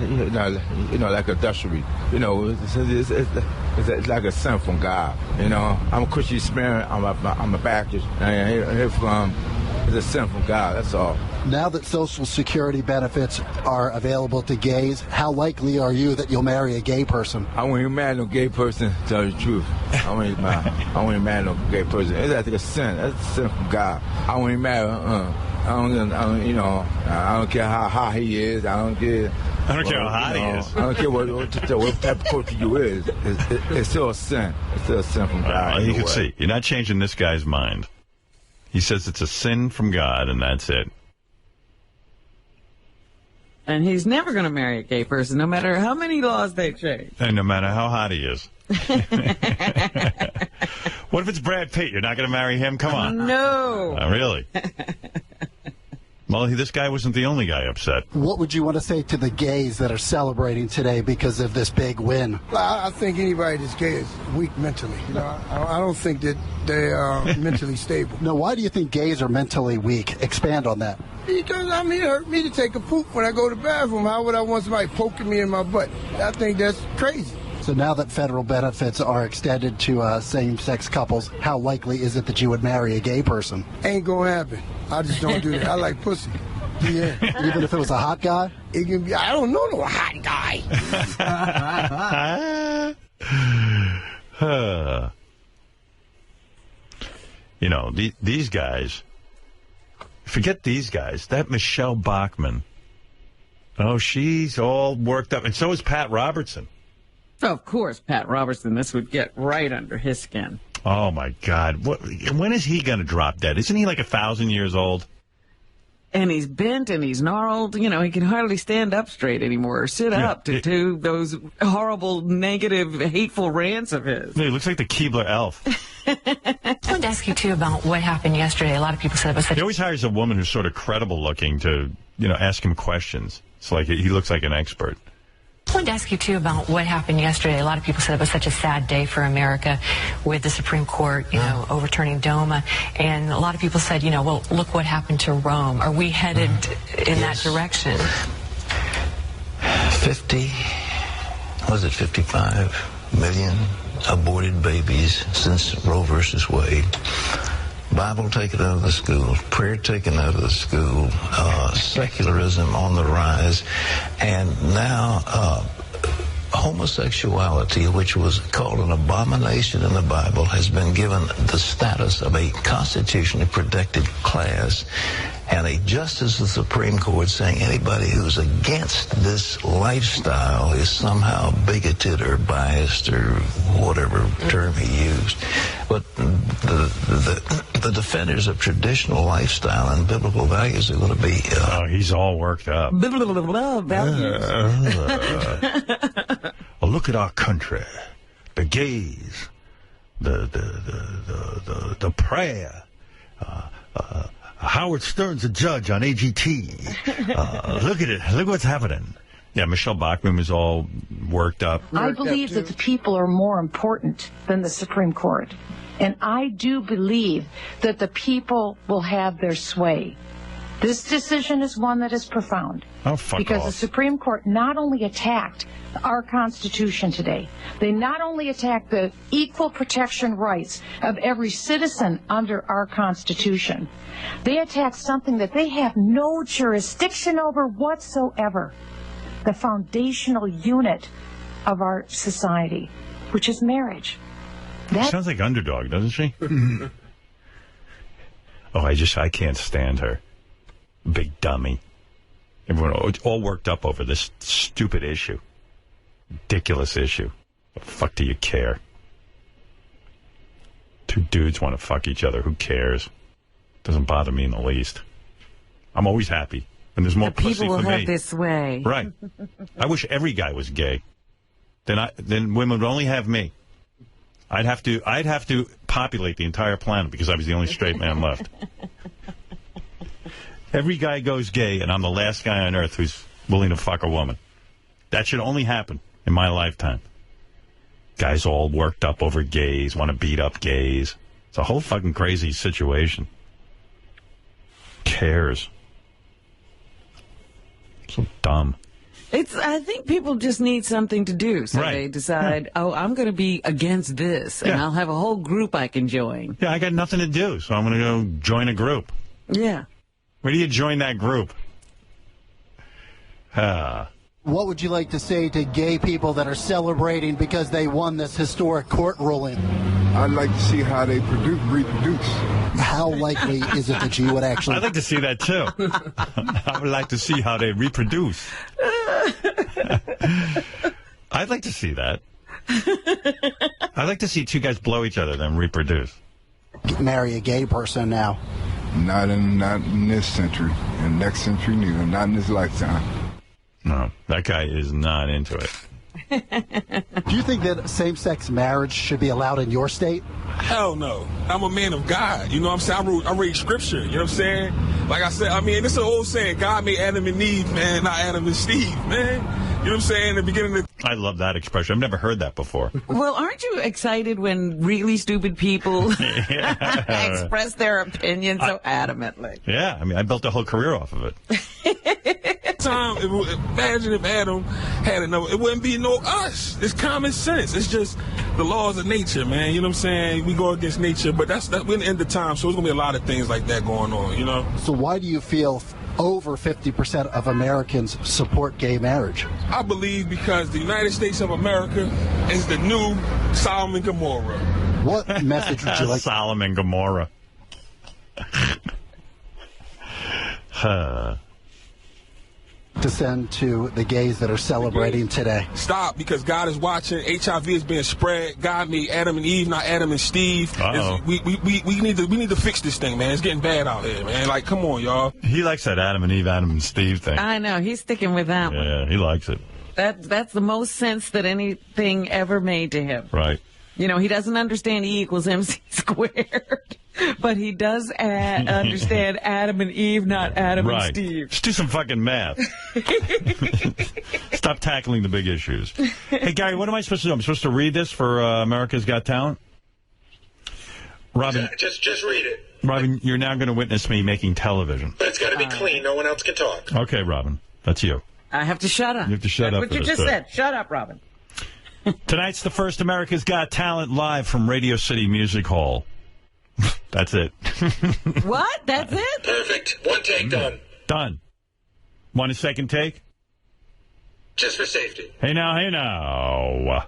like adultery. It's like a sin from God. I'm a Christian spirit. I'm a Baptist. It's a sin from God. That's all.
Now that Social Security benefits are available to gays, how likely are you that you'll marry a gay person?
I won't even marry no gay person, to tell you the truth. I won't even marry no gay person. It's like a sin. That's a sin from God. I won't even marry. I don't care how hot he is. I don't care how hot he is. I don't care what type of culture you is. It's still a sin. It's still a sin from God.
You can see. You're not changing this guy's mind. He says it's a sin from God, and that's it.
And he's never going to marry a gay person, no matter how many laws they change.
And no matter how hot he is. What if it's Brad Pitt? You're not going to marry him? Come on.
No.
Really? Well, this guy wasn't the only guy upset.
What would you want to say to the gays that are celebrating today because of this big win?
I think anybody that's gay is weak mentally. I don't think that they are mentally stable.
No, why do you think gays are mentally weak? Expand on that.
Because it hurt me to take a poop when I go to the bathroom. How would I want somebody poking me in my butt? I think that's crazy.
So now that federal benefits are extended to same-sex couples, how likely is it that you would marry a gay person?
Ain't gonna happen. I just don't do that. I like pussy. Yeah.
Even if it was a hot guy?
It can be. I don't know no hot guy.
These guys. Forget these guys. That Michelle Bachmann. Oh, she's all worked up. And so is Pat Robertson.
Of course, Pat Robertson. This would get right under his skin.
Oh, my God. When is he going to drop dead? Isn't he like 1,000 years old?
And he's bent and he's gnarled. He can hardly stand up straight anymore or sit up to those horrible, negative, hateful rants of his.
He looks like the Keebler elf.
I wanted to ask you, too, about what happened yesterday. A lot of people said it was such...
He always hires a woman who's sort of credible looking to, ask him questions. It's like he looks like an expert.
I wanted to ask you, too, about what happened yesterday. A lot of people said it was such a sad day for America with the Supreme Court, overturning DOMA. And a lot of people said, well, look what happened to Rome. Are we headed in that direction?
55 million aborted babies since Roe versus Wade. Bible taken out of the schools, prayer taken out of the school, secularism on the rise, and now homosexuality, which was called an abomination in the Bible, has been given the status of a constitutionally protected class, and a justice of the Supreme Court saying anybody who's against this lifestyle is somehow bigoted or biased or whatever term he used. But the defenders of traditional lifestyle and biblical values are going to be...
he's all worked up.
Values.
Well, look at our country. The gays. The prayer. Howard Stern's a judge on AGT. Look at it. Look what's happening. Yeah, Michelle Bachmann was all worked up.
I believe that the people are more important than the Supreme Court.
And I do believe that the people will have their sway. This decision is one that is profound.
Oh, fuck
because
off.
the Supreme Court not only attacked our Constitution today, they not only attacked the equal protection rights of every citizen under our Constitution, they attacked something that they have no jurisdiction over whatsoever, the foundational unit of our society, which is marriage.
She sounds like Underdog, doesn't she? Oh, I can't stand her. Big dummy. Everyone all worked up over this stupid issue. Ridiculous issue. What the fuck do you care? Two dudes want to fuck each other. Who cares? Doesn't bother me in the least. I'm always happy when there's more pussy for me.
People will have this way.
Right. I wish every guy was gay. Then women would only have me. I'd have to populate the entire planet because I was the only straight man left. Every guy goes gay, and I'm the last guy on earth who's willing to fuck a woman. That should only happen in my lifetime. Guys all worked up over gays, want to beat up gays. It's a whole fucking crazy situation. Cares. So dumb.
I think people just need something to do. So they decide, I'm going to be against this, and I'll have a whole group I can join.
Yeah, I got nothing to do, so I'm going to go join a group.
Yeah.
Where do you join that group?
What would you like to say to gay people that are celebrating because they won this historic court ruling?
I'd like to see how they reproduce.
How likely is it that you would actually...
I'd like to see that, too. I would like to see how they reproduce. I'd like to see that. I'd like to see two guys blow each other, then reproduce.
Marry a gay person now.
Not in this century, and next century neither. Not in this lifetime.
No, that guy is not into it.
Do you think that same-sex marriage should be allowed in your state?
Hell no. I'm a man of God. You know what I'm saying? I read scripture. You know what I'm saying? Like I said, I mean, it's an old saying, God made Adam and Eve, man, not Adam and Steve, man. You know what I'm saying? In the beginning of
I love that expression. I've never heard that before.
Well, aren't you excited when really stupid people express their opinion so adamantly?
Yeah, I mean, I built a whole career off of it.
Imagine if Adam had another, it wouldn't be no us. It's common sense. It's just the laws of nature, man. You know what I'm saying? We go against nature, but we're in the end of time, so there's going to be a lot of things like that going on, you know?
So why do you feel over 50% of Americans support gay marriage?
I believe because the United States of America is the new Sodom and Gomorrah.
What message would you like?
Sodom and Gomorrah.
To send to the gays that are celebrating today?
Stop, because God is watching. HIV is being spread. God made Adam and Eve, not Adam and Steve. We need to fix this thing, man. It's getting bad out here, man. Like, come on, y'all.
He likes that Adam and Eve, Adam and Steve thing.
I know. He's sticking with that one.
Yeah, he likes it.
That's the most sense that anything ever made to him.
Right.
You know, he doesn't understand E equals MC squared, but he does understand Adam and Eve, not Adam and Steve.
Just do some fucking math. Stop tackling the big issues. Hey, Gary, what am I supposed to do? I'm supposed to read this for America's Got Talent? Robin,
just read it.
Robin, you're now going to witness me making television.
But it's got to be clean. No one else can talk.
Okay, Robin, that's you.
I have to shut up.
You have to shut up.
What you just said. Shut up, Robin.
Tonight's the first America's Got Talent live from Radio City Music Hall. That's it.
What? That's it?
Perfect. One take, done.
Done. Want a second take?
Just for safety.
Hey now.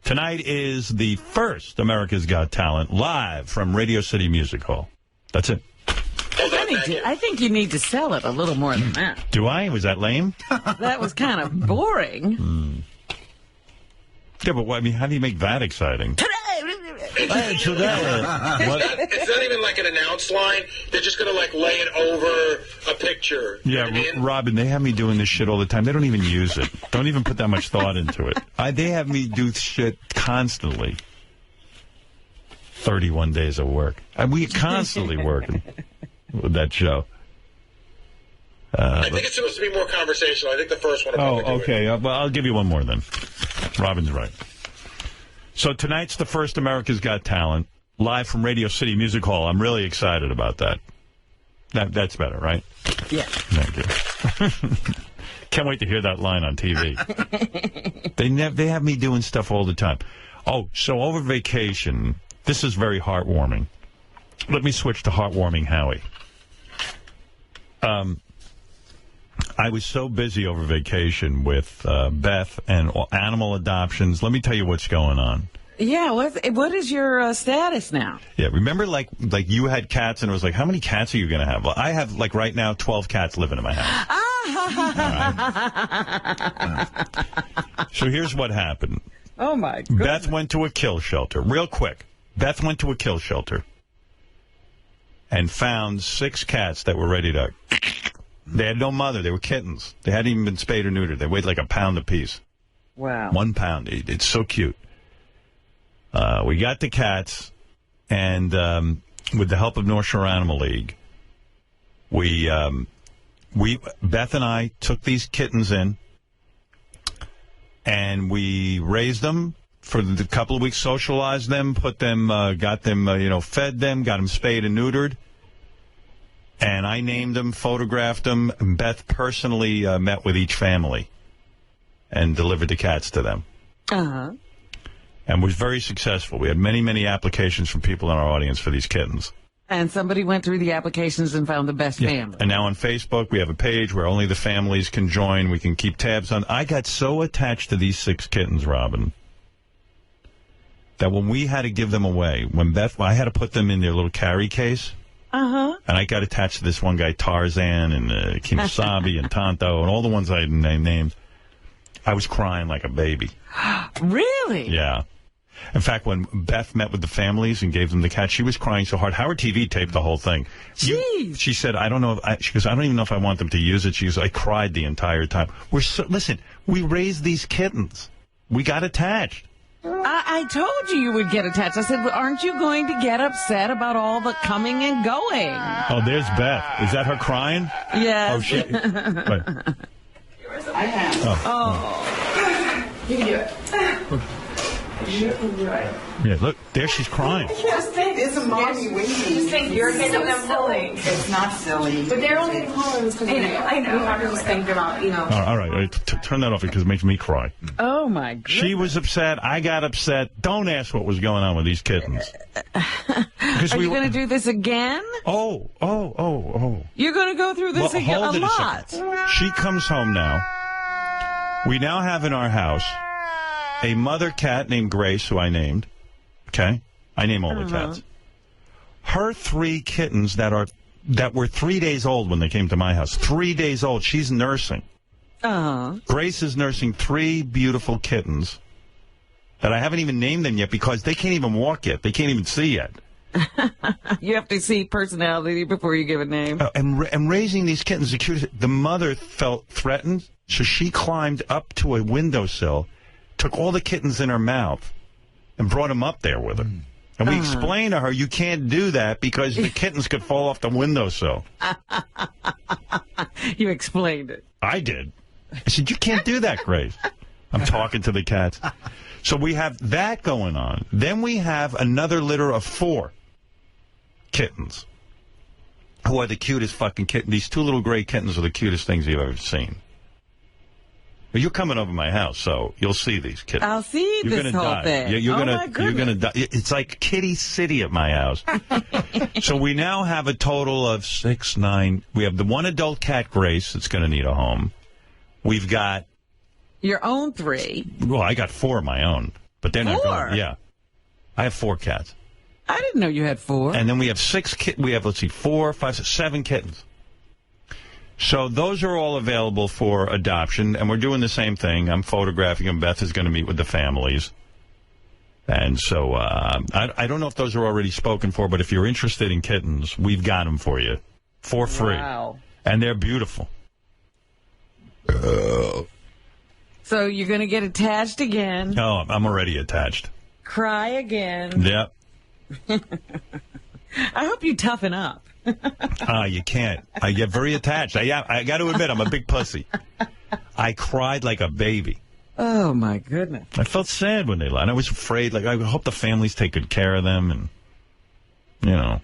Tonight is the first America's Got Talent live from Radio City Music Hall. That's it.
I think you need to sell it a little more than that.
Do I? Was that lame?
That was kind of boring.
Yeah, but I mean, how do you make that exciting?
It's not even like an announced line. They're just going to like lay it over a picture.
Yeah, Robin, they have me doing this shit all the time. They don't even use it. Don't even put that much thought into it. They have me do shit constantly. 31 days of work. We constantly working with that show.
I think it's supposed to be more conversational. I think the first one will probably do
okay.
it.
Well, I'll give you one more then. Robin's right. So tonight's the first America's Got Talent. live from Radio City Music Hall. I'm really excited about that. That's better, right?
Yeah.
Thank you. Can't wait to hear that line on TV. They have me doing stuff all the time. Oh, so over vacation, this is very heartwarming. Let me switch to heartwarming Howie. I was so busy over vacation with Beth and animal adoptions. Let me tell you what's going on.
Yeah, what is your status now?
Yeah, remember like you had cats and it was like, how many cats are you going to have? Well, I have, like right now, 12 cats living in my house. So here's what happened.
Oh, my goodness.
Beth went to a kill shelter. Real quick. Beth went to a kill shelter and found 6 cats that were ready to... They had no mother. They were kittens. They hadn't even been spayed or neutered. They weighed like a pound apiece.
Wow.
1 pound. It's so cute. We got the cats, and with the help of North Shore Animal League, Beth and I took these kittens in, and we raised them for the couple of weeks, socialized them, put them, got them, fed them, got them spayed and neutered. And I named them, photographed them, and Beth personally met with each family and delivered the cats to them.
Uh-huh.
And was very successful. We had many, many applications from people in our audience for these kittens.
And somebody went through the applications and found the best family.
And now on Facebook, we have a page where only the families can join. We can keep tabs on. I got so attached to these 6 kittens, Robin, that when we had to give them away, I had to put them in their little carry case.
Uh-huh.
And I got attached to this one guy, Tarzan, and Kimasabi, and Tonto, and all the ones I had named. I was crying like a baby.
Really?
Yeah. In fact, when Beth met with the families and gave them the cat, she was crying so hard. Howard TV taped the whole thing. She said, I don't know. She goes, I don't even know if I want them to use it. She goes, I cried the entire time. Listen, we raised these kittens. We got attached.
I told you would get attached. I said, well, aren't you going to get upset about all the coming and going?
Oh, there's Beth. Is that her crying?
Yes.
Oh, shit. Wait.
I have.
Oh.
You can do it.
Yeah, look, there she's crying.
Just think, it's a mommy waiting. Just think, you're getting them silly. It's not silly. But they're only homes because I know. We have to just think about,
All right. Turn that off because it makes me cry.
Oh, my goodness.
She was upset. I got upset. Don't ask what was going on with these kittens.
Are you going to do this again?
Oh.
You're going to go through this again a lot.
She comes home now. We now have in our house a mother cat named Grace, who I named. Okay? I name all the cats. Her 3 kittens that were 3 days old when they came to my house. 3 days old. She's nursing. Grace is nursing 3 beautiful kittens that I haven't even named them yet because they can't even walk yet. They can't even see yet.
You have to see personality before you give a name.
And raising these kittens, the mother felt threatened, so she climbed up to a windowsill, took all the kittens in her mouth, and brought them up there with her. And we explained to her, you can't do that because the kittens could fall off the windowsill.
You explained it.
I did. I said, you can't do that, Grace. I'm talking to the cats. So we have that going on. Then we have another litter of 4 kittens who are the cutest fucking kittens. These 2 little gray kittens are the cutest things you've ever seen. You're coming over my house, so you'll see these kittens.
I'll see this whole thing.
You're gonna die. It's like Kitty City at my house. So we now have a total of 6, 9. We have the 1 adult cat, Grace, that's going to need a home. We've got
your own 3.
Well, I got 4 of my own, but they're not
4?
going. Yeah, I have 4 cats.
I didn't know you had 4.
And then we have 6 We have 4, 5, 6, 7 kittens. So those are all available for adoption, and we're doing the same thing. I'm photographing them. Beth is going to meet with the families. And so I don't know if those are already spoken for, but if you're interested in kittens, we've got them for you for free.
Wow.
And they're beautiful.
So you're going to get attached again.
No, I'm already attached.
Cry again.
Yep.
I hope you toughen up.
You can't. I get very attached. I got to admit, I'm a big pussy. I cried like a baby.
Oh, my goodness.
I felt sad when they left. I was afraid. Like, I hope the families take good care of them. And you know.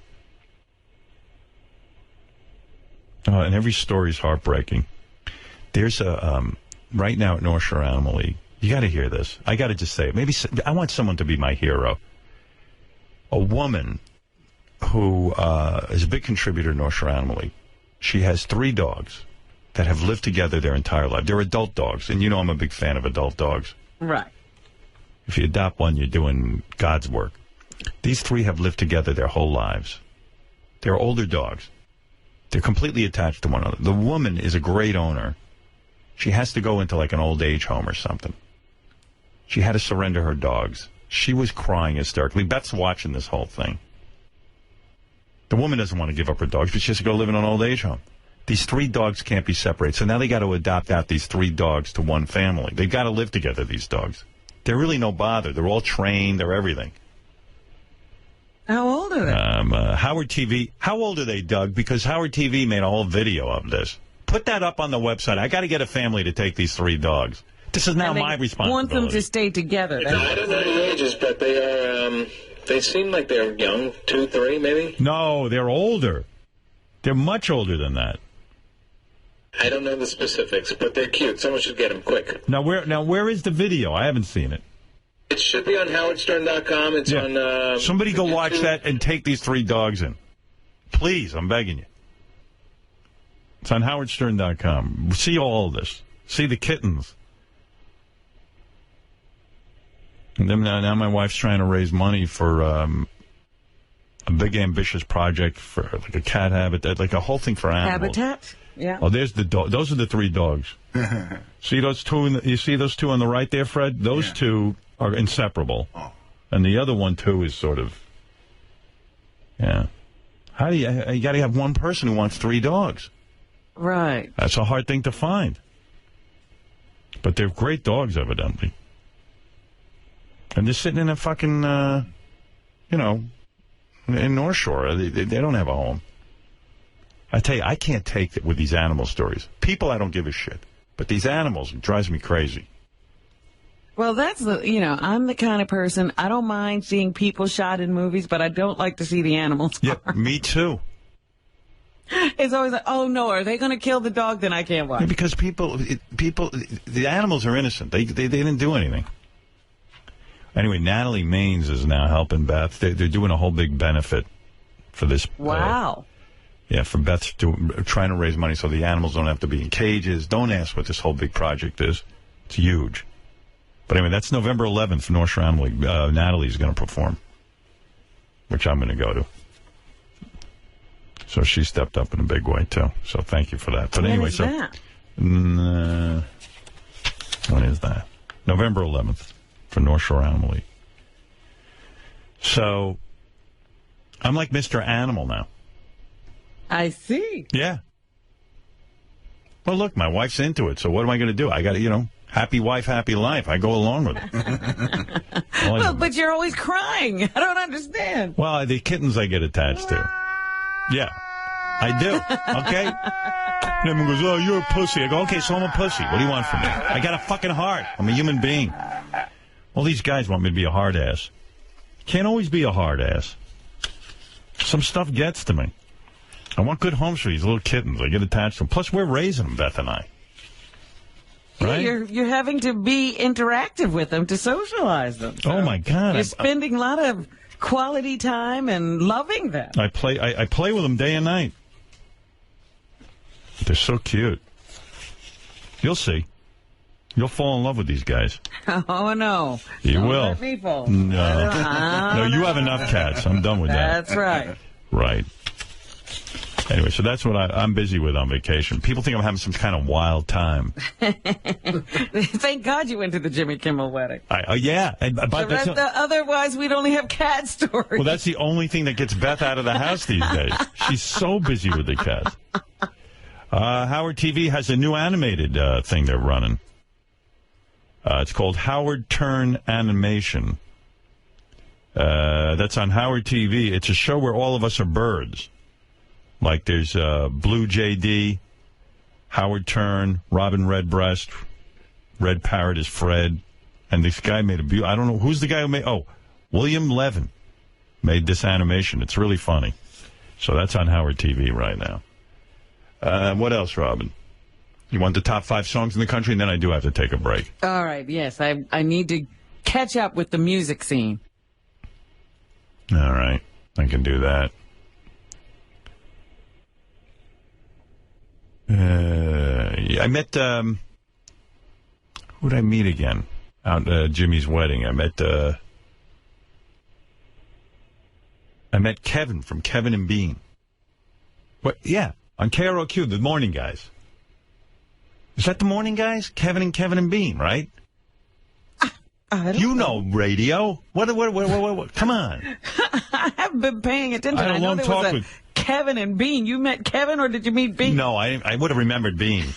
And every story is heartbreaking. There's a, right now at North Shore Animal League, you got to hear this. I got to just say it. Maybe I want someone to be my hero. A woman who is a big contributor to North Shore Animal League. She has 3 dogs that have lived together their entire life. They're adult dogs, and you know I'm a big fan of adult dogs.
Right.
If you adopt one, you're doing God's work. These 3 have lived together their whole lives. They're older dogs. They're completely attached to one another. The woman is a great owner. She has to go into like an old age home or something. She had to surrender her dogs. She was crying hysterically. Beth's watching this whole thing. The woman doesn't want to give up her dogs, but she has to go live in an old age home. These 3 dogs can't be separated. So now they got to adopt out these 3 dogs to one family. They got to live together, these dogs. They're really no bother. They're all trained. They're everything.
How old are they?
Howard TV. How old are they, Doug? Because Howard TV made a whole video of this. Put that up on the website. I got to get a family to take these 3 dogs. This is now my responsibility.
Want them to stay together.
I don't know the ages, but they are. They seem like they're young, 2, 3, maybe.
No, they're older. They're much older than that.
I don't know the specifics, but they're cute. Someone should get them quick.
Now where is the video? I haven't seen it.
It should be on howardstern.com. It's on...
Somebody go watch that and take these 3 dogs in. Please, I'm begging you. It's on howardstern.com. See all of this. See the kittens. And then now my wife's trying to raise money for a big ambitious project for like a cat habitat, like a whole thing for animals.
Habitat? Yeah.
Oh, there's the dog. Those are the 3 dogs. See those 2? You see those 2 on the right there, Fred? Those 2 are inseparable. Oh. And the other one, too, is sort of, yeah. How do you got to have one person who wants 3 dogs.
Right.
That's a hard thing to find. But they're great dogs, evidently. And they're sitting in a fucking, you know, in North Shore. They don't have a home. I tell you, I can't take it with these animal stories. People, I don't give a shit. But these animals, it drives me crazy.
Well, that's I'm the kind of person, I don't mind seeing people shot in movies, but I don't like to see the animals.
Yeah, me too.
It's always like, oh no, are they going to kill the dog? Then I can't watch.
Yeah, because the animals are innocent. They didn't do anything. Anyway, Natalie Maines is now helping Beth. They're doing a whole big benefit for this.
Wow.
Yeah, for Beth trying to raise money so the animals don't have to be in cages. Don't ask what this whole big project is. It's huge. But anyway, that's November 11th for North Shore Animal League. Natalie's going to perform, which I'm going to go to. So she stepped up in a big way, too. So thank you for that. But anyway,
when
is that? November 11th for North Shore Animal League. So I'm like Mr. Animal now.
I see.
Yeah. Well, look, my wife's into it, so what am I going to do? I got to, happy wife, happy life. I go along with it.
Well, but you're always crying. I don't understand.
Well, the kittens I get attached to. Yeah, I do. Okay? And everyone goes, oh, you're a pussy. I go, okay, so I'm a pussy. What do you want from me? I got a fucking heart. I'm a human being. All these guys want me to be a hard ass. Can't always be a hard ass. Some stuff gets to me. I want good homes for these little kittens. I get attached to them. Plus, we're raising them, Beth and I. Right?
Yeah, you're having to be interactive with them to socialize them. So
oh, my God.
You're spending a lot of quality time and loving them.
I play with them day and night. They're so cute. You'll see. You'll fall in love with these guys.
Oh, no.
You
Don't
will.
let me fall.
No. No, you have enough cats. I'm done with that.
That's right.
Right. Anyway, so that's what I'm busy with on vacation. People think I'm having some kind of wild time.
Thank God you went to the Jimmy Kimmel wedding.
Yeah.
Otherwise, we'd only have cat stories.
Well, that's the only thing that gets Beth out of the house these days. She's so busy with the cats. Howard TV has a new animated thing they're running. It's called Howard Turn Animation. That's on Howard TV. It's a show where all of us are birds. Like there's Blue JD, Howard Turn, Robin Redbreast, Red Parrot is Fred, and this guy made a beautiful. I don't know who's the guy who made. Oh, William Levin made this animation. It's really funny. So that's on Howard TV right now. What else, Robin? You want the top 5 songs in the country, and then I do have to take a break.
All right, yes. I need to catch up with the music scene.
All right. I can do that. I met, who did I meet again? Out at Jimmy's wedding. I met Kevin from Kevin and Bean. What? Yeah, on KROQ, the morning guys. Is that the morning guys? Kevin and Bean, right? You know radio. What? Come on.
I haven't been paying attention.
I had a long
know there
talk
was a
with
Kevin and Bean. You met Kevin, or did you meet Bean?
No, I would have remembered Bean.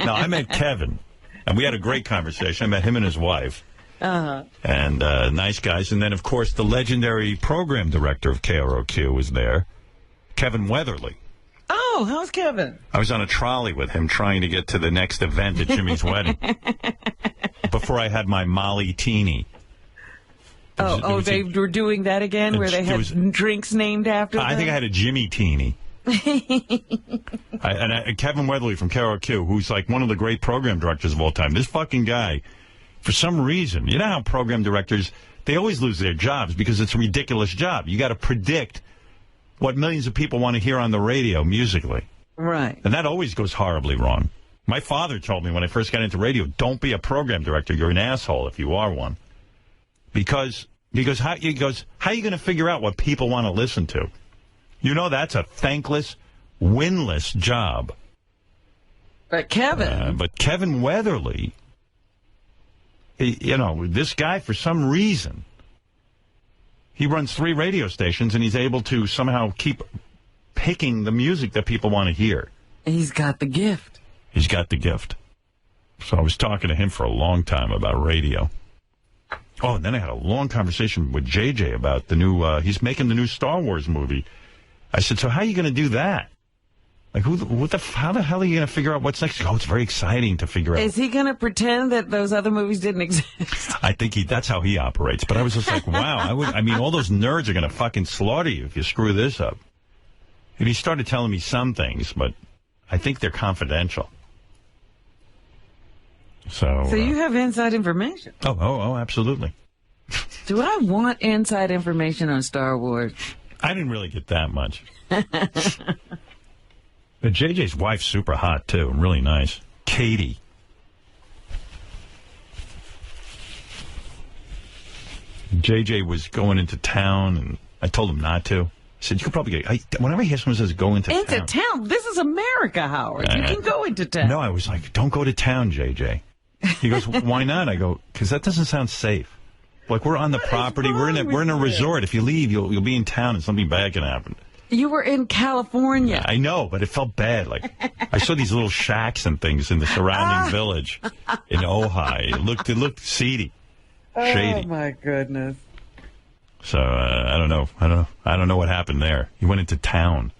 No, I met Kevin, and we had a great conversation. I met him and his wife. And nice guys. And then, of course, the legendary program director of KROQ was there, Kevin Weatherly.
Oh, how's Kevin?
I was on a trolley with him trying to get to the next event at Jimmy's wedding before I had my Molly Teeny.
They were doing that again, where they had drinks named after them?
I think I had a Jimmy Teeny. Kevin Weatherly from KROQ, who's like one of the great program directors of all time. This fucking guy, for some reason, you know how program directors, they always lose their jobs because it's a ridiculous job. You got to predict what millions of people want to hear on the radio musically.
Right.
And that always goes horribly wrong. My father told me when I first got into radio, don't be a program director. You're an asshole if you are one. Because how are you going to figure out what people want to listen to? You know that's a thankless, winless job.
But Kevin Weatherly,
this guy, for some reason, he runs 3 radio stations, and he's able to somehow keep picking the music that people want to hear.
He's got the gift.
He's got the gift. So I was talking to him for a long time about radio. Oh, and then I had a long conversation with JJ about the new, he's making the new Star Wars movie. I said, so how are you going to do that? Like, how the hell are you going to figure out what's next? Oh, it's very exciting to figure out.
Is he going to pretend that those other movies didn't exist?
I think that's how he operates. But I was just like, wow, all those nerds are going to fucking slaughter you if you screw this up. And he started telling me some things, but I think they're confidential. So
you have inside information.
Oh, absolutely.
Do I want inside information on Star Wars?
I didn't really get that much. But JJ's wife's super hot, too. Really nice. Katie. JJ was going into town, and I told him not to. I said, you could probably get... whenever I hear someone says go into town...
Into town? This is America, Howard. You can go into town.
No, I was like, don't go to town, JJ. He goes, why not? I go, because that doesn't sound safe. Like, we're on the property. We're in a resort. If you leave, you'll be in town, and something bad can happen.
You were in California.
I know, but it felt bad. Like, I saw these little shacks and things in the surrounding village in Ojai. It looked seedy, shady.
Oh my goodness.
So I don't know. I don't know what happened there. He went into town.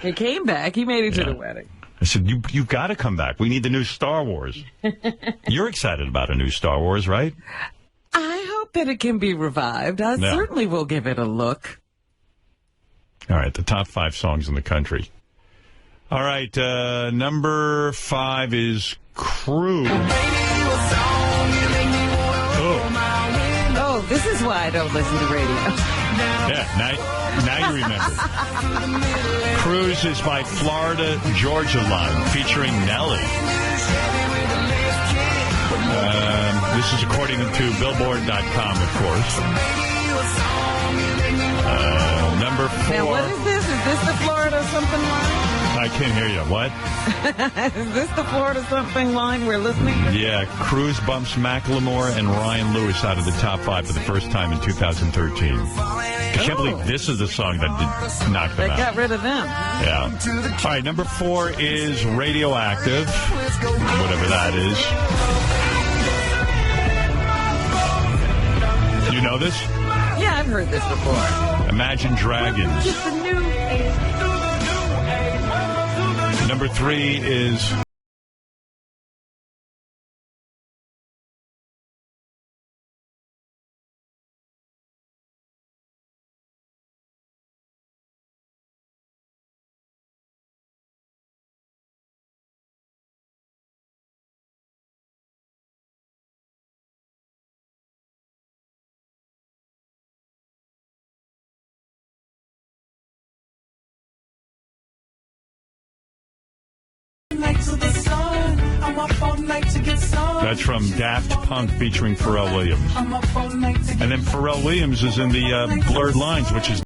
He came back. He made it to the wedding.
I said, you got to come back. We need the new Star Wars. You're excited about a new Star Wars, right?
I hope that it can be revived. I certainly will give it a look.
All right, the top 5 songs in the country. All right, number 5 is Crew.
Oh, this is why I don't listen to radio.
Yeah, now you remember. Cruise is by Florida Georgia Line, featuring Nelly. This is according to Billboard.com, of course. Number 4.
Now, what is this? Is this the Florida something line?
I can't hear you. What?
Is this the Florida something line we're listening to?
Yeah, Cruise bumps Macklemore and Ryan Lewis out of the top 5 for the first time in 2013. I can't believe this is the song that did knock them out.
They got rid of them.
Yeah. All right, number 4 is Radioactive, whatever that is. You know this?
Yeah, I've heard this before.
Imagine Dragons. Number 3 is That's from Daft Punk featuring Pharrell Williams. And then Pharrell Williams is in the Blurred Lines, which is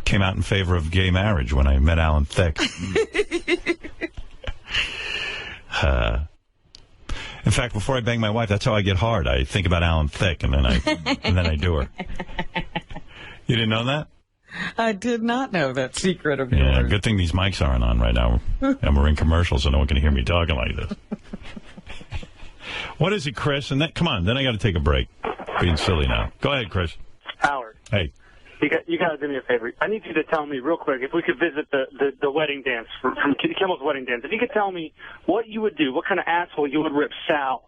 came out in favor of gay marriage when I met Alan Thicke. In fact, before I bang my wife, that's how I get hard. I think about Alan Thicke, and then I do her. You didn't know that?
I did not know that secret of
Yeah,
yours.
good thing these mics aren't on right now, and we're in commercials, so no one can hear me talking like this. What is it, Chris? And come on, then I got to take a break. Being silly now. Go ahead, Chris.
Howard.
Hey.
You got to do me a favor. I need you to tell me real quick if we could visit the wedding dance from Kimmel's wedding dance. If you could tell me what you would do, what kind of asshole you would rip Sal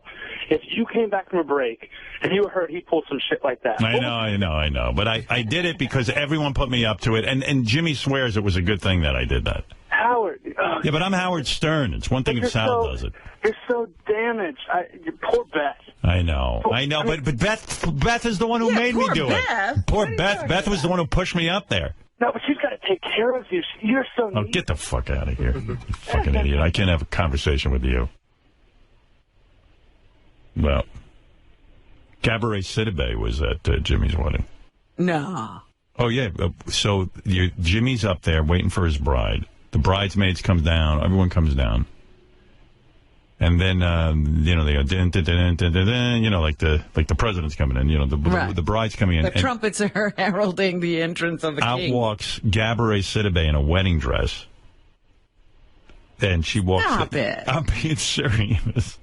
if you came back from a break and you heard he pulled some shit like that.
I know. But I did it because everyone put me up to it, and Jimmy swears it was a good thing that I did that.
Howard.
Yeah, but I'm Howard Stern. It's one thing if Sal does it.
You're so damaged. Poor Beth.
I know, but Beth is the one who made me do it. Poor Beth. Beth was the one who pushed me up there.
No, but she's got to take care of you. You're so neat.
Oh, get the fuck out of here, you fucking idiot. I can't have a conversation with you. Well, Cabaret Sidibe was at Jimmy's wedding.
No.
Oh, yeah. So Jimmy's up there waiting for his bride. The bridesmaids come down. Everyone comes down. And then, they go, like the president's coming in, the bride's coming in.
The trumpets are heralding the entrance of the king.
Out walks Cabaret Sidibe in a wedding dress. And she walks.
Stop it.
I'm being serious.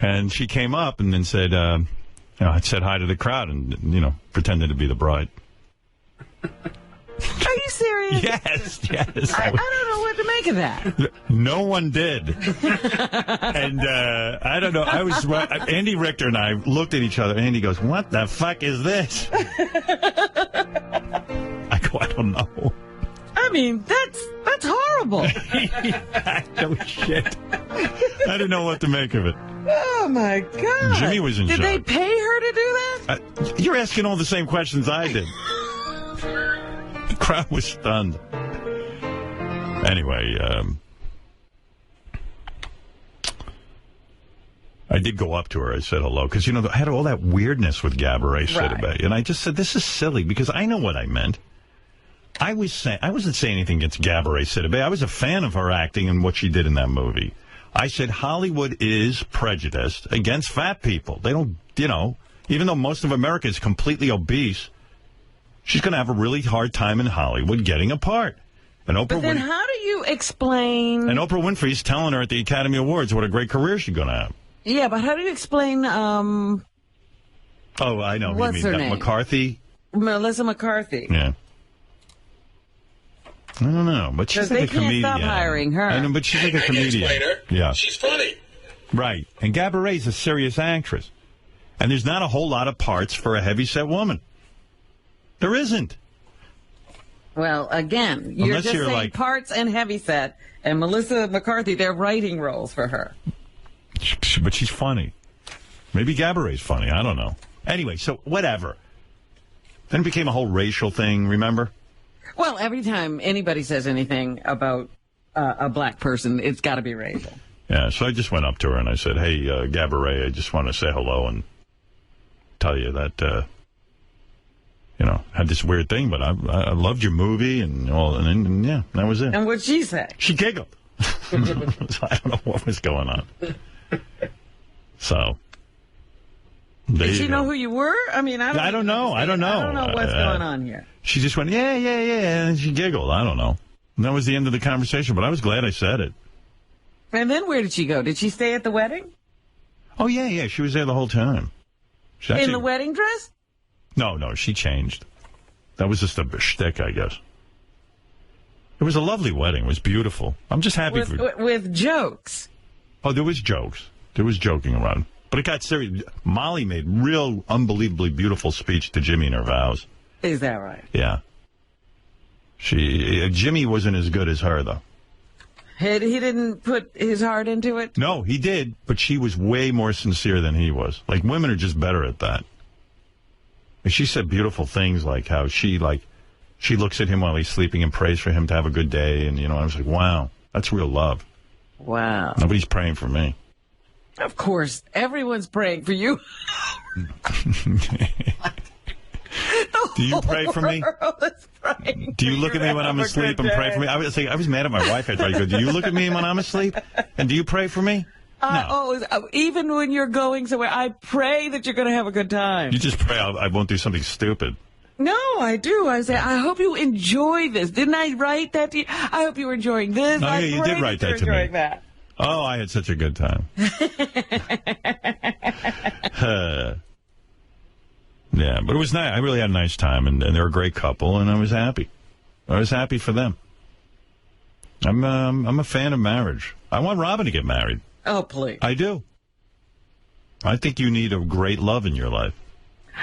And she came up and then said, said hi to the crowd and, pretended to be the bride.
Are you serious?
Yes.
I don't know what to make of that.
No one did. And I don't know. Andy Richter and I looked at each other. Andy goes, "What the fuck is this?" I go, "I don't know."
I mean, that's horrible.
No shit. I didn't know what to make of it.
Oh, my God.
Jimmy was in
Did
shock.
they pay her to do that?
You're asking all the same questions I did. The crowd was stunned. Anyway, I did go up to her. I said hello. Because, I had all that weirdness with Cabaret Sidibe. Right. And I just said, this is silly. Because I know what I meant. I wasn't saying anything against Cabaret Sidibe. I was a fan of her acting and what she did in that movie. I said Hollywood is prejudiced against fat people. They don't, even though most of America is completely obese, she's going to have a really hard time in Hollywood getting a part. And
But then how do you explain...
And Oprah Winfrey's telling her at the Academy Awards what a great career she's going to have.
Yeah, but how do you explain...
Oh, I know.
What's her name?
McCarthy?
Melissa McCarthy.
Yeah. I don't know, but she's like a comedian.
They can't stop hiring her.
I know, but she's like a comedian. Yeah.
She's funny.
Right. And Cabaret's a serious actress. And there's not a whole lot of parts for a heavyset woman. There isn't.
Well, again, you're just saying parts and heavyset, and Melissa McCarthy, they're writing roles for her.
But she's funny. Maybe Cabaret's funny. I don't know. Anyway, so whatever. Then it became a whole racial thing, remember?
Well, every time anybody says anything about a black person, it's got to be racial.
Yeah, so I just went up to her and I said, "Hey, Cabaret, I just want to say hello and tell you that, had this weird thing, but I loved your movie and all, and yeah, that was it.
And what'd she say?
She giggled. I don't know what was going on. So,
did she know who you were? I mean, I don't know.
I don't know
what's going on here.
She just went, yeah, and she giggled. I don't know. And that was the end of the conversation, but I was glad I said it.
And then where did she go? Did she stay at the wedding?
Oh, yeah. She was there the whole time.
In the wedding dress?
No, she changed. That was just a shtick, I guess. It was a lovely wedding. It was beautiful. I'm just happy
with jokes.
Oh, there was jokes. There was joking around. But it got serious. Molly made real unbelievably beautiful speech to Jimmy in her vows.
Is that right?
Yeah. Jimmy wasn't as good as her, though.
He didn't put his heart into it?
No, he did, but she was way more sincere than he was. Like, women are just better at that. And she said beautiful things like how she looks at him while he's sleeping and prays for him to have a good day. And, I was like, wow, that's real love.
Wow.
Nobody's praying for me.
Of course, everyone's praying for you.
Do you pray for me? Do you look at me when I'm asleep and pray for me? I was mad at my wife. I go, do you look at me when I'm asleep? And do you pray for me? No.
Even when you're going somewhere, I pray that you're going to have a good time.
You just pray I won't do something stupid.
No, I do. I say, I hope you enjoy this. Didn't I write that to you? I hope you were enjoying this.
Oh, yeah, you did write that to me.
That.
Oh, I had such a good time. Yeah, but it was nice. I really had a nice time, and they're a great couple, and I was happy. I was happy for them. I'm a fan of marriage. I want Robin to get married.
Oh, please.
I do. I think you need a great love in your life,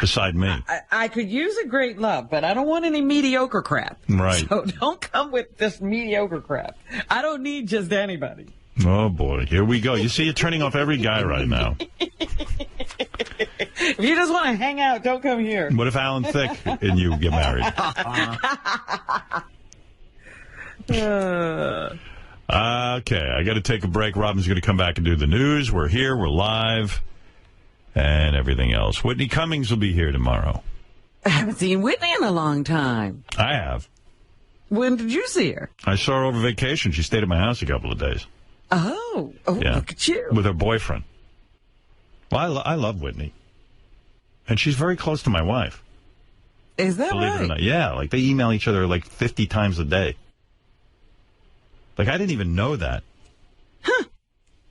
beside me.
I could use a great love, but I don't want any mediocre crap.
Right.
So don't come with this mediocre crap. I don't need just anybody.
Oh, boy. Here we go. You see, you're turning off every guy right now.
If you just want to hang out, don't come here.
What if Alan Thicke and you get married? Okay, I got to take a break. Robin's going to come back and do the news. We're here. We're live. And everything else. Whitney Cummings will be here tomorrow.
I haven't seen Whitney in a long time.
I have.
When did you see her?
I saw her over vacation. She stayed at my house a couple of days.
Oh,
yeah.
Look at you.
With her boyfriend. Well, I love Whitney. And she's very close to my wife.
Is that
Believe
right?
it or not. Yeah, like they email each other like 50 times a day. Like, I didn't even know that.
Huh.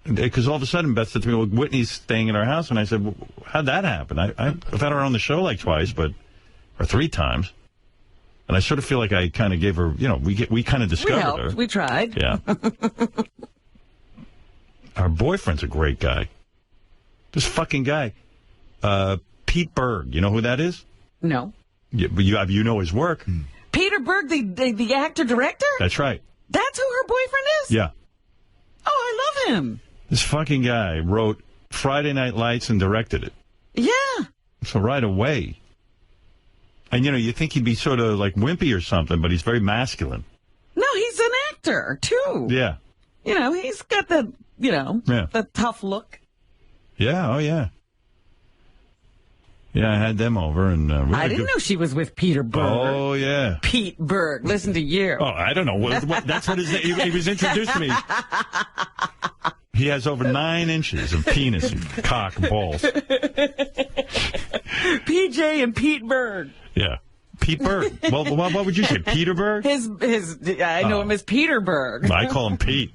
Because all of a sudden, Beth said to me, well, Whitney's staying at our house. And I said, well, how'd that happen? I've had her on the show like twice, or 3 times. And I sort of feel like I kind of gave her, we kind of discovered her.
We tried.
Yeah. Our boyfriend's a great guy. This fucking guy. Pete Berg. You know who that is?
No.
Yeah, but you know his work.
Peter Berg, the actor-director?
That's right.
That's who her boyfriend is?
Yeah.
Oh, I love him.
This fucking guy wrote Friday Night Lights and directed it.
Yeah.
So right away. And, you think he'd be sort of like wimpy or something, but he's very masculine.
No, he's an actor, too.
Yeah.
He's got the, the tough look.
Yeah, oh, yeah. Yeah, I had them over. And
I didn't know she was with Peter Berg.
Oh, yeah.
Pete Berg. Listen to you.
Oh, I don't know. That's what his name. He was introduced to me. He has over 9 inches of penis and cock and balls.
PJ and Pete Berg.
Yeah. Pete Berg. Well, what would you say? Peter Berg?
I know him as Peter Berg.
I call him Pete.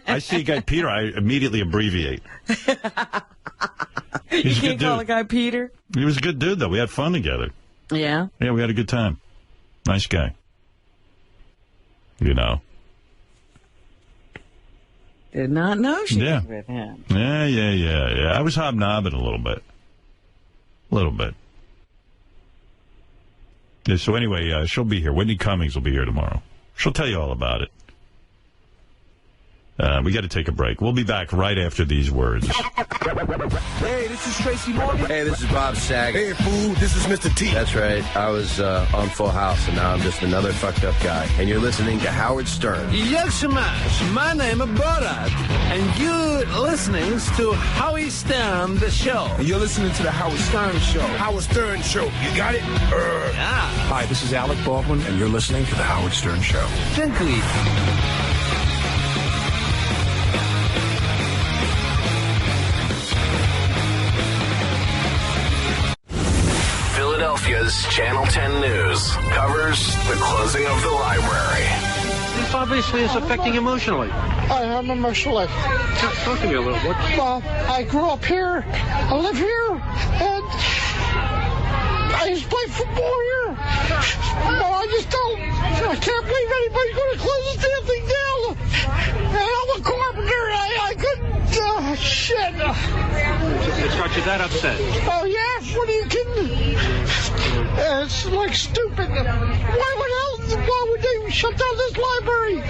I see a guy Peter, I immediately abbreviate.
You can't call a guy Peter?
He was a good dude, though. We had fun together.
Yeah?
Yeah, we had a good time. Nice guy.
Did not know she was with him.
Yeah. I was hobnobbing a little bit. Yeah, so anyway, she'll be here. Whitney Cummings will be here tomorrow. She'll tell you all about it. We got to take a break. We'll be back right after these words.
Hey, this is Tracy Morgan.
Hey, this is Bob Saget.
Hey, fool, this is Mr. T.
That's right. I was on Full House, and now I'm just another fucked up guy. And you're listening to Howard Stern.
Yes, my name is Borat, and you're listening to Howie Stern, the show.
And you're listening to the Howard Stern Show.
Howard Stern Show. You got it? Yeah.
Hi, this is Alec Baldwin, and you're listening to the Howard Stern Show.
Gently.
Philadelphia's Channel 10 News covers the closing of the library.
This obviously is affecting emotionally.
I am emotionally.
Talk to me a little bit.
Well, I grew up here, I live here, and I used to play football here. But I can't believe anybody's going to close this damn thing down. And I'm a carpenter, I couldn't, shit.
It's got you that upset.
Oh, yeah? What are you kidding? It's like stupid. Why would they shut down this library?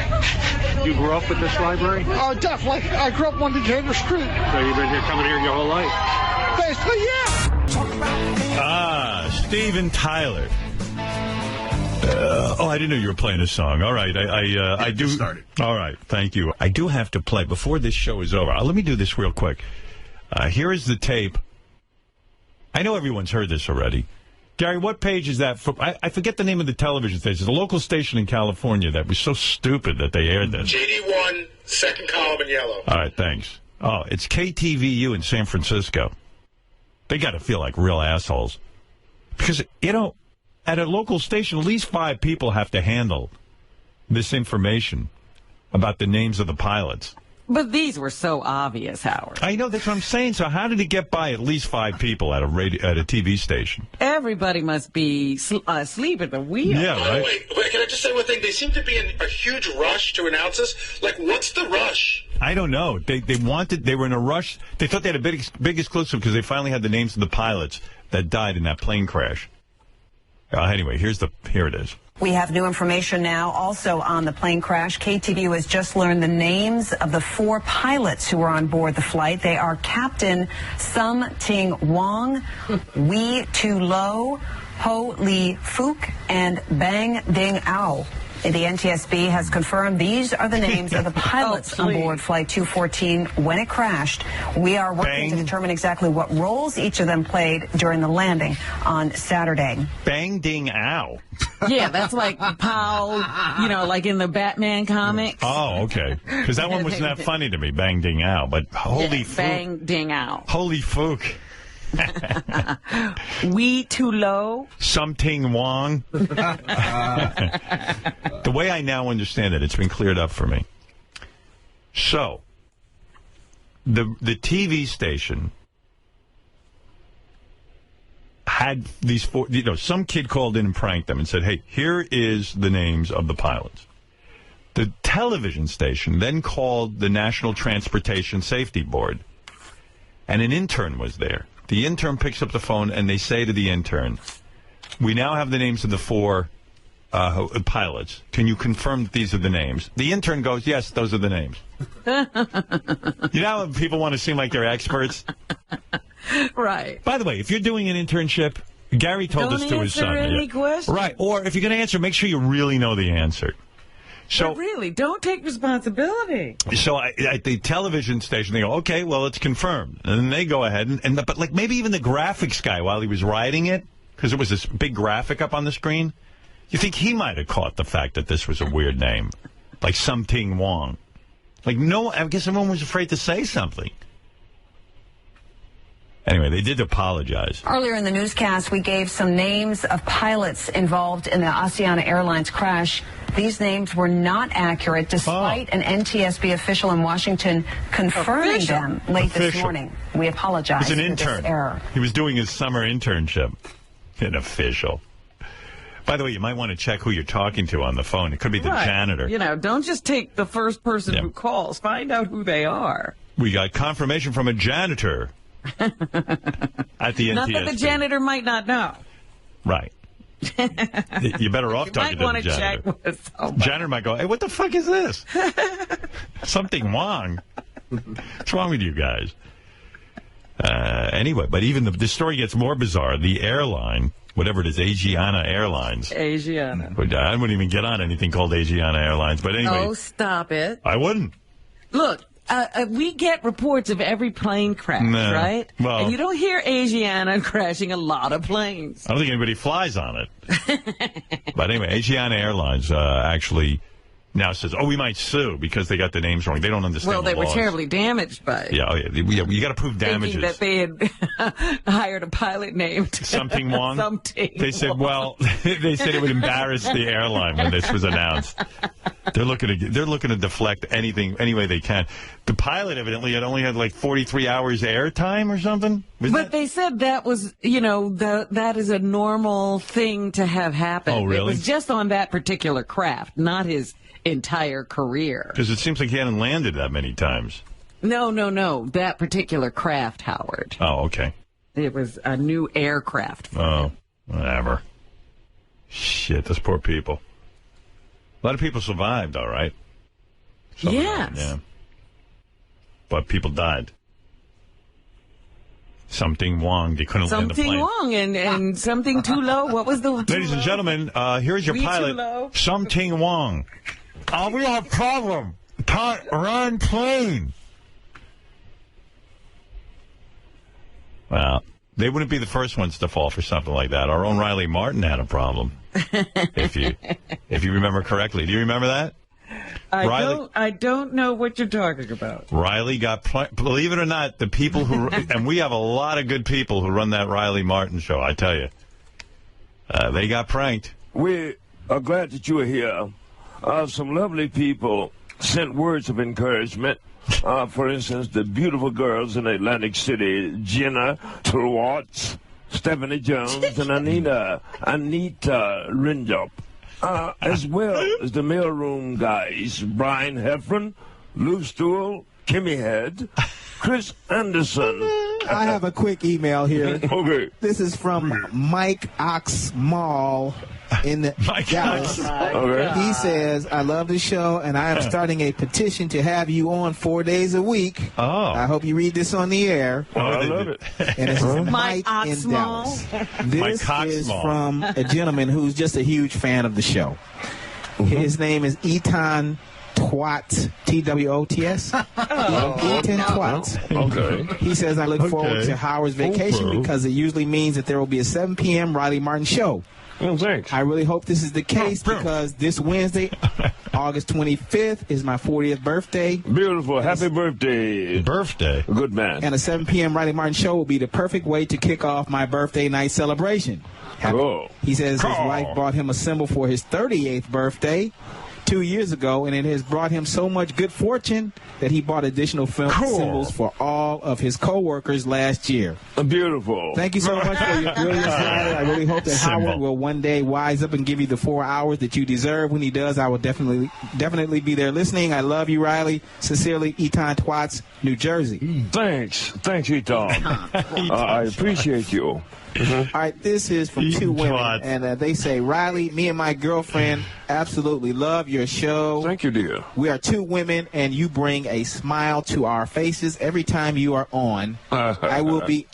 You grew up with this library?
Oh, definitely. I grew up on Decatur Street.
So you've been coming here your whole life?
Basically, yeah.
Steven Tyler. I didn't know you were playing a song. All right, I do. Started. All right, thank you. I do have to play before this show is over. Let me do this real quick. Here is the tape. I know everyone's heard this already. Gary, what page is that? I forget the name of the television station. It's a local station in California that was so stupid that they aired this.
JD1, second column in yellow.
All right, thanks. Oh, it's KTVU in San Francisco. They got to feel like real assholes. Because, at a local station, at least 5 people have to handle this information about the names of the pilots.
But these were so obvious, Howard.
I know, that's what I'm saying. So how did it get by at least 5 people at a TV station?
Everybody must be asleep at the wheel.
Yeah, right.
Wait, can I just say one thing? They seem to be in a huge rush to announce this. Like, what's the rush?
I don't know. They were in a rush. They thought they had a big exclusive because they finally had the names of the pilots that died in that plane crash. Anyway, here it is.
We have new information now also on the plane crash. KTVU has just learned the names of the 4 pilots who were on board the flight. They are Captain Sum Ting Wong, Wee Tu Lo, Ho Lee Fook, and Bang Ding Ao. The NTSB has confirmed these are the names of the pilots on board Flight 214 when it crashed. We are working to determine exactly what roles each of them played during the landing on Saturday.
Bang Ding Ao.
Yeah, that's like Pow, like in the Batman comics.
Oh, okay. Because that one wasn't that funny to me, Bang Ding Ao. But holy Fook.
Bang Ding Ao.
Holy Fook.
Wee Tu Lo.
Something Wong. The way I now understand it, it's been cleared up for me. So, the TV station had these 4, some kid called in and pranked them and said, hey, here is the names of the pilots. The television station then called the National Transportation Safety Board, and an intern was there. The intern picks up the phone, and they say to the intern, we now have the names of the 4 pilots. Can you confirm that these are the names? The intern goes, yes, those are the names. You know how people want to seem like they're experts?
Right.
By the way, if you're doing an internship, Gary told us to his son.
Don't answer any questions.
Right. Or if you're going to answer, make sure you really know the answer. So
but really, don't take responsibility.
So at the television station, they go, okay, well, it's confirmed. And then they go ahead, but like maybe even the graphics guy, while he was writing it, because it was this big graphic up on the screen, you think he might have caught the fact that this was a weird name, like Something Wong. Like, no, I guess everyone was afraid to say something. Anyway, they did apologize.
Earlier in the newscast, we gave some names of pilots involved in the Asiana Airlines crash. These names were not accurate, despite an NTSB official in Washington confirming them late this morning. We apologize
for
this error.
He was doing his summer internship. An official. By the way, you might want to check who you're talking to on the phone. It could be the janitor.
Don't just take the first person who calls. Find out who they are.
We got confirmation from a janitor at the NTSB.
Not that the janitor might not know.
Right. You better off talking to the janitor. Janitor might go, hey, what the fuck is this? Something wrong. What's wrong with you guys? Anyway, but even the story gets more bizarre. The airline, whatever it is, Asiana Airlines.
Asiana.
I wouldn't even get on anything called Asiana Airlines. But anyway.
Oh, stop it.
I wouldn't.
Look. We get reports of every plane crash, right?
Well,
and you don't hear Asiana crashing a lot of planes.
I don't think anybody flies on it. But anyway, Asiana Airlines actually now says, we might sue because they got the names wrong. They don't understand
Well, they were
laws.
terribly damaged by it.
Yeah, you got to prove damages.
Thinking that they had hired a pilot named
Something Wong.
Something
They said,
Wong.
they said it would embarrass the airline when this was announced. They're looking to deflect anything any way they can. The pilot evidently only had like 43 hours air time or something.
But they said that was, that is a normal thing to have happen.
Oh, really?
It was just on that particular craft, not his entire career.
Because it seems like he hadn't landed that many times.
No. That particular craft, Howard.
Oh, okay.
It was a new aircraft.
Oh, whatever. Shit, those poor people. A lot of people survived, all right.
Yes.
Yeah. But people died. Something Wong. They couldn't land the plane.
Something Wong and something too low. What was the
Ladies and gentlemen, here's your pilot. Something Wong. We have a problem. Can't run plane. Well, they wouldn't be the first ones to fall for something like that. Our own Riley Martin had a problem. if you remember correctly. Do you remember that?
I don't know what you're talking about.
Riley got, believe it or not, the people who, and we have a lot of good people who run that Riley Martin show, I tell you. They got pranked.
We are glad that you are here. Some lovely people sent words of encouragement. For instance, the beautiful girls in Atlantic City, Jenna Twatts, Stephanie Jones, and Anita Rindup. As well as the mailroom guys, Brian Heffron, Lou Stewart, Kimmy Head, Chris Anderson.
I have a quick email here.
Okay.
This is from Mike Oxmall in Dallas.
Okay.
He says, I love the show, and I am starting a petition to have you on 4 days a week.
Oh.
I hope you read this on the air.
Oh, I love it.
And this is Mike in Dallas. This is from a gentleman who's just a huge fan of the show. His name is Etan Twats, T-W-O-T-S. Etan Twats.
Okay.
He says, I look forward to Howard's vacation because it usually means that there will be a 7 p.m. Riley Martin show.
Oh, thanks.
I really hope this is the case because this Wednesday, August 25th, is my 40th birthday.
Beautiful. Happy birthday.
Birthday.
Good man.
And a 7 p.m. Riley Martin show will be the perfect way to kick off my birthday night celebration.
Cool.
He says his wife bought him a symbol for his 38th birthday 2 years ago, and it has brought him so much good fortune that he bought additional symbols for all of his co-workers last year.
Beautiful.
Thank you so much for your brilliance, Riley. I really hope that Howard will one day wise up and give you the 4 hours that you deserve. When he does, I will definitely be there listening. I love you, Riley. Sincerely, Etan Twats, New Jersey.
Thanks, Etan. I appreciate you.
All right, this is from two women, and they say, Riley, me and my girlfriend absolutely love your show.
Thank you, dear.
We are two women, and you bring a smile to our faces every time you are on. I will be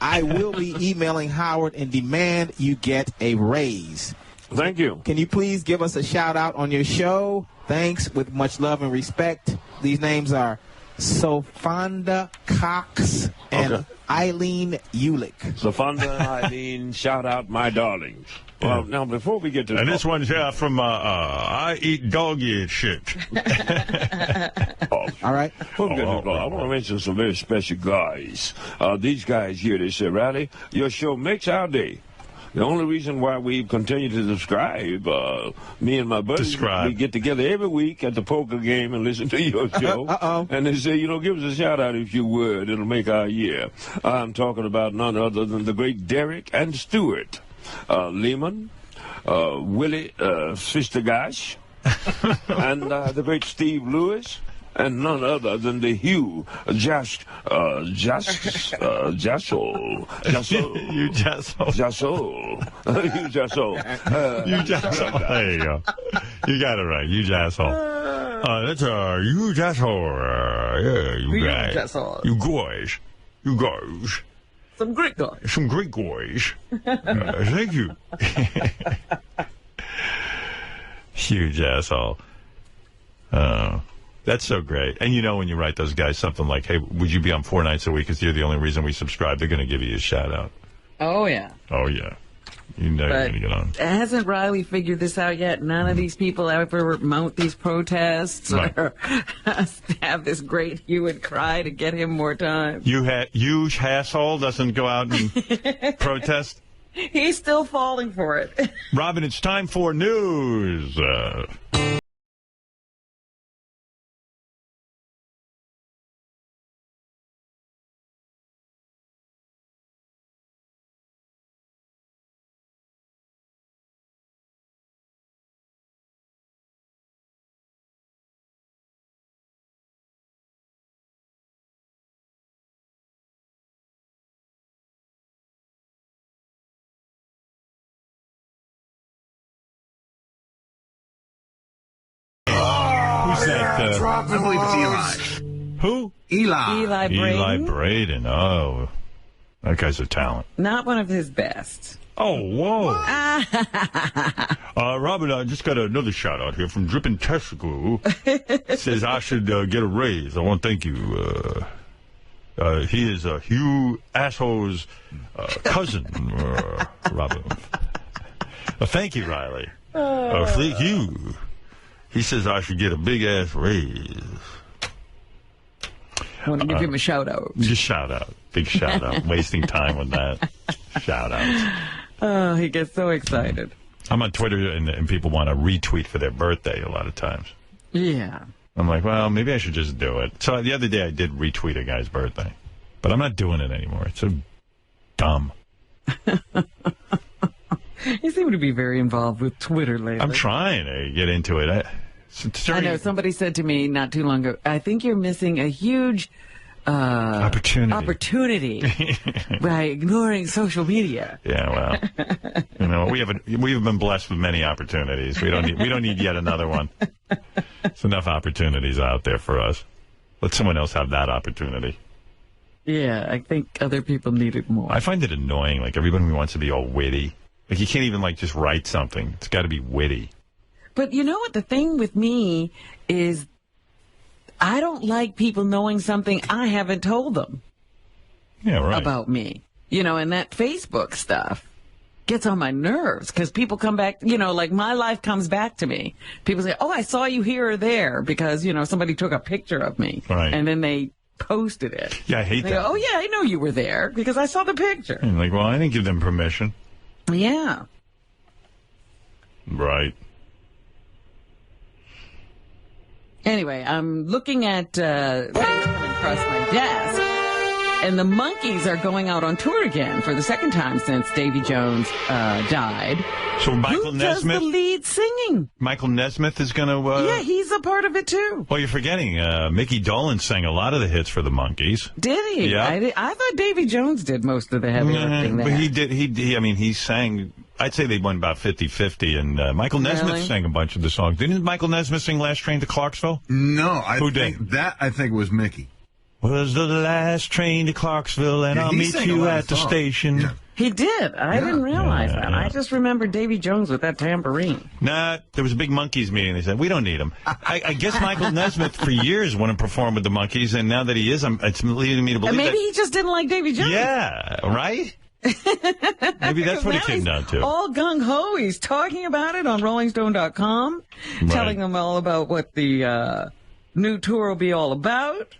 emailing Howard and demand you get a raise.
Thank you.
Can you please give us a shout-out on your show? Thanks, with much love and respect. These names are Sofonda Cox and Eileen Ulick.
Sofonda and Eileen, shout out my darlings. Well, now, before we get to...
And this one's here from, I eat doggy shit.
All right.
I want to mention some very special guys. These guys here, they say, Riley, your show makes our day. The only reason why we continue to subscribe, me and my buddies, we get together every week at the poker game and listen to your show. And they say, give us a shout out if you would. It'll make our year. I'm talking about none other than the great Derek and Stuart Lehman, Willie Sistergash, and the great Steve Lewis, and none other than the Hugh Jassel.
You Jassel.
Hugh Jassel.
You Jassel. There you go. You got it right. You Jassel. That's you Jassel. Yeah, you guys.
Jassel.
You guys. You guys.
Some great guys.
Some great guys. Thank you. Huge asshole. That's so great. And you know when you write those guys something like, hey, would you be on 4 nights a week because you're the only reason we subscribe, they're going to give you a shout-out.
Oh, yeah.
Oh, yeah. You know you're going to get on.
Hasn't Riley figured this out yet? None of these people ever mount these protests or have this great hue and cry to get him more time.
You asshole doesn't go out and protest?
He's still falling for it.
Robin, it's time for news. Who's that?
I believe it's Eli.
Who?
Eli.
Eli Braden.
Eli Braden. Oh, that guy's a talent.
Not one of his best.
Oh, whoa. Robin, I just got another shout out here from Drippin' Testicle. Says I should get a raise. I want to thank you. He is Hugh Asshole's cousin, Robin. Thank you, Riley. Thank you. He says I should get a big-ass raise.
I want to give him a shout-out.
Just shout-out. Big shout-out. Wasting time with that. Shout-outs.
Oh, he gets so excited.
I'm on Twitter, and people want to retweet for their birthday a lot of times.
Yeah.
I'm like, well, maybe I should just do it. So the other day I did retweet a guy's birthday. But I'm not doing it anymore. It's so dumb.
You seem to be very involved with Twitter lately.
I'm trying to get into it.
I know. Somebody said to me not too long ago, I think you're missing a huge opportunity by ignoring social media.
Yeah, well, we've been blessed with many opportunities. We don't need yet another one. There's enough opportunities out there for us. Let someone else have that opportunity.
Yeah, I think other people need it more.
I find it annoying. Like, everybody wants to be all witty. Like, you can't even, just write something. It's got to be witty.
But you know what? The thing with me is I don't like people knowing something I haven't told them about me. And that Facebook stuff gets on my nerves because people come back, my life comes back to me. People say, oh, I saw you here or there because, somebody took a picture of me.
Right.
And then they posted it.
Yeah, I hate that.
Go, oh, yeah, I know you were there because I saw the picture.
And well, I didn't give them permission.
Yeah.
Right.
Anyway, I'm looking at things coming across my desk, and the Monkees are going out on tour again for the second time since Davy Jones died.
So Michael Nesmith
does the lead singing.
Michael Nesmith is going to...
yeah, he's a part of it, too.
Well, you're forgetting, Mickey Dolenz sang a lot of the hits for the Monkees.
Did he?
Yeah.
I thought Davy Jones did most of the heavy lifting there.
But he did. He sang... I'd say they went about 50-50, and Michael Nesmith sang a bunch of the songs. Didn't Michael Nesmith sing Last Train to Clarksville?
No,
Who did?
I think was Mickey.
Was the last train to Clarksville, and I'll meet you at the station.
Yeah.
He did. I didn't realize that. I just remember Davy Jones with that tambourine.
Nah, there was a big Monkees meeting. They said, we don't need him. I guess Michael Nesmith for years wouldn't perform with the Monkees, and now that he is, it's leading me to believe
maybe he just didn't like Davy Jones.
Yeah, right? Maybe that's what it came down to.
All gung-ho. He's talking about it on RollingStone.com, telling them all about what the new tour will be all about.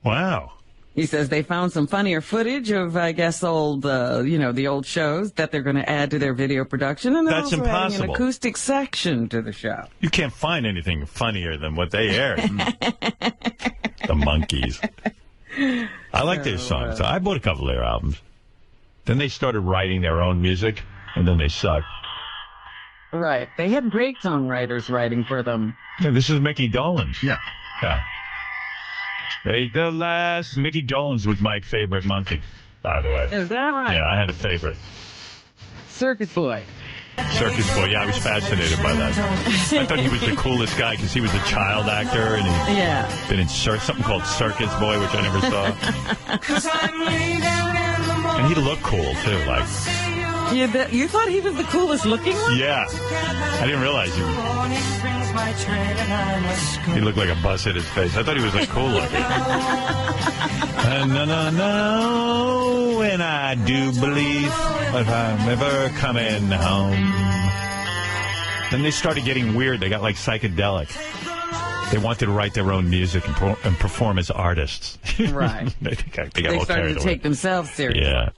Wow.
He says they found some funnier footage of, I guess, old, the old shows that they're going to add to their video production. And
that's
also
impossible.
Adding an acoustic section to the show.
You can't find anything funnier than what they aired. The Monkees. I like their songs. I bought a couple of their albums. Then they started writing their own music, and then they sucked.
Right. They had great songwriters writing for them.
Yeah, this is Mickey Dolenz.
Yeah.
Hey, the last Mickey Dolenz was my favorite monkey, by the way.
Is that right?
Yeah, I had a favorite.
Circus Boy.
Circus Boy, yeah, I was fascinated by that. I thought he was the coolest guy because he was a child actor and he'd been in something called Circus Boy, which I never saw. And he looked cool, too, like...
You thought he was the coolest looking one?
Yeah. I didn't realize he looked like a bus hit his face. I thought he was like cool looking. No, and I do believe if I'm ever coming home. Then they started getting weird. They got like psychedelic. They wanted to write their own music and perform as artists.
Right.
They
started to take themselves seriously.
Yeah.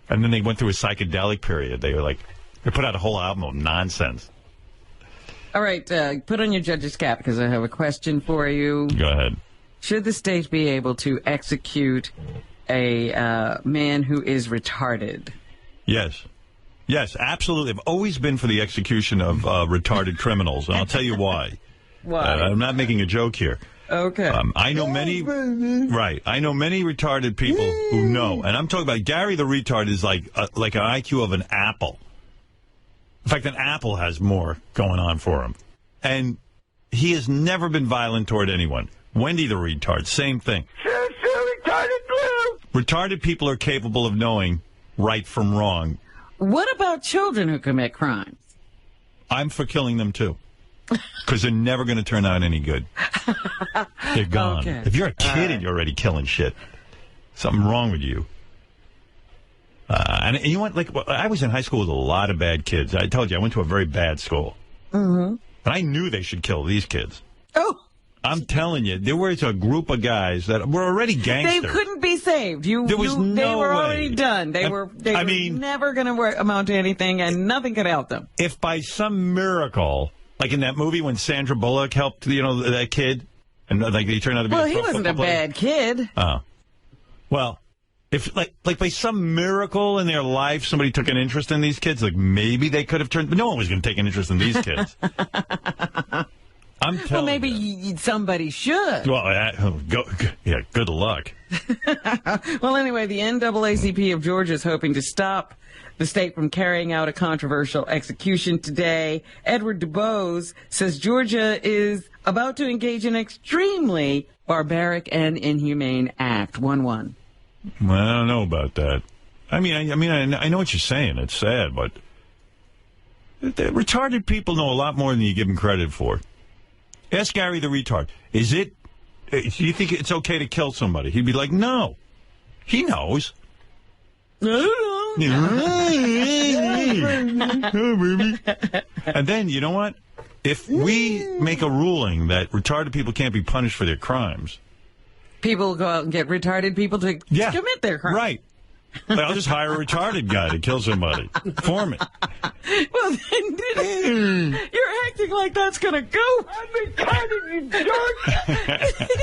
And then they went through a psychedelic period. They were like, they put out a whole album of nonsense.
All right, put on your judge's cap because I have a question for you.
Go ahead.
Should the state be able to execute a man who is retarded?
Yes. Yes, absolutely. I've always been for the execution of retarded criminals, and I'll tell you why.
Why?
I'm not making a joke here.
Okay.
I know many retarded people who know, and I'm talking about Gary the retard is like an IQ of an apple. In fact, an apple has more going on for him. And he has never been violent toward anyone. Wendy the retard, same thing. Retarded people are capable of knowing right from wrong.
What about children who commit crimes?
I'm for killing them, too. Because they're never going to turn out any good. They're gone.
Okay.
If you're a kid and you're already killing shit, something wrong with you. And you know what? Like, I was in high school with a lot of bad kids. I told you, I went to a very bad school.
Mm-hmm.
And I knew they should kill these kids.
Oh.
I'm telling you, there was a group of guys that were already gangsters.
They couldn't be saved.
There was no
They were
way.
already done. They were never going to amount to anything, and nothing could help them.
If by some miracle, like in that movie when Sandra Bullock helped, that kid, and like he turned out to be
he wasn't a bad kid.
Oh. Well, if like by some miracle in their life somebody took an interest in these kids, like maybe they could have turned, but no one was going to take an interest in these kids. I'm telling
well, maybe somebody should.
Well, good luck.
Well, anyway, the NAACP of Georgia is hoping to stop the state from carrying out a controversial execution today. Edward DuBose says Georgia is about to engage in an extremely barbaric and inhumane act. 1-1.
Well, I don't know about that. I know what you're saying. It's sad, but the retarded people know a lot more than you give them credit for. Ask Gary the retard. Do you think it's okay to kill somebody? He'd be like, no. He knows. And then, you know what? If we make a ruling that retarded people can't be punished for their crimes.
People go out and get retarded people to commit their crimes.
Right. I'll just hire a retarded guy to kill somebody for me.
Well, then, you're acting like that's going to go.
I'm retarded, you jerk.
You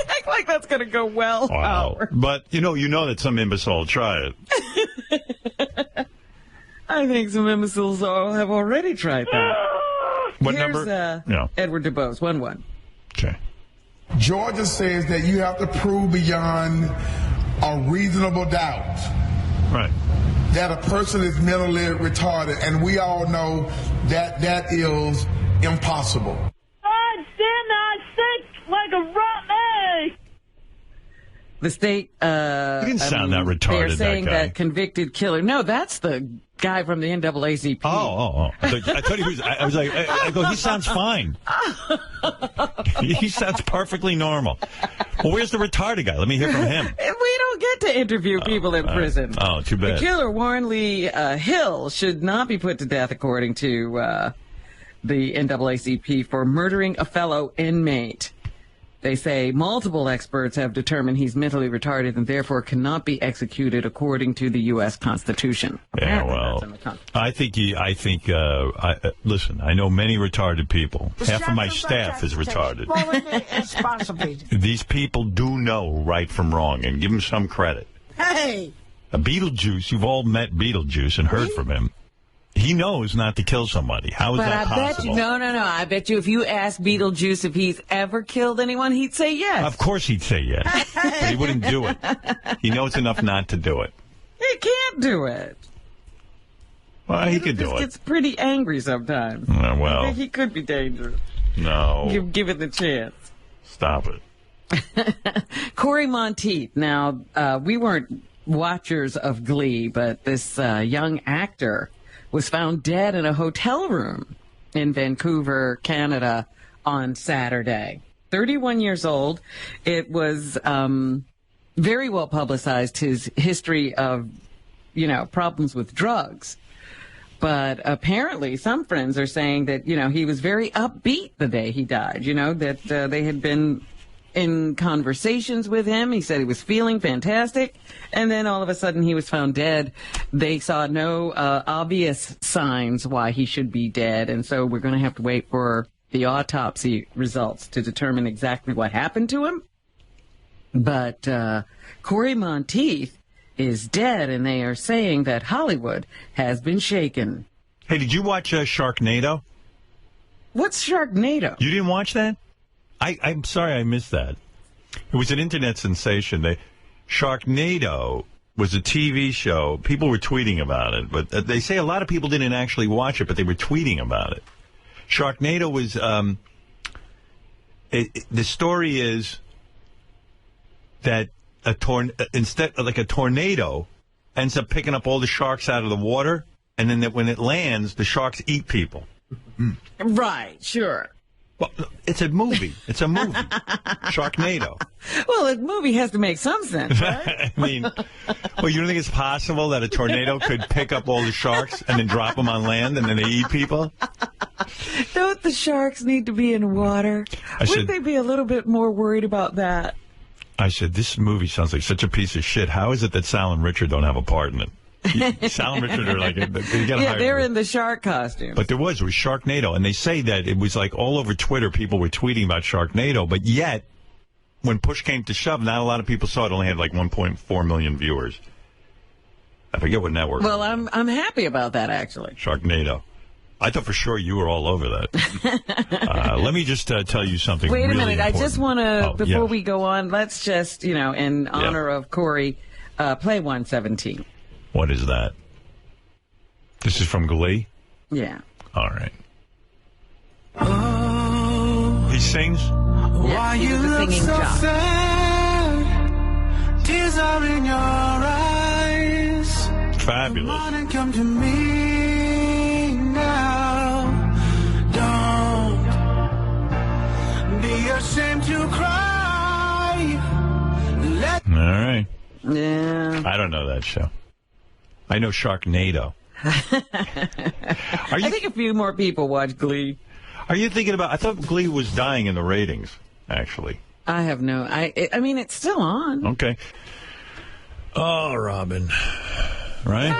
act like that's going to go well.
Wow.
Howard.
But, you know that some imbecile will try it.
I think some imbeciles have already tried that.
What
Here's,
number?
Edward DuBose, 1-1.
Okay.
Georgia says that you have to prove beyond a reasonable doubt that a person is mentally retarded, and we all know that that is impossible.
I'm sick like a rotten egg.
The state,
he didn't sound that retarded,
they're saying
that guy.
that convicted killer. No, that's the guy from the NAACP.
Oh. I thought he was, I was like, I go, he sounds fine. He sounds perfectly normal. Well, where's the retarded guy? Let me hear from him.
We don't get to interview people in prison.
Oh, too bad.
The killer, Warren Lee Hill, should not be put to death, according to the NAACP, for murdering a fellow inmate. They say multiple experts have determined he's mentally retarded and therefore cannot be executed according to the U.S. Constitution.
Yeah, well, listen, I know many retarded people. Half of my staff is retarded. These people do know right from wrong, and give them some credit.
Hey!
Beetlejuice, you've all met Beetlejuice and heard from him. He knows not to kill somebody. How is that possible?
Bet you, no. I bet you if you ask Beetlejuice if he's ever killed anyone, he'd say yes.
Of course he'd say yes. But he wouldn't do it. He knows enough not to do it.
He can't do it.
Well, he could do it.
He gets pretty angry sometimes.
Well.
I think he could be dangerous.
No.
Give it the chance.
Stop it.
Corey Monteith. Now, we weren't watchers of Glee, but this young actor was found dead in a hotel room in Vancouver, Canada on Saturday. 31 years old. It was very well publicized, his history of, problems with drugs. But apparently some friends are saying that, he was very upbeat the day he died, that they had been in conversations with him. He said he was feeling fantastic. And then all of a sudden he was found dead. They saw no obvious signs why he should be dead. And so we're going to have to wait for the autopsy results to determine exactly what happened to him. But Corey Monteith is dead, and they are saying that Hollywood has been shaken.
Hey, did you watch Sharknado?
What's Sharknado?
You didn't watch that? I'm sorry I missed that. It was an internet sensation. Sharknado was a TV show. People were tweeting about it, but they say a lot of people didn't actually watch it, but they were tweeting about it. Sharknado was, the story is that a tornado ends up picking up all the sharks out of the water, and then when it lands, the sharks eat people.
Right, sure.
Well, it's a movie. It's a movie. Sharknado.
Well, a movie has to make some sense, right?
I mean, well, you don't think it's possible that a tornado could pick up all the sharks and then drop them on land and then they eat people?
Don't the sharks need to be in water? Wouldn't they be a little bit more worried about that?
I said, this movie sounds like such a piece of shit. How is it that Sal and Richard don't have a part in it? Sal and Richard are like,
they're in the shark costume.
But it was Sharknado, and they say that it was like all over Twitter, people were tweeting about Sharknado, but yet, when push came to shove, not a lot of people saw it. It only had like 1.4 million viewers. I forget what network.
Well, I'm happy about that, actually.
Sharknado. I thought for sure you were all over that. Let me just tell you something.
Wait a minute.
Important.
I just want to, before we go on, let's just, in honor of Corey, play 117.
What is that? This is from Glee?
Yeah.
All right. Oh, he sings?
Yeah, he was a singing jock.
Tears are in your eyes.
Fabulous.
Come on and come to me now. Don't be ashamed to cry.
All right.
Yeah.
I don't know that show. I know Sharknado.
I think a few more people watch Glee.
Are you thinking about... I thought Glee was dying in the ratings, actually.
I have no... I mean, it's still on.
Okay. Oh, Robin. Right?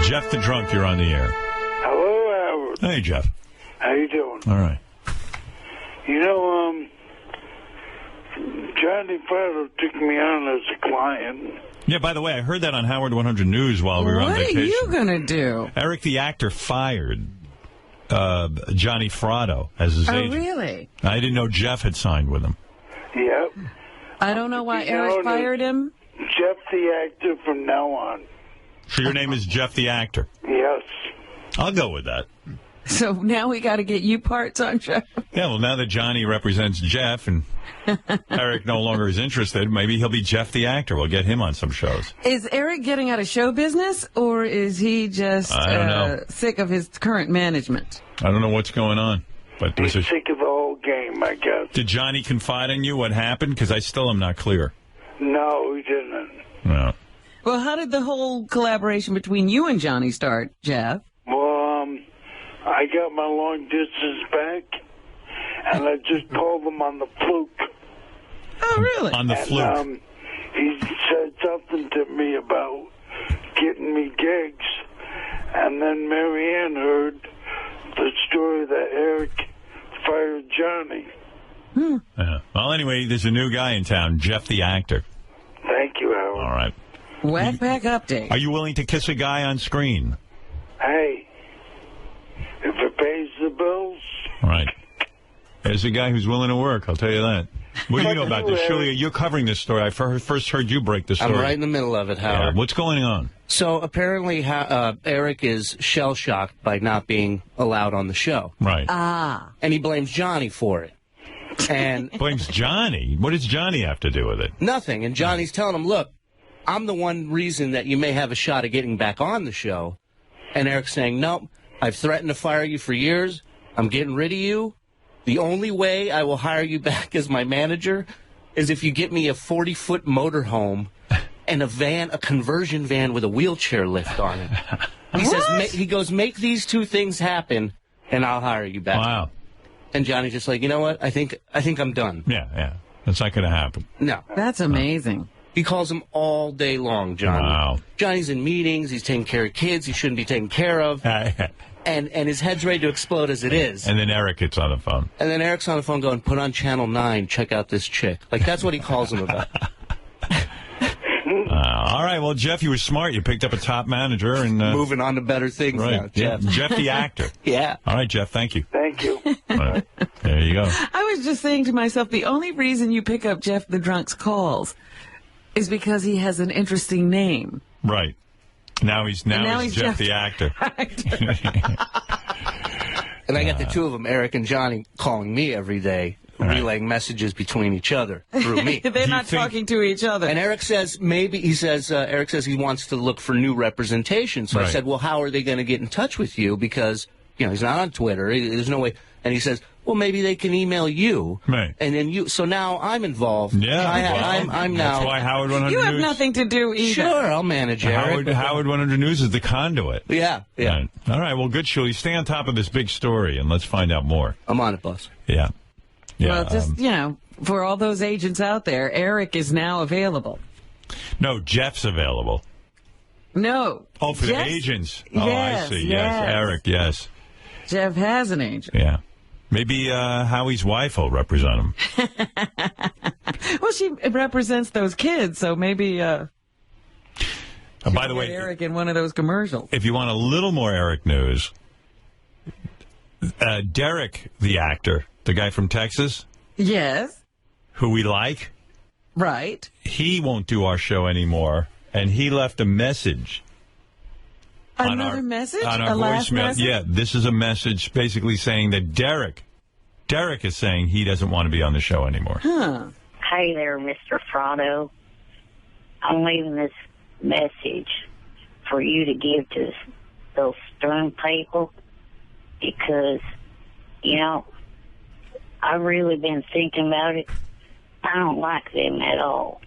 Jeff the Drunk, you're on the air.
Hello, Howard.
Hey, Jeff.
How you doing?
All right.
Johnny Farrow took me on as a client.
Yeah, by the way, I heard that on Howard 100 News while we were on vacation.
What are you going to do?
Eric, the actor, fired Johnny Farrow as his agent.
Oh, really?
I didn't know Jeff had signed with him.
Yep.
I don't know why Eric fired him.
Jeff the actor from now on.
So your name is Jeff the actor?
Yes.
I'll go with that.
So now we got to get you parts on Jeff.
Yeah, well, now that Johnny represents Jeff and Eric no longer is interested, maybe he'll be Jeff the actor. We'll get him on some shows.
Is Eric getting out of show business, or is he just sick of his current management?
I don't know what's going on. But
he's sick of the whole game, I guess.
Did Johnny confide in you what happened? Because I still am not clear.
No, he didn't.
No.
Well, how did the whole collaboration between you and Johnny start, Jeff?
Well, I got my long distance back, and I just called him on the fluke.
Oh, really?
On the fluke.
He said something to me about getting me gigs, and then Marianne heard the story that Eric fired Johnny.
Yeah. Well, anyway, there's a new guy in town, Jeff the actor.
Thank you, Howard.
All right.
Whack Pack update.
Are you willing to kiss a guy on screen?
Hey, if it pays the bills.
Right. There's a guy who's willing to work, I'll tell you that. What do you know about this? Julia, you're covering this story. I first heard you break the story.
I'm right in the middle of it, Howard.
Yeah. What's going on?
So apparently Eric is shell-shocked by not being allowed on the show.
Right.
And he blames Johnny for it. And
blames Johnny? What does Johnny have to do with it?
Nothing. And Johnny's telling him, look, I'm the one reason that you may have a shot at getting back on the show. And Eric's saying, nope, I've threatened to fire you for years. I'm getting rid of you. The only way I will hire you back as my manager is if you get me a 40-foot motorhome and a conversion van with a wheelchair lift on it. He says, he goes, make these two things happen, and I'll hire you back.
Wow.
And Johnny's just like, you know what? I think I'm done.
Yeah. That's not going to happen.
No.
That's amazing.
He calls him all day long, Johnny.
Wow.
Johnny's in meetings. He's taking care of kids he shouldn't be taking care of. And his head's ready to explode as it is.
And then Eric gets on the phone.
And then Eric's on the phone going, put on Channel 9, check out this chick. Like, that's what he calls him about.
All right, well, Jeff, you were smart. You picked up a top manager and...
moving on to better things now, Jeff.
Yeah. Jeff the actor.
Yeah.
All right, Jeff, thank you.
Thank you.
All right. There you go.
I was just saying to myself, the only reason you pick up Jeff the Drunk's calls is because he has an interesting name.
Right. Now he's Jeff the actor.
And I got the two of them, Eric and Johnny, calling me every day, relaying messages between each other through me.
They're not talking to each other.
And Eric says Eric says he wants to look for new representation. So I said, well, how are they going to get in touch with you? Because, he's not on Twitter. There's no way. And he says, well, maybe they can email you.
Right.
And then you. So now I'm involved.
Yeah.
I'm now.
That's why Howard 100
You have
News.
nothing to do either.
Sure, I'll manage Eric.
Howard 100 News is the conduit.
Yeah.
Right. All right, well, good, Shuli. Stay on top of this big story, and let's find out more.
I'm on it, boss.
Yeah.
Well, just, for all those agents out there, Eric is now available.
No, Jeff's available.
No.
Oh, for the agents. Oh, I see. Yes, Eric, yes.
Jeff has an agent.
Yeah. Maybe Howie's wife will represent him.
Well, she represents those kids, so maybe
by the way,
Eric in one of those commercials.
If you want a little more Eric news, Derek, the actor, the guy from Texas.
Yes.
Who we like.
Right.
He won't do our show anymore, and he left a message.
Another message?
On our
last
voicemail.
message?
Yeah, this is a message basically saying that Derek is saying he doesn't want to be on the show anymore.
Huh.
Hey there, Mr. Frotto. I'm leaving this message for you to give to those stern people because, I've really been thinking about it. I don't like them at all.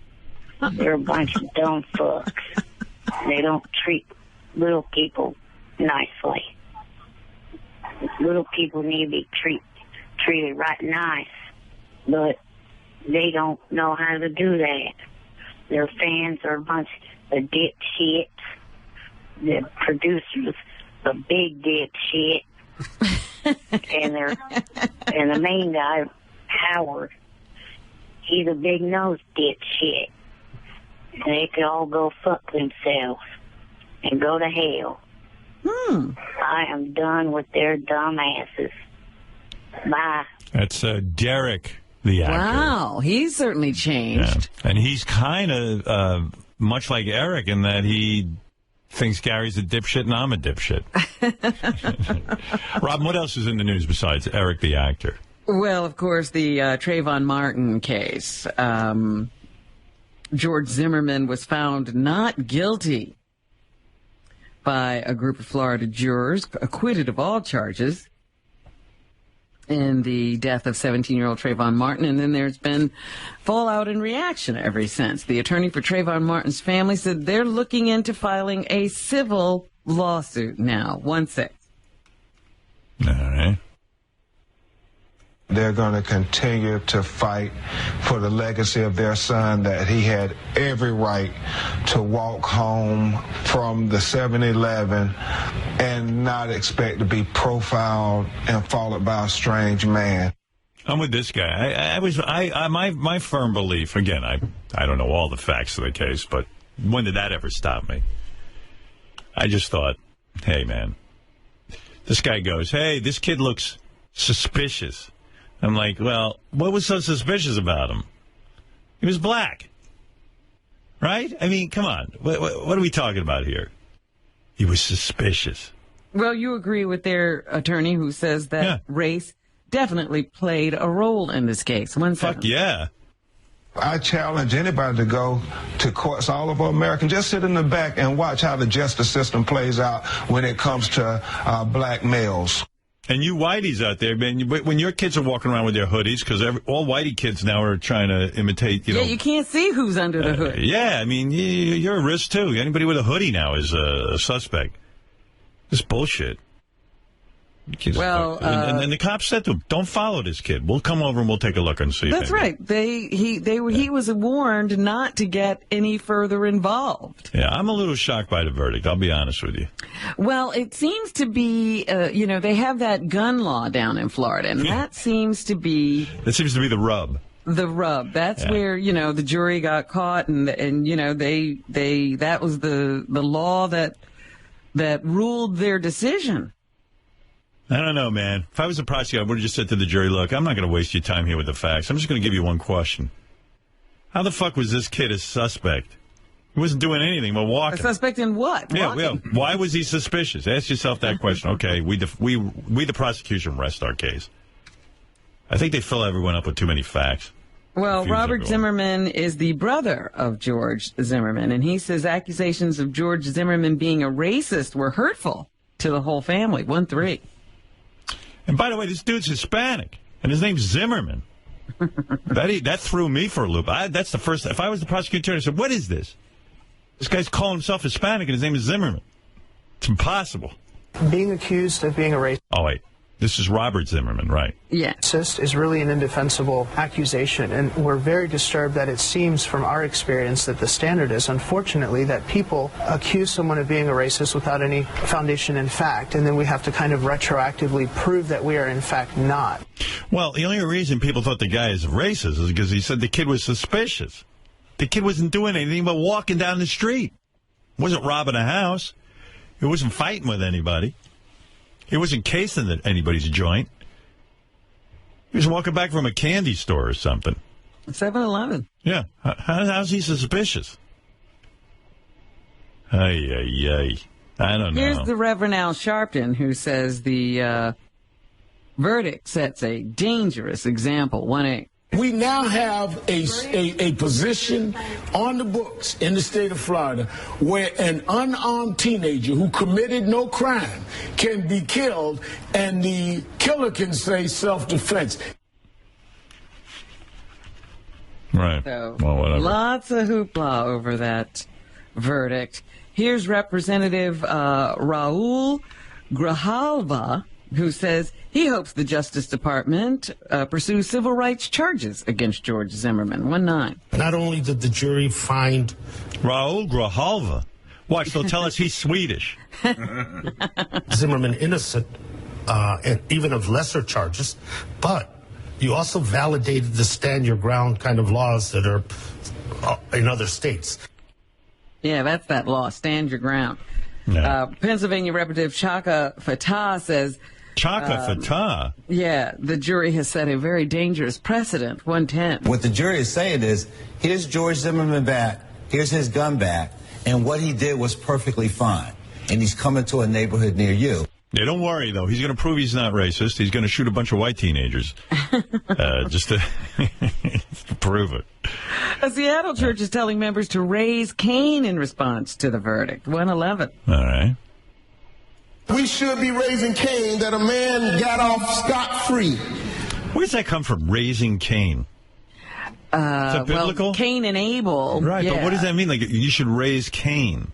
They're a bunch of dumb fucks. They don't treat little people nicely. Little people need to be treated right nice, but they don't know how to do that. Their fans are a bunch of dipshits. The producers, a big dipshit, and the main guy, Howard, he's a big nose dipshit. And they could all go fuck themselves and go to hell. I am done with their dumb asses. Bye.
That's Derek, the actor.
Wow, he's certainly changed.
Yeah. And he's kind of much like Eric in that he thinks Gary's a dipshit and I'm a dipshit. Robin, what else is in the news besides Eric, the actor?
Well, of course, the Trayvon Martin case. George Zimmerman was found not guilty by a group of Florida jurors, acquitted of all charges in the death of 17-year-old Trayvon Martin, and then there's been fallout and reaction ever since. The attorney for Trayvon Martin's family said they're looking into filing a civil lawsuit now. 1-6.
All right.
They're going to continue to fight for the legacy of their son, that he had every right to walk home from the 7-Eleven and not expect to be profiled and followed by a strange man.
I'm with this guy. My firm belief, again, I don't know all the facts of the case, but when did that ever stop me? I just thought, hey, man, this guy goes, hey, this kid looks suspicious. I'm like, well, what was so suspicious about him? He was black. Right? I mean, come on. What are we talking about here? He was suspicious.
Well, you agree with their attorney who says that race definitely played a role in this case.
Fuck yeah.
I challenge anybody to go to courts all over America. Just sit in the back and watch how the justice system plays out when it comes to black males.
And you whiteys out there, man, when your kids are walking around with their hoodies, because all whitey kids now are trying to imitate, you know.
Yeah, you can't see who's under the hood.
Yeah, I mean, you're a risk, too. Anybody with a hoodie now is a suspect. This bullshit.
Well,
and the cops said to him, don't follow this kid. We'll come over and we'll take a look and see.
That's right. He was warned not to get any further involved.
Yeah, I'm a little shocked by the verdict, I'll be honest with you.
Well, it seems to be, they have that gun law down in Florida, and that seems to be...
That seems to be the rub.
The rub. That's where, the jury got caught, and that was the law that ruled their decision.
I don't know, man. If I was a prosecutor, I would have just said to the jury, look, I'm not going to waste your time here with the facts. I'm just going to give you one question. How the fuck was this kid a suspect? He wasn't doing anything but walking.
A suspect in what?
Yeah. Why was he suspicious? Ask yourself that question. Okay, we the prosecution rest our case. I think they fill everyone up with too many facts.
Well, Robert Zimmerman is the brother of George Zimmerman, and he says accusations of George Zimmerman being a racist were hurtful to the whole family. 1-3.
And by the way, this dude's Hispanic, and his name's Zimmerman. That threw me for a loop. That's the first. If I was the prosecutor, I said, what is this? This guy's calling himself Hispanic, and his name is Zimmerman. It's impossible.
Being accused of being a racist.
Oh, wait. This is Robert Zimmerman, right?
Yeah.
Racist is really an indefensible accusation, and we're very disturbed that it seems from our experience that the standard is, unfortunately, that people accuse someone of being a racist without any foundation in fact, and then we have to kind of retroactively prove that we are in fact not.
Well, the only reason people thought the guy is racist is because he said the kid was suspicious. The kid wasn't doing anything but walking down the street. Wasn't robbing a house. He wasn't fighting with anybody. He wasn't casing anybody's joint. He was walking back from a candy store or something.
7-Eleven.
Yeah. How's he suspicious? Ay. I don't know.
Here's the Reverend Al Sharpton, who says the verdict sets a dangerous example. 1-8.
We now have a position on the books in the state of Florida where an unarmed teenager who committed no crime can be killed, and the killer can say self-defense.
Right.
So,
well, whatever.
Lots of hoopla over that verdict. Here's Representative Raul Grijalva, who says he hopes the Justice Department pursues civil rights charges against George Zimmerman. 1-9.
Not only did the jury find
Raul Grijalva. Watch, they'll tell us he's Swedish.
Zimmerman innocent, and even of lesser charges, but you also validated the stand your ground kind of laws that are in other states.
Yeah, that's that law, stand your ground.
No.
Pennsylvania Representative Chaka Fatah says...
Chaka Fatah?
Yeah, the jury has set a very dangerous precedent. 1-10.
What the jury is saying is, here's George Zimmerman back, here's his gun back, and what he did was perfectly fine. And he's coming to a neighborhood near you.
Yeah, don't worry, though. He's going to prove he's not racist. He's going to shoot a bunch of white teenagers just to prove it.
A Seattle church is telling members to raise Cain in response to the verdict. 1-11.
All right.
We should be raising Cain that a man got off scot-free.
Where does that come from, raising Cain? Is that biblical?
Well, Cain and Abel.
Right,
yeah.
But what does that mean? Like, you should raise Cain.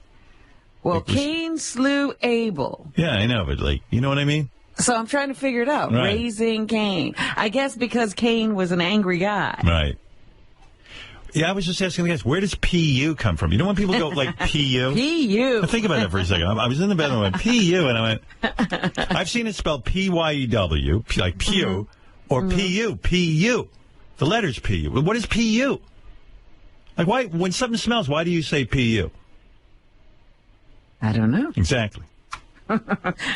Well, Cain slew Abel.
Yeah, I know, but, like, you know what I mean?
So I'm trying to figure it out.
Right.
Raising Cain. I guess because Cain was an angry guy.
Right. Yeah, I was just asking the guys, where does P.U. come from? You know when people go, like, P.U.?
P.U.
Think about it for a second. I was in the bedroom and I went, P.U., and I went, I've seen it spelled P-Y-E-W, like Pew, or P.U., P.U. The letter's P.U. What is P.U.? Like, why, when something smells, why do you say PU?
I don't know.
Exactly.
I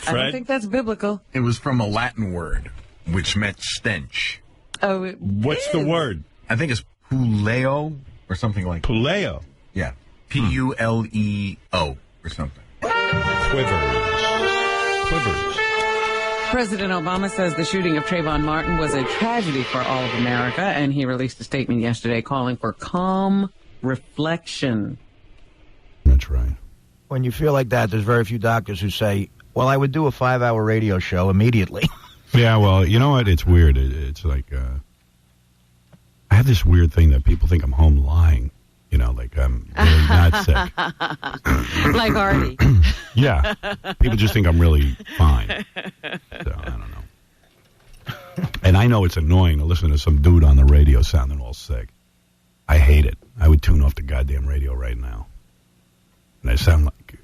don't think that's biblical.
It was from a Latin word, which meant stench.
Oh,
what's the word?
I think it's puleo or something like that.
Puleo?
Yeah. Puleo or something.
Quivers.
President Obama says the shooting of Trayvon Martin was a tragedy for all of America, and he released a statement yesterday calling for calm reflection.
That's right.
When you feel like that, there's very few doctors who say, well, I would do a 5-hour radio show immediately.
Yeah, well, you know what? It's weird. It's like, I have this weird thing that people think I'm home lying. You know, like I'm really not sick.
Like Artie.
Yeah. People just think I'm really fine. So, I don't know. And I know it's annoying to listen to some dude on the radio sounding all sick. I hate it. I would tune off the goddamn radio right now. And I sound like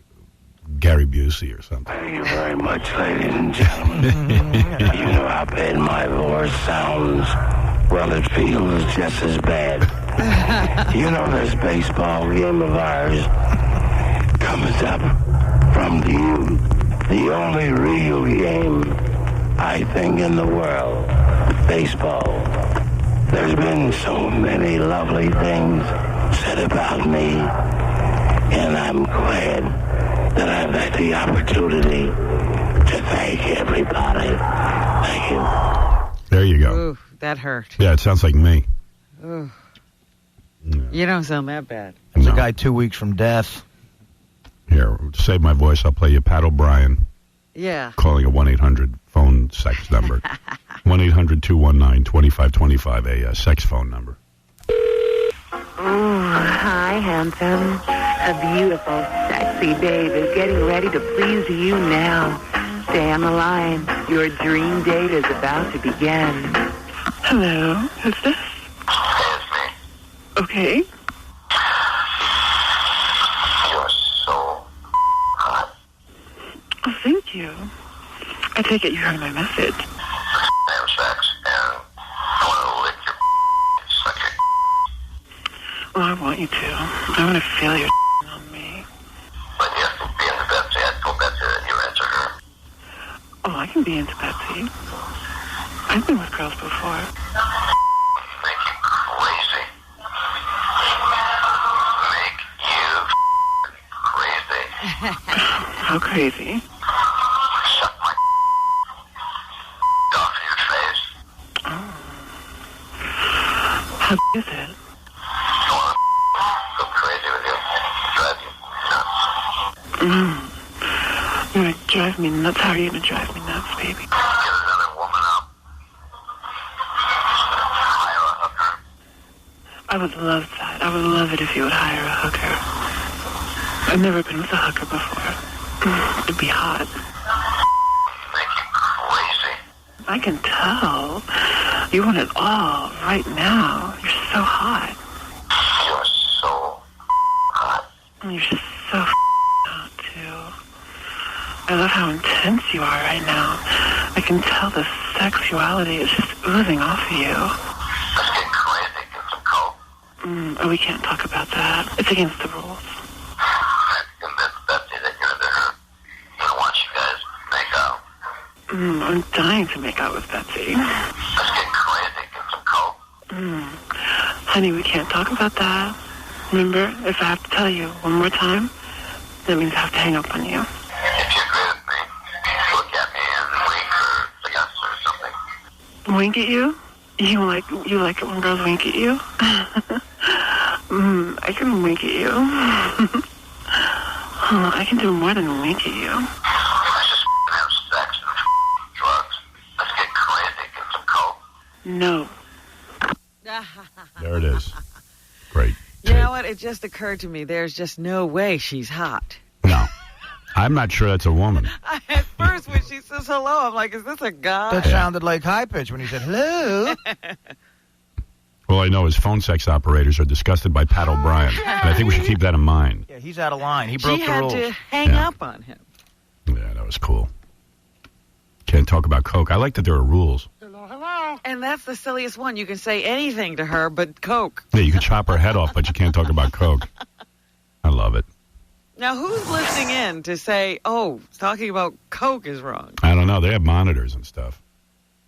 Gary Busey or something.
Thank you very much, ladies and gentlemen. You know how bad my voice sounds. Well, it feels just as bad. You know this baseball game of ours comes up from the only real game, I think, in the world, baseball. There's been so many lovely things said about me, and I'm glad that I've had the opportunity to thank everybody. Thank you.
There you go.
Ooh, that hurt.
Yeah, it sounds like me.
Ooh. You don't sound that bad.
There's a guy 2 weeks from death.
Here, to save my voice, I'll play you Pat O'Brien.
Yeah.
Calling a 1-800 phone sex number. 1-800-219-2525, a sex phone number.
Hi, handsome. A beautiful, sexy babe is getting ready to please you now. Stay on the line. Your dream date is about to begin.
Hello, who's this? Okay.
You're so hot.
Oh, thank you. I take it you heard my message.
Have sex, and I want to lick your suck it.
Well, I want you to. I want to feel your on me.
But you have to be into Betsy. I told Betsy that you're into her.
Oh, I can be into Betsy. I've been with girls before.
Make you crazy. Make you crazy.
How crazy?
Suck my off your face.
Oh. How is it?
I want to go crazy with you. Drive you nuts.
You're going to drive me nuts? How are you going to drive me nuts, baby?
Get another woman up. Hire a hooker.
I would love that. I would love it if you would hire a hooker. I've never been with a hooker before. It'd be hot.
Make you crazy.
I can tell. You want it all right now. You're so hot.
You're so hot.
You're so hot, too. I love how intense you are right now. I can tell the sexuality is just oozing off of you.
Let's get crazy. Get some coke.
Oh, we can't talk about that. It's against the rules.
Convince Betsy that you're into her. I want you guys to make out.
I'm dying to make out with Betsy.
Let's get crazy. Get some coke.
Honey, we can't talk about that. Remember, if I have to tell you one more time, that means I have to hang up on you.
If you agree with me, look at me and wink or yes or something.
Wink at you? You like it when girls wink at you? I can wink at you. I can do more than wink at you.
Let's just have sex and drugs. Let's get crazy. Get some coke.
No.
There it is. Great.
You know what? It just occurred to me. There's just no way she's hot.
No. I'm not sure that's a woman.
At first, when she says hello, I'm like, is this a guy?
That sounded like high pitch when he said hello.
All I know is phone sex operators are disgusted by Pat O'Brien. And I think we should keep that in mind.
Yeah, he's out of line. He broke the rules.
She had to hang up on him.
Yeah, that was cool. Can't talk about coke. I like that there are rules.
Hello, hello.
And that's the silliest one. You can say anything to her but Coke.
Yeah, you can chop her head off, but you can't talk about Coke. I love it.
Now, who's listening in to say, oh, talking about Coke is wrong?
I don't know. They have monitors and stuff.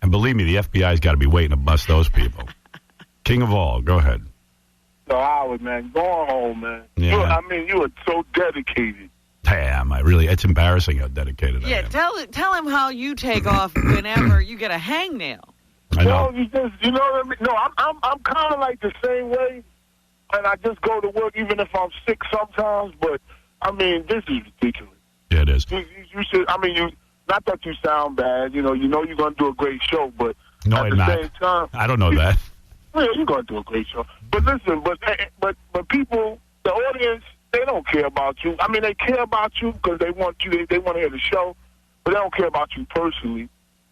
And believe me, the FBI's got to be waiting to bust those people. King of all, go ahead.
So, Howard, man, go on home, man.
Yeah.
You are so dedicated.
Damn, it's embarrassing how dedicated I am.
Tell him how you take off whenever you get a hangnail.
I know.
No, you know what I mean? No, I'm kind of like the same way, and I just go to work even if I'm sick sometimes, but, I mean, this is ridiculous.
Yeah, it is.
You should, not that you sound bad, you know you're going to do a great show, but
no,
at the same time.
I don't know that.
Yeah, you're going to do a great show. But listen, but people, the audience, they don't care about you. I mean, they care about you because they want you. They want to hear the show, but they don't care about you personally.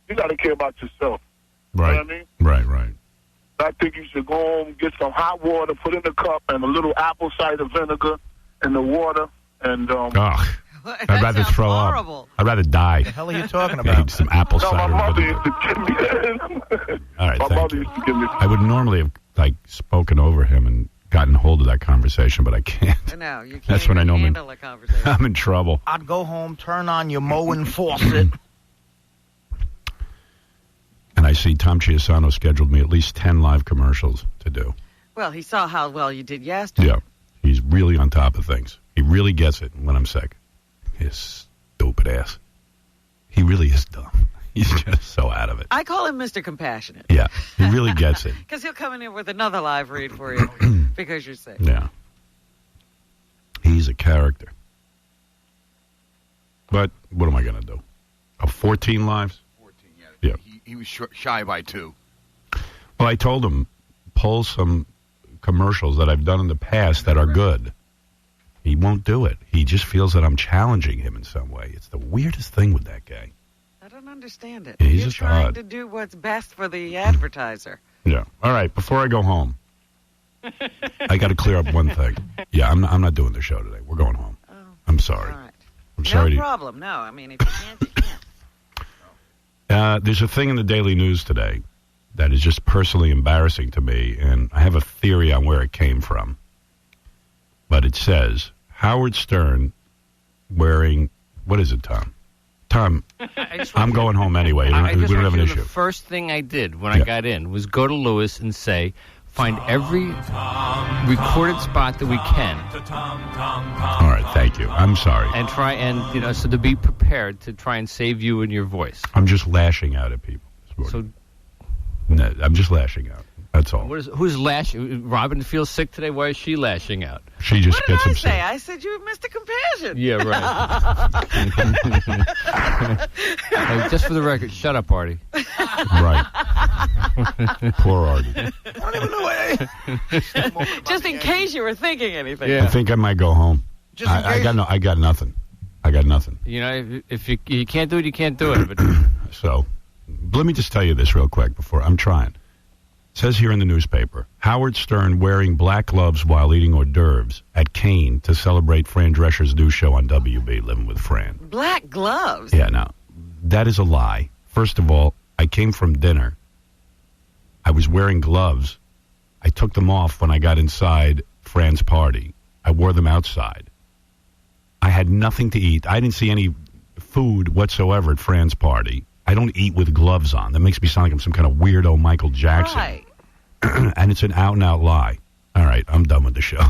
You got to care about yourself.
Right.
You know what I mean?
Right.
I think you should go home, get some hot water, put in a cup, and a little apple cider vinegar in the water, and
I'd rather throw up. I'd rather die.
What the hell are you talking about?
Need some apple cider.
My mother used to give me that.
All right,
my mother used to give me.
I would normally have spoken over him and gotten hold of that conversation, but I can't.
No, you can't.
That's when I know
handle a conversation.
I'm in trouble.
I'd go home, turn on your mowing faucet.
And I see Tom Chiasano scheduled me at least 10 live commercials to do.
Well, he saw how well you did yesterday.
Yeah, he's really on top of things. He really gets it when I'm sick. His stupid ass. He really is dumb. He's just so out of it.
I call him Mr. Compassionate.
Yeah, he really gets it.
Because he'll come in here with another live read for you because you're sick.
Yeah. He's a character. But what am I going to do? 14 lives?
14,
yeah.
He was shy by 2.
Well, I told him, pull some commercials that I've done in the past that are good. He won't do it. He just feels that I'm challenging him in some way. It's the weirdest thing with that guy.
I don't understand it.
Yeah, he's
You're
just
trying
odd.
to do what's best for the advertiser.
Yeah. All right, before I go home, I got to clear up one thing. Yeah, I'm not doing the show today. We're going home.
Oh,
I'm sorry.
all right.
I'm sorry.
No problem. No, I mean, if you can't, you can't.
There's a thing in the Daily News today that is just personally embarrassing to me, and I have a theory on where it came from. But it says, Howard Stern wearing, what is it, Tom? Tom, I'm going home anyway. We don't have an issue.
The first thing I did when I got in was go to Lewis and say, find every recorded spot that we can.
All right, thank you. I'm sorry.
And try and, so to be prepared to try and save you and your voice.
I'm just lashing out at people.
So,
no, I'm just lashing out. That's all.
Who's lashing? Robin feels sick today. Why is she lashing out?
She just
What did
gets
I
upset.
say? I said you Mr. Compassion.
Yeah, right. Hey, just for the record, shut up, Artie.
Right. Poor Artie.
I don't even know what
Just in case you were thinking anything.
I think I might go home. I got nothing. I got nothing.
You know, if you can't do it, you can't do it. But
So, let me just tell you this real quick before I'm trying. It says here in the newspaper, Howard Stern wearing black gloves while eating hors d'oeuvres at Kane to celebrate Fran Drescher's new show on WB, Living with Fran.
Black gloves?
Yeah, no. That is a lie. First of all, I came from dinner. I was wearing gloves. I took them off when I got inside Fran's party. I wore them outside. I had nothing to eat. I didn't see any food whatsoever at Fran's party. I don't eat with gloves on. That makes me sound like I'm some kind of weirdo Michael Jackson.
Right.
And it's an out-and-out lie. All right, I'm done with the show.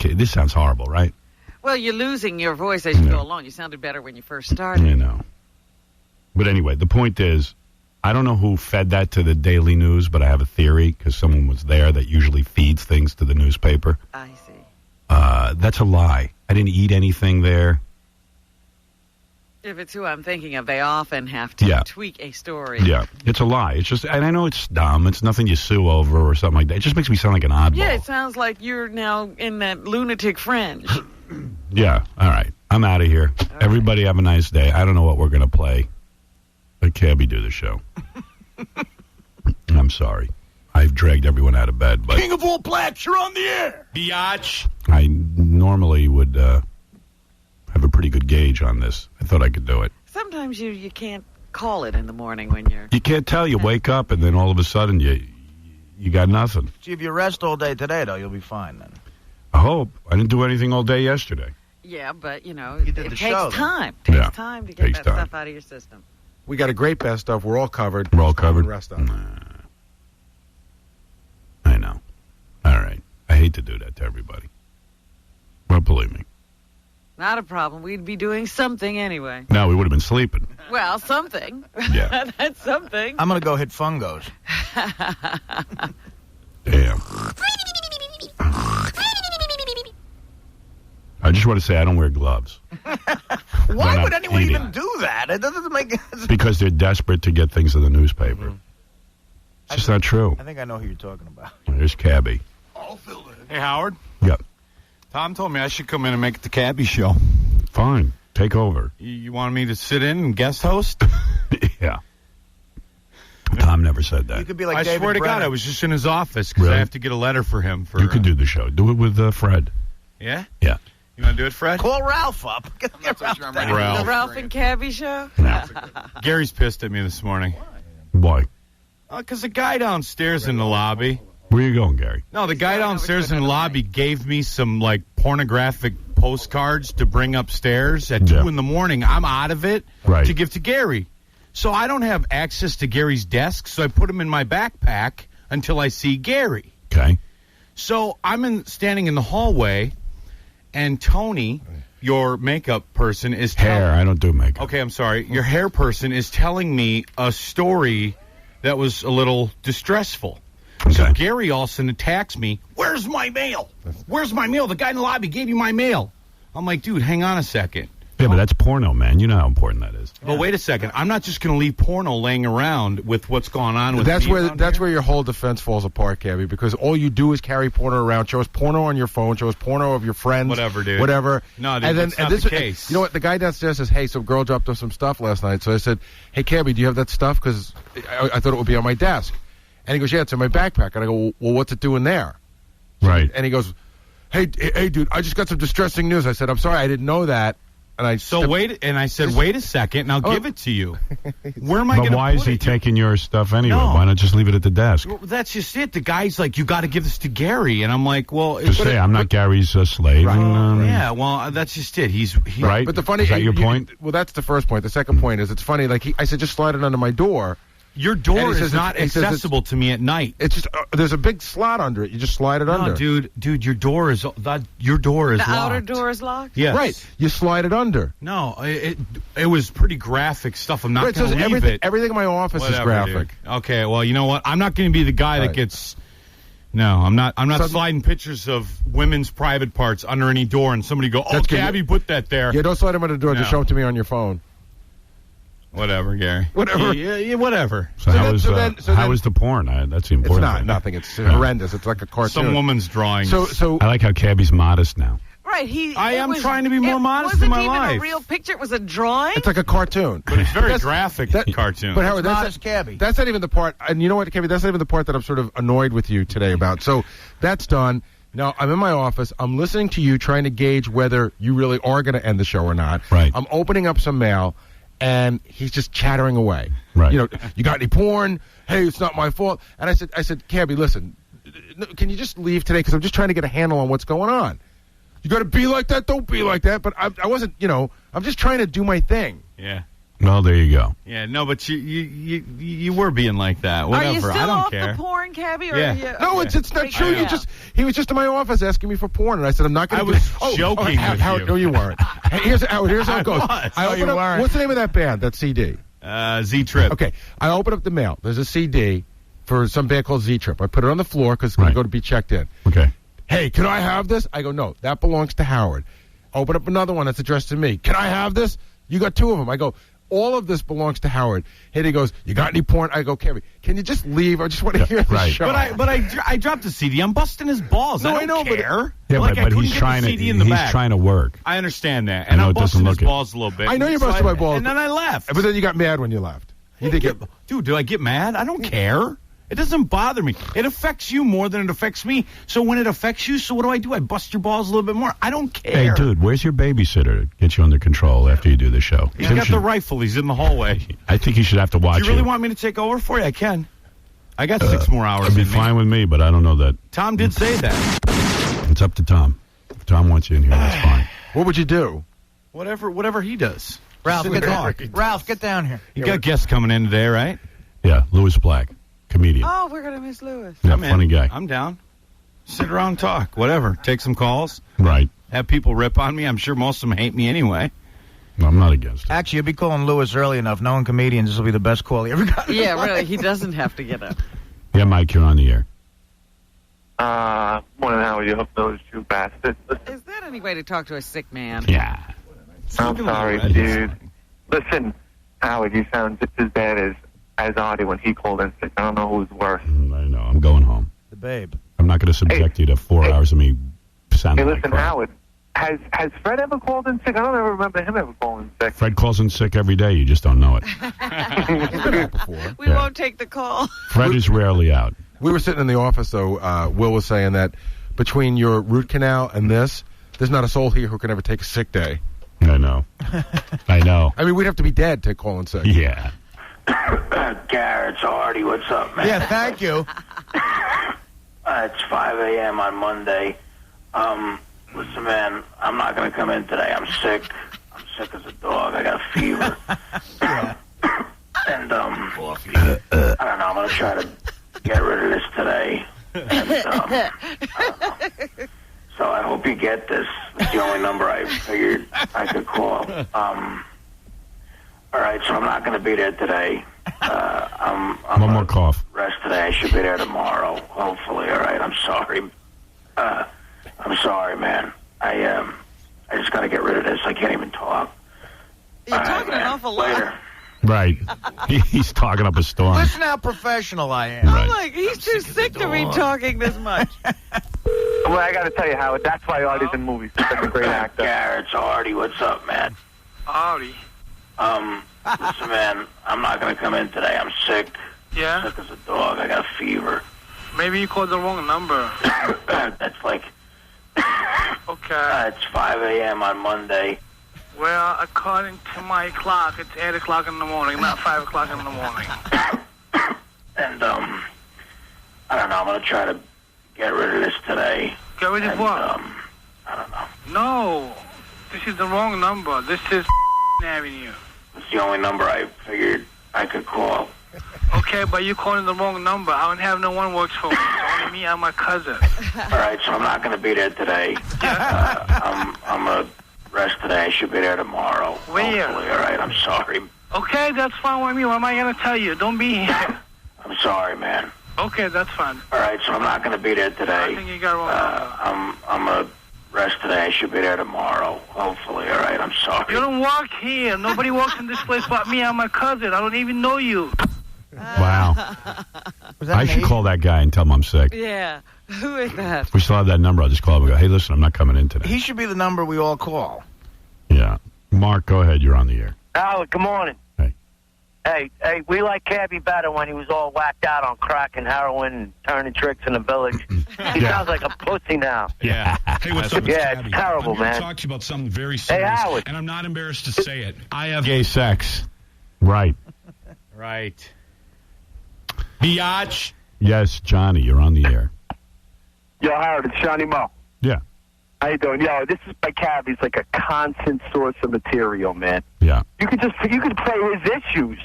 This sounds horrible, right?
Well, you're losing your voice as you go along. You sounded better when you first started.
You know. But anyway, the point is, I don't know who fed that to the Daily News, but I have a theory because someone was there that usually feeds things to the newspaper.
I see.
That's a lie. I didn't eat anything there.
If it's who I'm thinking of, they often have to tweak a story.
Yeah, it's a lie. It's just, and I know it's dumb. It's nothing you sue over or something like that. It just makes me sound like an oddball.
Yeah, it sounds like you're now in that lunatic fringe.
Yeah, all right. I'm out of here. Everybody have a nice day. I don't know what we're going to play. Let Cabby do the show. I'm sorry. I've dragged everyone out of bed. But
King of all blacks, you're on the air. Biatch.
I normally would have a pretty good gauge on this. I thought I could do it.
Sometimes you can't call it in the morning when you're...
You can't tell. You wake up, and then all of a sudden, you got nothing.
See, if you rest all day today, though, you'll be fine then.
I hope. I didn't do anything all day yesterday.
Yeah, but, you know,
You did
it
the
takes
show,
time.
though.
Takes
Yeah.
time to get
Takes
that
time.
stuff out of your system.
We got a great best of. We're all covered.
We're all
Just time
covered?
to Rest on.
I know. All right. I hate to do that to everybody. But believe me.
Not a problem. We'd be doing something anyway.
No, we would have been sleeping.
Well, something.
Yeah.
That's something.
I'm going to go hit fungos.
Damn. I just want to say I don't wear gloves.
Why
When
would
I'm
anyone
eating.
even do that? It doesn't make sense.
Because they're desperate to get things in the newspaper. It's just not true.
I think I know who you're talking about.
There's Cabby.
Hey, Howard.
Yep.
Tom told me I should come in and make it the Cabbie show.
Fine. Take over.
You wanted me to sit in and guest host?
Yeah. Tom never said that.
You could be like
I
David
swear to God,
Brennan.
I was just in his office because
Really?
I have to get a letter for him. For
You could do the show. Do it with Fred.
Yeah?
Yeah.
You want to do it, Fred?
Call Ralph up. Get Ralph down.
Ralph.
The Ralph and Cabby show?
Gary's pissed at me this morning.
Why?
Because the guy downstairs in the lobby.
Where you going, Gary?
No, the guy downstairs in the lobby gave me some, like, pornographic postcards to bring upstairs at 2 in the morning. I'm out of it to give to Gary. So I don't have access to Gary's desk, so I put them in my backpack until I see Gary.
Okay.
So I'm standing in the hallway, and Tony, your makeup person, is
Hair. I don't do makeup.
Okay, I'm sorry. Your hair person is telling me a story that was a little distressful. So Gary all of a sudden attacks me. Where's my mail? Where's my mail? The guy in the lobby gave you my mail. I'm like, dude, hang on a second.
Yeah, but that's porno, man. You know how important that is.
But wait a second. I'm not just going to leave porno laying around with what's going on with
That's
me
where
around
where your whole defense falls apart, Cabby, because all you do is carry porno around, show us porno on your phone, show us porno of your friends.
Whatever, dude.
Whatever.
No, dude,
and then,
that's not
this,
the case.
You know what? The guy downstairs says, hey, some girl dropped off some stuff last night. So I said, hey, Cabby, do you have that stuff? Because I thought it would be on my desk. And he goes, yeah, it's in my backpack. And I go, well, what's it doing there?
Right.
And he goes, hey, dude, I just got some distressing news. I said, I'm sorry, I didn't know that. And I
said, wait a second, and I'll give it to you. Where am I going to put it?
But why is he taking your stuff anyway?
No.
Why not just leave it at the desk?
Well, that's just it. The guy's like, you got to give this to Gary. And I'm like, well...
Just say, I'm not Gary's slave.
Right.
And,
yeah, well, that's just it. He's
right.
But the funny...
Is that your point?
Well, that's the first point. The second point is it's funny. Like I said, just slide it under my door.
Your door is not accessible to me at night.
It's just there's a big slot under it. You just slide it under.
Dude, your door is locked.
The outer door is locked?
Yes.
Right. You slide it under.
No, it was pretty graphic stuff. I'm not
Right,
going to
so
leave it.
Everything in my office
Whatever,
is graphic.
dude. Okay, well, you know what? I'm not going to be the guy that gets... No, I'm not sliding pictures of women's private parts under any door and somebody go, oh, Gabby put that there.
Yeah, don't slide them under the door.
No.
Just show them to me on your phone.
Whatever, Gary.
Whatever.
Yeah, whatever.
So, how is the porn? That's the important
It's not
thing.
nothing. It's horrendous. It's like a cartoon.
Some woman's drawing.
So
I like how Cabby's modest now.
Right,
I am trying to be more modest
in
in my
life. It wasn't even
life.
a real picture. It was a drawing.
It's like a cartoon.
But it's very graphic cartoon.
But Howard, that's not even the part. And you know what, Cabby? That's not even the part that I'm sort of annoyed with you today about. So that's done. Now, I'm in my office. I'm listening to you trying to gauge whether you really are going to end the show or not.
Right.
I'm opening up some mail, and he's just chattering away.
Right.
You know, you got any porn? Hey, it's not my fault. And I said, Cabby, listen, can you just leave today? Because I'm just trying to get a handle on what's going on. You got to be like that? Don't be like that. But I wasn't, I'm just trying to do my thing.
Yeah.
Well, there you go.
Yeah, no, but you were being like that. Whatever.
Are you still
I don't
off
care.
the porn, Cabby? Or
Yeah.
No, it's not true.
Yeah.
He was just in my office asking me for porn, and I said I'm not going to.
I was joking with you.
No, you weren't. Hey, here's how it goes. I open up, what's the name of that band? That CD?
Z-Trip.
Okay, I open up the mail. There's a CD for some band called Z-Trip. I put it on the floor because it's going to go to be checked in.
Okay.
Hey, can I have this? I go, no, that belongs to Howard. Open up another one that's addressed to me. Can I have this? You got two of them. I go, all of this belongs to Howard. And he goes, you got any porn? I go, Kevin, can you just leave? I just want to hear the show.
But I dropped the CD. I'm busting his balls.
No,
I don't care.
Yeah,
like,
but he's trying to work.
I understand that.
I
And
know
I'm
it doesn't
busting
look
his
it.
balls a little bit.
I know you're busting my balls.
And then I left.
But then you got mad when you left.
Dude, do I get mad? I don't care. It doesn't bother me. It affects you more than it affects me. So when it affects you, so what do? I bust your balls a little bit more? I don't care.
Hey, dude, where's your babysitter to get you under control after you do the show?
He's got the rifle. He's in the hallway.
I think you should have to watch
Do you really want me to take over for you? I can. I got 6 more hours.
It'd be fine with me, but I don't know that.
Tom did say that.
It's up to Tom. If Tom wants you in here, that's fine.
What would you do?
Whatever he does.
Ralph, get down here.
You got guests coming in today, right?
Yeah, Louis Black, comedian.
Oh, we're going to miss Louis.
Yeah, funny guy.
I'm down. Sit around and talk. Whatever. Take some calls.
Right.
Have people rip on me. I'm sure most of them hate me anyway.
No, I'm not against it.
Actually, you'll be calling Louis early enough. Knowing comedians, this will be the best call he ever got.
Yeah, really. He doesn't have to get up.
Yeah, Mike, you're on the air.
Morning, Howard. You hope those two bastards.
Is that any way to talk to a sick man?
Yeah.
I'm sorry, dude. Listen, Howard, you sound just as bad as Artie when he called in sick. I don't know who's worse.
I know. I'm going home.
The babe.
I'm not going to subject you to 4 hours of me sounding
Hey, listen,
like crap.
Howard. Has Fred ever called in sick? I don't ever remember him ever calling sick.
Fred calls in sick every day. You just don't know it.
We won't take the call.
Fred is rarely out.
We were sitting in the office, though. Will was saying that between your root canal and this, there's not a soul here who can ever take a sick day.
I know. I know.
I mean, we'd have to be dead to call in sick.
Yeah.
Garrett's Artie, what's up, man?
Yeah, thank you.
It's 5 a.m. on Monday. Listen, man, I'm not going to come in today. I'm sick. I'm sick as a dog. I got a fever. And, I don't know, I'm going to try to get rid of this today. And, I don't know. So I hope you get this. It's the only number I figured I could call. All right, so I'm not going to be there today. I'm
One more cough.
Rest today. I should be there tomorrow, hopefully. All right, I'm sorry. I'm sorry, man. I just got to get rid of this. I can't even talk.
You're talking an awful lot.
Later.
Right. He's talking up a storm.
Listen how professional I am.
I'm like, he's too sick to be talking this much.
Well, I got to tell you, Howard, that's why Artie's in movies. He's such a great actor.
Garrett's Artie, what's up, man?
Artie.
Listen, man, I'm not going to come in today. I'm sick.
Yeah?
Sick as a dog. I got a fever.
Maybe you called the wrong number.
That's like...
Okay.
It's 5 a.m. on Monday.
Well, according to my clock, it's 8 o'clock in the morning, not 5 o'clock in the morning.
And, I don't know. I'm going to try to get rid of this today.
Get rid of what?
I don't know.
No. This is the wrong number. This is Avenue.
It's the only number I figured I could call.
Okay, but you're calling the wrong number. I don't have no one works for me. It's only me and my cousin.
All right, so I'm not going to be there today. I'm going to rest today. I should be there tomorrow.
Where?
Hopefully. All right, I'm sorry.
Okay, that's fine with me. What am I going to tell you? Don't be here.
I'm sorry, man.
Okay, that's fine.
All right, so I'm not going to be there today.
I think you got wrong.
I'm going to rest today. I should be there tomorrow. Hopefully. All right, I'm sorry.
You don't work here. Nobody works in this place but me and my cousin. I don't even know you.
Wow. I should call that guy and tell him I'm sick.
Yeah. Who is that?
We still have that number. I'll just call him and go, hey, listen, I'm not coming in today.
He should be the number we all call.
Yeah. Mark, go ahead. You're on the air.
Howard, good morning.
Hey.
Hey, we like Cabby better when he was all whacked out on crack and heroin and turning tricks in the village. He sounds like a pussy now.
Yeah.
Hey, what's up?
Yeah,
Cabby.
it's terrible,
I'm here
man.
to talk to you about something very serious.
Hey, Howard.
And I'm not embarrassed to say it. I have
Gay sex. Right.
Right. Biatch.
Yes, Johnny, you're on the air.
Yo, Howard, it's Johnny Mo.
Yeah.
How you doing? Yo, this is by Cabby. It's like a constant source of material, man.
Yeah.
You could play his issues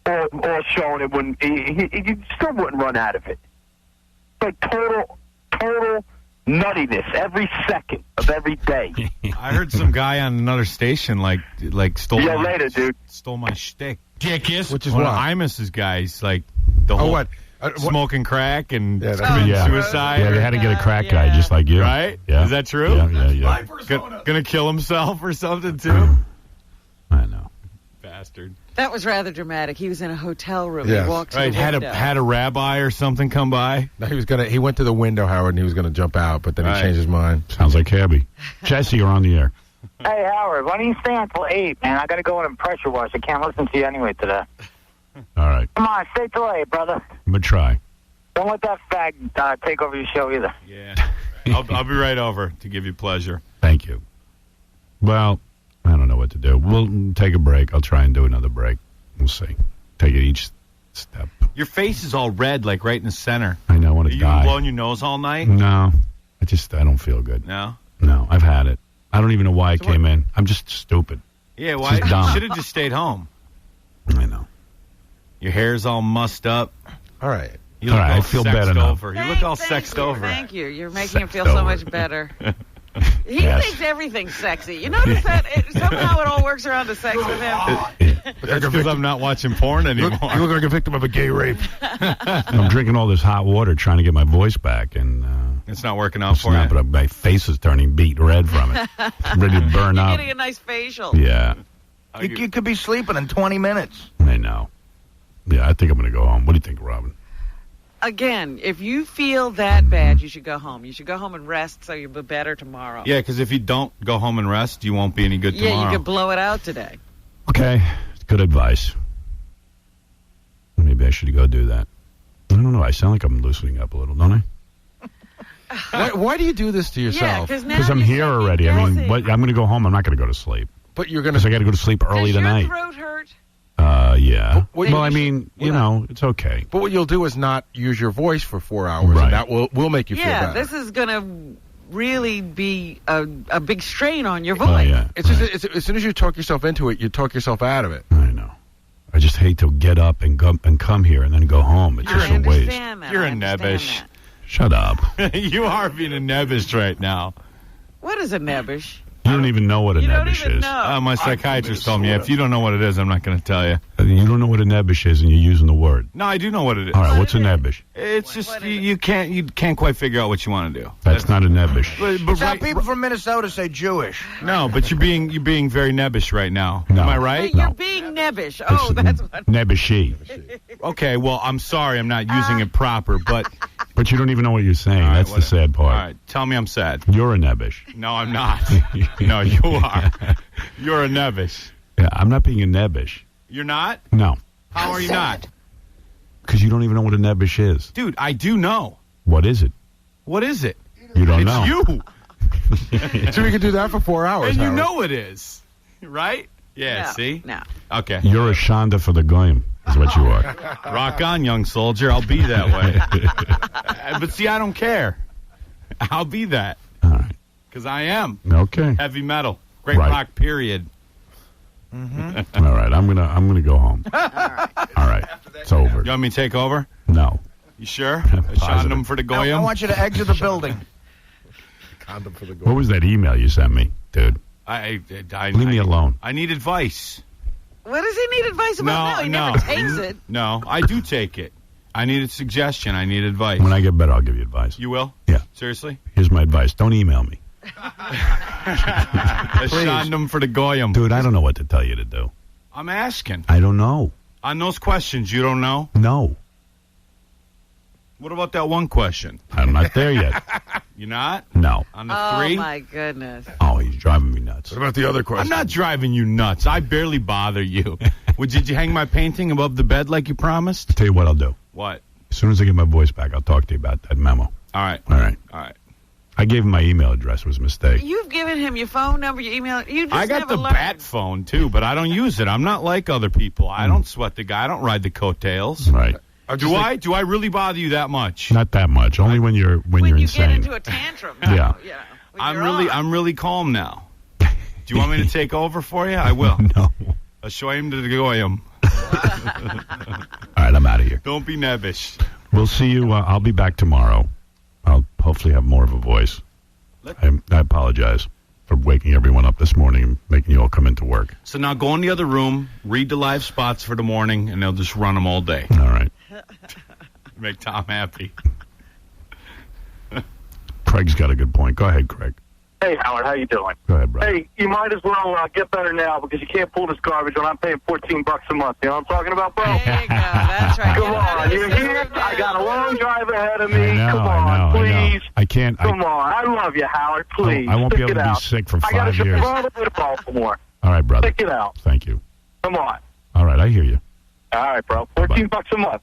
or showing it when you still wouldn't run out of it. It's like total nuttiness every second of every day.
I heard some guy on another station like stole.
Yeah,
my,
later, dude.
Stole my shtick.
Dickus.
Which is
one
what?
of Imus's guys, like the whole
what?
smoking crack and
Yeah.
suicide.
Yeah, they had to get a crack guy just like you.
Right?
Yeah.
Is that true?
Yeah.
Gonna kill himself or something too?
I know.
Bastard.
That was rather dramatic. He was in a hotel room.
Yes.
He walked to
Right,
the
had
window.
a rabbi or something come by.
No, he went to the window, Howard, and he was gonna jump out, but then he changed his mind.
Sounds like Cabby. Jesse, you're on the air.
Hey, Howard, why don't you stay until 8, man? I got to go in and pressure wash. I can't listen to you anyway today.
All right.
Come on, stay till 8, brother.
I'm going to try.
Don't let that fag take over your show either.
Yeah. I'll be right over to give you pleasure.
Thank you. Well, I don't know what to do. We'll take a break. I'll try and do another break. We'll see. Take it each step.
Your face is all red, like right in the center.
I know. I want to die.
Are you blowing your nose all night?
No. I don't feel good.
No?
No, I've had it. I don't even know why I came in. I'm just stupid.
Yeah, why? You should have just stayed home.
I know.
Your hair's all mussed up.
All right.
You look all
I feel better now.
You look all sexed over.
Thank you. You're making him feel so much better. He thinks everything's sexy. You notice that somehow it all works around the sex with him.
That's because I'm not watching porn anymore.
You look like a victim of a gay rape.
I'm drinking all this hot water trying to get my voice back, and
it's not working out for you.
But my face is turning beet red from it. I'm ready to burn
You're
up.
getting a nice facial.
Yeah.
You could be sleeping in 20 minutes.
I know. Yeah, I think I'm going to go home. What do you think, Robin?
Again, if you feel that bad, you should go home. You should go home and rest so you'll be better tomorrow.
Yeah, because if you don't go home and rest, you won't be any good tomorrow.
Yeah, you could blow it out today.
Okay. Good advice. Maybe I should go do that. I don't know. I sound like I'm loosening up a little, don't I?
Why do you do this to yourself?
Yeah,
because I'm here already. I mean, I'm going to go home. I'm not going to go to sleep.
But you're going to...
Because I got to go to sleep early tonight.
Does your throat hurt?
Yeah.
Well,
I mean, it's okay.
But what you'll do is not use your voice for 4 hours,
right.
and that will make you feel better.
Yeah, this is going to really be a big strain on your voice.
Oh, yeah.
It's just as soon as you talk yourself into it, you talk yourself out of it.
I know. I just hate to get up and come here and then go home. It's just a waste.
You're a nebbish.
Shut up.
You are being a nebbish right now.
What is a nebbish?
You don't even know what a nebbish is.
My psychiatrist told me, if you don't know what it is, I'm not going to tell you.
You don't know what a nebbish is, and you're using the word.
No, I do know what it is.
All right, what's a nebbish?
It's just you can't quite figure out what you want to do.
That's not a nebbish.
But
Some people from Minnesota say Jewish.
No, but you're being very nebbish right now.
No.
Am I right?
You're being nebbish. Oh, that's what.
Nebbishy.
Okay, well, I'm sorry, I'm not using it proper, but.
But you don't even know what you're saying. That's the sad part.
All right, tell me I'm sad.
You're a nebbish.
No, I'm not. No, you are. You're a nebbish.
Yeah, I'm not being a nebbish.
You're not?
No.
How are you not?
Because you don't even know what a nebbish is.
Dude, I do know.
What is it?
What is it?
You don't know.
It's you.
So we can do that for 4 hours,
And you
Howard.
know it is. Right? Yeah,
No,
see?
no.
Okay.
You're a Shonda for the goyim, is what you are.
Rock on, young soldier. I'll be that way. But see, I don't care. I'll be that.
All right.
Because I am.
Okay.
Heavy metal. Great
Right.
rock, period.
All right, I'm gonna go home. All right. It's over.
You want me to take over?
No.
You sure?
Positive.
Condom for the
I
goyim?
want you to exit the building.
Condom for the
What was that email you sent me, dude? Leave me alone.
I need advice.
What does he need advice about now? He never takes it.
No, I do take it. I need a suggestion. I need advice.
When I get better, I'll give you advice.
You will?
Yeah.
Seriously?
Here's my advice. Don't email me.
A condom for the goyim.
Dude, I don't know what to tell you to do.
I'm asking.
I don't know.
On those questions, you don't know?
No.
What about that one question?
I'm not there yet.
You're not?
No.
On the three?
Oh, my goodness.
Oh, he's driving me nuts.
What about the other question?
I'm not driving you nuts. I barely bother you. Did you hang my painting above the bed like you promised?
Tell you what I'll do.
What?
As soon as I get my voice back, I'll talk to you about that memo.
All right.
All right.
All right.
I gave him my email address. It was a mistake.
You've given him your phone number, your email. You just
I got
never
the
learned.
bat phone, too, but I don't use it. I'm not like other people. I don't sweat the guy. I don't ride the coattails.
Right.
Do I? Do I really bother you that much?
Not that much. Only when you're
When you
insane.
get into a tantrum.
Yeah.
You know, when
I'm really calm now. Do you want me to take over for you? I will.
No.
Ashamed to go him.
All right, I'm out of here.
Don't be nebbish.
We'll see you. I'll be back tomorrow. I'll hopefully have more of a voice. I apologize for waking everyone up this morning and making you all come into work.
So now go in the other room, read the live spots for the morning, and they'll just run them all day.
All right.
Make Tom happy.
Craig's got a good point. Go ahead, Craig.
Hey, Howard, how you doing?
Go ahead, brother.
Hey, you might as well get better now because you can't pull this garbage when I'm paying $14 a month. You know what I'm talking about, bro?
There you go. That's right.
Come on, you're here. I got a long drive ahead of me.
I know,
Come on,
I know,
please.
I can't.
Come on. I love you, Howard. Please.
I won't be
Stick
able
it
to be
out.
sick for
I got
5 years.
all the way to Baltimore.
All right, brother.
Stick it out.
Thank you.
Come on.
All right, I hear you.
All right, bro. $14 a month.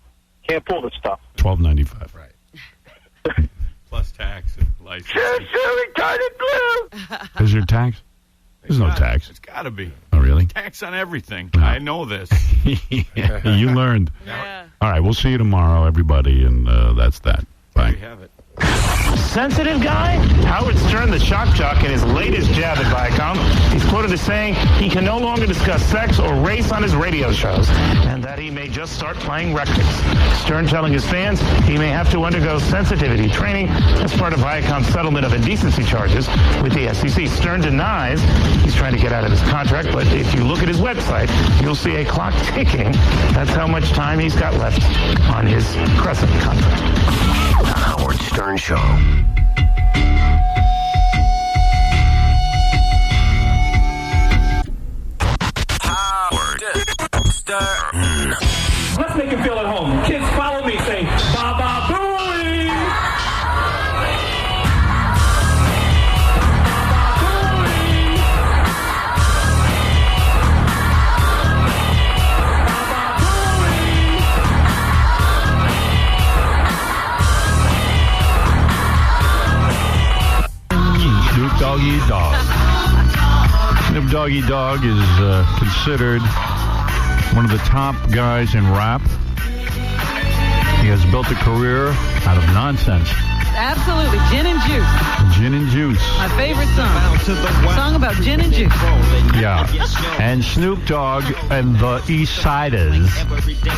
Can't pull this stuff.
$12.95.
Right.
Plus tax and license.
Retarded blue.
Is there tax? There's no tax.
It's got to be.
Oh, really?
Tax on everything.
No.
I know this.
Yeah, you learned.
Yeah.
All right, we'll see you tomorrow, everybody, and that's that. Bye.
We have it.
Sensitive guy? Howard Stern, the shock jock, in his latest jab at Viacom, he's quoted as saying he can no longer discuss sex or race on his radio shows, and that he may just start playing records. Stern telling his fans he may have to undergo sensitivity training as part of Viacom's settlement of indecency charges with the SEC. Stern denies he's trying to get out of his contract, but if you look at his website, you'll see a clock ticking. That's how much time he's got left on his Crescent contract.
The Howard Stern Show. Howard Stern.
Let's make him feel at home. Kids, follow me. Say, Baba Booey!
Snoop Doggy Dogg. Snoop Doggy Dogg is considered one of the top guys in rap. He has built a career out of nonsense.
Absolutely. Gin and juice.
Gin and juice.
My favorite song. Song about gin and juice.
Yeah. And Snoop Dogg and the East Siders,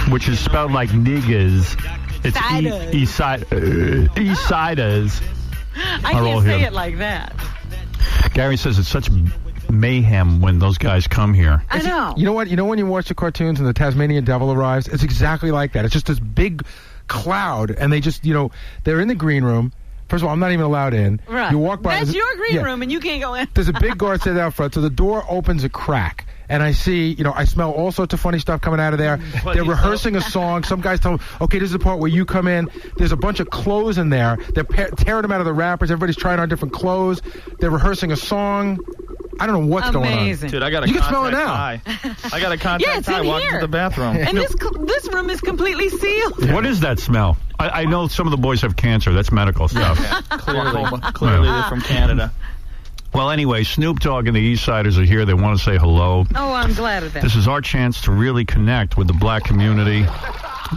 which is spelled like niggas. It's East Siders.
I can't say it like that.
Gary says it's such mayhem when those guys come here.
I know.
You know what? You know when you watch the cartoons and the Tasmanian Devil arrives? It's exactly like that. It's just this big cloud, and they just, they're in the green room. First of all, I'm not even allowed in.
Right.
You walk by.
That's your green room, and you can't go in.
There's a big guard sitting out front, so the door opens a crack. And I see, I smell all sorts of funny stuff coming out of there. They're rehearsing a song. Some guys tell them, okay, this is the part where you come in. There's a bunch of clothes in there. They're tearing them out of the wrappers. Everybody's trying on different clothes. They're rehearsing a song. I don't know what's going on.
Dude, I got a
You can smell it now.
eye. I got a contact
it's
eye
in
walking
here.
to the bathroom.
And this room is completely sealed.
What is that smell? I know some of the boys have cancer. That's medical stuff.
Clearly they're from Canada.
Well, anyway, Snoop Dogg and the East Siders are here. They want to say hello.
Oh, I'm glad of that.
This is our chance to really connect with the black community.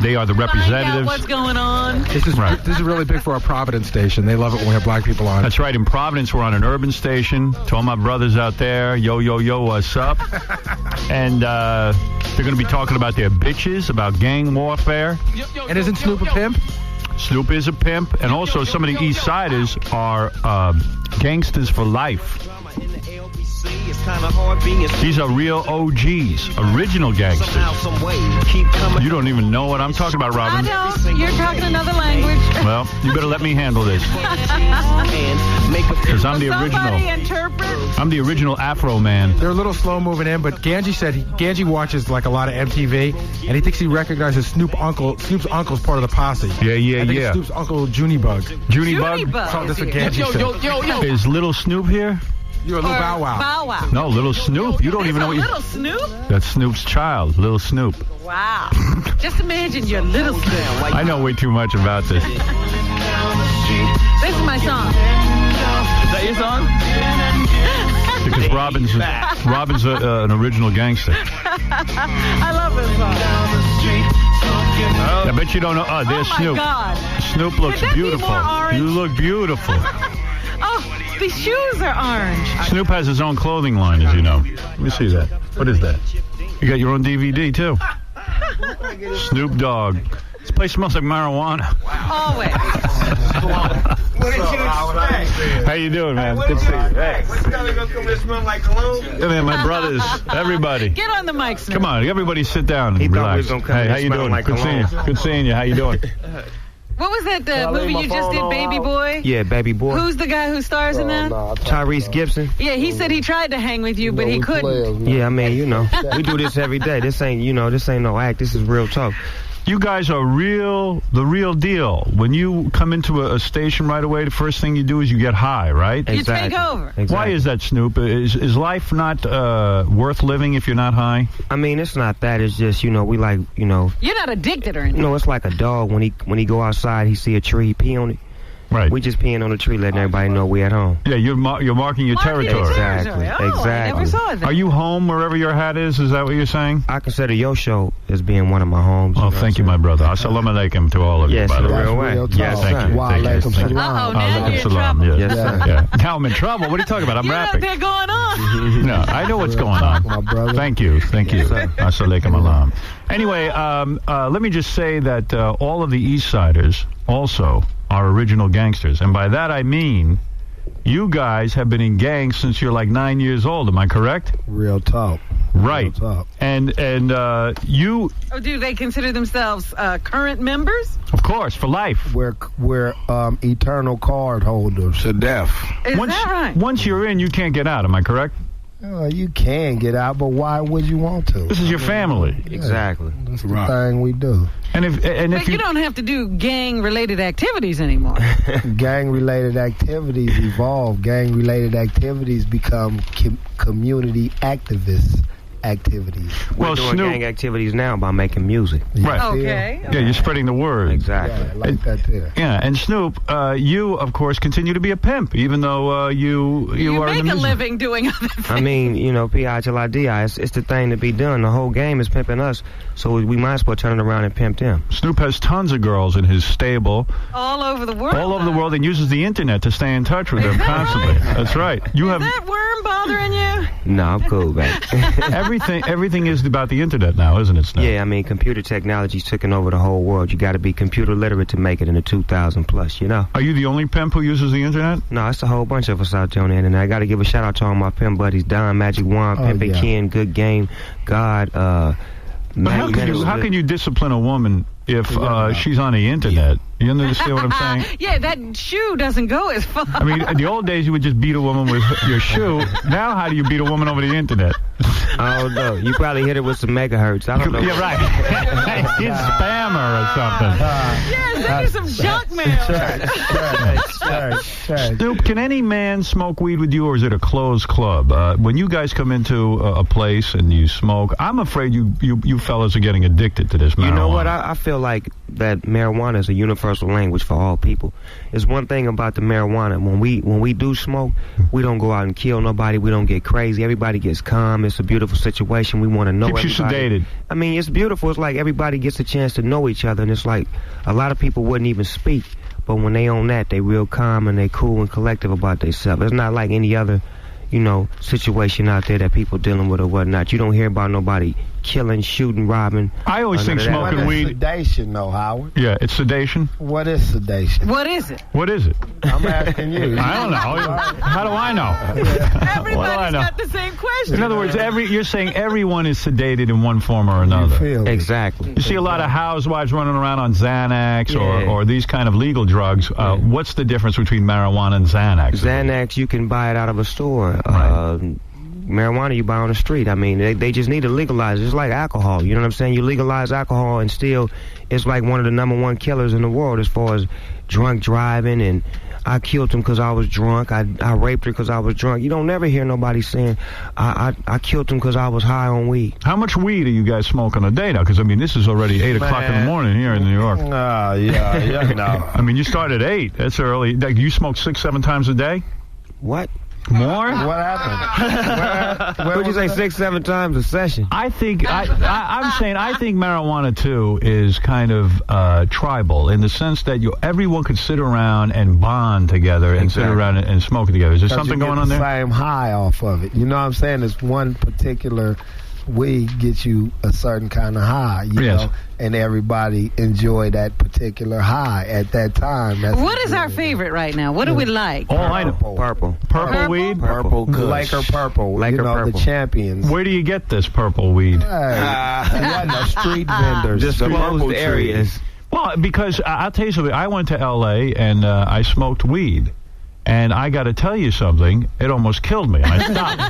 They are the representatives.
Find out what's going on.
This is really big for our Providence station. They love it when we have black people on.
That's right. In Providence, we're on an urban station. To all my brothers out there, yo, yo, yo, what's up? And they're going to be talking about their bitches, about gang warfare.
And isn't Snoop a pimp?
Snoop is a pimp. And also some of the East Siders are gangsters for life. These are real OGs, original gangsters. You don't even know what I'm talking about, Robin.
I don't. You're talking another language.
Well, you better let me handle this. Because I'm the original.
Interpret.
I'm the original Afro man.
They're a little slow moving in, but Ganji said Ganji watches like a lot of MTV, and he thinks he recognizes Snoop's uncle's part of the posse.
Yeah.
I think it's Snoop's uncle, Junie Bug.
Junie Bug?
So that's what Ganji said.
Is Little Snoop here?
You're a little Bow Wow.
Bow Wow.
No, Little Snoop. You don't even know what
Little Snoop?
That's Snoop's child, Little Snoop.
Wow. Just imagine your Little Snoop.
I know way too much about this.
This is my song.
Is that your song?
Because Robin's an original gangster.
I love this song.
I bet you don't know. Oh, there's Snoop.
God.
Snoop looks
Could that be
beautiful.
more orange?
You look beautiful.
Oh, the shoes are orange.
Snoop has his own clothing line, as you know. Let me see that. What is that? You got your own DVD, too. Snoop Dogg. This place smells like marijuana.
Always.
How you doing, man? Good to see you. Hey.
Hey,
man, my brothers, everybody.
Get on the mic, Snoop.
Come on, everybody sit down and relax. Hey, how you doing? Good seeing you. Good seeing you. How you doing?
What was that movie you just did, Baby Boy?
Yeah, Baby Boy.
Who's the guy who stars in that?
Tyrese Gibson.
Yeah, he said he tried to hang with you, but he couldn't.
Yeah, I mean, we do this every day. This ain't no act. This is real talk.
You guys are the real deal. When you come into a station right away, the first thing you do is you get high, right?
You take over.
Exactly. Why is that, Snoop? Is life not worth living if you're not high?
I mean, it's not that. It's just, we like,
You're not addicted or anything.
No, it's like a dog. When he go outside, he see a tree, he pee on it.
Right.
We just peeing on the tree, letting everybody know we at home.
Yeah, you're marking your territory.
Exactly.
Oh,
exactly.
I never saw that.
Are you home wherever your hat is? Is that what you're saying?
I consider your show as being one of my homes.
Oh, thank you, my brother. Assalamu alaikum to all of you, by the way.
Real way.
Yes, thank you.
Wa
alaikum
salam.
Uh-oh, now you're in trouble.
Yes, yeah. Now I'm in trouble. What are you talking about? I'm rapping.
They're going on.
No, I know what's going on.
My brother.
Thank you. Assalamu alaikum. Anyway, let me just say that all of the East Siders also are original gangsters. And by that I mean you guys have been in gangs since you're like 9 years old. Am I correct?
Real talk.
Right.
Real talk.
And you...
Oh, do they consider themselves current members?
Of course, for life.
We're eternal card holders to death.
Is that right?
Once you're in, you can't get out. Am I correct?
You can get out, but why would you want to?
This is your family.
Exactly.
That's the thing we do.
But you don't have to do gang-related activities anymore.
Gang-related activities evolve. Gang-related activities become community activist activities.
We're doing gang activities now by making music.
Right.
Okay.
Yeah, you're spreading the word.
Exactly.
Yeah, I like that too.
Yeah, and Snoop, you, of course, continue to be a pimp, even though you are
make
in the
a
music.
living doing other things.
I mean, P.I. till I D.I. It's the thing to be done. The whole game is pimping us, so we might as well turn it around and pimp them.
Snoop has tons of girls in his stable.
All over the world.
All over the world, and uses the internet to stay in touch with them constantly.
Right?
That's right. You have
that worm bothering you?
No, I'm cool, man.
Everything is about the internet now, isn't it, Snoop?
Yeah, I mean, computer technology's taking over the whole world. You got to be computer literate to make it in the 2000 plus,
Are you the only pimp who uses the internet?
No, it's a whole bunch of us out there on the internet. I got to give a shout out to all my pimp buddies: Don, Magic Wand, Pimpin' Ken, Good Game, God.
But how can you discipline a woman if she's on the internet? You understand what I'm saying?
Yeah, that shoe doesn't go as far.
I mean, in the old days, you would just beat a woman with your shoe. Now, how do you beat a woman over the internet?
I don't know. You probably hit it with some megahertz. I don't know.
Yeah, right. It's spammer or something.
Yeah, send me some junk mail.
Snoop, can any man smoke weed with you, or is it a closed club? When you guys come into a place and you smoke, I'm afraid you fellas are getting addicted to this marijuana.
You know what? I feel like that marijuana is a universal language for all people. There's one thing about the marijuana. When we do smoke, we don't go out and kill nobody. We don't get crazy. Everybody gets calm. It's a beautiful situation. We want to know
Keeps
everybody.
you sedated.
I mean, it's beautiful. It's like everybody gets a chance to know each other, and it's like a lot of people wouldn't even speak, but when they on that, they real calm and they cool and collective about themselves. It's not like any other, situation out there that people dealing with or whatnot. You don't hear about nobody killing, shooting, robbing.
I always think smoking weed.
Sedation, though, Howard.
Yeah, it's sedation.
What is sedation?
What is it?
What is it?
I'm asking you.
I don't know. How do I know?
Everybody's got the same question.
In other words, you're saying everyone is sedated in one form or another.
Exactly.
You see a lot of housewives running around on Xanax or these kind of legal drugs. What's the difference between marijuana and Xanax?
Xanax, you can buy it out of a store.
Right.
Marijuana you buy on the street. I mean, they just need to legalize it. It's like alcohol. You know what I'm saying? You legalize alcohol and still it's like one of the #1 killers in the world as far as drunk driving, and I killed him because I was drunk. I raped her because I was drunk. You don't never hear nobody saying, I killed him because I was high on weed.
How much weed are you guys smoking a day now? Because, I mean, this is already 8 o'clock in the morning here in New York.
Yeah, no.
I mean, you start at 8. That's early. Like, you smoke 6-7 times a day?
What?
More?
What happened?
What'd you say, 6-7 times a session?
I think I'm saying I think marijuana too is kind of tribal in the sense that everyone could sit around and bond together and sit around and smoke together. Is there something going on there?
Same high off of it. You know what I'm saying? It's one particular weed gets you a certain kind of high, you know, and everybody enjoy that particular high at that time.
What is our favorite right now? What do we like?
Oh, I know.
Purple
Weed?
Purple. Laker purple.
Laker
purple. The champions.
Where do you get this purple weed?
The street vendors.
Just the closed areas.
Well, because I'll tell you something. I went to L.A. and I smoked weed. And I got to tell you something, it almost killed me. I stopped.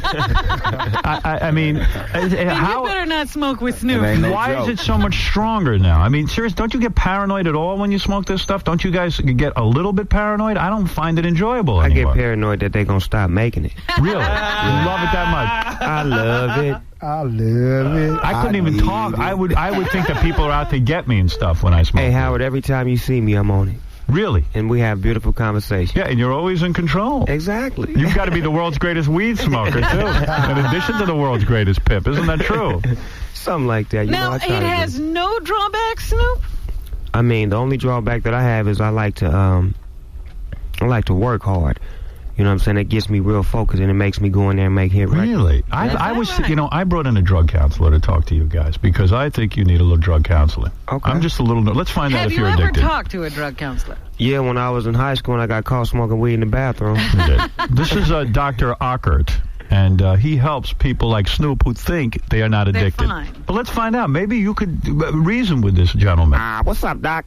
I mean, how...
You better not smoke with Snoop.
Why is it so much stronger now? I mean, seriously, don't you get paranoid at all when you smoke this stuff? Don't you guys get a little bit paranoid? I don't find it enjoyable anymore.
I get paranoid that they're going to stop making it.
Really? You love it that much?
I love it.
I love it.
I couldn't even talk. I would think that people are out to get me and stuff when I smoke.
Hey, Howard, every time you see me, I'm on it.
Really?
And we have beautiful conversations.
Yeah, and you're always in control.
Exactly.
You've got to be the world's greatest weed smoker, too. In addition to the world's greatest pip. Isn't that true?
Something like that.
Now, it has no drawbacks, Snoop?
I mean, the only drawback that I have is I like to work hard. You know what I'm saying? It gets me real focused, and it makes me go in there and make hit records.
Really? I was, I brought in a drug counselor to talk to you guys because I think you need a little drug counseling.
Okay.
I'm just a little... Let's find out if you're
Have you
addicted.
ever talked to a drug counselor?
Yeah, when I was in high school and I got caught smoking weed in the bathroom.
This is Dr. Ockert, and he helps people like Snoop who think they are not addicted.
They're fine.
But let's find out. Maybe you could reason with this gentleman.
What's up, Doc?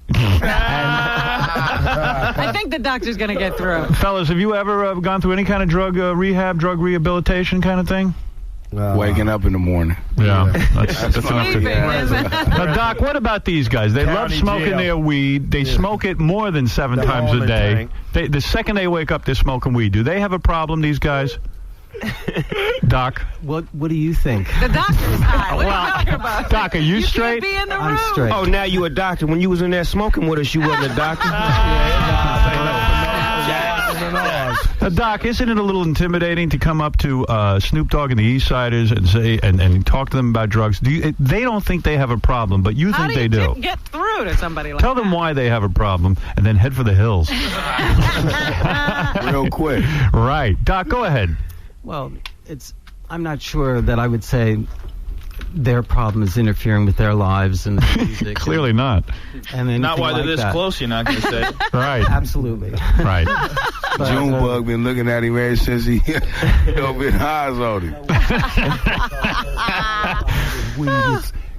I think the doctor's going to get through.
Fellas, have you ever gone through any kind of drug rehab, drug rehabilitation kind of thing?
Waking up in the morning.
Yeah. That's enough to... Now, Doc, what about these guys? They love
County
smoking
jail.
their weed. They smoke it more than 7 times a day. The second they wake up, they're smoking weed. Do they have a problem, these guys? Doc?
What do you think?
The doctor's high. What are you talking about?
Doc, are you straight?
Can't be in the
I'm
room.
straight.
Oh, now you a doctor. When you was in there smoking with us, you wasn't a doctor.
Doc, isn't it a little intimidating to come up to Snoop Dogg and the East Siders and say and talk to them about drugs? They don't think they have a problem, but you think they do.
How do you get through to somebody like
Tell them why they have a problem, and then head for the hills.
Real quick.
Right. Doc, go ahead.
Well, I'm not sure that I would say their problem is interfering with their lives and their music.
Clearly not.
And
Not while they're
like
this
that.
close, you're not going to say.
Right.
Absolutely.
Right.
Junebug been looking at him ever since he been eyes on him.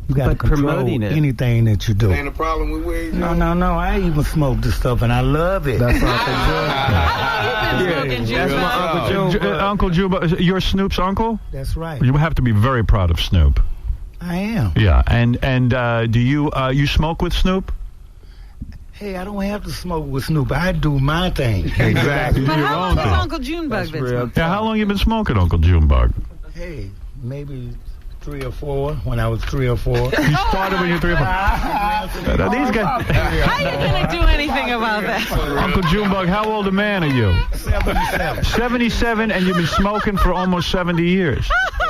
You got to control
promoting it.
anything that you do.
Ain't a problem with weed?
No. I even smoke this stuff, and I love it. That's
That's
my Uncle Joe.
Uncle Juba, you're Snoop's uncle?
That's right.
You have to be very proud of Snoop.
I am.
Yeah, and do you smoke with Snoop?
Hey, I don't have to smoke with Snoop. I do my thing.
Exactly.
But
Your
how
own
long has
thing.
Uncle Junebug been smoking?
Yeah, how long you been smoking, Uncle Junebug?
Hey, maybe 3 or 4, when I was 3 or 4.
You started when you were 3 or 4. These guys.
How are you going to do anything about that?
Uncle Junebug, how old a man are you?
77.
77, and you've been smoking for almost 70 years.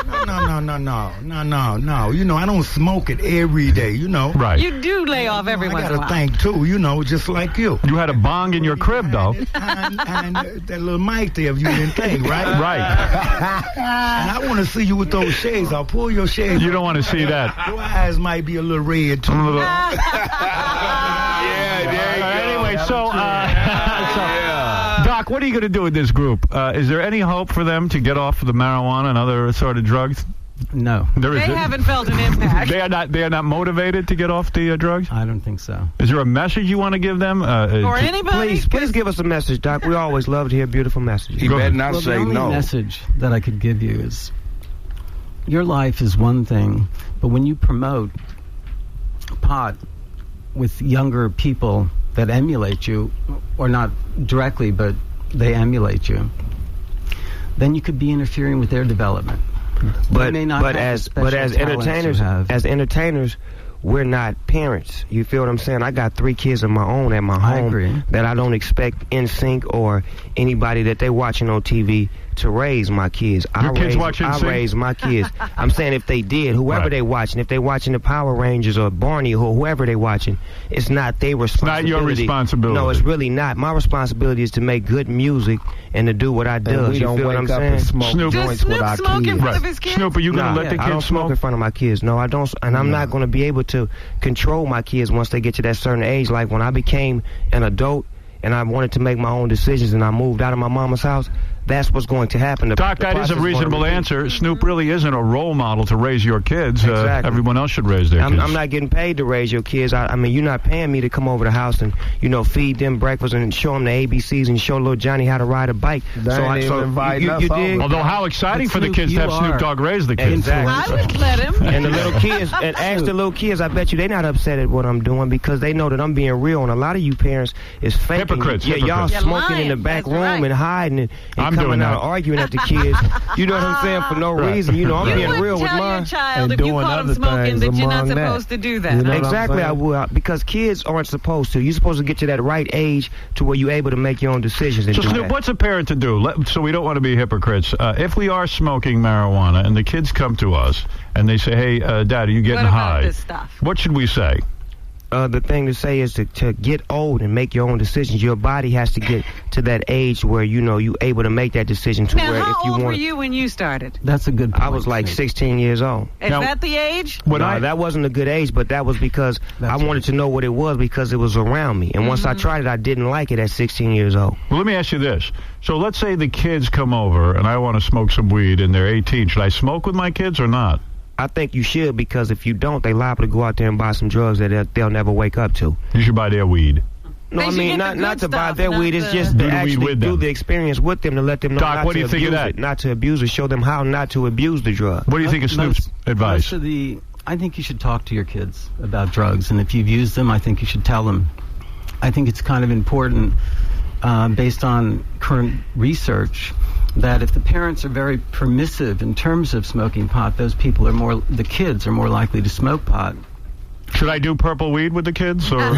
No. You know, I don't smoke it every day, you know.
Right.
You do lay off every
I
once
got
in a
to
while.
think, too, you know, just like you.
You had a bong in your crib, though.
And that little mic there, if you didn't think, right?
Right.
And I want to see you with those shades. I'll pull your shades.
You don't want to see that.
Your eyes might be a little red, too.
Anyway, so, Doc, what are you going to do with this group? Is there any hope for them to get off the marijuana and other sort of drugs?
No.
There
They
isn't.
haven't felt an impact.
They are not motivated to get off the drugs?
I don't think so.
Is there a message you want to give them?
Or anybody?
Please give us a message, Doc. We always love to hear beautiful messages.
He better not
Well,
say
the only
no.
message that I could give you is your life is one thing, but when you promote pot with younger people that emulate you, or not directly, but they emulate you, then you could be interfering with their development.
But
may not have the
as
special talents you
entertainers, we're not parents. You feel what I'm saying? I got 3 kids of my own at my home
agree.
that I don't expect NSYNC or anybody that they watching on TV to raise my kids.
Your kids watch NSYNC?
I raise my kids. I'm saying if they did, whoever
Right.
they watching, if they watching the Power Rangers or Barney or whoever they watching, it's not their responsibility.
Not your responsibility.
No, it's really not. My responsibility is to make good music and to do what I do.
And we
You
don't
feel what I'm
wake up
saying?
and smoke
Snoop.
Does
joints with
Snoop
our
smoke in
kids.
front of his kids?
Snoop, are you going to
Nah,
let the
I
kids
don't smoke in front of my kids. No, I don't, and I'm not going to be able to control my kids once they get to that certain age. Like when I became an adult and I wanted to make my own decisions and I moved out of my mama's house, that's what's going to happen.
Doc, that is a reasonable answer. Snoop really isn't a role model to raise your kids.
Exactly.
Everyone else should raise their kids.
I'm not getting paid to raise your kids. I mean, you're not paying me to come over the house and, feed them breakfast and show them the ABCs and show little Johnny how to ride a bike.
You dig?
Although how exciting for the kids to have Snoop Dogg raise the kids.
Exactly.
I would let him.
And the little kids, and ask the little kids, I bet you they're not upset at what I'm doing because they know that I'm being real. And a lot of you parents is faking.
Hypocrites.
Yeah, y'all
You're
smoking in the back room and hiding and coming out arguing at the kids. You know what I'm saying? For no reason. I'm being real with mine.
You wouldn't tell your child if you caught him smoking that you're not supposed to do that.
Exactly, I will. Because kids aren't supposed to. You're supposed to get to that right age to where you're able to make your own decisions. And
So, Snoop, what's a parent to do? So we don't want to be hypocrites. If we are smoking marijuana and the kids come to us and they say, hey, Dad, are you getting
What about
high?
this stuff?
What should we say?
The thing to say is to get old and make your own decisions. Your body has to get to that age where you're able to make that decision. To
Now,
where
how
if you
old were
want,
you when you started?
That's a good point.
I was like 16 years old.
Is that the age?
That wasn't a good age, but that was because I wanted to know what it was because it was around me. And once I tried it, I didn't like it at 16 years old.
Well, let me ask you this. So let's say the kids come over and I want to smoke some weed and they're 18. Should I smoke with my kids or not?
I think you should because if you don't, they're liable to go out there and buy some drugs that they'll never wake up to.
You should buy their weed.
No, I mean, not to buy their weed. It's just to actually do the experience with them to let them know
Doc, what do you think of that?
Not to abuse it, show them how not to abuse the drug.
What do you think of Snoop's advice?
I think you should talk to your kids about drugs, and if you've used them, I think you should tell them. I think it's kind of important, based on current research, that if the parents are very permissive in terms of smoking pot, the kids are more likely to smoke pot.
Should I do purple weed with the kids, or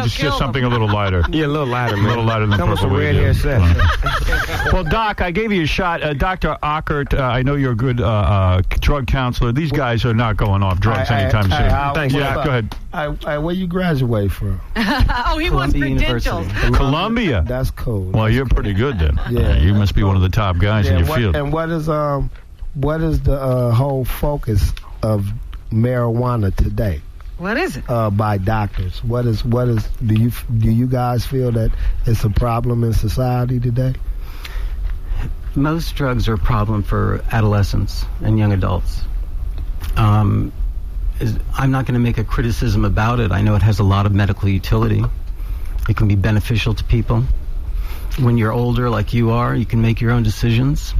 just something a little lighter?
Yeah, a little lighter, man.
A little lighter than
Come with
purple
some
weed.
red hair
Well, Doc, I gave you a shot. Dr. Ockert, I know you're a good drug counselor. These guys are not going off drugs anytime soon.
Thanks,
Doc. Go ahead.
Where you graduate from?
He wants credentials.
Columbia.
That's cool.
Well, you're pretty good then.
Yeah.
You must be one of the top guys in your field.
And what is the whole focus of marijuana today?
What is it?
By doctors. What is? Do you guys feel that it's a problem in society today?
Most drugs are a problem for adolescents and young adults. I'm not going to make a criticism about it. I know it has a lot of medical utility. It can be beneficial to people. When you're older, like you are, you can make your own decisions.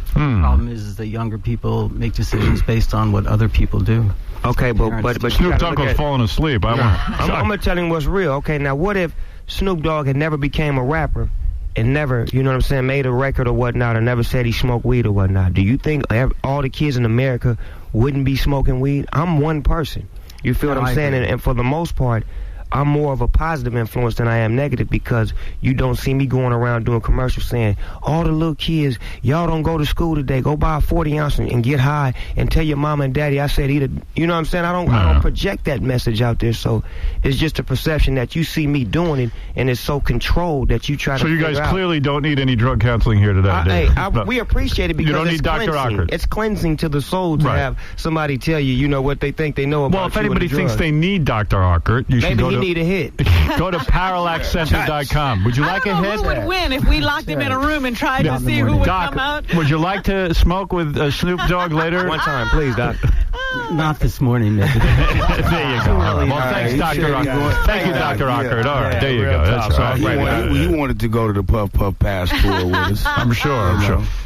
The problem is that younger people make decisions based on what other people do.
Okay, but
Snoop Dogg was falling asleep.
I'm gonna tell him what's real. Okay, now what if Snoop Dogg had never became a rapper and never, made a record or whatnot, or never said he smoked weed or whatnot? Do you think all the kids in America wouldn't be smoking weed? I'm one person. You feel what I'm saying? And for the most part, I'm more of a positive influence than I am negative because you don't see me going around doing commercials saying, all the little kids, y'all don't go to school today. Go buy a 40 ounce and get high and tell your mama and daddy I said eat it. You know what I'm saying? I don't project that message out there. So it's just a perception that you see me doing it and it's so controlled that you try to
So you guys
figure out.
Clearly don't need any drug counseling here today.
We appreciate it because
you don't need Dr. Ockert.
It's cleansing to the soul to have somebody tell you, what they think they know about.
Well, if anybody thinks they need Dr. Ockert, you should go to...
need a hit.
Go to parallaxcenter.com. Would you like a hit?
Who would win if we locked him in a room and tried to see who would
Doc,
come out?
Would you like to smoke with Snoop Dogg later?
One time, please, Doc.
Not this morning, maybe.
There you go. Well, thanks, Dr. Ockert. Thank you, Dr. Ockert. All right, there you go. That's all right.
You wanted to go to the Puff Puff Pass tour with us.
I'm sure.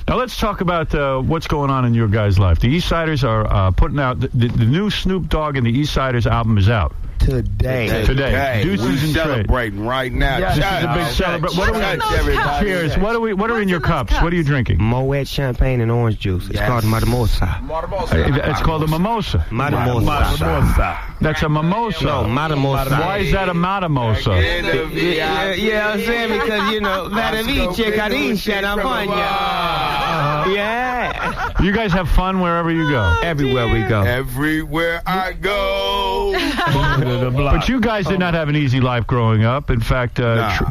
Now let's talk about what's going on in your guys' life. The East Siders are putting out the new Snoop Dogg and the East Siders album is out.
Today.
We're celebrating right now.
This is a big celebration. Cheers. What are in your cups? What are you drinking?
Moet champagne and orange juice. It's called Mimosa.
It's called a mimosa.
Mimosa.
That's a mimosa.
No, Mimosa.
Why is that a mimosa?
Yeah, I'm saying because, Maravice, Carisha, Nampagna. Yeah.
You guys have fun wherever you go?
Everywhere we go.
Everywhere I go.
But you guys did not have an easy life growing up. In fact,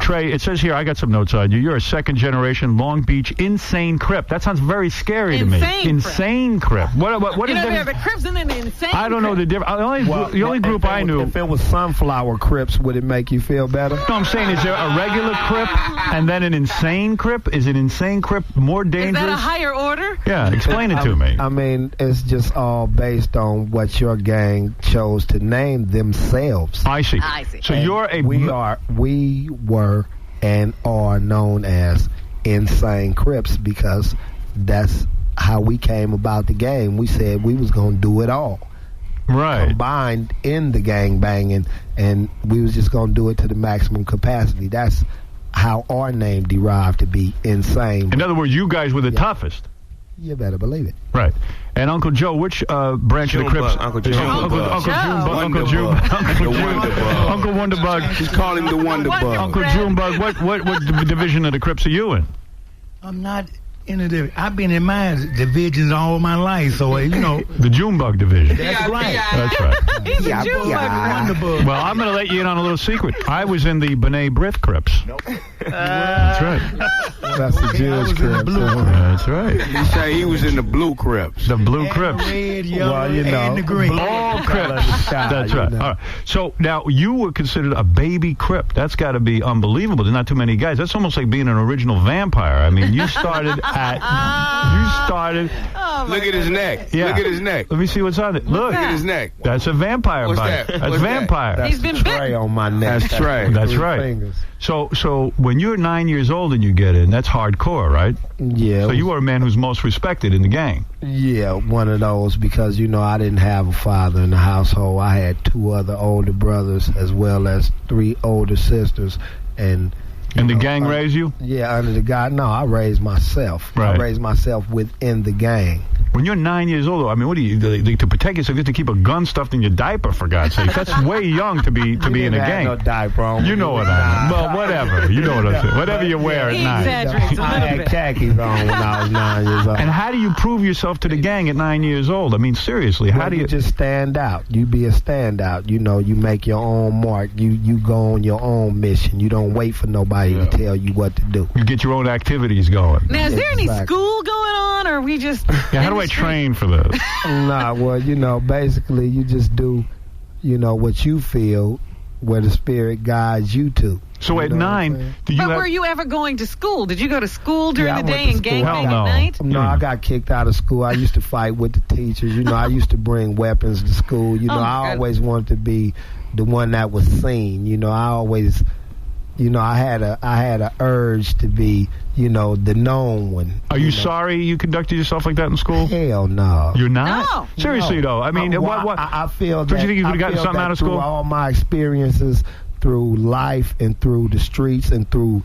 Trey, it says here, I got some notes on you. You're a second-generation Long Beach insane Crip. That sounds very scary to me. Insane Crip. What is that?
The Crips and then the insane
I don't know the difference. The only group I knew.
If it was Sunflower Crips, would it make you feel better?
No, I'm saying, is there a regular Crip and then an insane Crip? Is an insane Crip more dangerous?
Is that a higher order?
Yeah, explain it to me.
I mean, it's just all based on what your gang chose to name themselves.
I see. So
And
you're a...
We were and are known as Insane Crips because that's how we came about the game. We said we was going to do it all.
Right.
Combined in the gang banging, and we was just going to do it to the maximum capacity. That's how our name derived to be Insane.
In other words, you guys were the toughest.
You better believe it.
Right. And Uncle Joe, which branch of the Crips?
Uncle Joe.
Uncle Wonderbug.
Just call him the Wonderbug.
Uncle Junebug, what division of the Crips are you in?
I'm not in the division. I've been in my divisions all my life, so you know.
The Junebug division.
That's right.
That's right.
He's a Junebug.
Well, I'm going to let you in on a little secret. I was in the B'nai B'rith Crips. That's right.
That's the Jewish Crips.
That's right.
You say he was in the Blue Crips.
The Blue Crips.
Red, yellow, and the green.
All Crips. That's right. All right. So now you were considered a baby Crip. That's got to be unbelievable. There's not too many guys. That's almost like being an original vampire. I mean, you started
Look at his neck.
Yeah.
Look at his neck.
Let me see what's on it. Look
at his neck.
That's a vampire
What's
bite.
that?
That's
What's
vampire.
that?
He's been
Tray on my neck.
That's Trey.
That's right.
Fingers.
So when you're 9 years old and you get in, that's hardcore, right?
Yeah.
So you were a man who's most respected in the gang.
Yeah, one of those because, you know, I didn't have a father in the household. I had 2 other older brothers as well as 3 older sisters. And
the gang raised you?
Yeah, under the guy. No, I raised myself.
Right.
I raised myself within the gang.
When you're 9 years old, I mean, what do you to protect yourself? You have to keep a gun stuffed in your diaper, for God's sake. That's way young to be in a gang.
No diaper on.
You know what I mean? Well, whatever. You know what I'm saying. Whatever you wear at 9.
I had khakis on when I was 9 years old.
And how do you prove yourself to the gang at 9 years old? I mean, seriously, how do you
just stand out? You be a standout. You know, you make your own mark. You go on your own mission. You don't wait for nobody to tell you what to do.
You get your own activities going.
Now, is there any school going on, or are we just...
Yeah, how do I train for this?
Nah, well, you know, basically you just do, you know, what you feel, where the spirit guides you to.
So at 9, did you
were you ever going to school? Did you go to school during the day and gang bang at night?
No, I got kicked out of school. I used to fight with the teachers. You know, I used to bring weapons to school. You know, I always wanted to be the one that was seen. You know, I always... You know, I had a urge to be, you know, the known one.
Are you sorry you conducted yourself like that in school?
Hell no.
You're not?
No.
Seriously, though. I mean, what?
I feel that...
Don't you think you could have gotten something out of school?
Through all my experiences, through life and through the streets and through,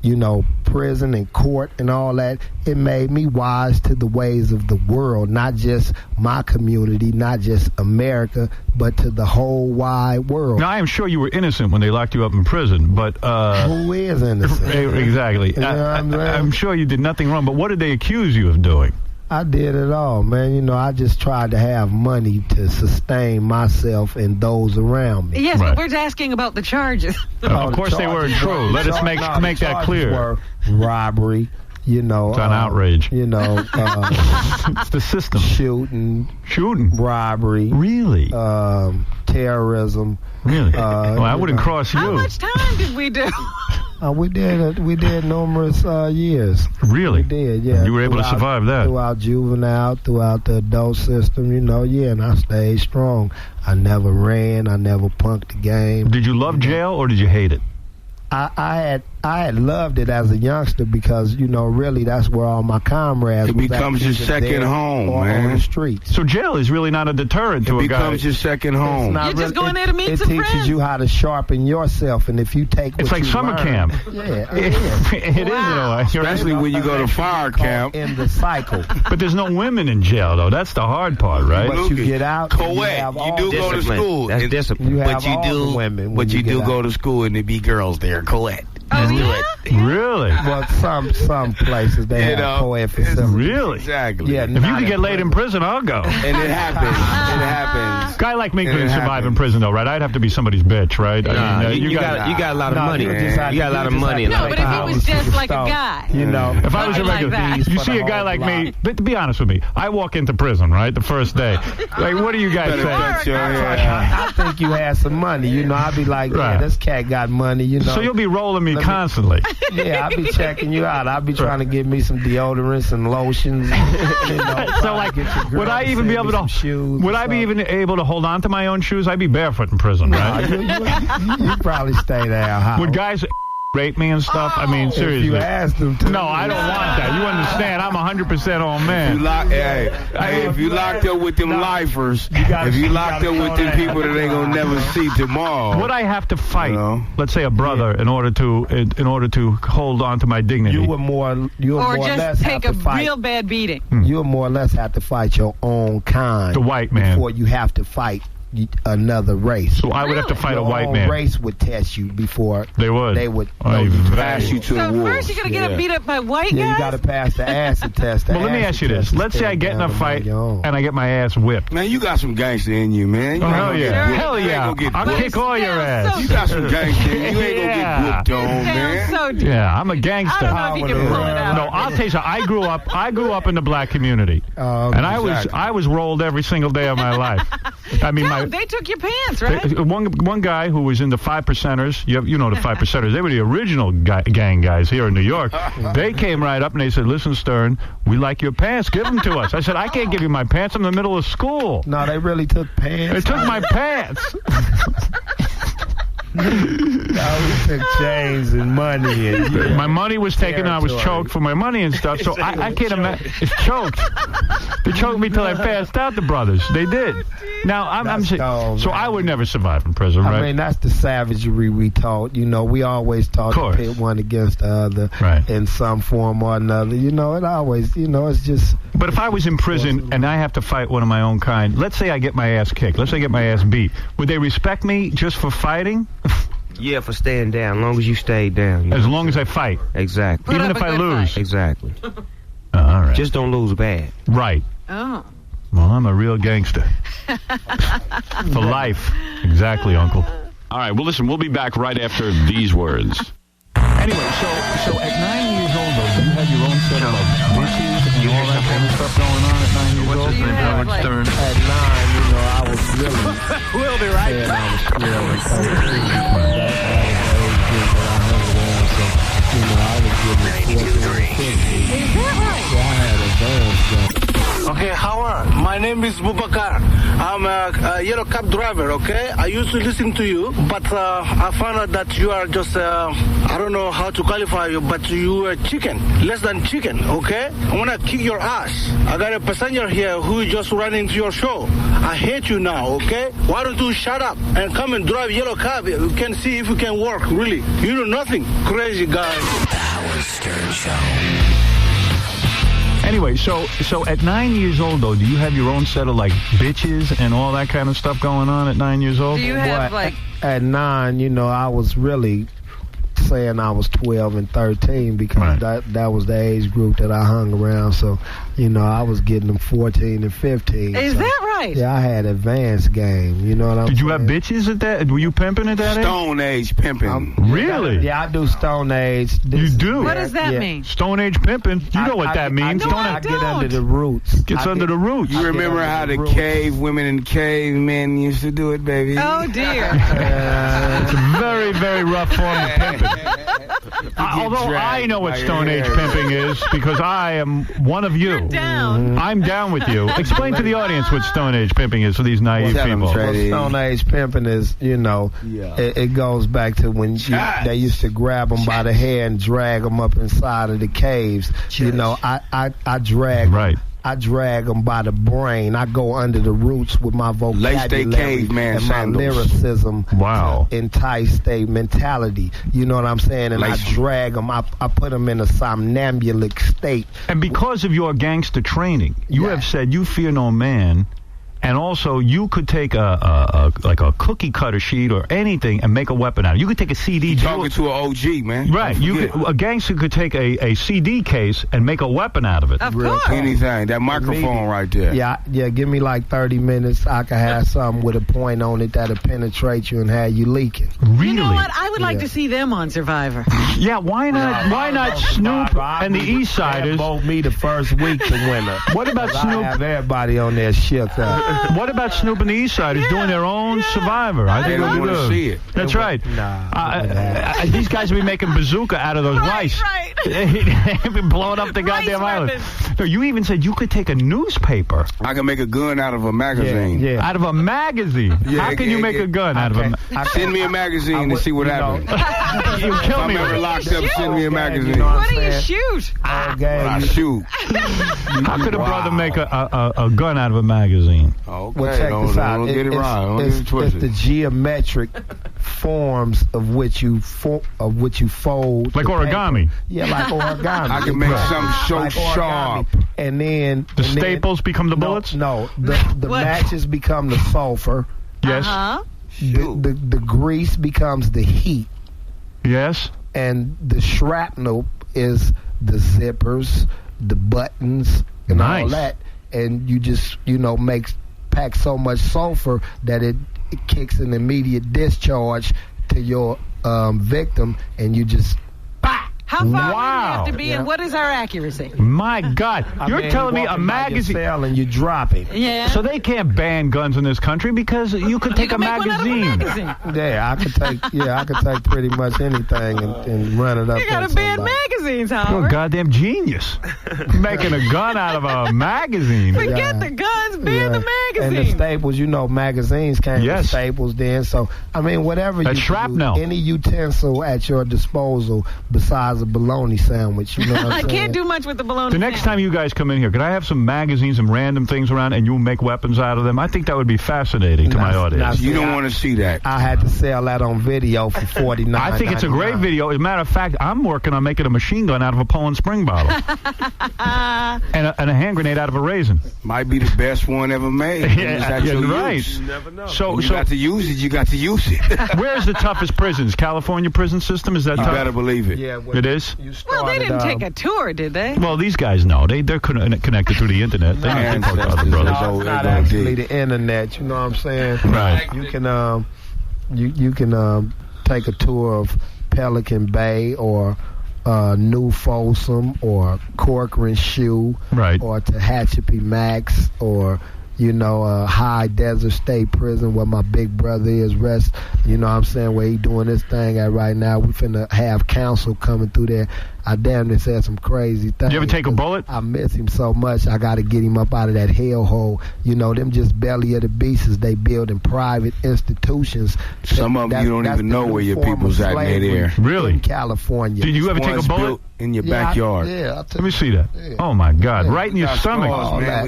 you know, prison and court and all that, it made me wise to the ways of the world, not just my community, not just America, but to the whole wide world.
Now, I am sure you were innocent when they locked you up in prison, but...
Who is innocent?
Exactly.
You know what I'm saying?
I'm sure you did nothing wrong, but what did they accuse you of doing?
I did it all, man. You know, I just tried to have money to sustain myself and those around me.
Yes, but we're asking about the charges.
Of course they weren't true. Let us make that clear.
Were robbery, you know.
It's an outrage.
You know.
It's the system.
Shooting. Robbery.
Really?
Terrorism.
Really? Well, I wouldn't cross you.
How much time did we do?
We did numerous years.
Really?
We did, yeah.
You were able to survive that?
Throughout juvenile, throughout the adult system, you know, yeah, and I stayed strong. I never ran. I never punked the game.
Did you love jail or did you hate it?
I had loved it as a youngster because, you know, really that's where all my comrades.
It becomes your second home, man.
On the streets.
So jail is really not a deterrent to a guy.
It becomes your second home.
You're just going there to meet some friends.
It teaches you how to sharpen yourself, and if you take what
it's like
you
summer
learn,
camp.
Yeah,
it is in a way.
Especially when you go to fire camp.
In the cycle.
But there's no women in jail, though. That's the hard part, right?
But you get out.
Co-ed. You do go to school.
That's discipline.
But you do go to school and there be girls there. Co-ed.
Let's do it.
Really?
Well, some places they have co-ed facilities.
Really?
Exactly.
Yeah,
If you could get laid in prison, I'll go.
And it happens. It happens.
Guy like me couldn't survive in prison, though, right? I'd have to be somebody's bitch, right?
You got a lot of money. You got a lot of money.
No, but if he was just like a guy.
You know,
if I was a regular, you see a guy like me. But to be honest with me, I walk into prison, right, the first day. Like, what do you guys say?
I think you had some money. You know, I'd be like, yeah, this cat got money. You know,
so you'll be rolling me constantly.
Yeah, I'll be checking you out. I'll be trying to get me some deodorants and lotions.
So, like, would I even be able to? Would I be even able to hold on to my own shoes? I'd be barefoot in prison, right?
You probably stay there.
Would guys rape me and stuff? I mean, seriously.
If you asked them to.
No, I don't want that. You understand? I'm 100% on man.
If you locked up with them lifers, if you locked up with them people that ain't gonna never see tomorrow,
would I have to fight? Let's say a brother in order to hold on to my dignity.
You would more or
just
less
take
have to
a
fight.
real bad beating.
You would more or less have to fight your own kind.
The white man.
Before you have to fight another race.
So I would have to fight a white man.
Your race would test you before
they would
pass you to
so
the wolves.
first you're gonna get beat up by white guys.
You got to pass the acid test.
Well, let me ask you this. Let's say I get in a fight and I get my ass whipped.
Man, you got some gangster in you, man.
Hell yeah. Hell yeah. I'll kick all your ass.
You got some gangster in you. You ain't gonna get whooped on, man.
Yeah, I'm a gangster.
I don't know if you can pull it out.
No, I'll tell you something. I grew up in the black community. And I was rolled every single day of my life. I mean,
they took your pants, right?
One guy who was in the 5%ers, you know the 5%ers, they were the original gang guys here in New York. They came right up and they said, listen, Stern, we like your pants. Give them to us. I said, I can't give you my pants. I'm in the middle of school.
No, they really took pants.
They took my pants.
We took chains and money. And,
my money was taken. I was choked for my money and stuff. So I can't imagine. It's choked. They choked me till I passed out. The brothers, they did. Now I'm so I would never survive in prison, right?
I mean, that's the savagery we taught. You know, we always taught to pit one against the other, in some form or another. You know, it always. You know, it's just.
But if I was in prison and I have to fight one of my own kind, let's say I get my ass kicked. Let's say I get my ass beat. Would they respect me just for fighting?
Yeah, for staying down. As long as you stay down.
As long as I fight.
Exactly.
Even if I lose.
Exactly.
All right.
Just don't lose bad.
Right.
Oh.
Well, I'm a real gangster. For life. Exactly, Uncle.
All right. Well, listen, we'll be back right after these words.
Anyway, so at 9 years old, though, you had your own set of bitches and all that kind of stuff going on at 9 years old?
What's his name, Howard Stern? At 9, you know, I was really...
We'll be right back.
I was 12 and 13.
Okay, Howard, my name is Bubakar. I'm a yellow cab driver, okay? I used to listen to you, but I found out that you are just, I don't know how to qualify you, but you are chicken, less than chicken, okay? I want to kick your ass. I got a passenger here who just ran into your show. I hate you now, okay? Why don't you shut up and come and drive yellow cab? You can see if you can work, really. You know nothing, crazy guy.
The Howard Stern Show.
Anyway, so at 9 years old, though, do you have your own set of, like, bitches and all that kind of stuff going on at 9 years old?
Do you have, like...
At 9, you know, I was really saying I was 12 and 13 because that was the age group that I hung around. So, you know, I was getting them 14 and 15.
Is that right?
Yeah, I had advanced game. You know what I'm saying?
Did you have bitches at that? Were you pimping at that age?
Stone Age pimping.
Really?
Yeah, I do Stone Age.
You do?
What does that mean?
Stone Age pimping? You know what that means.
I get under the roots.
Gets under the roots.
You remember how the cave women and cave men used to do it, baby?
Oh, dear.
It's a very, very rough form of pimping. Although I know what Stone Age pimping is because I am one of you.
You're down.
I'm down with you. Explain to the audience what Stone Age pimping is for these naive people.
Well, Stone Age pimping is, you know, it goes back to when they used to grab them by the hair and drag them up inside of the caves. You know, I drag I drag them by the brain. I go under the roots with my vocabulary and my lyricism to entice their mentality. You know what I'm saying? And I drag them. I put them in a somnambulic state.
And because of your gangster training, you have said you fear no man.
And also, you could take like a cookie cutter sheet or anything and make a weapon out of it. You could take a CD.
Talking to an OG, man.
Right. A gangster could take a CD case and make a weapon out of it.
Of course.
Anything. That microphone right there.
Yeah. Give me like 30 minutes. I could have something with a point on it that'll penetrate you and have you leaking.
Really?
You know what? I would like to see them on Survivor.
Yeah. Why not? Why not Snoop and the East Siders?
Vote me the first week to winner.
What about Snoop?
I have everybody on there shook up.
What about Snoop and the East Siders doing their own Survivor? I think
don't
it'll be
want to
good.
see it.
That's right. These guys will be making bazooka out of those rice.
Right.
They've been blowing up the goddamn island. No, you even said you could take a newspaper.
I can make a gun out of a magazine.
Yeah.
Out of a magazine? How can you make a gun out of a magazine?
Send me a magazine and see what happens.
You kill me.
If I'm ever locked up, send me a magazine.
What do you shoot?
I shoot.
How could a brother make a gun out of a magazine?
Okay,
Well, check this out.
Don't get it right. Don't get it
It's
twisted.
the geometric forms of which you fold.
Like
the
origami.
paper. Yeah, like origami.
I can make something so
Like origami.
sharp.
And then
The staples become the bullets?
No, the matches become the sulfur.
Yes.
The grease becomes the heat.
Yes.
And the shrapnel is the zippers, the buttons, and all that. And you just, pack so much sulfur that it kicks an immediate discharge to your victim, and you just...
How far would you
Wow.
have to be, and what is our accuracy?
My God. You're telling me a
walking by your
magazine...
cell and you drop it.
Yeah.
So they can't ban guns in this country because you could take a magazine.
Yeah, I could take pretty much anything and run it up.
You got to ban magazines,
You're a
Howard.
goddamn genius. Making a gun out of a magazine.
Forget the guns, ban the
And the
magazine.
staples, magazines came with staples then. So, whatever
That's
you
shrapnel.
do, any utensil at your disposal besides a bologna sandwich. You know what I'm
I
saying?
can't do much with the bologna.
The next time you guys come in here, could I have some magazines and random things around and you'll make weapons out of them? I think that would be fascinating to my audience.
You don't want to see that.
I had to sell that on video for $49.
I think it's a great video. As a matter of fact, I'm working on making a machine gun out of a Poland Spring bottle. and a hand grenade out of a raisin.
Might be the best one ever made.
Yeah, right.
Use.
You never
know. So you got to use it. You got to use it.
Where's the toughest prisons? California prison system? Is that
You
tough?
better believe it.
Yeah,
it is?
Well, they didn't take a tour, did they?
Well, these guys know. They're connected through the internet. They know about the other brothers.
No, it's not actually the internet. You know what I'm saying?
Right.
You can you can take a tour of Pelican Bay or New Folsom or Corcoran Shoe,
right,
or Tehachapi Max, or High Desert State Prison where my big brother is rest. You know what I'm saying? Where he doing this thing at right now. We finna have counsel coming through there. I damn near said some crazy things.
You ever take a bullet?
I miss him so much. I got to get him up out of that hellhole. Them just belly of the beasts they build in private institutions.
Some of them you don't even know where your people's at in there.
Really?
In California.
Did you ever take a bullet?
In your backyard.
Let me see that.
Yeah.
Oh, my God. Right in your stomach.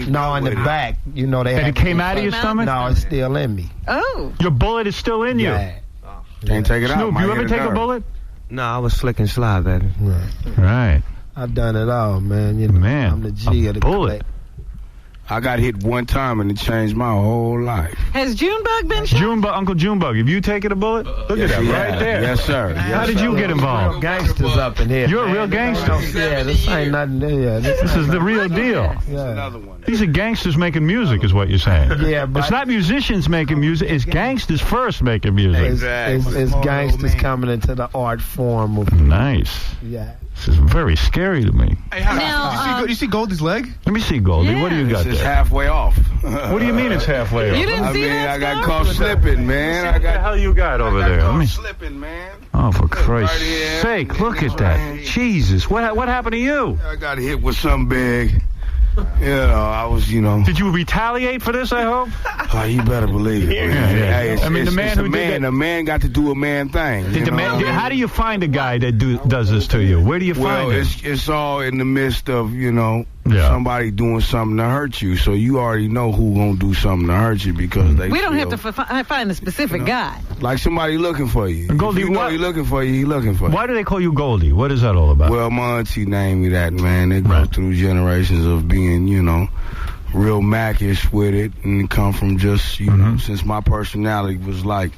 No, in the back. They
and it came out of your stomach?
No, it's still in me.
Oh.
Your bullet is still in you?
Yeah.
Can't take it out.
Snoop, you ever take a bullet?
No, I was slick and slide, baby.
Right.
I've done it all, man.
Man,
I'm the G of the
bullet. I got hit one time and it changed my whole life.
Has Junebug been shot?
Uncle Junebug, have you taken a bullet? Look at that right there.
Yes, sir.
How did you get involved?
Gangsters up in here.
You're a real gangster.
Yeah, this ain't nothing.
This is the real deal.
Yeah.
These are gangsters making music, is what you're saying.
Yeah, but
it's not musicians making music. It's gangsters first making music.
It's gangsters coming into the art form of.
Nice.
Yeah.
This is very scary to me.
Hey, you see Goldie's leg?
Let me see, Goldie. What do you got
It's
there?
halfway off.
What do you mean it's halfway off?
You didn't see that
I got
stuff?
caught slipping, man.
What the hell you got over there? Let me.
Slipping, man.
Oh, for Christ's sake! Look at that. Jesus, what happened to you?
I got hit with something big. I was,
Did you retaliate for this? I hope.
Oh, you better believe it.
Yeah.
Hey,
I mean, the man who did that.
A man got to do a man thing.
How do you find a guy that does this to you? Where do you find him?
It's all in the midst of somebody doing something to hurt you. So you already know who gonna do something to hurt you because they.
We don't have to find a specific guy.
Like somebody looking for you.
Goldie,
if you know he looking for you, he looking for you.
Why do they call you Goldie? What is that all about?
Well, my auntie named me that, man. It goes through generations of being, real Mac-ish with it, and come from just, you know, since my personality was like,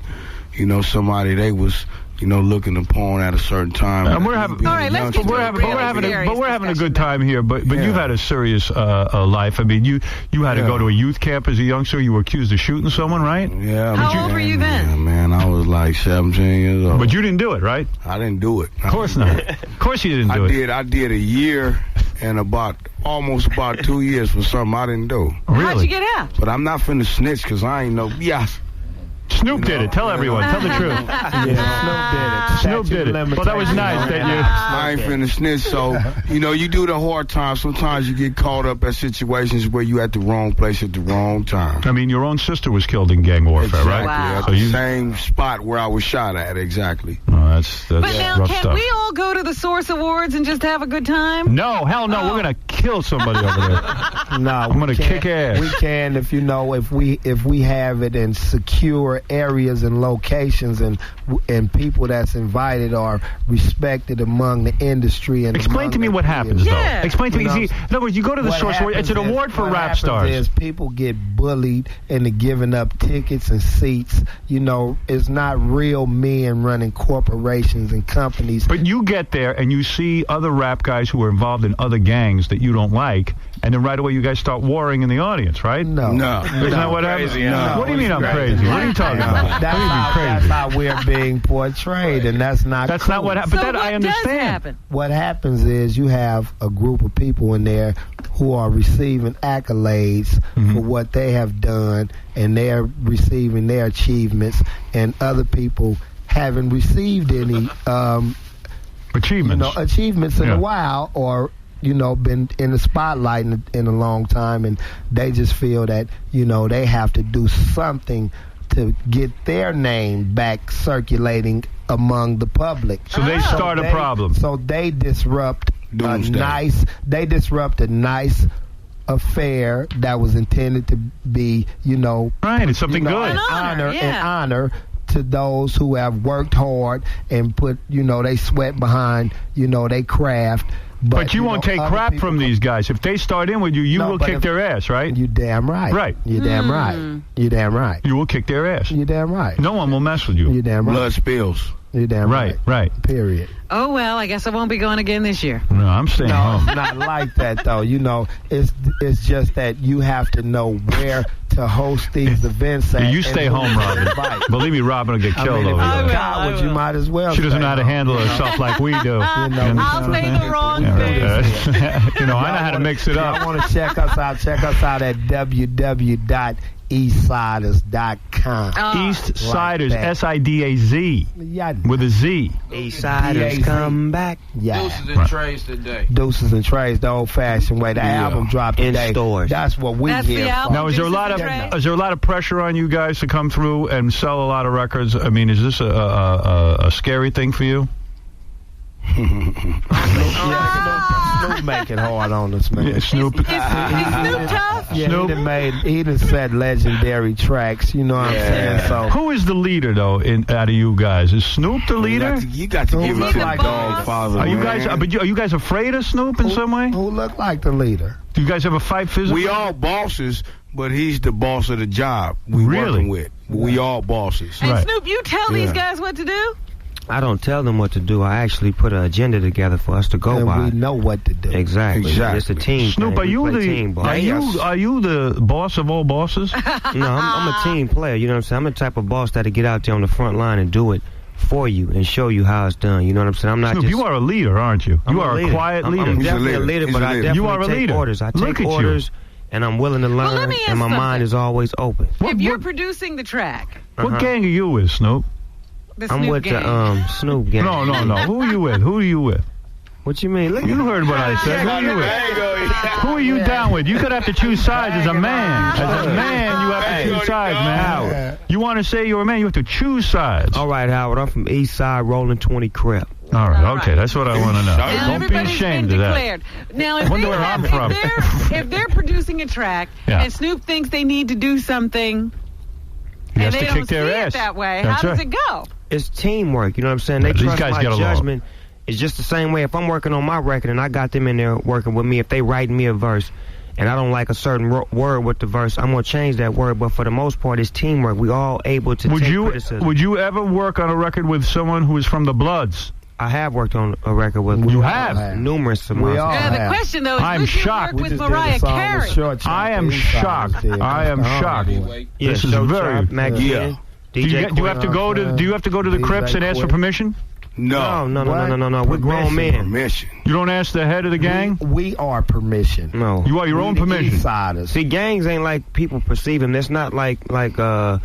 you know, somebody they was, you know, looking upon at a certain time.
And we're having,
all right, let's get
we're having a good time here. But you've had a serious life. I mean, you had to go to a youth camp as a youngster. You were accused of shooting someone, right?
Yeah.
How old were you then?
Yeah, man, I was like 17 years old.
But you didn't do it, right?
I didn't do it.
Of course not. Of course you didn't do it.
I did a year and almost about 2 years for something I didn't do.
Really?
How'd you get out?
But I'm not finna snitch because I ain't know.
Snoop did it. Tell everyone. Tell the truth. Snoop did it. Well, that was nice that you...
I ain't finna snitch, so, you know, you do the hard time. Sometimes you get caught up at situations where you at the wrong place at the wrong time.
I mean, your own sister was killed in gang warfare,
Exactly.
right?
Wow.
At the same spot where I was shot at, exactly.
Oh, that's
But now,
rough
can
stuff.
we all go to the Source Awards and just have a good time?
No, hell no. We're going to kill somebody over there.
No,
I'm going to kick ass.
We can, if you know, if we have it in secure areas and locations, and people that's invited are respected among the industry. And
explain to me what happens, though. Explain to me. See, in other words, you go to the Source Award. It's an award for rap stars.
Is people get bullied into giving up tickets and seats. You know, it's not real men running corporations and companies.
But you get there and you see other rap guys who are involved in other gangs that you don't like, and then right away you guys start warring in the audience, right?
No.
Isn't that what happens?
No.
What do you mean I'm crazy? What are you talking about?
That's how we're being portrayed, and that's not
That's
cool.
not what happens. But that I understand.
What happens is you have a group of people in there who are receiving accolades for what they have done, and they're receiving their achievements, and other people haven't received any achievements in a while, or been in the spotlight in a long time, and they just feel that they have to do something to get their name back circulating among the public.
So they start a problem.
So they disrupt a nice affair that was intended to be,
right, it's something good.
An honor to those who have worked hard and put, they sweat behind, they craft.
But you won't take crap from these guys. If they start in with you, you will kick their ass, right?
You damn right.
Right.
You damn right. You damn right.
You will kick their ass.
You damn right.
No one will mess with you.
You damn right.
Blood spills.
You damn right.
Right.
Period.
Oh, well, I guess I won't be going again this year.
No, I'm staying home.
Not like that, though. It's just that you have to know where to host these events at.
You stay home, Robin. Believe me, Robin will get killed over there.
You might as well.
She doesn't know how to handle herself like we do.
I'll say the wrong thing.
I know how to mix it up.
I want to check us out at www.eastsiders.com.
Eastsiders, S-I-D-A-Z, with a Z.
Eastsiders come back. Yeah.
Deuces and Trays today.
Deuces and Trays, the old-fashioned way. The album dropped today. In stores. That's what we hear.
Now, is there a lot of pressure on you guys to come through and sell a lot of records? I mean, is this a scary thing for you?
Snoop make it hard on us, man.
Yeah, Snoop.
Is Snoop tough?
Yeah,
Snoop.
he done set legendary tracks. You know what I'm saying? So
who is the leader though? Out of you guys, is Snoop the leader?
You got to give it to the dog father.
Are you guys? Are you guys afraid of Snoop in some way?
Who look like the leader?
Do you guys ever fight physically?
We all bosses, but he's the boss of the job we working with. We all bosses.
And Snoop, you tell these guys what to do?
I don't tell them what to do. I actually put an agenda together for us to go
and
by.
We know what to do.
Exactly. It's a team.
Snoop,
thing.
are you the boss of all bosses?
No, I'm a team player. You know what I'm saying? I'm the type of boss that'll get out there on the front line and do it for you and show you how it's done. You know what I'm saying? I'm not
Snoop,
just.
you are a leader, aren't you? You are a quiet leader.
I'm definitely a leader, but I definitely take orders. I take orders, and I'm willing to learn, and my mind is always open.
If you're producing the track.
What gang are you with, Snoop?
I'm with the Snoop gang.
No. Who are you with? Who are you with?
What you mean? Look,
you heard what I said. Who are you with? Who are you down with? You could have to choose sides as a man. As a man, you have to choose sides, man. You want to say you're a man, you have to choose sides.
All right, Howard. I'm from East Side, rolling 20 Crep.
All right, okay. That's what I want to know. Don't be ashamed of that.
Now,
I wonder where I'm from.
If they're producing a track and Snoop thinks they need to do something and they don't see it that way, how does it go?
It's teamwork, you know what I'm saying? They trust my judgment. It's just the same way if I'm working on my record and I got them in there working with me, if they write me a verse and I don't like a certain word with the verse, I'm going to change that word. But for the most part, it's teamwork. We all able to take criticism.
Would you ever work on a record with someone who is from the Bloods?
I have worked on a record with.
You have
numerous amounts.
We all have.
The question though is,
I'm
would
shocked.
you work with Mariah Carey?
I am shocked. I am shocked. This is very.
Yeah.
Do you have to go to the Crips and ask for permission?
No.
We're grown men.
Permission.
You don't ask the head of the gang?
We are permission.
No.
You are your own permission.
Insiders.
See, gangs ain't like people perceive them. It's not like The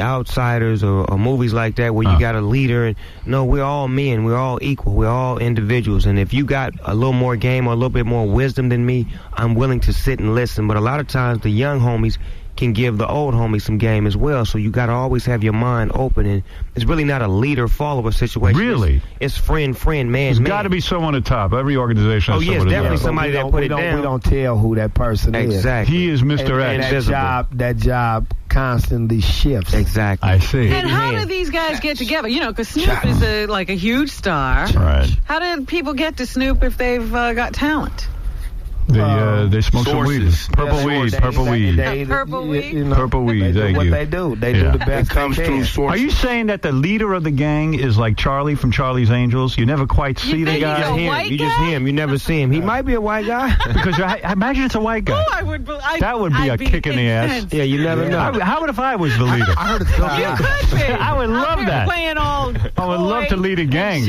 Outsiders or movies like that where you got a leader. And no, we're all men. We're all equal. We're all individuals. And if you got a little more game or a little bit more wisdom than me, I'm willing to sit and listen. But a lot of times the young homies can give the old homies some game as well. So you got to always have your mind open. And it's really not a leader-follower situation.
Really?
It's friend, man.
There's got to be someone at top. Every organization has someone at the top.
Definitely somebody that put it down.
We don't tell who that person is.
Exactly.
He is Mr. X.
And that job constantly shifts.
Exactly.
I see.
And how do these guys get together? You know, because Snoop is like a huge star.
Right.
How do people get to Snoop if they've got talent?
They smoke some weed. Purple weed.
Purple weed.
Purple weed.
They do what they do. They do the best.
It comes through sources.
Are you saying that the leader of the gang is like Charlie from Charlie's Angels? You never quite see the guy.
You just hear him. You never see him. He might be a white guy.
Because I imagine it's a white guy. That would be a kick in the ass.
Yeah, you never know.
How would if I was the leader?
I heard it's still
You could be.
I would love that.
Playing all
I would love to lead a gang.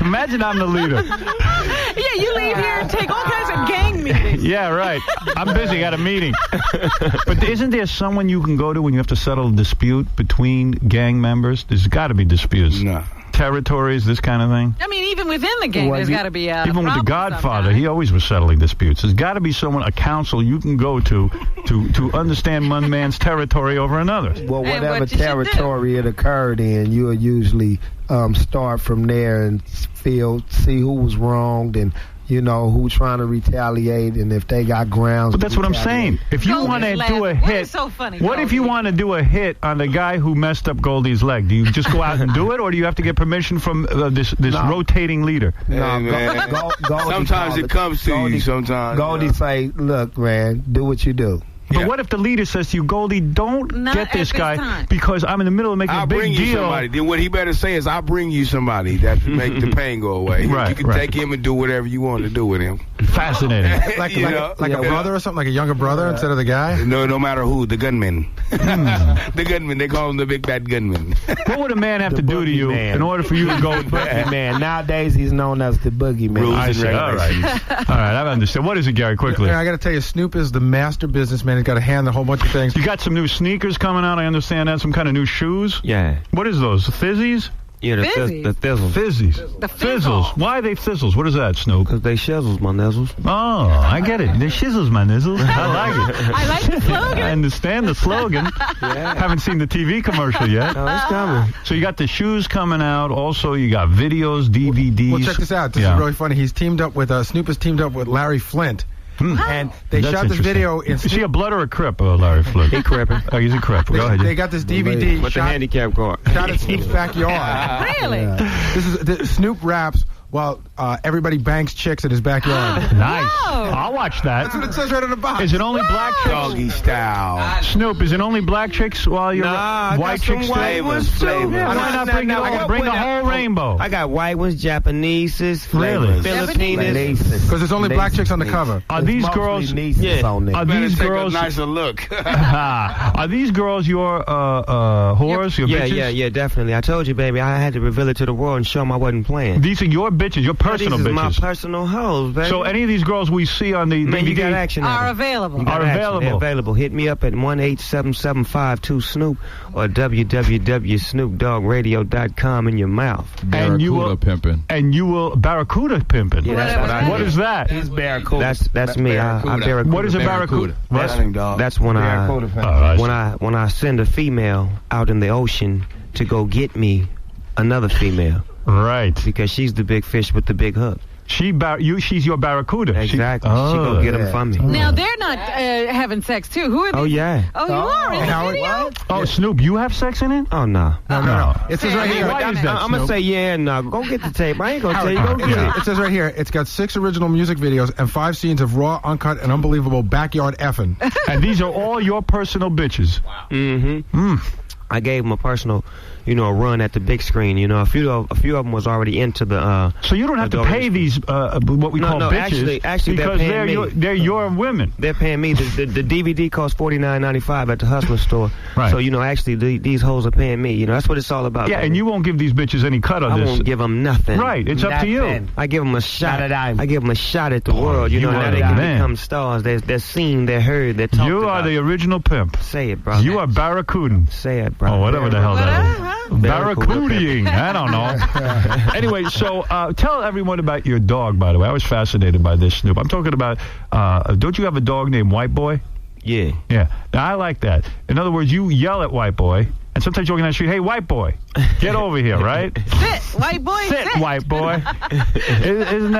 Imagine I'm the leader.
Yeah, you leave here and take all kinds of gang meetings.
Yeah, right. I'm busy. Got a meeting. But isn't there someone you can go to when you have to settle a dispute between gang members? There's got to be disputes.
No.
Territories, this kind of thing.
I mean, even within the gang, there's got to be a
even with the Godfather,
sometimes.
he always was settling disputes. There's got to be someone, a council you can go to understand one man's territory over another.
Well, whatever territory it occurred in, you'll usually start from there and see who was wronged and who's trying to retaliate, and if they got grounds.
But that's what I'm saying. If you want to do a hit,
so funny,
what if you want to do a hit on the guy who messed up Goldie's leg? Do you just go out and do it, or do you have to get permission from this rotating leader?
No,
sometimes it comes to you. Sometimes
Goldie say, "Look, man, do what you do."
But what if the leader says to you, Goldie, don't get this guy because I'm in the middle of making a big deal.
I'll bring you somebody. Then what he better say is, I'll bring you somebody that will make the pain go away.
Right,
you can take him and do whatever you want to do with him.
Fascinating.
like a brother or something, like a younger brother instead of the guy?
No matter who, the gunman. The gunman, they call him the big bad gunman.
What would a man have to do to you in order for you to go with
Boogie Man? Nowadays, he's known as the Boogie Man.
I see. All right, I understand. What is it, Gary, quickly?
I got to tell you, Snoop is the master businessman. He's got a hand in a whole bunch of things.
You got some new sneakers coming out, I understand that. Some kind of new shoes?
Yeah.
What is those? Fizzies?
Yeah, the Fizzles.
Fizzies.
The
Fizzles. Why are they Fizzles? What is that, Snoop?
Because they shizzles, my nizzles.
Oh, I get it. They shizzles, my nizzles. I like it.
I like the slogan.
I understand the slogan. Haven't seen the TV commercial yet.
Oh, it's coming.
So you got the shoes coming out. Also, you got videos, DVDs.
Well, check this out. This is really funny. He's teamed up with, Snoop has teamed up with Larry Flint. And they shot this video in...
Is he a blood or a crip, Larry Flint?
He crippin'.
Oh, he's a crip. Go ahead.
They got this DVD
with the handicap card.
Shot at Snoop's backyard.
Really?
This is Snoop raps while everybody bangs chicks in his backyard.
Nice. I'll watch that.
That's what it says right on the box.
Is it only black chicks?
Doggy style.
Snoop, is it only black chicks while you're white chicks too?
Flavors.
Yeah, why not bring the whole rainbow?
I got white ones, Japanese,
really?
Filipinos.
Because there's only black chicks on the cover.
Are these girls? Are these girls?
Take a nicer look.
Are these girls your whores? Your bitches?
Yeah, definitely. I told you, baby, I had to reveal it to the world and show them I wasn't playing.
These are your bitches, your personal
these
bitches.
My personal hoes, baby.
So any of these girls we see on the
Man,
DVD
you got action
are available.
They're available. Hit me up at 1-877-52-SNOOP or www.snoopdogradio.com in your mouth.
Barracuda pimping.
And you will Barracuda pimping.
Yeah, that's what I do.
What is that?
He's Barracuda.
That's me. I Barracuda.
What is a Barracuda?
That's when I send a female out in the ocean to go get me another female.
Right.
Because she's the big fish with the big hook.
She's your barracuda.
Exactly. She gonna get them from me.
Now they're not having sex too. Who are they?
Oh yeah.
Oh, you are in the video?
Oh, Snoop, you have sex in it?
Oh no.
No. It says right here.
Why is that,
I'm gonna say yeah and no. Go get the tape. I ain't gonna tell you. Go get it.
It says right here. It's got 6 original music videos and 5 scenes of raw, uncut, and unbelievable backyard effing.
And these are all your personal bitches.
Wow. Mm-hmm. I gave them a personal, run at the big screen. A few of them was already into the.
So you don't have to pay these what we call bitches.
Actually,
because they're your women.
They're paying me. The DVD costs $49.95 at the Hustler store.
Right.
So actually these hoes are paying me. That's what it's all about.
Yeah, baby. And you won't give these bitches any cut on this.
I won't give them nothing.
Right. It's up to you.
I give them a shot. I give them a shot at the world. Now they can become stars. They're seen. They're heard. They're talked about.
You are the original pimp.
Say it, bro.
You are barracudan.
Say it, bro.
Oh, whatever the hell that is. Barracudaing. I don't know. Anyway, so tell everyone about your dog, by the way. I was fascinated by this, Snoop. I'm talking about, don't you have a dog named White Boy?
Yeah.
Yeah. Now, I like that. In other words, you yell at White Boy, and sometimes you walk down the street, hey, White Boy, get over here, right?
Sit, White Boy,
sit. White Boy. Isn't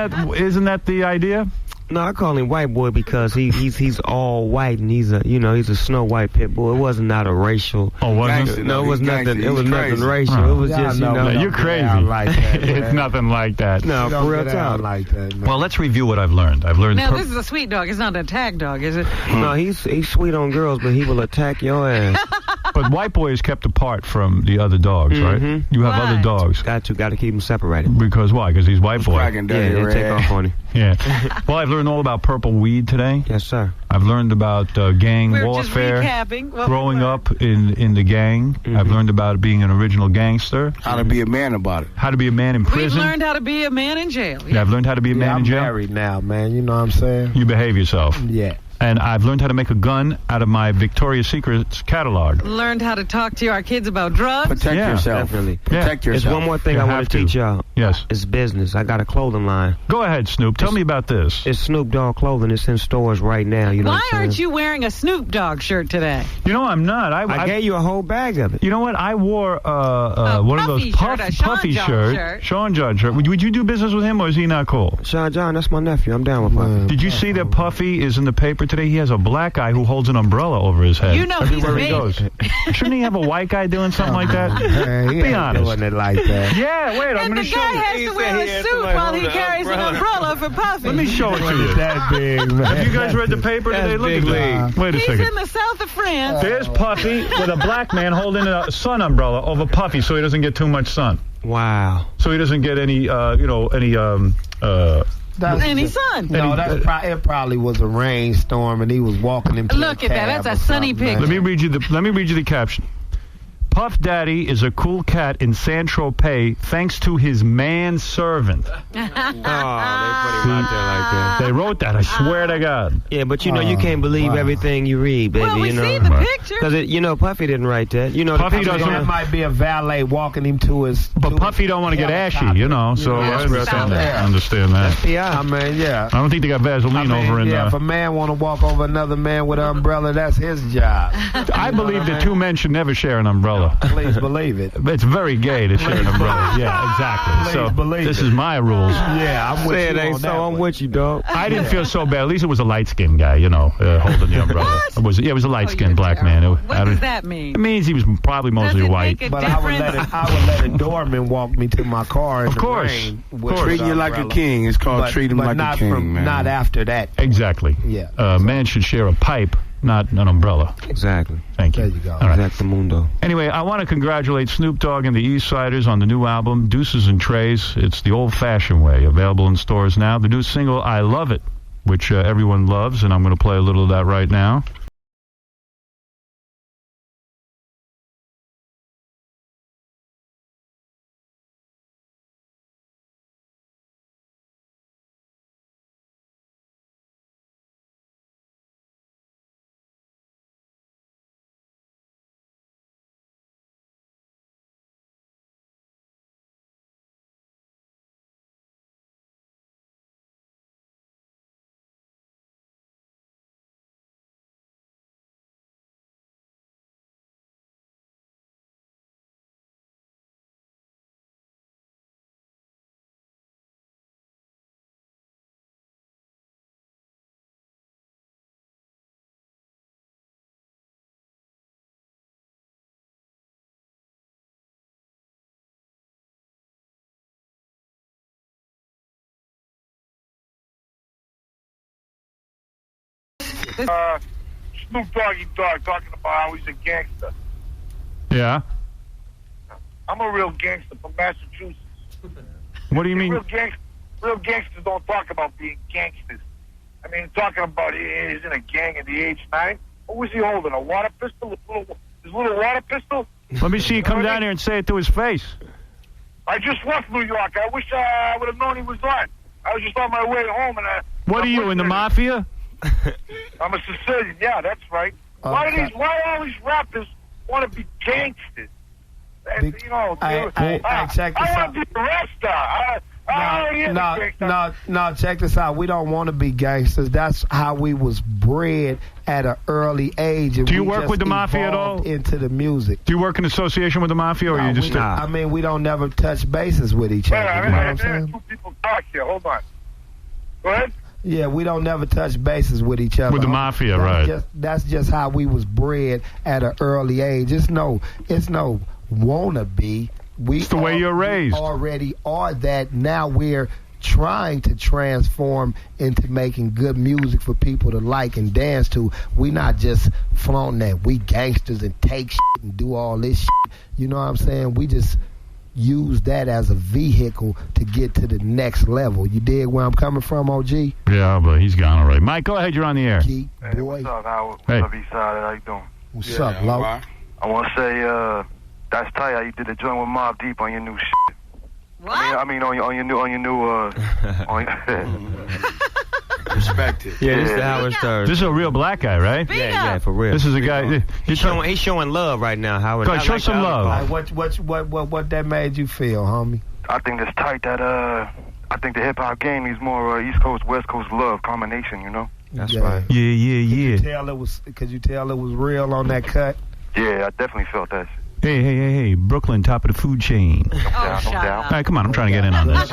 that the idea?
No, I call him White Boy because he's all white and he's a Snow White pit bull. It wasn't not a racial.
Oh, wasn't it?
No, it was nothing. It was nothing racial. It was just
you're crazy.
Like that,
it's nothing like that.
No, for real talk.
Like that, man.
Well, let's review what I've learned.
Now this is a sweet dog. It's not an attack dog, is it?
No, he's sweet on girls, but he will attack your ass.
But White Boy is kept apart from the other dogs, right? You have other dogs.
Got to keep them separated.
Because why? Because he's White Boy.
Yeah, take off on him.
Yeah. Well, I've learned all about purple weed today.
Yes, sir.
I've learned about gang warfare. Growing up in the gang. I've learned about being an original gangster.
How to be a man about it.
How to be a man in prison.
We've learned how to be a man in jail.
Yeah, I've learned how to be a man in jail.
I'm married now, man. You know what I'm saying?
You behave yourself.
Yeah.
And I've learned how to make a gun out of my Victoria's Secret catalog.
Learned how to talk to our kids about drugs.
Protect yourself.
Definitely.
Protect yourself.
There's one more thing I want to teach y'all.
Yes.
It's business. I got a clothing line.
Go ahead, Snoop. Tell me about this.
It's Snoop Dogg clothing. It's in stores right now. You know
Why aren't you wearing a Snoop Dogg shirt today?
You know, I'm not.
I gave you a whole bag of it.
You know what? I wore one of those puffy shirt. Sean John shirt. Would you do business with him, or is he not cool?
Sean John, that's my nephew. I'm down with Puffy.
Did you see that Puffy is in the paper today? He has a black guy who holds an umbrella over his head.
You know
everywhere
he's
he goes. Shouldn't he have a white guy doing something like that?
Be
honest.
Doing it like that.
Yeah, wait, I'm going to show you.
And the guy has to wear a suit while he carries an umbrella for Puffy.
Let me show it to you.
That big, man.
Have you guys read the paper today? Look at that. Wait a second.
He's in the south of France.
There's Puffy with a black man holding a sun umbrella over Puffy so he doesn't get too much sun.
Wow.
So he doesn't get any,
any sun.
No, it probably was a rainstorm and he was walking into
Look at that. That's a sunny picture.
Let me read you the caption. Puff Daddy is a cool cat in Saint-Tropez thanks to his manservant.
They put him out there like that.
They wrote that, I swear to God.
Yeah, but you can't believe everything you read, baby.
Well, we see the picture.
Because Puffy didn't write that.
Puffy doesn't.
That might be a valet walking him to his.
But Puffy don't want to get ashy, so I understand that. I understand that.
I mean, yeah.
I don't think they got Vaseline over in there.
If a man want to walk over another man with an umbrella, that's his job.
I believe that two men should never share an umbrella.
Please believe it.
It's very gay to share an umbrella. Yeah, exactly.
Please believe
this is my rules.
Yeah, I'm with you.
It ain't
on
so.
that
I'm
one.
with you, dog.
I didn't feel so bad. At least it was a light-skinned guy, holding the umbrella. It was a light-skinned black man.
What does that mean?
It means he was probably mostly white.
But I would let a doorman walk me to my car in the rain.
Treat you like a king. It's called treat him like a king, man.
Not after that.
Exactly.
Yeah.
A man should share a pipe, not an umbrella.
Exactly.
Thank you.
There you go.
All right.
Exactamundo.
Anyway, I want to congratulate Snoop Dogg and the East Siders on the new album, Deuces and Trays. It's the old-fashioned way, available in stores now. The new single, I Love It, which everyone loves, and I'm going to play a little of that right now.
Snoop Doggy Dogg talking about how he's a gangster.
Yeah.
I'm a real gangster from Massachusetts.
What do you mean?
Real gangsters don't talk about being gangsters. I mean, talking about he's in a gang at the age 9. What was he holding? A water pistol? His little water pistol?
Let me see you come down here and say it to his face.
I just left New York. I wish I would have known he was on. I was just on my way home, and
what are you, in the mafia?
I'm a Sicilian. Yeah, that's right.
Okay.
Why all these rappers want to be gangsters? You know,
check this
I
out.
want to be a rap star.
No, check this out. We don't want to be gangsters. That's how we was bred at an early age. And
do you work with the mafia at all?
Into the music.
Do you work in association with the mafia, or you just?
I mean, we don't never touch bases with each other. You know what I'm saying?
Two people talk here. Hold on. Go ahead.
Yeah, we don't never touch bases with each other.
With the mafia, right?
That's just how we was bred at an early age. It's no wannabe.
It's the way you're raised.
Already are that. Now we're trying to transform into making good music for people to like and dance to. We not just flaunting that we gangsters and take shit and do all this shit. You know what I'm saying? We just use that as a vehicle to get to the next level. You dig where I'm coming from, OG?
Yeah, but he's gone already. Mike, go ahead. You're on the air.
Hey,
what's up, Howard? What's up, Eastside? How you doing?
What's up, Lo?
I want to say, that's tight how you did the joint with Mobb Deep on your new shit.
What?
I mean on your new
Respect it.
Yeah, this is Howard Stern.
This is a real black guy, right?
Yeah, for real.
This is a guy.
He's showing love right now, Howard.
Go ahead, show some love.
What that made you feel, homie?
I think it's tight that I think the hip hop game needs more East Coast West Coast love combination. You know.
That's right.
Yeah.
Could you tell it was real on that cut?
Yeah, I definitely felt that shit.
Hey, Brooklyn, top of the food chain.
No doubt.
All right, come on, I'm trying to get in on this.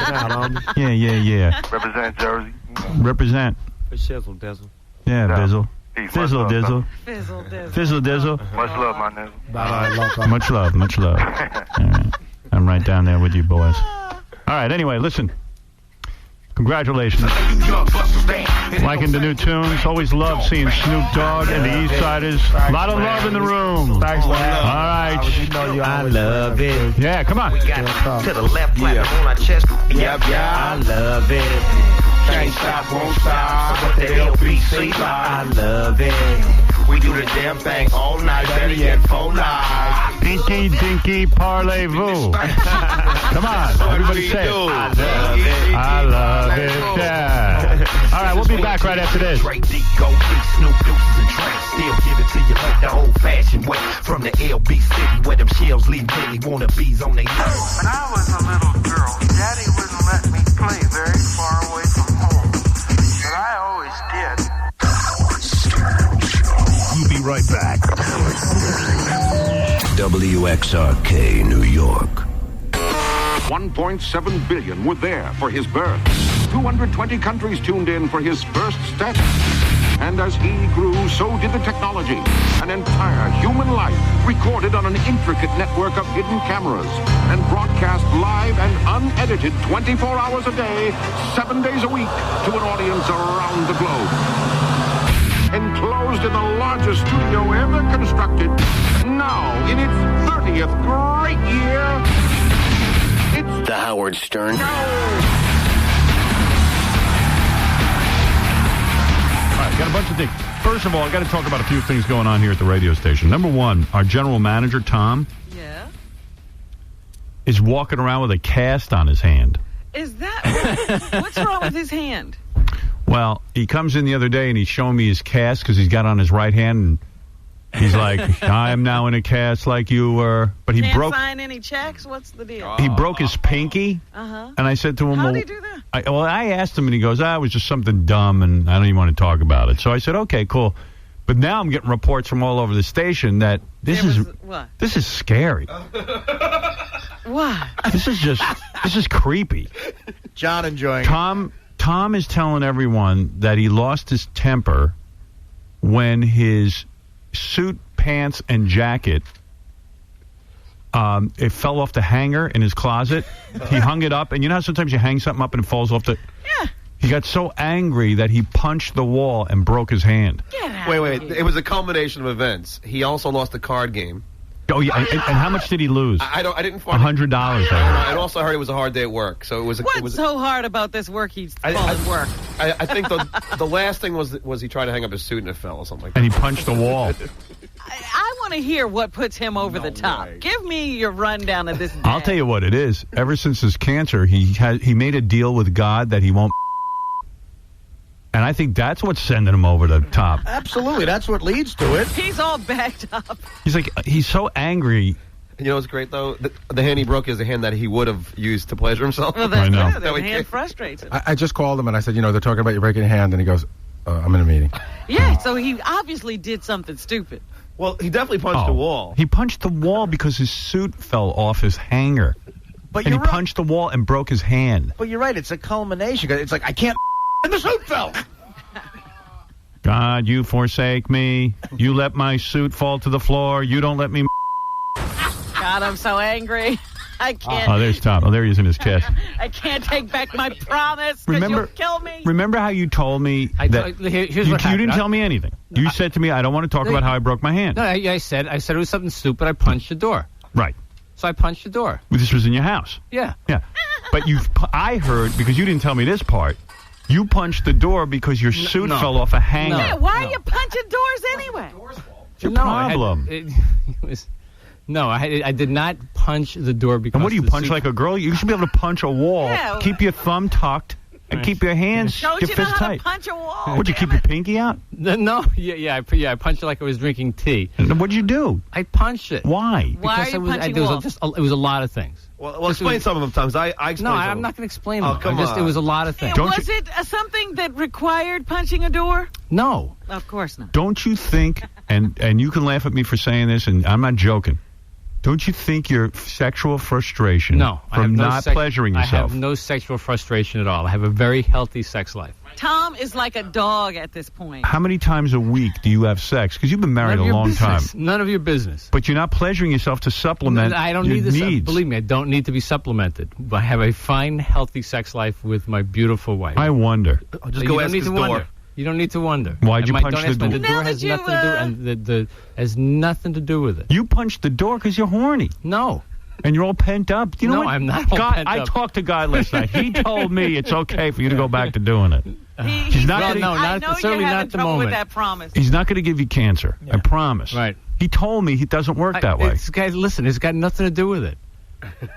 Yeah.
Represent Jersey.
Represent.
Shizzle Dizzle.
Yeah, Bizzle.
Fizzle
Dizzle.
Fizzle
Dizzle.
Much love, my nigga.
Bye.
Much love. All right. I'm right down there with you, boys. All right, anyway, listen. Congratulations. Liking the new tunes. Always love seeing Snoop Dogg and the Eastsiders. A lot of love in the room.
Thanks, man.
All right.
I love it.
Yeah, come on.
We got to the left, platinum on our chest. Yep. I love it.
Can't stop, won't stop. What the LBC
I love it.
We do the damn thing all night, better yet, 4 nights.
Dinky, parlez-vous. Come on, everybody say it. I love it. Yeah. All right, we'll be back right after this.
Straight deep, go deep, Snoop Deuces and Tracks. Still give it to you like the old-fashioned way. From the LB City where them shells leave daily wannabes on their nose.
When I was a little girl, Daddy wouldn't let me play very far away from home. But I always did.
We'll be right back. WXRK, New York.
1.7 billion were there for his birth. 220 countries tuned in for his first step. And as he grew, so did the technology. An entire human life recorded on an intricate network of hidden cameras and broadcast live and unedited 24 hours a day, 7 days a week to an audience around the globe. Enclosed in the largest studio ever constructed, now in its 30th great year, it's
The Howard Stern.
Got a bunch of things. First of all, I got to talk about a few things going on here at the radio station. Number one, our general manager, Tom, is walking around with a cast on his hand.
Is that what's wrong with his hand?
Well, he comes in the other day and he's showing me his cast because he's got on his right hand and he's like, I am now in a cast like you were. But he
Can't sign any checks? What's the deal?
He broke his pinky.
Uh-huh.
And I said to him,
How did he do that?
I asked him, and he goes, it was just something dumb, and I don't even want to talk about it. So I said, okay, cool. But now I'm getting reports from all over the station that this is scary.
What?
This is creepy.
John enjoying
Tom is telling everyone that he lost his temper when his suit, pants, and jacket it fell off the hanger in his closet. He hung it up, and you know how sometimes you hang something up and it falls off the...
Yeah.
He got so angry that he punched the wall and broke his hand.
Wait. It was a culmination of events. He also lost a card game.
Oh, yeah. And how much did he lose?
I didn't find
$100.
And also I heard it was a hard day at work. So it was.
What's so hard about this work he's calling work?
I think the last thing was he tried to hang up his suit and it fell or something like that.
And he punched the wall.
I want to hear what puts him over the top. Give me your rundown of this day.
I'll tell you what it is. Ever since his cancer, he made a deal with God that he won't. And I think that's what's sending him over the top.
Absolutely, that's what leads to it.
He's all backed up.
He's so angry.
You know what's great, though? The hand he broke is the hand that he would have used to pleasure himself.
Well, that's true. That hand frustrates him.
I just called him and I said, they're talking about you breaking your hand. And he goes, I'm in a meeting.
Yeah, so he obviously did something stupid.
Well, he definitely punched the wall.
He punched the wall because his suit fell off his hanger.
But
he punched the wall and broke his hand.
But you're right. It's a culmination. It's like, I can't and the suit fell.
God, you forsake me. You let my suit fall to the floor. You don't let me.
God, I'm so angry. I can't.
Oh, there's Tom. Oh, there he is in his chest.
I can't take back my promise because you'll kill me.
Remember how you told me that you didn't tell me anything. You said to me, I don't want to talk about how I broke my hand.
No, I said it was something stupid. I punched the door.
Right.
So I punched the door.
This was in your house.
Yeah.
Yeah. But I heard, because you didn't tell me this part, you punched the door because your suit fell off a hanger.
Yeah, why are you punching doors anyway?
It's your problem.
I did not punch the door because.
And what do you punch like a girl? You should be able to punch a wall.
Yeah.
Keep your thumb tucked and keep your hands,
Don't
your
you know
fist
how
tight.
to punch a wall?
Would you keep your pinky out?
No, I punched it like I was drinking tea.
And what'd you do?
I punched it.
Why?
Why are you punching walls?
It was a lot of things.
Well, explain some of them, Tom. I explained
No,
some
I'm
of them.
not going to explain
Oh,
them.
come on.
It was a lot of things.
Was it something that required punching a door?
No.
Of course not.
Don't you think, and you can laugh at me for saying this, and I'm not joking, don't you think your sexual frustration from not pleasuring yourself?
I have no sexual frustration at all. I have a very healthy sex life.
Tom is like a dog at this point.
How many times a week do you have sex? Because you've been married a long time.
None of your business.
But you're not pleasuring yourself to supplement
I don't
your
need this.
needs.
Believe me, I don't need to be supplemented. I have a fine, healthy sex life with my beautiful wife.
I wonder.
Just go ask his door.
You don't need to wonder.
Why'd you punch the door?
The door has nothing to do, and the has nothing to do with it.
You punched the door because you're horny.
No.
And you're all pent up. You know what?
I'm not all
God,
pent up.
I talked to God last night. He told me it's okay for you to go back to doing it.
He's
not
really,
gonna-
I know
certainly
you're
not
having
at the
trouble with
moment.
that promise.
He's not going to give you cancer. I promise.
Right.
He told me it doesn't work that way.
Listen, it's got nothing to do with it.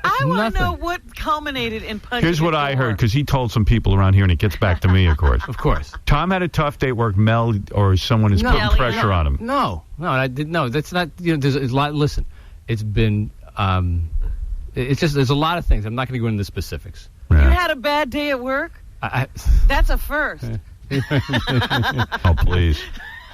I want to know what culminated in punching
Here's what
a
I
door.
heard, because he told some people around here, and it gets back to me, of course.
Of course.
Tom had a tough day at work. Mel or someone is putting pressure on him.
No, I did. No, that's not. There's a lot. Listen, it's been. It's just there's a lot of things. I'm not going to go into the specifics.
You had a bad day at work? That's a first.
Oh, please.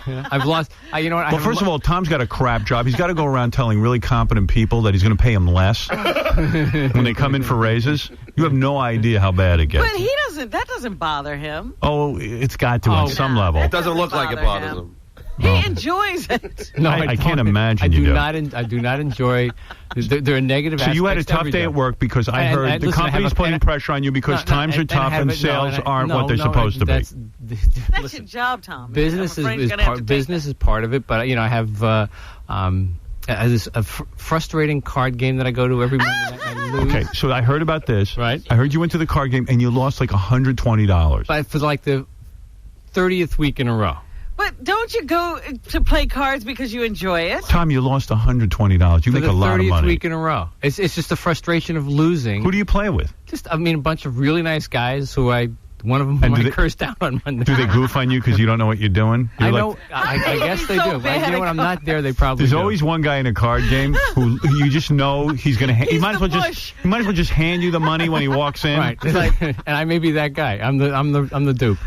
I've lost. You know what?
Well, first of all, Tom's got a crap job. He's got to go around telling really competent people that he's going to pay them less when they come in for raises. You have no idea how bad it gets.
But he doesn't. That doesn't bother him.
Oh, it's got to on some level.
It doesn't look like it bothers him.
He enjoys it.
No,
I can't imagine
I
you
do
do.
I do not enjoy. There are negative.
So you had a
aspects to
tough
every
day
job.
at work because I heard the
listen,
company's putting pressure on you because times are tough and sales aren't what they're supposed to be.
That's your job, Tom.
Business is part of it, but I have this frustrating card game that I go to every Monday night. I lose.
Okay, so I heard about this.
Right.
I heard you went to the card game and you lost like $120.
But for like the 30th week in a row.
But don't you go to play cards because you enjoy it?
Tom, you lost $120. You make a lot of
For the 30th
money.
week in a row. It's just the frustration of losing.
Who do you play with?
A bunch of really nice guys who one of them who I cursed out on Monday.
Do they goof on you because you don't know what you're doing?
I know. I guess they do. But you know what? I'm not there. They probably
There's
do.
always one guy in a card game who you just know he's going to. He might as well just hand you the money when he walks in.
Right. And I may be that guy. I'm the dupe.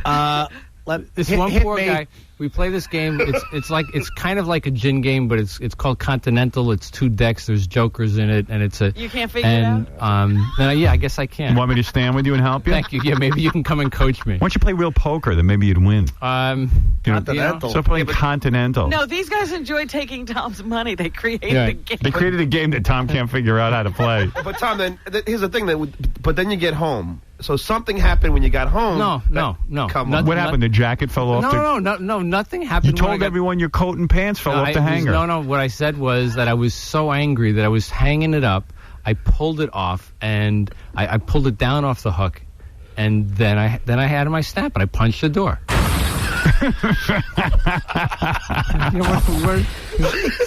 This one poor guy. We play this game. It's kind of like a gin game, but it's called Continental. It's 2 decks. There's jokers in it, and it's a.
You can't figure it out.
I guess I can.
You want me to stand with you and help you?
Thank you. Yeah, maybe you can come and coach me.
Why don't you play real poker? Then maybe you'd win.
Continental.
So playing Continental.
No, these guys enjoy taking Tom's money. They created a game.
They created a game that Tom can't figure out how to play.
But Tom, then here's the thing: but then you get home So something happened when you got home.
No.
Come on.
What happened? The jacket fell off?
No, nothing happened.
You told everyone your coat and pants fell off the hanger.
No, what I said was that I was so angry that I was hanging it up. I pulled it off, and I pulled it down off the hook, and then I had my snap, and I punched the door.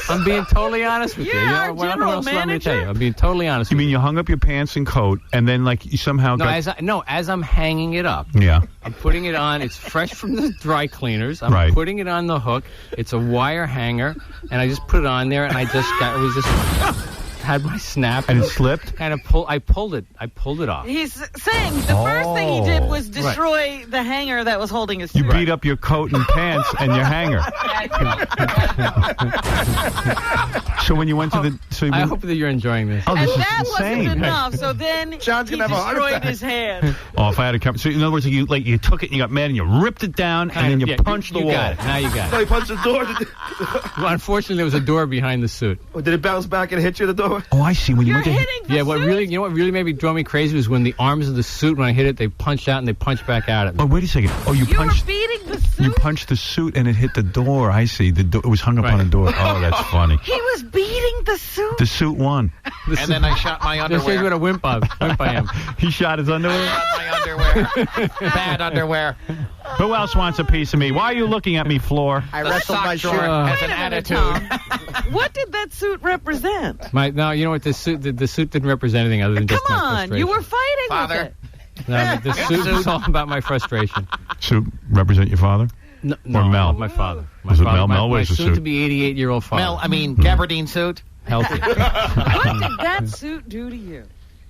I'm being totally honest with you. What else do I want to tell you? I'm being totally honest with you.
You mean you hung up your pants and coat, and then you somehow
as I'm hanging it up.
Yeah.
I'm putting it on. It's fresh from the dry cleaners. I'm putting it on the hook. It's a wire hanger, and I just put it on there, and had my snap,
and it slipped.
I pulled it off.
He's saying the first thing he did was destroy the hanger that was holding his suit.
You beat up your coat and pants and your hanger. So when you went to
I hope that you're enjoying this.
Oh, this
and
is
that
insane.
wasn't enough. So then he destroyed his hand.
Oh, if I had a camera. So in other words, you took it and you got mad and you ripped it down and then you punched the wall.
Got it. Now you got it.
No, he punched the door.
Well, unfortunately, there was a door behind the suit.
Did it bounce back and hit you the door?
Oh, I see. When you went to
what really made me drove me crazy was when the arms of the suit, when I hit it, they punched out and they punched back out at me.
Oh, wait a second. Oh, you punched.
Were beating the suit?
You punched the suit and it hit the door. I see. It was hung up on the door. Oh, that's funny.
He was beating the suit.
The suit won.
And then I shot my underwear.
This is what a wimp I am.
He shot his underwear?
My underwear. Bad underwear.
Who else wants a piece of me? Why are you looking at me, Floor?
I wrestled my shirt as an attitude.
What did that suit represent?
No, you know what? The suit didn't represent anything other than just my frustration.
Come on, you were fighting with it.
No, the suit was all about my frustration.
Suit represent your father?
No,
or Mel?
My father.
Was it Mel? Mel was the suit.
My soon-to-be 88-year-old father.
Mel, gabardine suit.
Healthy.
What did that suit do to you?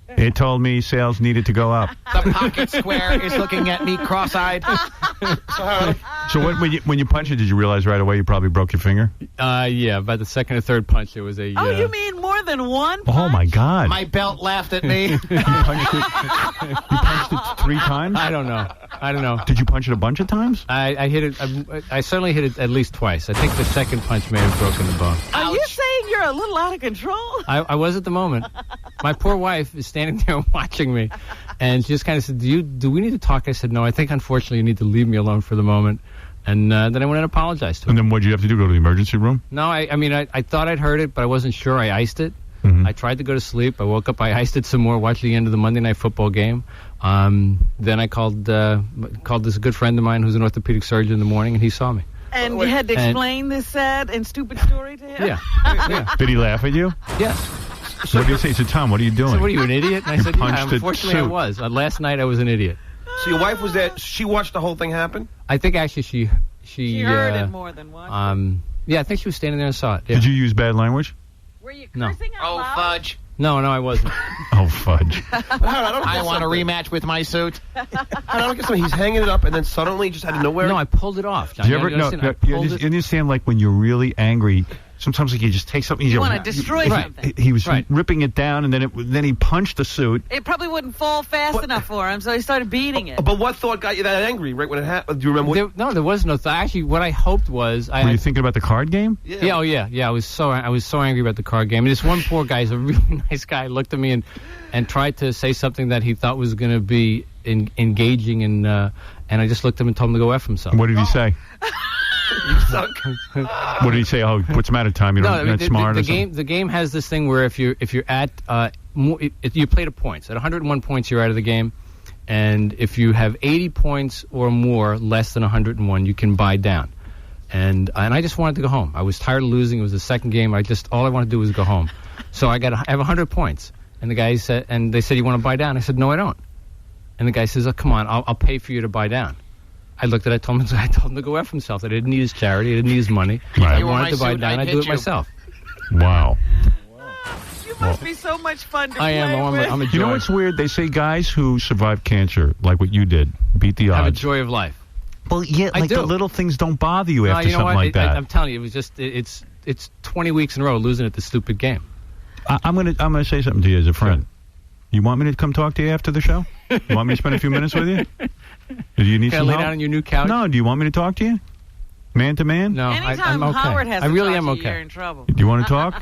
It told me sales needed to go up.
The pocket square is looking at me cross-eyed.
So when you punched it, did you realize right away you probably broke your finger?
Yeah, by the second or third punch, it was a...
Oh, you mean more than one punch?
Oh, my God.
My belt laughed at me.
You punched it 3 times?
I don't know.
Did you punch it a bunch of times?
I hit it. I certainly hit it at least twice. I think the second punch may have broken the bone.
Are you saying you're a little out of control?
I was at the moment. My poor wife is standing there watching me, and she just kind of said, do we need to talk? I said, no, I think unfortunately you need to leave me alone for the moment. And then I went and apologized to her.
And then what did you have to do, go to the emergency room?
No, I thought I'd heard it, but I wasn't sure. I iced it.
Mm-hmm.
I tried to go to sleep. I woke up, I iced it some more, watched the end of the Monday Night Football game. Then I called this good friend of mine who's an orthopedic surgeon in the morning, and he saw me.
And you had to explain this sad and stupid story to him?
Yeah.
Did he laugh at you?
Yes.
So what did he say? He said, Tom, what are you doing?
So what are you, an idiot? And I said, yeah,
punched
unfortunately I was. Last night I was an idiot.
So your wife was there. She watched the whole thing happen?
I think actually she
heard it more than once.
Yeah, I think she was standing there and saw it. Yeah.
Did you use bad language?
Were you cursing out loud?
Fudge.
No, I wasn't.
Oh, fudge.
I want a rematch with my suit.
I don't get something. He's hanging it up, and then suddenly, just out of nowhere.
No, I pulled it off, John.
You understand, like, when you're really angry, sometimes like you just take something.
You want to destroy something.
He was ripping it down, and then he punched the suit.
It probably wouldn't fall fast enough for him, so he started beating it.
But what thought got you that angry right when it happened? Do you remember?
No, there was no thought. Actually, what I hoped was...
Were you thinking about the card game?
Yeah. I was so angry about the card game. And this one poor guy, he's a really nice guy, looked at me and tried to say something that he thought was going to be engaging, and I just looked at him and told him to go F himself.
What did he say?
You suck.
What did he say? Oh, what's the matter, Tom? You're not smart or something?
The game has this thing where if you're at you play to points. At 101 points, you're out of the game, and if you have 80 points or more, less than 101, you can buy down. And I just wanted to go home. I was tired of losing. It was the second game. All I wanted to do was go home. So I have 100 points, and the guy said, and they said, you want to buy down? I said, no, I don't. And the guy says, oh, come on, I'll pay for you to buy down. I looked at it, I told him to go F himself. I didn't need his charity. I didn't need his money.
Right.
I wanted to buy down. I'd do it myself.
Wow.
You must be so much fun to play with.
I'm a joy.
You know what's weird? They say guys who survive cancer, like what you did, beat the odds.
Have a joy of life.
Well, yeah, like the little things don't bother you after something like that.
I'm telling you, it was just it's 20 weeks in a row losing at the stupid game.
I'm gonna say something to you as a friend. Sure. You want me to come talk to you after the show? You want me to spend a few minutes with you? Do you need some help?
Can I lay down on your new couch?
No. Do you want me to talk to you? Man to man?
No,
anytime
I'm okay.
Howard has
I really
to
am
talk
okay.
to you, you're in trouble.
Do you want to talk?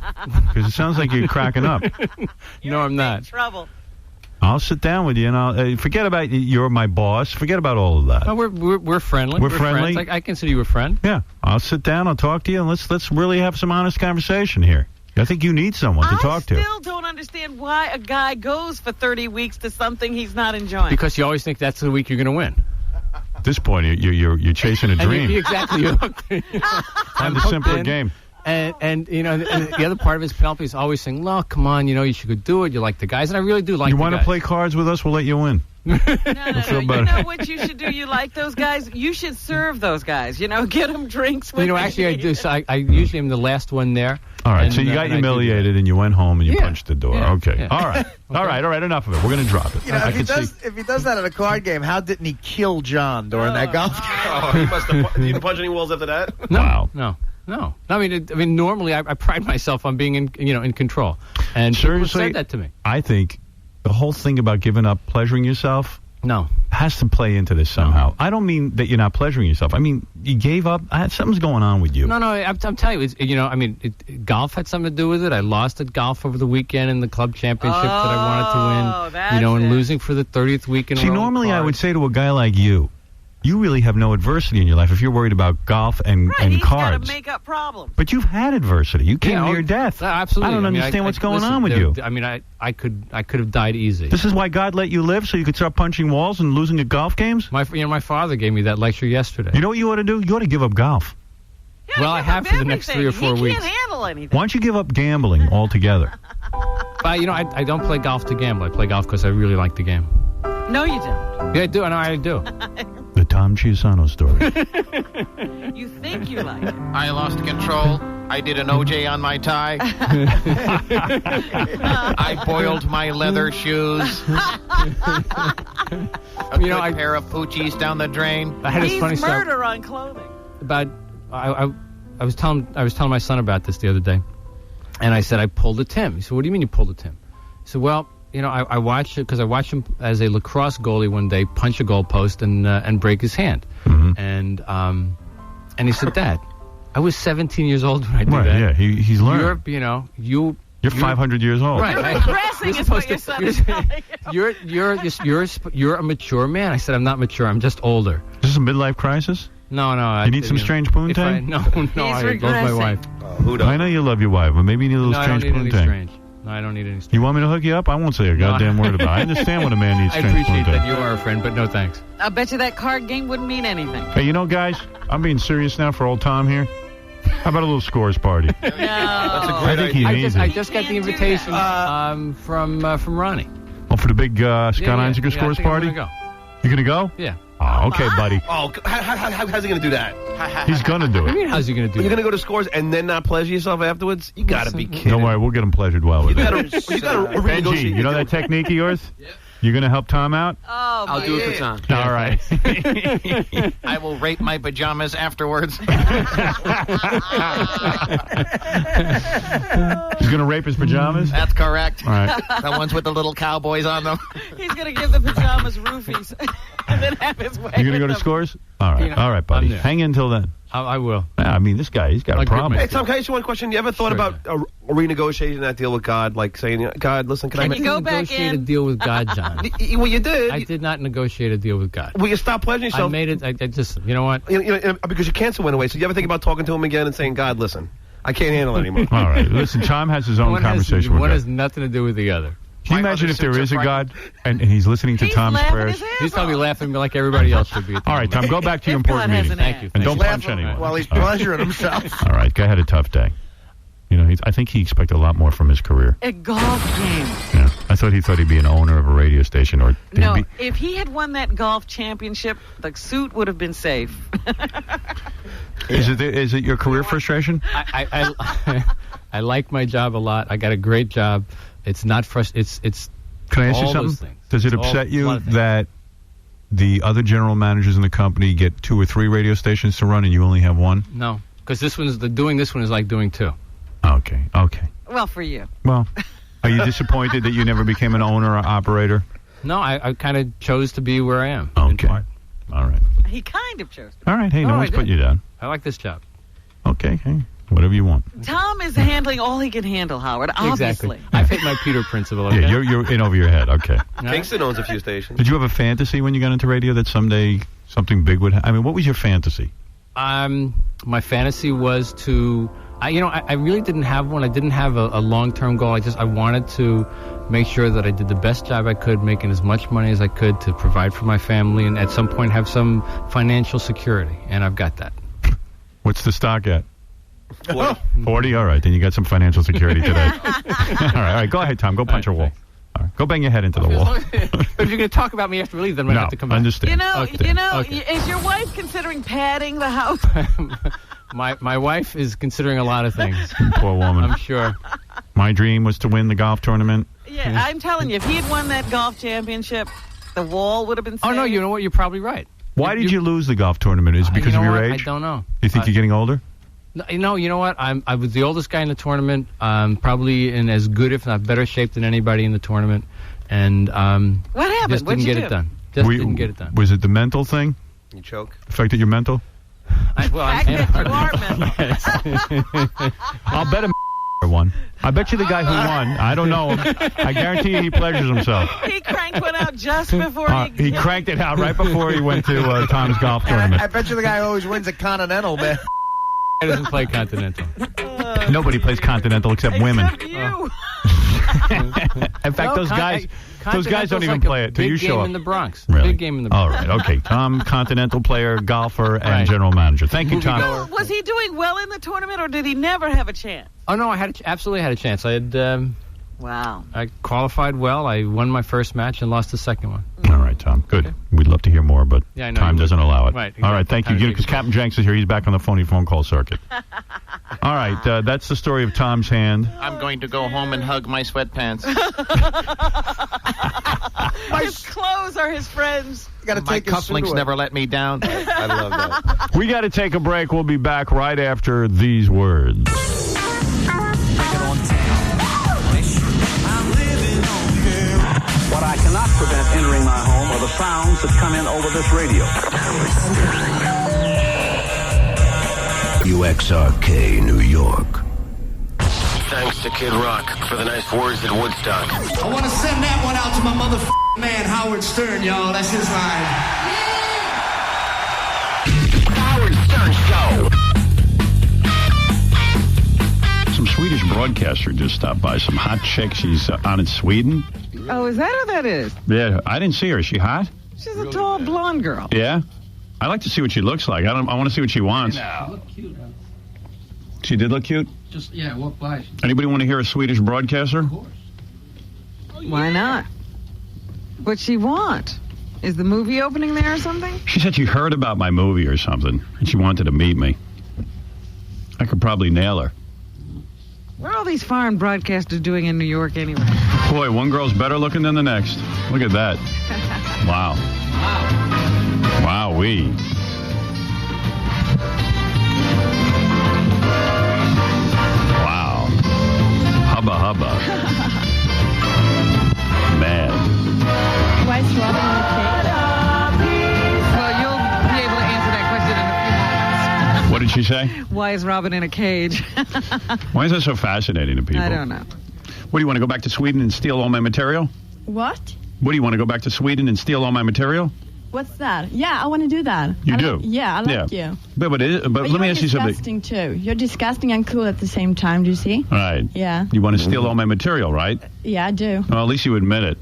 Because it sounds like you're cracking up.
You're
no, I'm
in
not.
Big trouble.
I'll sit down with you, and I'll forget about you're my boss. Forget about all of that.
No, we're friendly.
We're friendly.
Friends. I consider you a friend.
Yeah, I'll sit down. I'll talk to you, and let's really have some honest conversation here. I think you need someone to talk to.
I still don't understand why a guy goes for 30 weeks to something he's not enjoying.
Because you always think that's the week you're going to win.
At this point, you're chasing a dream.
Exactly.
Time the simpler game.
And you know, and the other part of his Penelope is always saying, "Look, come on, you know, you should go do it. You like the guys," and I really do like.
You
want
to play cards with us? We'll let you win.
No. You know what you should do? You like those guys? You should serve those guys. You know, get them drinks. When
actually, I do. So I usually am the last one there.
All right. So you got humiliated and you went home and you punched the door.
Yeah.
Okay.
Yeah.
All right. All right. Enough of it. We're going to drop it.
You know, if he does that at a card game, how didn't he kill John during that golf game?
Oh, he must have. You didn't punch any walls after that?
Wow.
No. I mean, normally I pride myself on being in control. And
seriously,
people said that to me.
I think the whole thing about giving up pleasuring yourself has to play into this somehow. I don't mean that you're not pleasuring yourself. I mean, you gave up. Something's going on with you.
No. I'm telling you, golf had something to do with it. I lost at golf over the weekend in the club championship that I wanted to win. And losing for the 30th week in a row.
See, normally I would say to a guy like you, you really have no adversity in your life if you're worried about golf and cards.
He's got to make up problems.
But you've had adversity. You came near death.
Absolutely.
I don't understand what's going on with you.
I mean, I could have died easy.
This is why God let you live, so you could start punching walls and losing at golf games?
My father gave me that lecture yesterday.
You know what you ought to do? You ought to give up golf.
Well, I have for the next 3 or 4 weeks.
He can't handle anything.
Why don't you give up gambling altogether?
But, I don't play golf to gamble. I play golf because I really like the game.
No, you don't.
Yeah, I do. I do.
The Tom Chiusano story.
You think you like it.
I lost control. I did an OJ on my tie. I boiled my leather shoes. A pair of Poochies down the drain.
I had
He's
funny
murder on clothing.
I was telling my son about this the other day, and I said I pulled a Tim. He said, "What do you mean you pulled a Tim?" I said, "Well, I watched it because I watched him as a lacrosse goalie one day punch a goalpost and break his hand." Mm-hmm. And he said, "Dad, I was 17 years old when I did that."
Yeah, he's learned.
You're
500 years old.
Right.
Progressing is what your son is saying.
You're a mature man. I said, "I'm not mature. I'm just older."
Is this a midlife crisis?
No.
You need some strange poontang?
No. I love my wife.
Who doesn't?
I know you love your wife, but maybe you need a little strange poontang.
No, I don't need any strange.
You want me to hook you up? I won't say a goddamn word about it. I understand what a man needs
I
strange
appreciate
poontang.
that you are a friend, but no thanks.
I bet you that card game wouldn't mean anything.
Hey, guys, I'm being serious now for old Tom here. How about a little scores party?
No.
That's a great idea.
I just got the invitation from Ronnie.
Oh, for the big Scott Einziger scores
I think
party?
I'm gonna go.
You gonna go?
Yeah.
Oh, okay, buddy.
Oh, how's he going to do that?
He's gonna do
What do you
it.
mean, how's he going to do
You're
that?
going to go to scores and then not pleasure yourself afterwards? You got to be kidding.
Don't worry, we'll get him pleasured well with
You
it.
got to
Benji, you know that technique of yours? You're gonna help Tom out?
Oh,
I'll do it for Tom.
All right.
I will rape my pajamas afterwards.
He's gonna rape his pajamas?
That's correct.
All right.
The ones with the little cowboys on them.
He's going to give the pajamas roofies and then have his way.
You gonna go to scores? All right. All right, buddy. Hang in till then.
I will.
I mean, this guy, he's got a problem.
Hey, Tom, can I ask you one question? You ever thought about renegotiating that deal with God? Like saying, God, listen, can I
you go back
negotiate
in?
a deal with God, John?
Well, you did.
I did not negotiate a deal with God.
Well, you stopped pleasuring yourself.
I made it. I just, you know what?
Because your cancer went away. So you ever think about talking to him again and saying, God, listen, I can't handle it anymore.
All right. Listen, Tom has his own conversation with
One
God.
has nothing to do with the other.
Can you imagine if there is a God and he's listening to Tom's prayers?
He's probably laughing like everybody else should be.
All right, Tom, go back to your important meeting.
Thank you.
And don't punch anyone.
While he's pleasuring himself.
All right, guy had a tough day. I think he expected a lot more from his career.
A golf game.
Yeah, I thought he'd be an owner of a radio station or.
No, if he had won that golf championship, the suit would have been safe.
Is it your career frustration?
I like my job a lot. I got a great job. It's not frustrating. It's.
Can I ask you
all those
something?
things.
Does it
It's
upset
a lot
you
of things.
that the other general managers in the company get 2 or 3 radio stations to run and you only have one?
No, because doing this one is like doing 2.
Okay.
Well, for you.
Well, are you disappointed that you never became an owner or operator?
No, I kind of chose to be where I am.
Okay. All right.
He kind of chose.
All right. Hey, no one's put you down.
I like this job.
Okay. Hey. Whatever you want.
Tom is handling all he can handle, Howard, obviously.
Exactly. I've hit my Peter principle. Okay?
Yeah, you're in over your head. Okay.
Kingston owns a few stations.
Did you have a fantasy when you got into radio that someday something big would happen? I mean, what was your fantasy?
My fantasy was to... I really didn't have one. I didn't have a long-term goal. I wanted to make sure that I did the best job I could, making as much money as I could to provide for my family and at some point have some financial security. And I've got that.
What's the stock at? 40? All right, then you got some financial security today. All right, go ahead, Tom. Go punch a wall. All right, go bang your head into the wall.
But if you're going to talk about me after we leave, then we're going to have to come back.
Understand.
Is your wife considering padding the house?
My wife is considering a lot of things.
Poor woman.
I'm sure.
My dream was to win the golf tournament.
Yeah, I'm telling you, if he had won that golf championship, the wall would have been saved.
Oh, no, you know what? You're probably right.
Why did you lose the golf tournament? Is it because of your age?
I don't know.
You think you're getting older?
No, you know what? I was the oldest guy in the tournament, probably in as good, if not better shape than anybody in the tournament. And
what happened?
Just didn't get it done. Didn't get it done.
Was it the mental thing?
You choke?
Affected your mental?
I'll
bet him won. I bet you the guy who won. I don't know him. I guarantee you he pleasures himself.
He cranked one out just before
he cranked it out right before he went to Tom's golf tournament.
I bet you the guy who always wins a Continental, man.
He doesn't play Continental.
Nobody plays Continental except women.
You.
In fact, those guys don't even play it till you show up.
Big game in the Bronx.
Really?
Big game in the Bronx.
All right, okay. Tom, Continental player, golfer, and general manager. Thank you, Tom.
Was he doing well in the tournament, or did he never have a chance?
Oh no, I absolutely had a chance. I had.
Wow.
I qualified well. I won my first match and lost the second one.
All right, Tom. Good. Okay. We'd love to hear more, but time doesn't allow it.
Right. Exactly.
All right, thank you. Because Captain Jenks is here. He's back on the phone call circuit. All right, that's the story of Tom's hand.
I'm going to go home and hug my sweatpants.
His clothes are his friends.
My cufflinks never let me down.
I love that.
We got to take a break. We'll be back right after these words.
What I cannot prevent entering my home are the sounds that come in over this radio.
UXRK, New York. Thanks to Kid Rock for the nice words at Woodstock.
I want to send that one out to my motherfucking man, Howard Stern, y'all. That's his line.
Howard Stern Show.
Some Swedish broadcaster just stopped by. Some hot chick. She's on in Sweden.
Oh, is that who that is?
Yeah, I didn't see her. Is she hot?
She's a tall blonde girl.
Yeah? I like to see what she looks like. I want to see what she wants.
Look cute, huh?
She did look cute?
Just, walk by.
Anybody want to hear a Swedish broadcaster?
Of course.
Why not? What's she want? Is the movie opening there or something?
She said she heard about my movie or something, and she wanted to meet me. I could probably nail her.
What are all these foreign broadcasters doing in New York anyway?
Boy, one girl's better looking than the next. Look at that. Wow. Wow-wee. Wow. Hubba hubba. Man.
Why is Robin in a cage?
Well, you'll be able to answer that question in a few moments.
What did she say?
Why is Robin in a cage?
Why is that so fascinating to people?
I don't know.
What, do you want to go back to Sweden and steal all my material?
What?
What, do you want to go back to Sweden and steal all my material?
What's that? Yeah, I want to do that.
You do?
I like you.
But let me ask you something.
You're disgusting, too. You're disgusting and cool at the same time, do you see?
Right.
Yeah.
You want to steal all my material, right?
Yeah, I do.
Well, at least you admit it.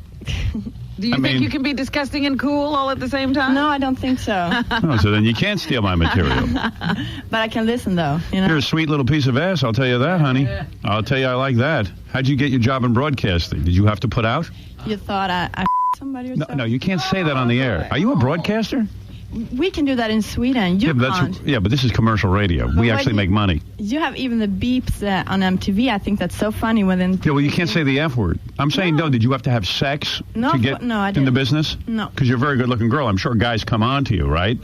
Do you think you can be disgusting and cool all at the same time?
No, I don't think so.
Oh, so then you can't steal my material.
But I can listen, though. You know?
You're a sweet little piece of ass, I'll tell you that, honey.
Yeah.
I'll tell you I like that. How'd you get your job in broadcasting? Did you have to put out?
You thought I somebody or something?
No, you can't say that on the air. Are you a broadcaster?
We can do that in Sweden. You can't.
Yeah, but this is commercial radio. We actually make money.
You have even the beeps on MTV. I think that's so funny.
Yeah, well, you can't say the F word. I'm saying, no, did you have to have sex to get
I
in the business?
No.
Because you're a very good-looking girl. I'm sure guys come on to you, right?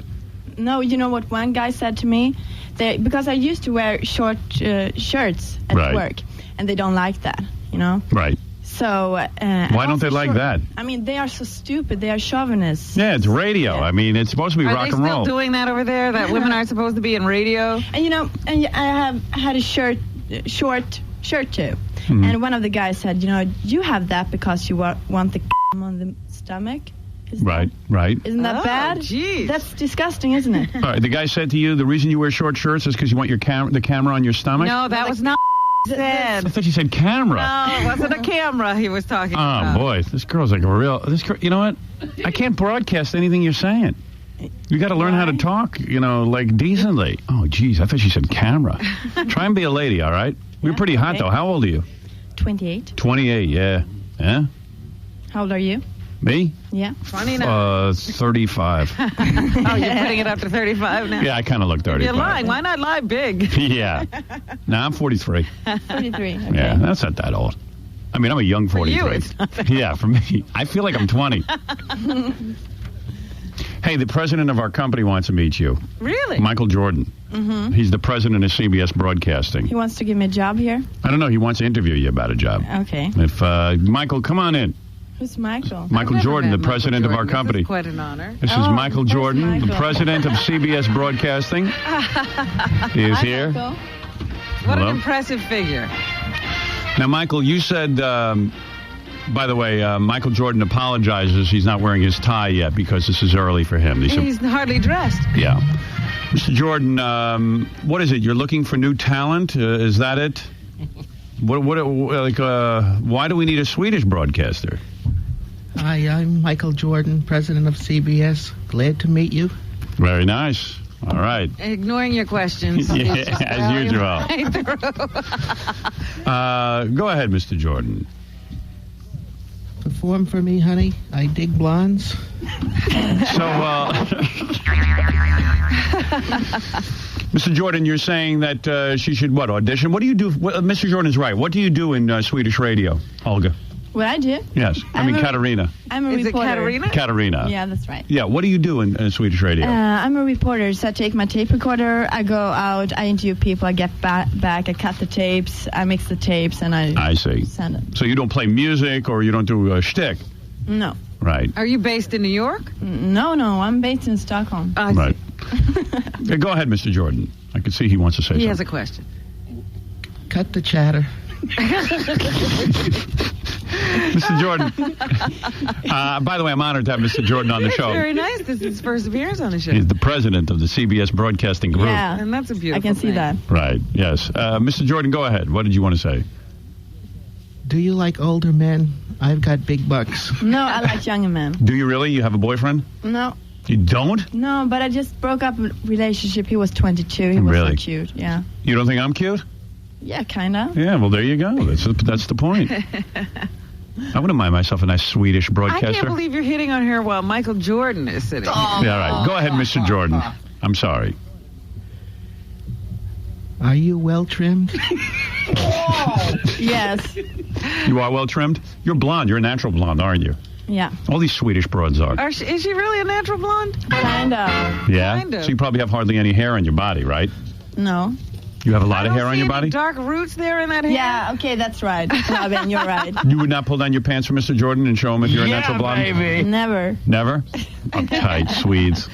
No, you know what one guy said to me? Because I used to wear short shirts at work, and they don't like that, you know?
Right.
So
why don't they like that?
I mean, they are so stupid. They are chauvinists.
Yeah, it's radio. I mean, it's supposed to be rock and roll.
Are they still doing that over there? That women aren't supposed to be in radio?
And and I have had a short too.
Mm-hmm.
And one of the guys said, you have that because you want the on the stomach.
Right.
Isn't that bad?
Geez.
That's disgusting, isn't it?
All right, the guy said to you, the reason you wear short shirts is because you want the camera on your stomach?
No, that was not said.
I thought you said camera.
No, it wasn't a camera he was talking about.
Oh, boy, this girl's like a real... You know what? I can't broadcast anything you're saying. You got to learn how to talk, like decently. Oh, geez, I thought she said camera. Try and be a lady, all right? You're pretty hot, though. How old are you?
28.
28, yeah. Yeah?
How old are you?
Me?
Yeah.
29.
35.
Oh, you're putting it up to 35 now?
Yeah, I kind of look 35.
You're lying. Why not lie big?
Yeah. No, I'm 43.
43, okay.
Yeah, that's not that old. I mean, I'm a young 43.
For you, it's not that
yeah, for me. I feel like I'm 20. Hey, the president of our company wants to meet you.
Really?
Michael Jordan.
Mm-hmm.
He's the president of CBS Broadcasting.
He wants to give me a job here?
I don't know. He wants to interview you about a job.
Okay.
If Michael, come on in.
Who's Michael?
Michael Jordan, the president of our company.
This is quite an honor.
This is Michael Jordan, the president of CBS Broadcasting. He is here.
Michael.
What
Hello?
an impressive figure.
Now, Michael, you said, by the way, Michael Jordan apologizes. He's not wearing his tie yet because this is early for him.
He's hardly dressed.
Yeah. Mr. Jordan, what is it? You're looking for new talent? Is that it? Why do we need a Swedish broadcaster?
Hi, I'm Michael Jordan, president of CBS. Glad to meet you.
Very nice. All right.
Ignoring your questions.
Yeah, as usual. Go ahead, Mr. Jordan.
Perform for me, honey. I dig blondes.
So, Mr. Jordan, you're saying that she should, audition? What do you do? Mr. Jordan's right. What do you do in Swedish radio, Olga?
What I do?
Yes. Katarina.
I'm a
Is
reporter.
it Katarina?
Katarina.
Yeah, that's right.
Yeah, what do you do in Swedish radio?
I'm a reporter, so I take my tape recorder, I go out, I interview people, I get back, I cut the tapes, I mix the tapes, and I
see.
Send it.
So you don't play music or you don't do a shtick?
No.
Right.
Are you based in New York?
No, I'm based in Stockholm.
Right. Yeah, go ahead, Mr. Jordan. I can see he wants to say something.
He has a question.
Cut the chatter.
Mr. Jordan. By the way, I'm honored to have Mr. Jordan on the show.
Very nice. This is his first appearance on the show.
He's the president of the CBS Broadcasting Group.
Yeah,
and that's a beautiful
I can see that.
Right, yes. Mr. Jordan, go ahead. What did you want to say?
Do you like older men? I've got big bucks.
No, I like younger men.
Do you really? You have a boyfriend?
No.
You don't?
No, but I just broke up a relationship. He was 22. He was
really
so cute. Yeah.
You don't think I'm cute?
Yeah, kind of.
Yeah, well, there you go. That's the point. I wouldn't mind myself a nice Swedish broadcaster.
I can't believe you're hitting on her while Michael Jordan is sitting here.
Yeah, all right. Go ahead, Mr. Jordan. I'm sorry.
Are you well trimmed?
Yes.
You are well trimmed? You're blonde. You're a natural blonde, aren't you?
Yeah.
All these Swedish broads are.
Is she really a natural blonde?
Kind of.
Yeah?
Kind of.
So you probably have hardly any hair on your body, right?
No.
You have a lot of hair on your body?
Dark roots there in that hair?
Yeah, okay, that's right. Robin, you're right.
You would not pull down your pants for Mr. Jordan and show him if you're a natural blonde?
Baby. Never.
Never? Uptight Swedes.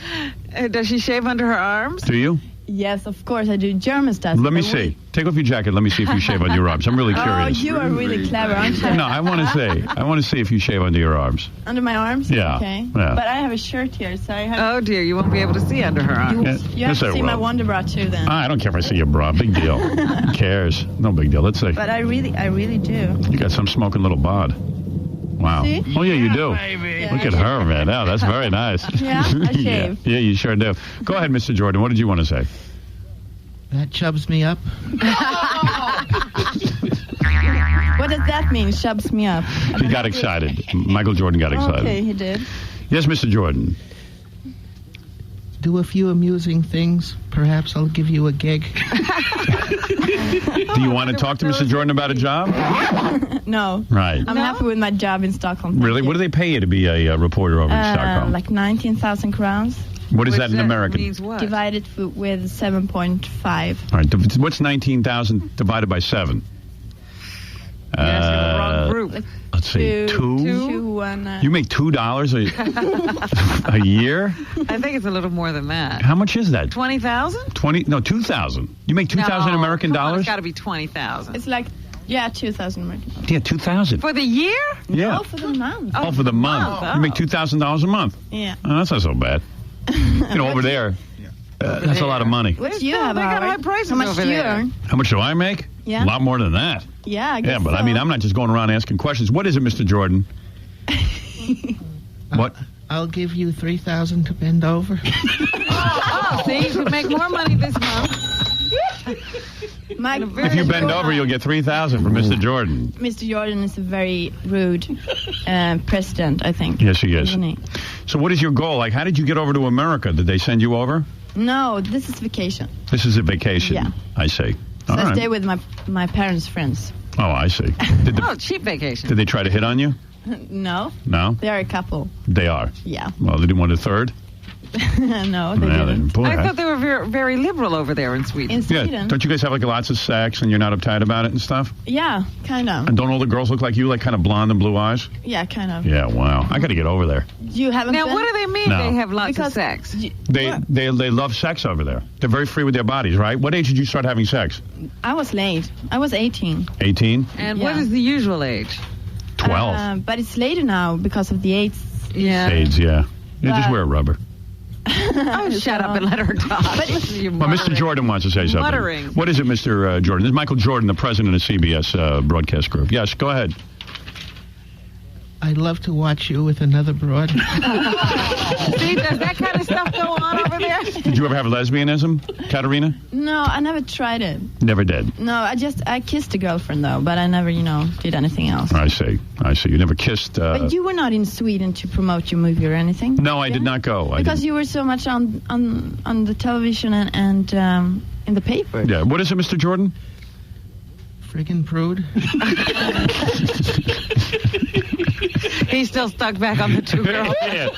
Does she shave under her arms?
Do you?
Yes, of course I do. Germans does.
Let me see. Take off your jacket. Let me see if you shave on your arms. I'm really curious.
Oh, you are really clever, aren't you?
No, I want to see if you shave under your arms.
Under my arms?
Yeah.
Okay.
Yeah.
But I have a shirt here, so I have...
Oh, dear. You won't be able to see under her arms.
You have to see my Wonder Bra, too, then.
I don't care if I see your bra. Big deal. Who cares? No big deal. Let's see.
But I really do.
You got some smoking little bod. Wow.
See?
Oh, yeah, you do.
Yeah,
Look at her, man. Oh, that's very nice.
Yeah, I shave.
Yeah, you sure do. Go ahead, Mr. Jordan. What did you want to say?
That chubs me up.
What does that mean, shubs me up?
He got excited. Michael Jordan got excited.
Okay, he did.
Yes, Mr. Jordan.
Do a few amusing things. Perhaps I'll give you a gig.
Do you want to talk to Mr. Jordan about a job?
No.
Right.
I'm happy with my job in Stockholm.
Really? What do they pay you to be a reporter over in Stockholm?
Like 19,000 crowns.
What is that in American?
Means what?
Divided with 7.5.
All right. What's 19,000 divided by 7?
You're asking the wrong group.
Let's see, two. You make $2 a year?
I think it's a little more than that.
How much is that?
20,000?
2,000. You make 2,000 American dollars?
It's got to be 20,000.
It's like 2,000 American dollars.
Yeah, 2,000
for the year?
Yeah.
No, for the month.
Oh, for the month. You make $2,000 a month.
Yeah.
Oh, that's not so bad. Over there. That's a lot of money.
What do you have,
They got high prices
How much
over
do you
there.
earn?
How much do I make?
Yeah.
A lot more than that.
Yeah, I guess
Yeah, but I mean, I'm not just going around asking questions. What is it, Mr. Jordan? What?
I'll give you 3,000 to bend over.
See, you should make more money this month.
If you bend over, you'll get 3,000 from Mr. Jordan.
Mr. Jordan is a very rude president, I think.
Yes, he is.
Isn't he?
So what is your goal? Like, how did you get over to America? Did they send you over?
No, this is vacation.
This is a vacation.
Yeah.
I see.
So
All
I
right.
stay with my parents' friends.
Oh, I see.
Cheap vacation.
Did they try to hit on you?
No.
No?
They are a couple.
They are?
Yeah.
Well, they didn't want a third?
No, they didn't.
Boy,
I thought they were very, very liberal over there in Sweden.
In Sweden?
Yeah. Don't you guys have like lots of sex and you're not uptight about it and stuff?
Yeah, kind of.
And don't all the girls look like you, like kind of blonde and blue eyes?
Yeah, kind of.
Yeah, wow. I got to get over there.
You haven't
Now,
been?
what do they mean
No.
they have lots of sex?
They love sex over there. They're very free with their bodies, right? What age did you start having sex?
I was late. I was 18.
18?
And what is the usual age?
12.
But it's later now because of the AIDS.
Yeah.
AIDS, yeah. You just wear rubber.
Oh, shut up and let her talk.
Well, Mr. Jordan wants to say something.
Muttering.
What is it, Mr. Jordan? This is Michael Jordan, the president of CBS Broadcast Group. Yes, go ahead.
I'd love to watch you with another broad.
See, does that kind of stuff go on over there?
Did you ever have lesbianism, Katerina?
No, I never tried it.
Never did.
No, I kissed a girlfriend though, but I never, did anything else.
I see. You never kissed.
But you were not in Sweden to promote your movie or anything?
No, I did not go.
Because you were so much on the television and in the paper.
Yeah. What is it, Mr. Jordan?
Friggin' prude.
He's still stuck back on the two girls.
Yeah.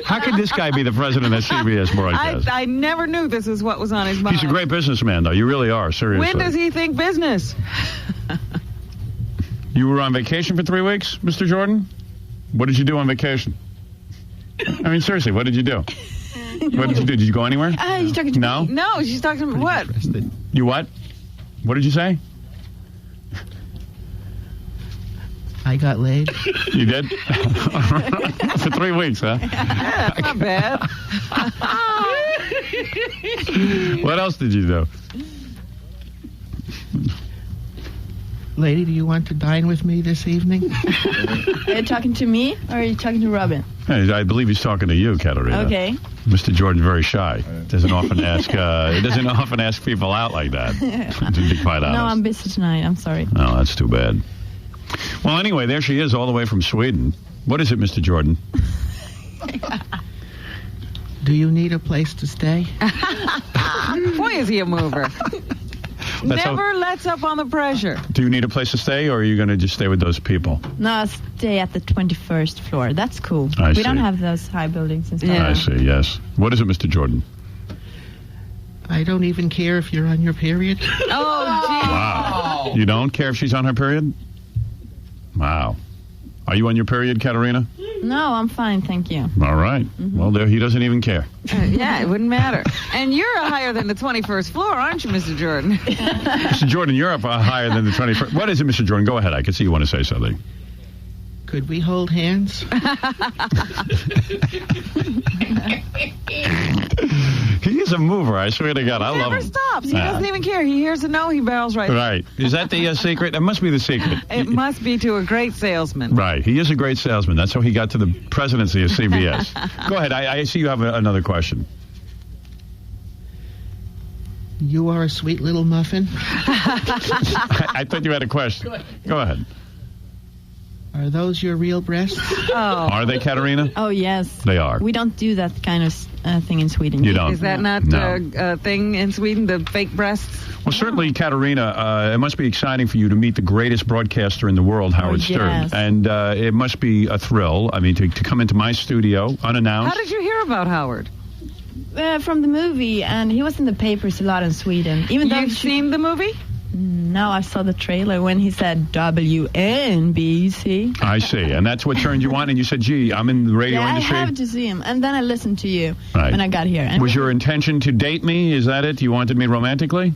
How could this guy be the president of CBS Broadcast?
I never knew this was what was on his mind.
He's a great businessman, though. You really are, seriously.
When does he think business?
You were on vacation for 3 weeks, Mr. Jordan? What did you do on vacation? I mean, seriously, what did you do? What did you do? Did you go anywhere?
You talking to
No?
me?
No, she's talking to what?
You what? What did you say?
I got laid.
You did? For 3 weeks, huh?
Yeah, that's not bad.
What else did you do?
Lady, do you want to dine with me this evening?
Are you talking to me or are you talking to Robin?
Hey, I believe he's talking to you, Katerina.
Okay.
Mr. Jordan's very shy. Doesn't often ask. He doesn't often ask people out like that. To be quite honest.
No, I'm busy tonight. I'm sorry.
Oh, that's too bad. Well, anyway, there she is, all the way from Sweden. What is it, Mr. Jordan?
Do you need a place to stay?
Boy, is he a mover. Never lets up on the pressure.
Do you need a place to stay, or are you going to just stay with those people?
No, I stay at the 21st floor. That's cool.
I
we
see.
don't have those high buildings and stuff.
I see, yes. What is it, Mr. Jordan?
I don't even care if you're on your period.
Oh, gee.
Wow. You don't care if she's on her period? Wow. Are you on your period, Katerina?
No, I'm fine, thank you.
All right. Well, there, he doesn't even care.
Yeah, it wouldn't matter. And you're higher than the 21st floor, aren't you, Mr. Jordan?
Mr. Jordan, you're up higher than the 21st. What is it, Mr. Jordan? Go ahead. I can see you want to say something.
Could we hold hands?
He is a mover, I swear to God. I love him.
Never stops. He doesn't even care. He hears a no, he barrels right.
Right. Is that the secret? That must be the secret.
It must be to a great salesman.
Right. He is a great salesman. That's how he got to the presidency of CBS. Go ahead. I see you have another question.
You are a sweet little muffin.
I thought you had a question. Go ahead.
Are those your real breasts?
Oh.
Are they, Katerina?
Oh, yes.
They are.
We don't do that kind of thing in Sweden.
You don't?
Is that not a thing in Sweden, the fake breasts?
Well, certainly, Katerina, it must be exciting for you to meet the greatest broadcaster in the world, Howard Stern.
Yes.
And it must be a thrill, I mean, to come into my studio unannounced.
How did you hear about Howard?
From the movie, and he was in the papers a lot in Sweden. Even though
You've seen the movie?
now I saw the trailer when he said WNBC.
I see. And that's what turned you on, and you said, gee, I'm in the radio industry.
I have to see him. And then I listened to you
when
I got here. And
was your intention to date me? Is that it? You wanted me romantically?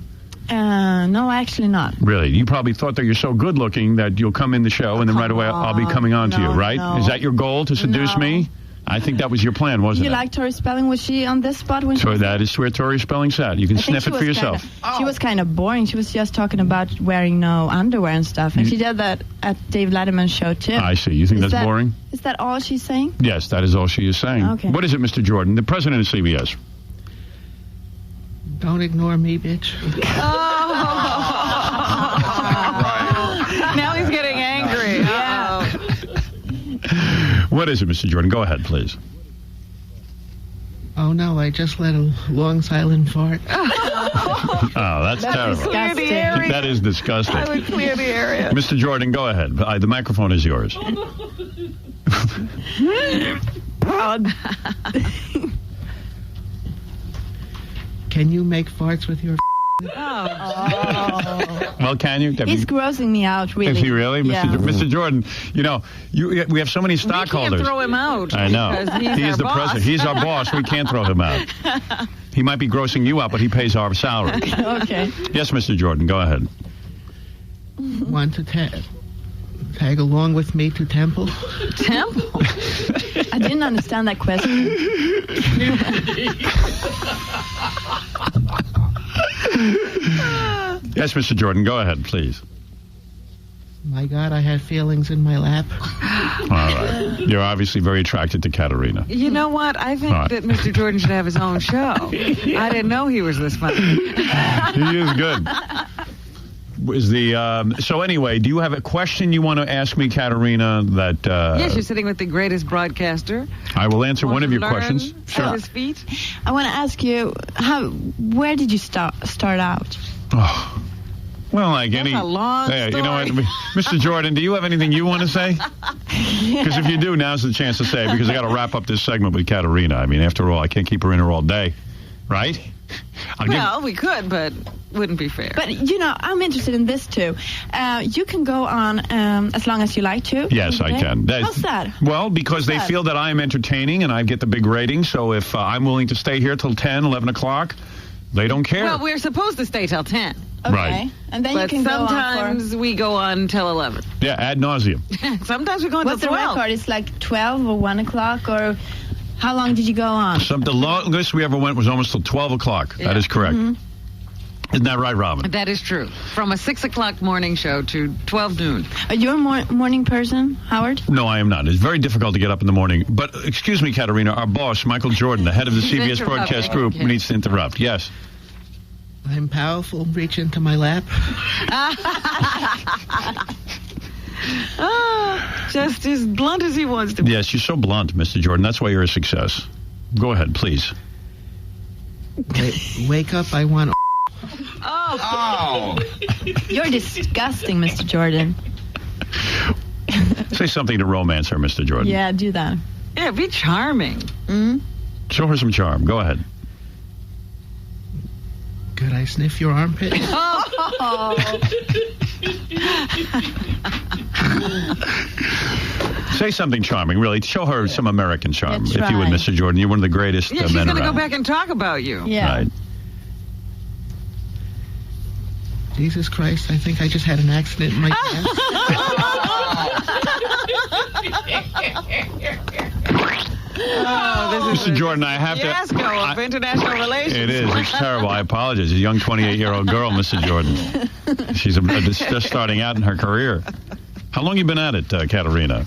No, actually not.
Really? You probably thought that you're so good looking that you'll come in the show, and then right away I'll be coming on to you, right?
No.
Is that your goal, to seduce me? I think that was your plan, wasn't it?
You like Tori Spelling? Was she on this spot when
So that is where Tori Spelling sat. You can sniff it for yourself.
She was kind of boring. She was just talking about wearing no underwear and stuff. And she did that at Dave Letterman's show, too.
I see. You think that's boring?
Is that all she's saying?
Yes, that is all she is saying.
Okay.
What is it, Mr. Jordan, the president of CBS?
Don't ignore me, bitch.
Now he's getting angry.
Yeah.
What is it, Mr. Jordan? Go ahead, please.
Oh, no, I just let a long silent fart.
Oh, that's terrible.
Clear the area.
That is disgusting.
I would clear the area.
Mr. Jordan, go ahead. The microphone is yours.
Can you make farts with your
Well, can you?
He's grossing me out, really.
Is he really?
Yeah.
Mr. Jordan, you know, we have so many stockholders.
We can't throw him out.
I know.
He
is the president. He's our boss. We can't throw him out. He might be grossing you out, but he pays our salary.
Okay.
Yes, Mr. Jordan, go ahead.
Want to tag along with me to Temple?
Temple? I didn't understand that question.
Yes, Mr. Jordan, go ahead, please.
My God, I had feelings in my lap.
All right. You're obviously very attracted to Katerina.
You know what? I think that Mr. Jordan should have his own show. I didn't know he was this funny.
He is good. So anyway, do you have a question you want to ask me, Katerina? That
yes, you're sitting with the greatest broadcaster.
I will answer one of your questions.
Sure. His feet.
I want to ask you, where did you start out?
Oh. Well, like
That's a long story.
You know what, Mr. Jordan, do you have anything you want to say? Because if you do, now's the chance to say it, because I got to wrap up this segment with Katerina. I mean, after all, I can't keep her in here all day, right?
We could, but wouldn't be fair.
But, you know, I'm interested in this, too. You can go on as long as you like to.
Yes, I can.
How's that?
Well, because they feel that I am entertaining and I get the big ratings, so if I'm willing to stay here till 10, 11 o'clock, they don't care.
Well, we're supposed to stay till 10.
Okay.
Right.
And then
but
you can
sometimes
go on
we go on till 11.
Yeah, ad nauseum.
Sometimes we go on till 12.
What's the record? It's like 12 or 1 o'clock, or how long did you go on?
The longest we ever went was almost till 12 o'clock. Yeah. That is correct. Mm-hmm. Isn't that right, Robin?
That is true. From a 6 o'clock morning show to 12 noon.
Are you a morning person, Howard?
No, I am not. It's very difficult to get up in the morning. But, excuse me, Katerina, our boss, Michael Jordan, the head of the CBS Broadcast Group, needs to interrupt. Yes.
I'm powerful. Reach into my lap.
Just as blunt as he wants to be.
Yes, you're so blunt, Mr. Jordan. That's why you're a success. Go ahead, please.
Wake up. I want...
Oh. You're disgusting, Mr. Jordan.
Say something to romance her, Mr. Jordan.
Yeah, do that.
Yeah, be charming.
Mm?
Show her some charm. Go ahead.
Could I sniff your armpit?
Oh.
Say something charming, really. Show her some American charm, if you would, Mr. Jordan. You're one of the greatest men around.
She's going to go back and talk about you.
Yeah.
Right.
Jesus Christ, I think I just had an accident in my pants.
Mr. Jordan, I have to...
Fiasco of international relations.
It is. It's terrible. I apologize. A young 28-year-old girl, Mr. Jordan. She's just starting out in her career. How long you been at it, Katerina?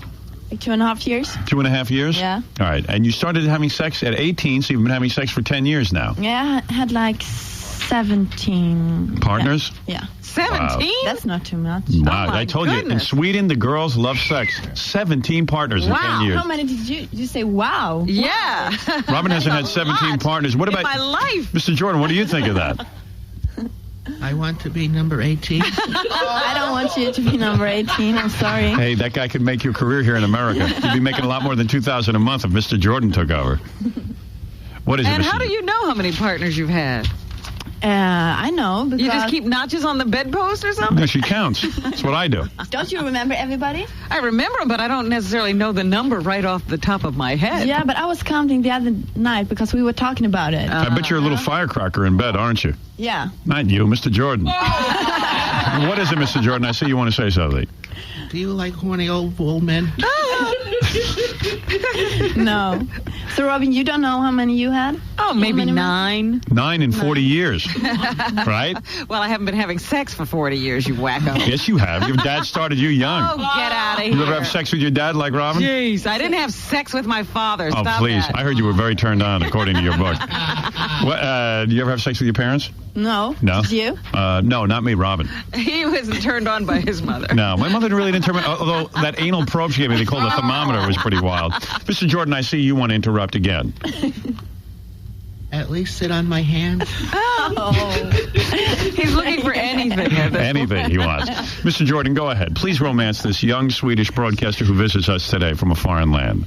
Like 2.5 years.
2.5 years?
Yeah.
All right. And you started having sex at 18, so you've been having sex for 10 years now.
Yeah, I had like 17...
Partners?
Yeah.
17?
Wow.
That's not too much.
Wow, I told you, in Sweden, the girls love sex. 17 partners in 10 years.
How many did you say? Wow.
Yeah.
Robin hasn't had 17 partners. What about
my life?
Mr. Jordan, what do you think of that?
I want to be number 18.
I don't want you to be number 18. I'm sorry.
Hey, that guy could make your career here in America. You'd be making a lot more than $2,000 a month if Mr. Jordan took over. What is it,
And
Mr.
how do you know how many partners you've had?
I know. Because
you just keep notches on the bedpost or something?
No, she counts. That's what I do.
Don't you remember everybody?
I remember, but I don't necessarily know the number right off the top of my head.
Yeah, but I was counting the other night because we were talking about it.
I bet you're a little firecracker in bed, aren't you?
Yeah.
Not you, Mr. Jordan. What is it, Mr. Jordan? I see you want to say something.
Do you like horny old men?
No. So, Robin, you don't know how many you had?
Oh, maybe 9.
9 in 40 years. Right?
Well, I haven't been having sex for 40 years, you wacko.
Yes, you have. Your dad started you young.
Oh, get out of here.
You ever have sex with your dad like Robin?
Jeez, I didn't have sex with my father.
Oh,
Stop
please.
that.
I heard you were very turned on, according to your book. Do you ever have sex with your parents?
No.
No?
Did you?
No, not me, Robin.
He wasn't turned on by his mother.
No, my mother really didn't turn me, although that anal probe she gave me, they called a thermometer, was pretty wild. Mr. Jordan, I see you want to interrupt again.
At least sit on my hand.
Oh. He's looking for anything.
Anything he wants. Mr. Jordan, go ahead. Please romance this young Swedish broadcaster who visits us today from a foreign land.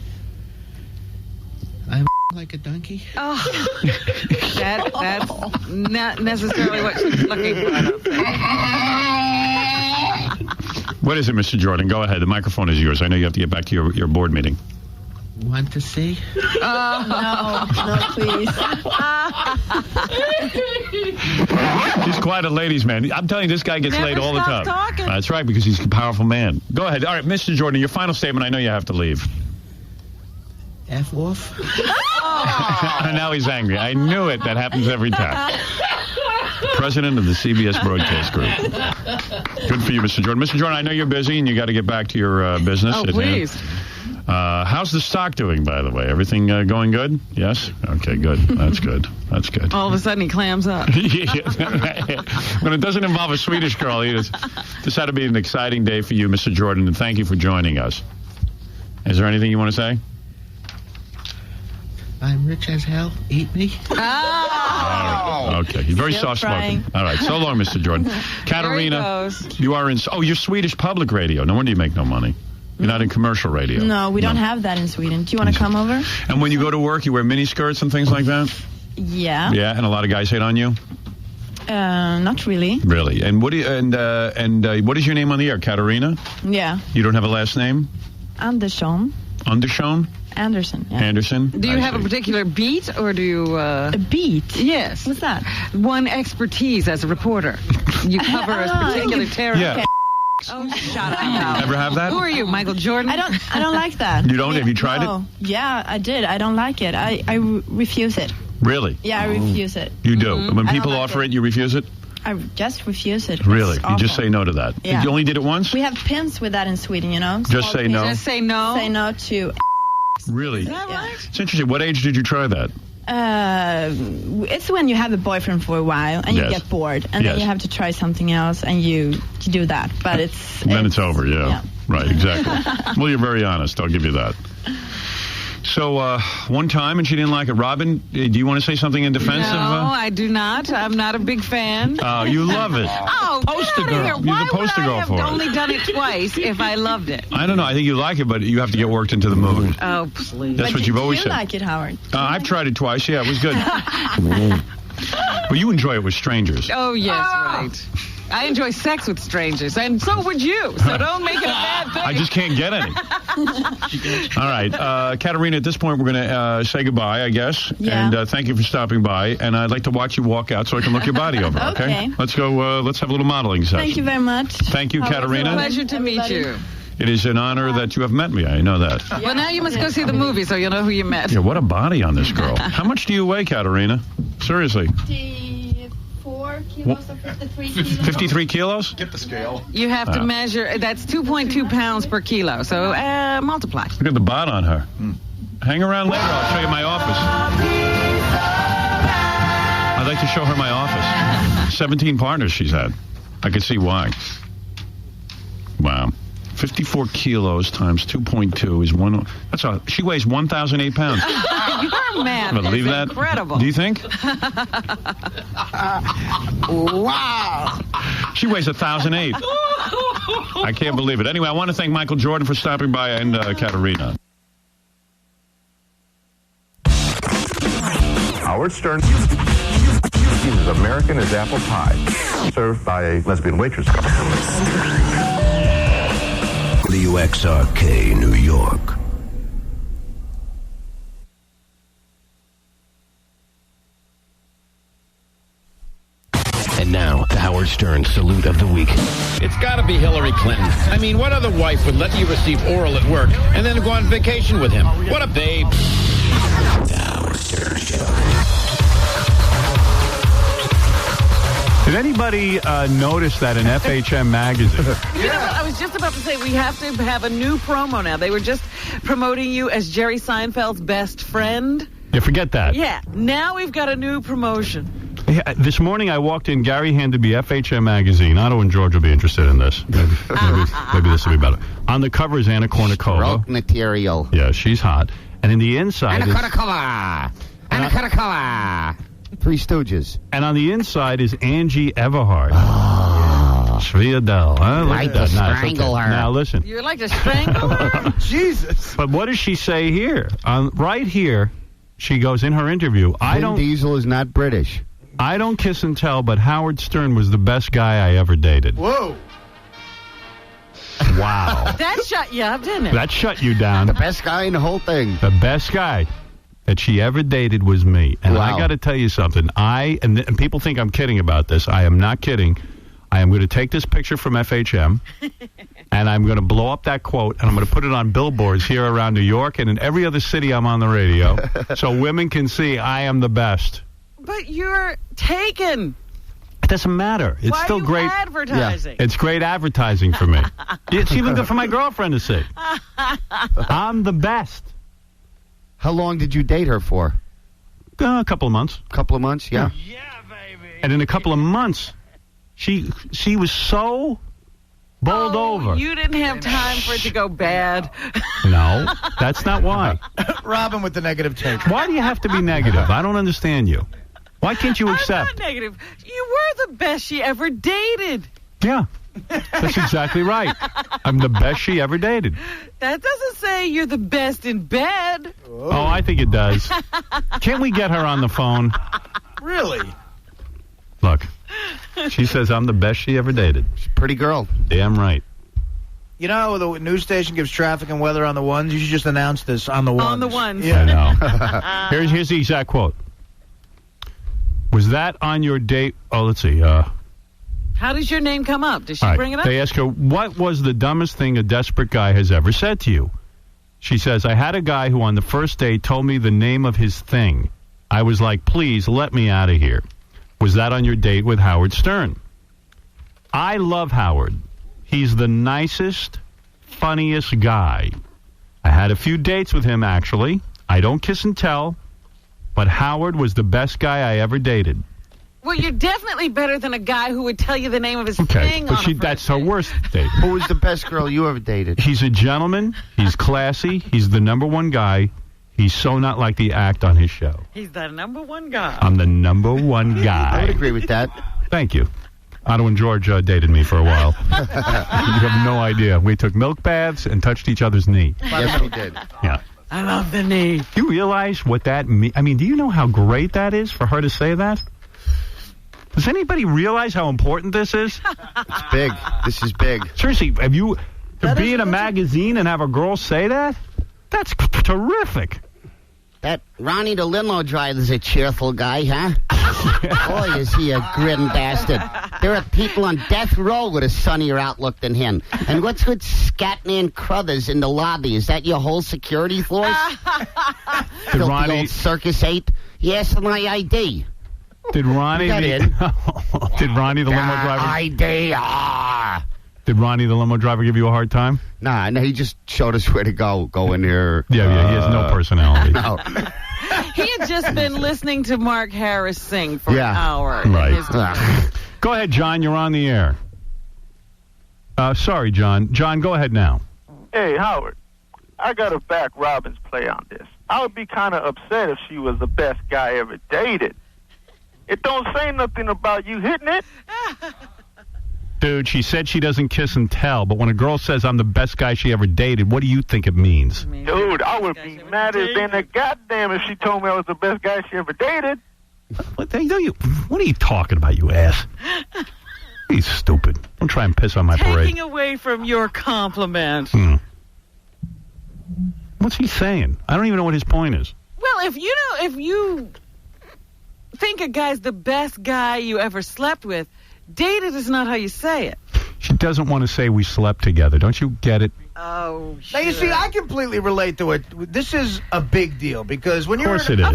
I'm like a donkey.
Oh, that's not necessarily what she's looking for.
What is it, Mr. Jordan? Go ahead. The microphone is yours. I know you have to get back to your board meeting.
Want to see?
No, please.
He's quite a ladies' man. I'm telling you, this guy gets laid all the time.
Talking.
That's right, because he's a powerful man. Go ahead. All right, Mr. Jordan, your final statement. I know you have to leave.
F off.
Now he's angry. I knew it. That happens every time. President of the CBS Broadcast Group. Good for you, Mr. Jordan. Mr. Jordan, I know you're busy and you got to get back to your business.
Oh, please.
How's the stock doing, by the way? Everything going good? Yes? Okay, good. That's good. That's good.
All of a sudden he clams up.
When it doesn't involve a Swedish girl, this had to be an exciting day for you, Mr. Jordan, and thank you for joining us. Is there anything you want to say?
I'm rich as hell. Eat me.
Oh. Okay. He's very soft-spoken. All right. So long, Mr. Jordan. Katarina, you are in... Oh, you're Swedish public radio. No wonder you make no money. You're not in commercial radio.
No, we don't have that in Sweden. Do you want to come over?
And when you go to work, you wear mini skirts and things like that?
Yeah.
Yeah, and a lot of guys hate on you?
Not really.
Really? And what do you, what is your name on the air? Katarina?
Yeah.
You don't have a last name?
Andersson.
Andersson?
Anderson. Yeah.
Anderson?
Do you have a particular beat, or do you...
A beat?
Yes.
What's that?
One expertise as a reporter. You cover a particular territory.
Yeah.
Okay.
Oh, shut up.
Ever have that?
Who are you, Michael Jordan?
I don't like that.
You don't? Have you tried it?
Yeah, I did. I don't like it. I refuse it.
Really?
Yeah, I refuse it.
You do? When people offer it, you refuse it?
I just refuse it.
Really? You just say no to that?
Yeah.
You only did it once?
We have pins with that in Sweden, you know?
Just say no?
Just say no?
Say no to...
Really?
Is that right?
It's interesting. What age did you try that?
It's when you have a boyfriend for a while and you get bored, and then you have to try something else, and you do that. But
it's over. Yeah. Right. Exactly. Well, you're very honest. I'll give you that. So one time, and she didn't like it. Robin, do you want to say something in defense of?
No, I do not. I'm not a big fan.
Oh, you love it.
Oh,
poster girl. You're
Why
the poster
would
girl
I have
for it.
only done it twice if I loved it?
I don't know. I think you like it, but you have to get worked into the mood.
Oh, please.
That's what you've always
said.
said.
You like it, Howard?
I've tried it twice. Yeah, it was good. Well, you enjoy it with strangers.
Oh, yes, right. I enjoy sex with strangers, and so would you. So don't make it a bad thing.
I just can't get any. All right. Katarina, at this point, we're going to say goodbye, I guess.
Yeah.
And thank you for stopping by. And I'd like to watch you walk out so I can look your body over, okay? Let's go. Let's have a little modeling session.
Thank you very much.
Thank you, Katarina.
It's a pleasure to meet you.
It is an honor that you have met me. I know that.
Well, now you must go see the movie so you'll know who you met.
Yeah, what a body on this girl. How much do you weigh, Katarina? Seriously.
54 kilos or 53 kilos.
53 kilos?
Get the scale.
You have to measure. That's 2.2 pounds per kilo. So multiply.
Look at the bod on her. Hang around later. I'll show you my office. I'd like to show her my office. 17 partners she's had. I can see why. Wow. 54 kilos times 2.2 is one. That's all. She weighs 1,008 pounds.
Your math
Believe
is
that?
incredible.
Do you think?
Wow.
She weighs 1,008. I can't believe it. Anyway, I want to thank Michael Jordan for stopping by and Katarina.
Howard Stern.
She's as American as apple pie. Served by a lesbian waitress.
WXRK, New York. And now, the Howard Stern Salute of the Week.
It's got to be Hillary Clinton. I mean, what other wife would let you receive oral at work and then go on vacation with him? What a babe.
The Howard Stern Show.
Did anybody notice that in FHM magazine?
You know what? I was just about to say we have to have a new promo now. They were just promoting you as Jerry Seinfeld's best friend.
Yeah, forget that.
Yeah, now we've got a new promotion.
Yeah, this morning I walked in, Gary handed me FHM magazine. Otto and George will be interested in this. Maybe this will be better. On the cover is Anna Kournikova.
Stroke material.
Yeah, she's hot. And in the inside
Anna Kournikova. Three Stooges.
And on the inside is Angie Everhart. Oh. Sviadel. Huh?
Like to strangle her.
Now listen.
You like to strangle her?
Jesus.
But what does she say here? Right here, she goes in her interview.
Vin Diesel is not British.
I don't kiss and tell, but Howard Stern was the best guy I ever dated.
Whoa.
Wow.
That shut you up, didn't it?
That shut you down.
The best guy in the whole thing.
The best guy that she ever dated was me. And
wow.
I got to tell you something. And people think I'm kidding about this. I am not kidding. I am going to take this picture from FHM, and I'm going to blow up that quote, and I'm going to put it on billboards here around New York and in every other city I'm on the radio so women can see I am the best.
But you're taken.
It doesn't matter. It's
Why
still
are you
great
advertising?
Yeah, it's great advertising for me. It's even good for my girlfriend to see. I'm the best.
How long did you date her for?
A couple of months.
Couple of months, yeah.
Yeah, baby. And in a couple of months, she was so bowled over.
You didn't have time for it to go bad.
No, that's not why.
Robin with the negative take.
Why do you have to be negative? I don't understand you. Why can't you accept?
I'm not negative. You were the best she ever dated.
Yeah, that's exactly right. I'm the best she ever dated.
That doesn't say you're the best in bed.
Oh, I think it does. Can't we get her on the phone?
Really?
Look, she says I'm the best she ever dated.
She's a pretty girl.
Damn right.
You know, the news station gives traffic and weather on the ones. You should just announce this on the ones.
On the ones.
Yeah. I know. Here's the exact quote. Was that on your date? Oh, let's see.
How does your name come up? Does she bring it up?
They ask her, what was the dumbest thing a desperate guy has ever said to you? She says, I had a guy who on the first date told me the name of his thing. I was like, please, let me out of here. Was that on your date with Howard Stern? I love Howard. He's the nicest, funniest guy. I had a few dates with him, actually. I don't kiss and tell, but Howard was the best guy I ever dated.
Well, you're definitely better than a guy who would tell you the name of his
Okay,
thing
but that's her worst date.
Who was the best girl you ever dated?
He's a gentleman. He's classy. He's the number one guy. He's so not like the act on his show.
He's the number one guy.
I'm the number one guy.
I would agree with that.
Thank you. Otto and George dated me for a while. You have no idea. We took milk baths and touched each other's knee.
Yes, we did.
Yeah.
I love the knee.
Do you realize what that means? I mean, do you know how great that is for her to say that? Does anybody realize how important this is?
It's big. This is big.
Seriously, have you to be in a magazine and have a girl say that? That's terrific.
That Ronnie the limo driver's a cheerful guy, huh? Boy, is he a grin bastard. There are people on death row with a sunnier outlook than him. And what's with Scatman and Crothers in the lobby? Is that your whole security force?
Did Ronnie...
old circus ape? Yes, my ID.
Did Ronnie Did Ronnie the limo driver...
ID.
Did Ronnie the limo driver give you a hard time?
Nah, no, he just showed us where to go. Go in here.
Yeah, he has no personality.
No.
He had just been listening to Mark Harris sing for an hour.
Right. Go ahead, John. You're on the air. Sorry, John. John, go ahead now.
Hey, Howard. I got to back Robin's play on this. I would be kind of upset if she was the best guy ever dated. It don't say nothing about you hitting it.
Dude, she said she doesn't kiss and tell, but when a girl says I'm the best guy she ever dated, what do you think it means?
Dude, I would be mad as than a goddamn if she told me I was the best guy she ever dated.
What are you talking about, you ass? He's stupid. Don't try and piss on my parade.
Taking away from your compliment.
What's he saying? I don't even know what his point is.
Well, if you think a guy's the best guy you ever slept with, dated is not how you say it.
She doesn't want to say we slept together. Don't you get it?
Oh,
Now, you see, I completely relate to it. This is a big deal because when you were in
it is.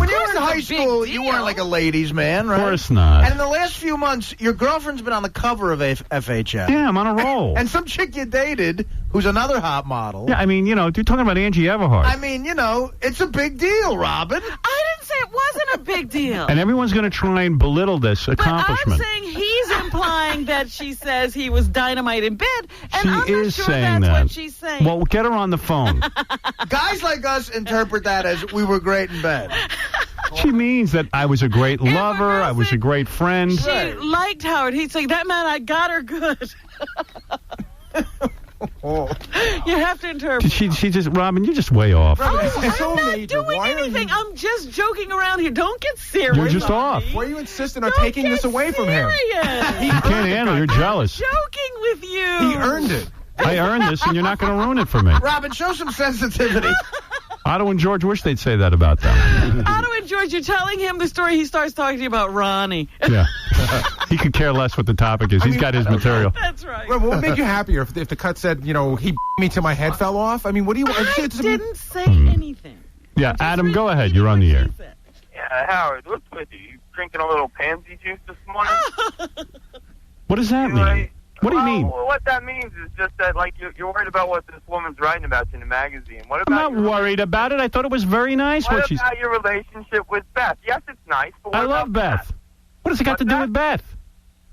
high school, you weren't like a ladies' man, right?
Of course not.
And in the last few months, your girlfriend's been on the cover of FHM.
Yeah, I'm on a roll.
And some chick you dated, who's another hot model.
Yeah, I mean, you're talking about Angie Everhart.
I mean, it's a big deal, Robin.
I didn't say it wasn't a big deal.
And everyone's going to try and belittle this accomplishment.
But I'm saying he's implying that she says he was dynamite in bed, and
She
I'm not
is
sure
saying
that's
that.
what she's saying.
Well, get her on the phone.
Guys like us interpret that as we were great in bed.
She means that I was a great lover, I was a great friend.
She liked Howard. He'd say, that man, I got her good. You have to interpret.
She just, Robin, you're just way off.
I'm not doing anything. I'm just joking around here. Don't get serious.
You're just off.
Why are you insisting on taking this away from him?
He
You can't handle it. You're jealous.
joking with you.
He earned it.
I earned this, and you're not going to ruin it for me.
Robin, show some sensitivity.
Otto and George wish they'd say that about them.
Otto and George, you're telling him the story. He starts talking to you about Ronnie.
Yeah. He could care less what the topic is. He's got his material.
That's right.
What would make you happier if the cut said, he me till my head fell off? I mean, what do you...
I didn't say anything.
Yeah, Adam, go ahead. You're on the air.
Yeah, Howard, what's with you? You drinking a little pansy juice this morning?
What does that mean? What do you mean?
Well, what that means is just that, you're worried about what this woman's writing about you in the magazine. What
I'm
about
not worried about it. I thought it was very nice what she's...
What about your relationship with Beth? Yes, it's nice, but what
I love Beth. What has it got to do with Beth?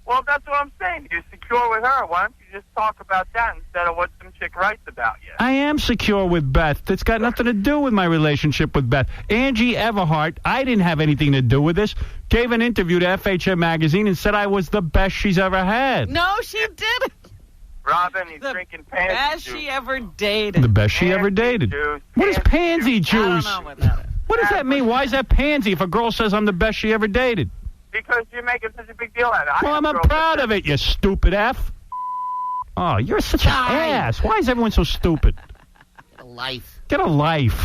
Well, that's what I'm saying. You're secure with her. Why don't you just talk about that instead of what some chick writes about you?
I am secure with Beth. It's got nothing to do with my relationship with Beth. Angie Everhart, I didn't have anything to do with this, gave an interview to FHM magazine and said I was the best she's ever had.
No, she didn't.
Robin, he's drinking pansy
best
juice.
She ever dated.
The best she ever dated. What is pansy juice?
I don't know what that is.
What does that mean? Why is that pansy if a girl says I'm the best she ever dated?
Because you're making such a big deal out of it.
Well, I'm proud of it, you stupid F. Oh, you're such an ass. Why is everyone so stupid?
Get a life.
Get a life.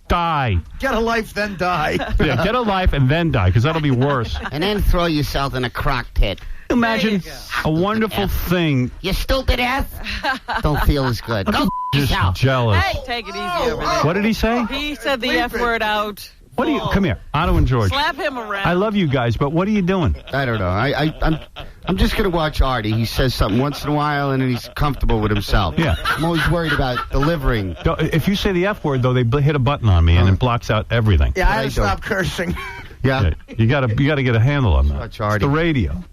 Die.
Get a life, then die.
Yeah, get a life and then die, because that'll be worse.
And then throw yourself in a crock pit.
Imagine a wonderful thing.
You stupid ass. Don't feel as good. Go
Just jealous.
Hey, take it easy over there.
What did he say?
He said the F word out.
What do you? Come here, Otto and George.
Slap him around.
I love you guys, but what are you doing?
I don't know. I'm just gonna watch Artie. He says something once in a while, and then he's comfortable with himself.
Yeah.
I'm always worried about delivering.
If you say the F word, though, they hit a button on me and it blocks out everything.
Yeah, I had to stop cursing.
Yeah.
You gotta get a handle on that.
Watch Artie.
It's the radio.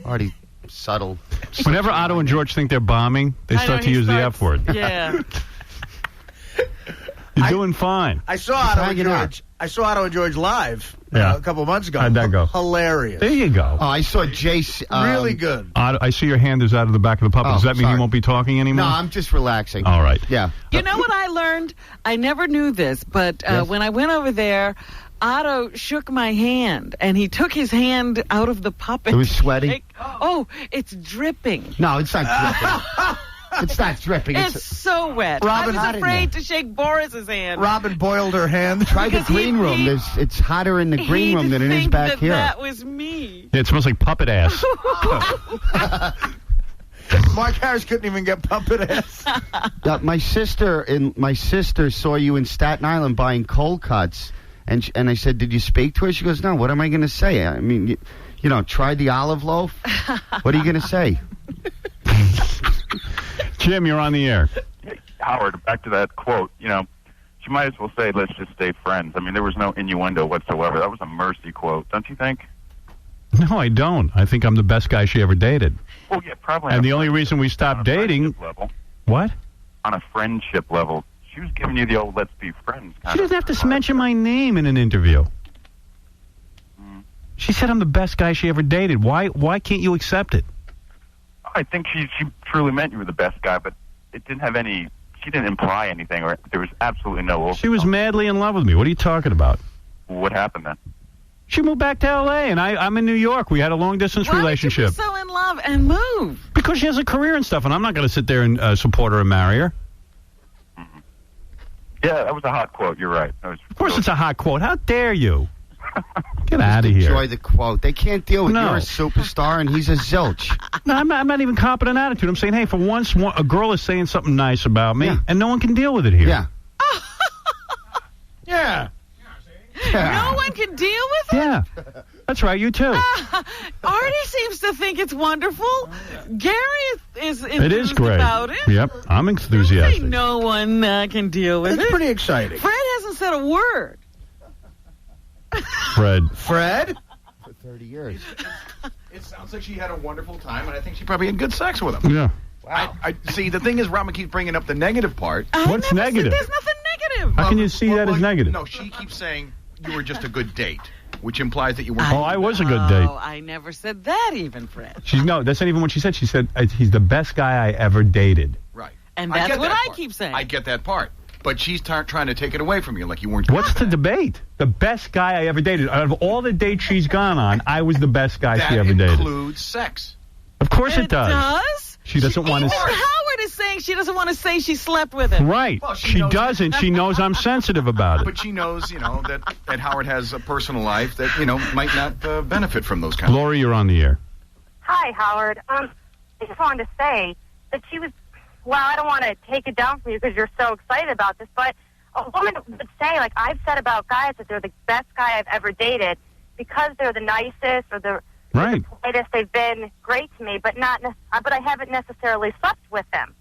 Artie, subtle.
Whenever Otto and George think they're bombing, they start to use the F word.
Yeah.
You're doing fine.
I saw Otto and George. I saw Otto and George live a couple of months ago.
How'd that go?
Hilarious.
There you go.
Oh, I saw Jace.
Really good.
Otto, I see your hand is out of the back of the puppet.
Oh,
Does that mean
sorry.
you won't be talking anymore?
No, I'm just relaxing.
All right.
Yeah.
You know what I learned? I never knew this, but when I went over there, Otto shook my hand, and he took his hand out of the puppet.
It was sweaty?
It's dripping.
No, it's not dripping. It's not dripping.
It's so wet.
Robin,
I was afraid to shake Boris's hand.
Robin boiled her hand.
Try the green room. It's hotter in the green room than it is back here.
That was me.
Yeah, it smells like puppet ass.
Mark Harris couldn't even get puppet ass.
My sister saw you in Staten Island buying cold cuts, and I said, "Did you speak to her?" She goes, "No. What am I going to say? I mean, try the olive loaf. What are you going to say?"
Jim, you're on the air.
Hey, Howard, back to that quote. She might as well say, "Let's just stay friends." I mean, there was no innuendo whatsoever. That was a mercy quote, don't you think?
No, I don't. I think I'm the best guy she ever dated.
Well, yeah, probably.
And the only reason we stopped dating... What?
On a friendship level. She was giving you the old "let's be friends" kind
She doesn't have to mention my name in an interview. She said I'm the best guy she ever dated. Why can't you accept it?
I think she truly meant you were the best guy, but it didn't have any... She didn't imply anything, or there was absolutely no...
She was madly in love with me. What are you talking about?
What happened then?
She moved back to L.A., and I'm in New York. We had a long-distance relationship.
Why did you be so in love and move?
Because she has a career and stuff, and I'm not going to sit there and support her and marry her.
Yeah, that was a hot quote. You're right.
Of course it's a hot quote. How dare you? Get out of here.
Enjoy the quote. They can't deal with you're a superstar and he's a zilch.
No, I'm not even copping an attitude. I'm saying, hey, for once, a girl is saying something nice about me, and no one can deal with it here.
Yeah.
Yeah.
No one can deal with it?
Yeah. That's right, you too.
Artie seems to think it's wonderful. Gary is enthused
It is great.
about it.
Yep, I'm enthusiastic.
No one can deal with it.
It's pretty exciting.
Fred hasn't said a word.
Fred?
For 30 years.
It sounds like she had a wonderful time, and I think she probably had good sex with him.
Yeah.
Wow. I see, the thing is, Rama keeps bringing up the negative part.
What's negative?
There's nothing negative.
How can you see that as negative?
No, she keeps saying you were just a good date, which implies that you weren't.
Oh, I was a good date.
Oh, I never said that even, Fred.
No, that's not even what she said. She said, he's the best guy I ever dated.
Right.
And
I
that's
get
what
that
I
part.
keep saying.
I get that part. But she's trying to take it away from you like you weren't.
What's the debate? The best guy I ever dated. Out of all the dates she's gone on, I was the best guy she ever dated.
That includes sex.
Of course it does.
Does?
She doesn't want to.
Howard is saying she doesn't want to say she slept with him.
Right.
Well,
she doesn't. She knows I'm sensitive about it.
But she knows, that Howard has a personal life that, might not benefit from those kinds.
Lori, you're on the air.
Hi, Howard. I just wanted to say that she was. Well, I don't want to take it down from you because you're so excited about this, but a woman would say, like I've said about guys, that they're the best guy I've ever dated because they're the nicest or the politest. They've been great to me, but but I haven't necessarily slept with them.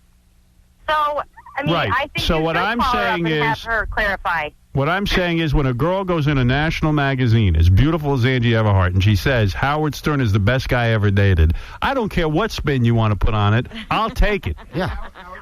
So, I mean,
Right.
I think
So
you
what
should
I'm
call her up
saying
and have
is-
her clarify.
What I'm saying is when a girl goes in a national magazine as beautiful as Angie Everhart and she says Howard Stern is the best guy I ever dated, I don't care what spin you want to put on it. I'll take it.
Yeah.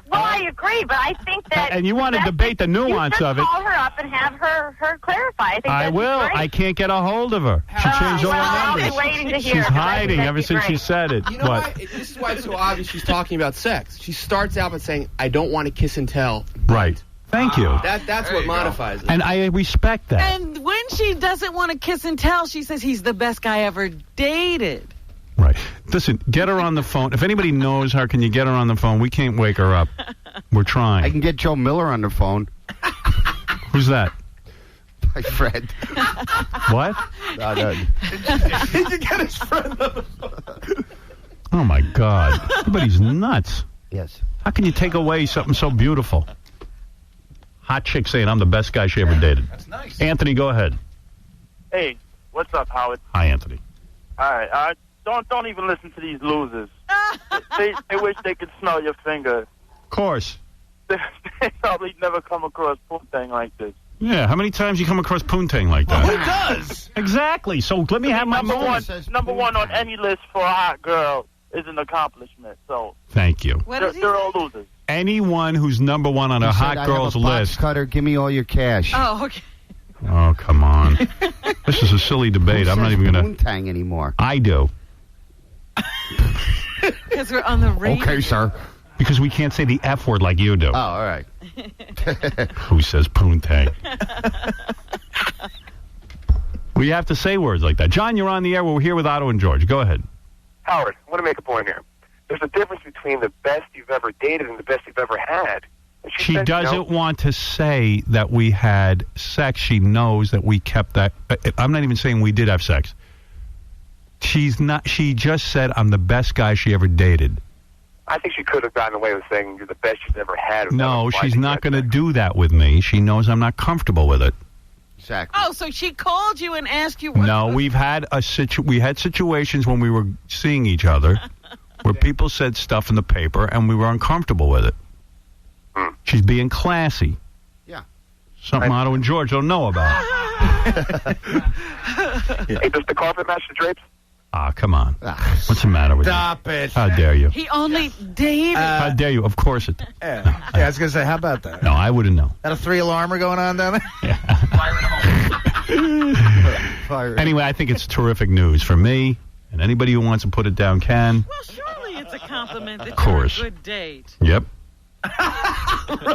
Well, I agree, but I think that...
And you want to debate the nuance of it.
You should call her up and have her clarify. I think
I
that'd be
will.
great.
I can't get a hold of her. She changed all her
I'll
numbers.
be waiting to hear.
She's
but I think
hiding
that'd
ever
be
since she
great.
said it.
You know why? This is why it's so obvious she's talking about sex. She starts out by saying, I don't want to kiss and tell.
Right. Thank you.
That's what modifies it.
And I respect that.
And when she doesn't want to kiss and tell, she says he's the best guy ever dated.
Right. Listen, get her on the phone. If anybody knows her, can you get her on the phone? We can't wake her up. We're trying.
I can get Joe Miller on the phone.
Who's that?
My friend.
What?
No.
Did you get his friend on the phone?
Oh, my God. Everybody's nuts.
Yes.
How can you take away something so beautiful? Hot chick saying I'm the best guy she ever dated.
That's nice.
Anthony, go ahead.
Hey, what's up, Howard?
Hi, Anthony.
All right, don't even listen to these losers. they wish they could smell your finger.
Of course.
They probably never come across something like this.
Yeah, how many times you come across poontang like that?
Who does?
Exactly. So let me have my moment.
Number one on any list for a hot girl is an accomplishment. So
Thank you.
they're all losers.
Anyone who's number one on a hot girl's list.
Cutter, give me all your cash.
Oh, okay.
Oh, come on. This is a silly debate. I'm not even going to.
Poontang anymore.
I do.
Because we're on the radio.
Okay, sir.
Because we can't say the F word like you do.
Oh, all right.
Who says poontang? We have to say words like that. John, you're on the air. We're here with Otto and George. Go ahead.
Howard, I want to make a point here. There's a difference between the best you've ever dated and the best you've ever had. And
She
said,
doesn't want to say that we had sex. She knows that we kept that. I'm not even saying we did have sex. She's not. She just said I'm the best guy she ever dated.
I think she could have gotten away with saying you're the best she's ever had.
No, she's not going to do that with me. She knows I'm not comfortable with it.
Exactly.
Oh, so she called you and asked you what...
No, we've had we had situations when we were seeing each other where people said stuff in the paper and we were uncomfortable with it. She's being classy.
Yeah.
Something Otto and George don't know about.
Hey, does the carpet match the drapes?
Ah, come on. What's the matter with
Stop
you?
it.
How dare you?
He only dated...
How dare you? Of course it.
Yeah, I was going to say, how about that?
No, I wouldn't know.
That a 3-alarmer going on down there?
Anyway, I think it's terrific news for me, and anybody who wants to put it down can.
Well, surely it's a compliment that
Of course.
you're a good date.
Yep.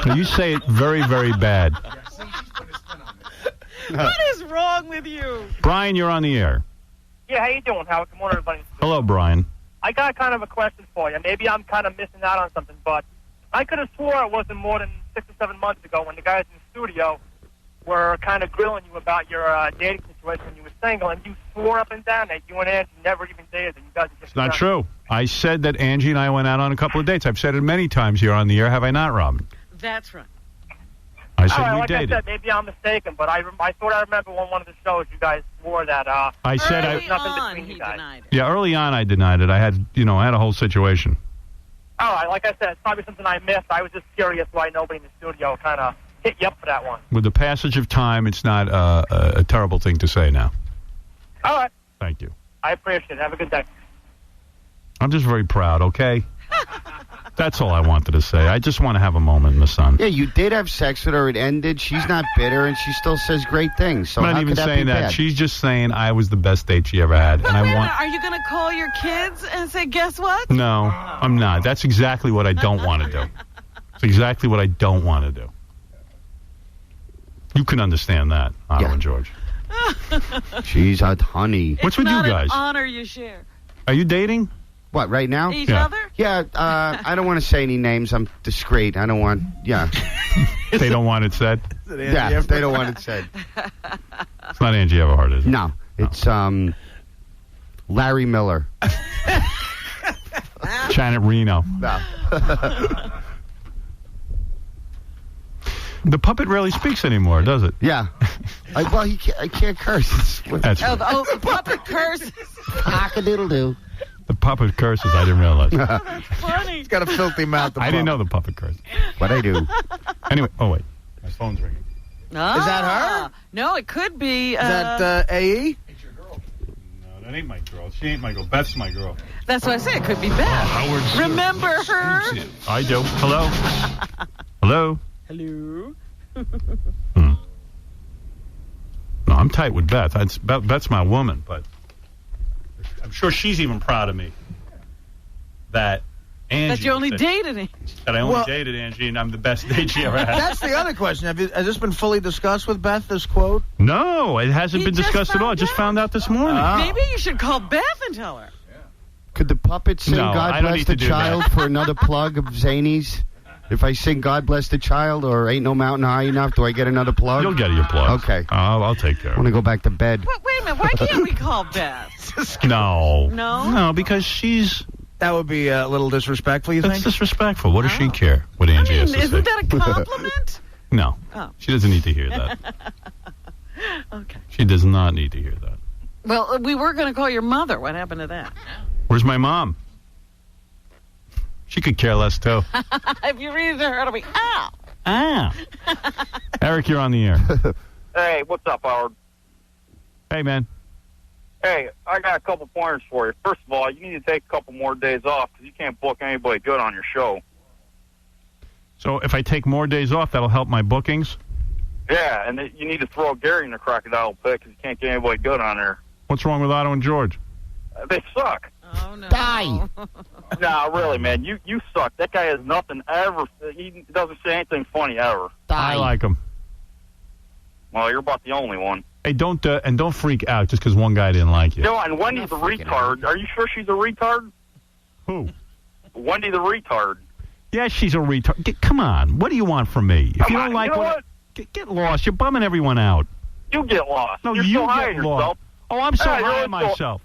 So you say it very, very bad.
What is wrong with you?
Brian, you're on the air.
Yeah, how you doing, Howard? Good morning, everybody.
Hello, Brian.
I got kind of a question for you. Maybe I'm kind of missing out on something, but I could have swore it wasn't more than 6 or 7 months ago when the guys in the studio were kind of grilling you about your dating situation when you were single, and you swore up and down that you and Angie never even dated, and you guys are just...
It's not true. I said that Angie and I went out on a couple of dates. I've said it many times here on the air, have I not, Robin?
That's right.
I said
right,
we
like
dated.
I said, maybe I'm mistaken, but I thought I remember on one of the shows you guys swore that
I said
there was nothing
on,
between you guys.
Yeah, early on I denied it. I had a whole situation.
All right, like I said, it's probably something I missed. I was just curious why nobody in the studio kind of hit you up for that one.
With the passage of time, it's not a terrible thing to say now.
All right.
Thank you.
I appreciate it. Have a good day.
I'm just very proud, okay? That's all I wanted to say. I just want to have a moment in the sun.
Yeah, you did have sex with her. It ended. She's not bitter, and she still says great things. So
I'm not
how
even
could
saying
be
that.
bad?
She's just saying I was the best date she ever had.
But
and
wait
I
a
want.
minute, are you going to call your kids and say, guess what?
No, I'm not. That's exactly what I don't want to do. It's exactly what I don't want to do. You can understand that, Otto and George.
She's a honey.
What's with you guys?
It's not an honor you share.
Are you dating?
What, right now?
Each other?
Yeah, I don't want to say any names. I'm discreet. I don't want,
They don't want it said?
Yeah, they don't want it said.
It's not Angie Everhart, is it?
No, it's Larry Miller.
Janet Reno.
No.
The puppet rarely speaks anymore, does it?
Yeah. I can't curse.
That's
Oh, the puppet curses.
Cock-a-doodle-doo.
The puppet curses. I didn't realize.
That's funny.
He's got a filthy mouth.
I didn't know the puppet curses.
But I do.
Anyway, oh wait, my phone's ringing.
Ah,
Is that her?
No, it could be.
Is that AE?
No, that ain't my girl. She ain't my girl. Beth's my girl.
That's what I say. It could be Beth. Remember her?
I do. Hello? Hello?
Hello?
No, I'm tight with Beth. Beth's my woman, but I'm sure she's even proud of me. That Angie.
That you only dated Angie.
That I only dated Angie, and I'm the best date she ever had.
That's the other question. Has this been fully discussed with Beth, this quote?
No, it hasn't been discussed at all. I just found out this morning.
Maybe you should call Beth and tell her.
Could the puppet sing
No, I
God
don't
Bless
need
the
to do
Child
that.
for another plug of Zanies? If I sing God Bless the Child or Ain't No Mountain High Enough, do I get another plug?
You'll get your plug.
Okay.
I'll take care
I
of
want to
it.
go back to bed.
Wait a minute. Why can't we call Beth?
No.
No?
No, because she's...
That would be a little disrespectful, you
That's
think?
disrespectful. What does she care what Angie has to say?
Isn't that a compliment?
No.
Oh.
She doesn't need to hear that.
Okay.
She does not need to hear that.
Well, we were going to call your mother. What happened to that?
Where's my mom? She could care less, too.
If you read it to her, it'll be, ow.
Ah. Eric, you're on the air.
Hey, what's up, Howard?
Hey, man.
Hey, I got a couple pointers for you. First of all, you need to take a couple more days off because you can't book anybody good on your show.
So if I take more days off, that'll help my bookings?
Yeah, and you need to throw Gary in the crocodile pit because you can't get anybody good on there.
What's wrong with Otto and George?
They suck.
Oh, no.
Die.
Nah, really, man. You suck. That guy has nothing ever. He doesn't say anything funny ever.
I like him.
Well, you're about the only one.
Hey, don't freak out just because one guy didn't like you.
No, and Wendy's a retard. Are you sure she's a retard?
Who?
Wendy the retard.
Yeah, she's a retard. Come on. What do you want from me? If you don't like
you know what?
Get lost. You're bumming everyone out.
You get lost.
No,
you're
you
so high
get
of
lost.
yourself.
Oh, I'm so
Yeah, you're
high
always
of myself.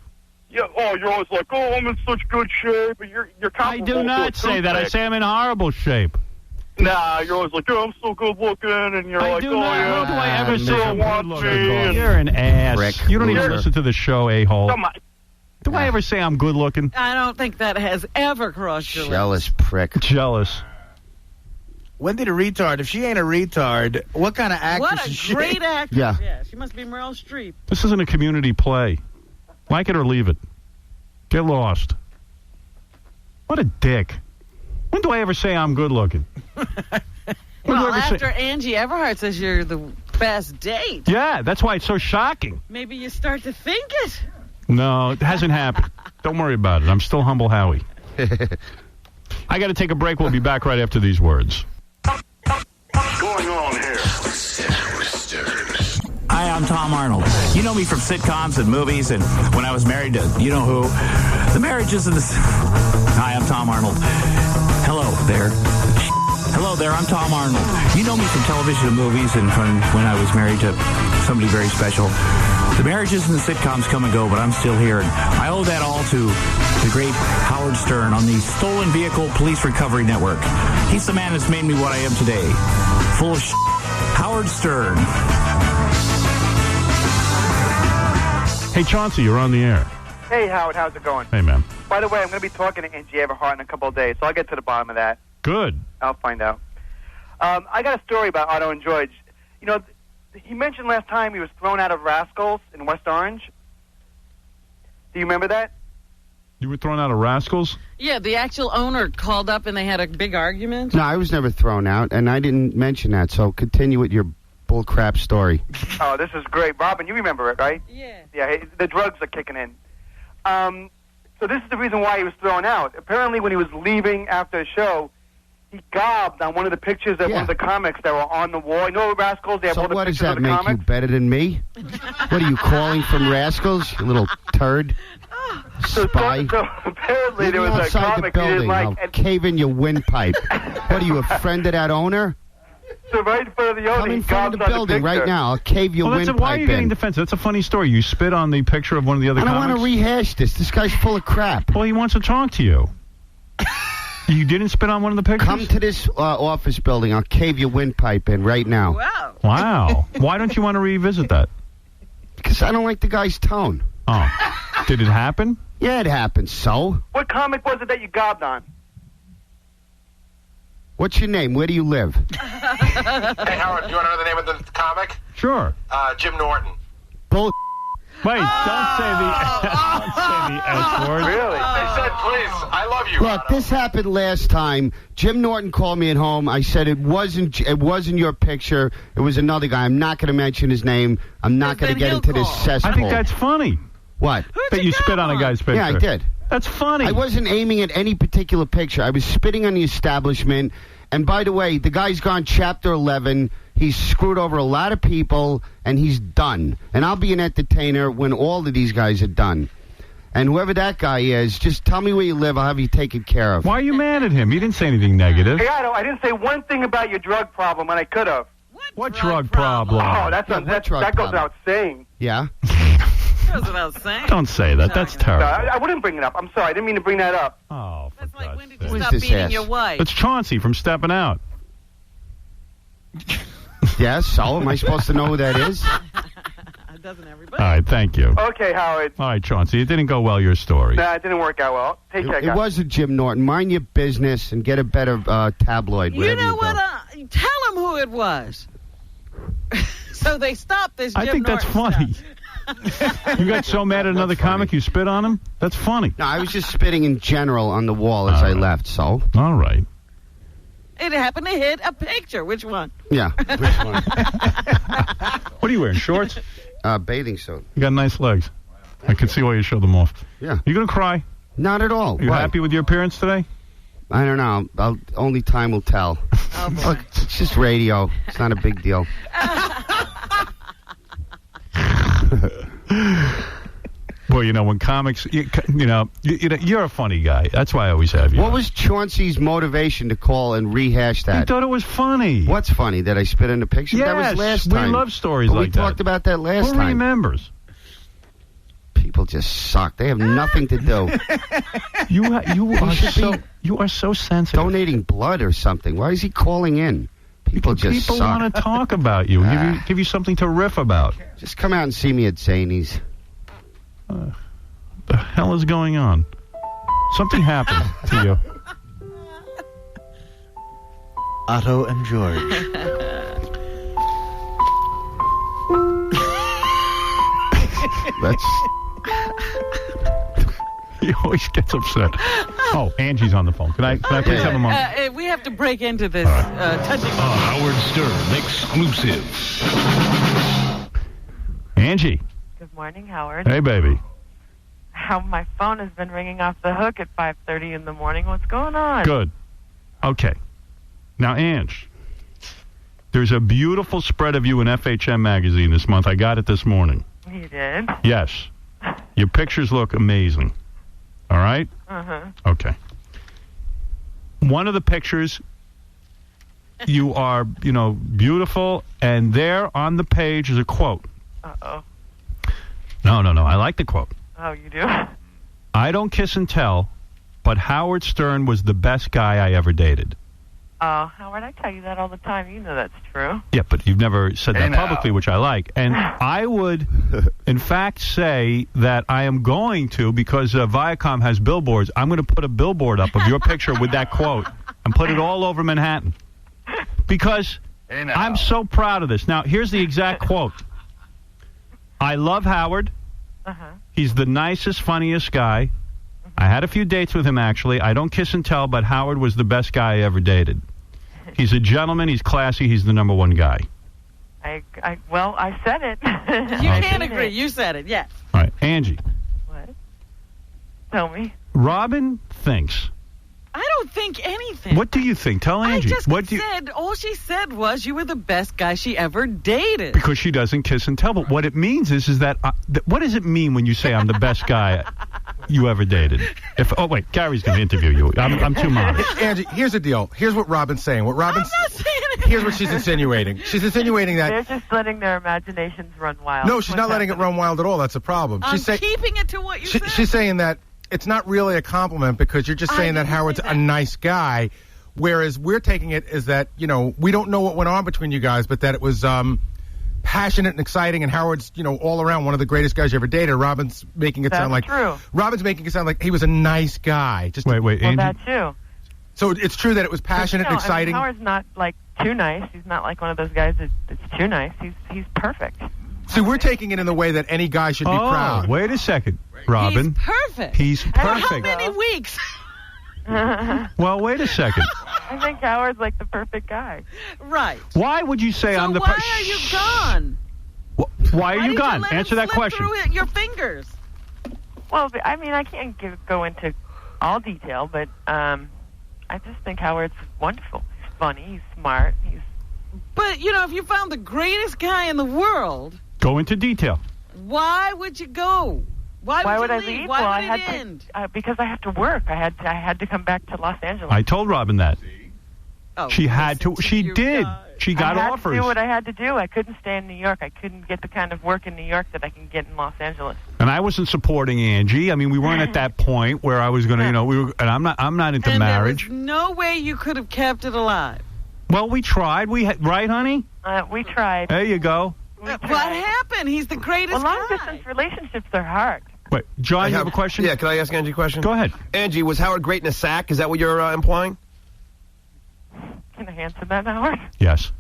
Yeah. Oh, you're always like, oh, I'm in such good shape. But you're
I
comparable
do not
to a
say that. I
toothpick.
say I'm in horrible shape.
Nah, you're always like, oh, I'm so good looking, and you're
I
like,
do
oh,
not.
yeah.
When do I ever say I'm
want
good
me.
looking?
and-
You're an ass.
Prick.
You don't even
Loser.
listen to the show, a-hole.
Come on.
Do I ever say I'm good looking?
I don't think that has ever crossed your lips.
Jealous prick.
Jealous.
Wendy the retard. If she ain't a retard, what kind of actress
What
is
a
she?
great actress.
Yeah.
She must be Meryl Streep.
This isn't a community play. Like it or leave it. Get lost. What a dick. When do I ever say I'm good looking?
Well, after Angie Everhart says you're the best date,
Yeah, that's why it's so shocking.
maybe you start to think it.
No, it hasn't happened. Don't worry about it. I'm still humble Howie. I got to take a break. We'll be back right after these words.
What's going on here?
I
Hi, I'm Tom Arnold. You know me from sitcoms and movies, and when I was married to you-know-who. The marriage isn't this... Hi, I'm Tom Arnold. Hello there. Hello there, I'm Tom Arnold. You know me from television and movies, and from when I was married to somebody very special. The marriages and the sitcoms come and go, but I'm still here. And I owe that all to the great Howard Stern on the Stolen Vehicle Police Recovery Network. He's the man that's made me what I am today. Full of Howard Stern.
Hey, Chauncey, you're on the air.
Hey, Howard, how's it going?
Hey, man.
By the way, I'm going to be talking to Angie Everhart in a couple of days, so I'll get to the bottom of that.
Good.
I'll find out. I got a story about Otto and George. You know, he mentioned last time he was thrown out of Rascals in West Orange. Do you remember that?
You were thrown out of Rascals?
Yeah, the actual owner called up and they had a big argument.
No, I was never thrown out, and I didn't mention that, so continue with your bullcrap story.
Oh, this is great. Robin, you remember it, right?
Yeah.
Yeah, the drugs are kicking in. So this is the reason why he was thrown out. Apparently, when he was leaving after a show, he gobbed on one of the pictures of one of the comics that were on the wall. You know, Rascals, they have all the
what does
pictures
that
of the
make
comics.
you better than me? What are you calling from Rascals, you little turd? Spy.
So apparently there was a
outside
comic
the
he didn't
building.
like.
I'll cave in your windpipe. What are you, a friend of that owner?
So right in front of the owner,
Come
he
in front of
gobbed
the
on
building
picture.
right now. I'll cave your
Well,
windpipe
why are you getting
in.
defensive? That's a funny story. You spit on the picture of one of the other
I don't
comics?
want to rehash this. This guy's full of crap.
Well, he wants to talk to you. You didn't spit on one of the pictures?
Come to this office building. I'll cave your windpipe in right now.
Wow. Why don't you want to revisit that?
Because I don't like the guy's tone.
Oh. Did it happen?
Yeah, it happened. So?
What comic was it that you gobbed on?
What's your name? Where do you live?
Hey, Howard, do you want to know the name of the comic?
Sure.
Jim Norton.
Bull.
Wait, don't say the S word.
Really? They said, please, I love you.
Look, this happened last time. Jim Norton called me at home. I said it wasn't your picture. It was another guy. I'm not going to mention his name. I'm not going to get into this cesspool.
I think that's funny.
What?
That you spit on a guy's picture.
Yeah, I did.
That's funny.
I wasn't aiming at any particular picture. I was spitting on the establishment. And by the way, the guy's gone Chapter 11. He's screwed over a lot of people, and he's done. And I'll be an entertainer when all of these guys are done. And whoever that guy is, just tell me where you live. I'll have you taken care of.
Why are you mad at him? He didn't say anything negative.
Hey, I didn't say one thing about your drug problem, and I could have.
What drug problem?
Oh, that goes
problem?
without saying.
Yeah?
Goes without saying.
Don't say that. That's terrible.
No, I wouldn't bring it up. I'm sorry. I didn't mean to bring that up.
Oh, for God's
When did
sake.
you stop beating your wife?
It's Chauncey from Stepping Out.
Yes, so am I supposed to know who that is?
Doesn't everybody?
All right, thank you.
Okay, Howard.
All right, Chauncey, it didn't go well, your story.
Nah, it didn't work out well. Take care,
It
guys.
wasn't Jim Norton. Mind your business and get a better tabloid.
You
wherever
know
go.
what? Tell him who it was. So they stopped this Jim
I think that's
Norton
funny. You got so mad at another comic you spit on him? That's funny.
No, I was just spitting in general on the wall as I left, so.
All right.
It happened to hit a picture. Which one?
Yeah. Which one?
What are you wearing, shorts?
Bathing suit.
You got nice legs. I can see why you showed them off.
Yeah.
You going to cry?
Not at all.
You
Why?
happy with your appearance today?
I don't know. Only time will tell. Look, it's just radio. It's not a big deal.
Boy, you know, when comics, you're a funny guy. That's why I always have you.
What was Chauncey's motivation to call and rehash that?
He thought it was funny.
What's funny? That I spit in the picture?
Yes,
that was last time.
we love stories
But
like that.
We talked about that last
Who
time.
remembers?
People just suck. They have nothing to do.
You are so sensitive.
Donating blood or something. Why is he calling in? People just
People
suck.
want to talk about you. Give you something to riff about.
Just come out and see me at Zany's.
The hell is going on? Something happened to you.
Otto and George.
He always gets upset. Oh, Angie's on the phone. Can I please have him on?
We have to break into this touching.
Howard Stern exclusive.
Angie.
Good morning, Howard.
Hey, baby.
How my phone has been ringing off the hook at 5:30 in the morning. What's going on?
Good. Okay. Now, Ange, There's a beautiful spread of you in FHM magazine this month. I got it this morning.
You did?
Yes. Your pictures look amazing. All right?
Uh-huh.
Okay. One of the pictures, you are, beautiful, and there on the page is a quote.
Uh-oh.
No. I like the quote.
Oh, you do?
I don't kiss and tell, but Howard Stern was the best guy I ever dated.
Oh, Howard, I tell you that all the time. You know that's true.
Yeah, but you've never said that publicly, which I like. And I would, in fact, say that I am going to, because Viacom has billboards, I'm going to put a billboard up of your picture with that quote and put it all over Manhattan. Because I'm so proud of this. Now, here's the exact quote. I love Howard.
Uh-huh.
He's the nicest, funniest guy. I had a few dates with him, actually. I don't kiss and tell, but Howard was the best guy I ever dated. He's a gentleman. He's classy. He's the number one guy.
Well, I said it.
You can't agree. You said it, yes.
All right, Angie.
What? Tell me.
Robin thinks.
I don't think anything.
What do you think? Tell Angie.
All she said was you were the best guy she ever dated.
Because she doesn't kiss and tell. But what it means is that, what does it mean when you say I'm the best guy you ever dated? Oh, wait, Gary's going to interview you. I'm too modest.
Angie, here's the deal. Here's what Robin's saying.
I'm not saying it.
Here's what she's insinuating. She's insinuating that...
They're just letting their imaginations run wild.
No, she's not letting it run wild at all. That's the problem.
I'm keeping it to what you said.
She's saying that it's not really a compliment because you're just saying that Howard's a nice guy, whereas we're taking it as that, we don't know what went on between you guys, but that it was passionate and exciting, and Howard's, all around one of the greatest guys you ever dated. Robin's making it sound like...
true.
Robin's making it sound like he was a nice guy.
Wait, Angie?
Well, that too.
So it's true that it was passionate and exciting?
Howard's not, too nice. He's not like one of those guys that's too nice. He's perfect.
See, we're taking it in the way that any guy should be proud.
Wait a second, Robin.
He's perfect.
He's perfect.
How many weeks?
Well, wait a second.
I think Howard's like the perfect guy.
Right.
Why would you say I'm the
why are you gone?
Why are you gone?
Did you let
Answer
him
that
slip
question.
Through your fingers.
Well, I mean, I can't go into all detail, but I just think Howard's wonderful. He's funny. He's smart.
But, if you found the greatest guy in the world...
Go into detail.
Why would you go? Why would
I
leave?
leave?
Why
well,
would it end?
Because I have to work. I had to come back to Los Angeles.
I told Robin that.
Oh,
she had to. She did.
Guys.
She got
I had
offers.
to do what I had to do. I couldn't stay in New York. I couldn't get the kind of work in New York that I can get in Los Angeles.
And I wasn't supporting Angie. I mean, we weren't at that point where I was going to, we were. And I'm not into marriage.
There was no way you could have kept it alive.
Well, we tried. Right, honey?
We tried.
There you go.
What happened? He's the greatest guy.
Long-distance relationships are hard.
Wait, John, you have a question?
Yeah, can I ask Angie a question?
Go ahead.
Angie, was Howard great in a sack? Is that what you're implying?
Can I answer that, Howard?
Yes.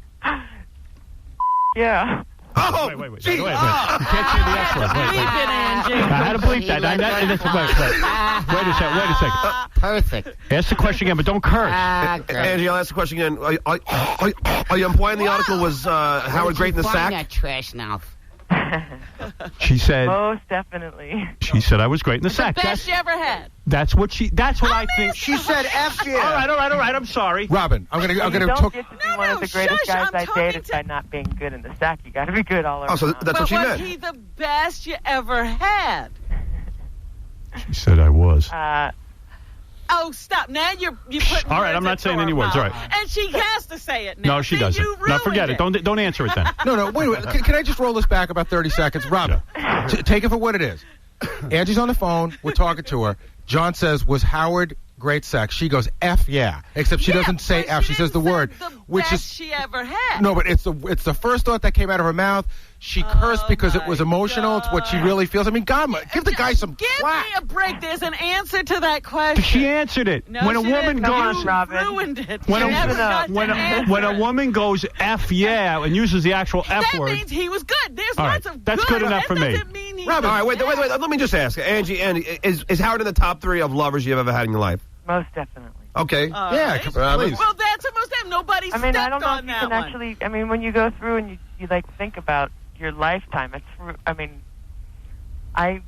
Yeah.
Oh,
wait. You can't say the F word. I had to bleep that. Wait a second.
Perfect.
Ask the question again, but don't curse.
Angie, I'll ask the question again. Are you implying the article was Howard great in the sack?
That trash now.
She said.
Most definitely.
She said I was great in the sack.
The best you ever had.
That's what I think.
She said F you.
All right. I'm sorry.
Robin, I'm gonna
You
talk.
don't get to be one of the greatest guys I dated by not being good in the sack. You got to be good all around.
Oh, so that's what she meant.
Was he the best you ever had?
She said I was.
Oh, stop. Now you're putting
all right, I'm not saying any words. All right.
And she has to say it now.
No, she doesn't. No, forget it. Don't answer it then.
No, wait. Can I just roll this back about 30 seconds? Robin, take it for what it is. Angie's on the phone. We're talking to her. John says, was Howard great sex? She goes, F yeah. Except she doesn't say F. She says the word. Which is
she ever had.
No, but it's the first thought that came out of her mouth. She cursed because it was emotional. It's what she really feels. I mean, God, give the guy some slack.
Give me a break. There's an answer to that question.
She answered it.
No,
when a woman goes,
ruined
it.
When a woman goes F yeah and uses the actual F word,
that means he was good. There's
all
lots
right,
of
that's good enough for me.
Robin, all right, wait. Let me just ask, Angie, is Howard in the top 3 of lovers you've ever had in your life?
Most definitely.
Okay.
Yeah, please.
Well, that's almost it. Nobody
I mean, I don't know
on
if you
that
can
one.
actually. I mean, when you go through and you think about your lifetime, I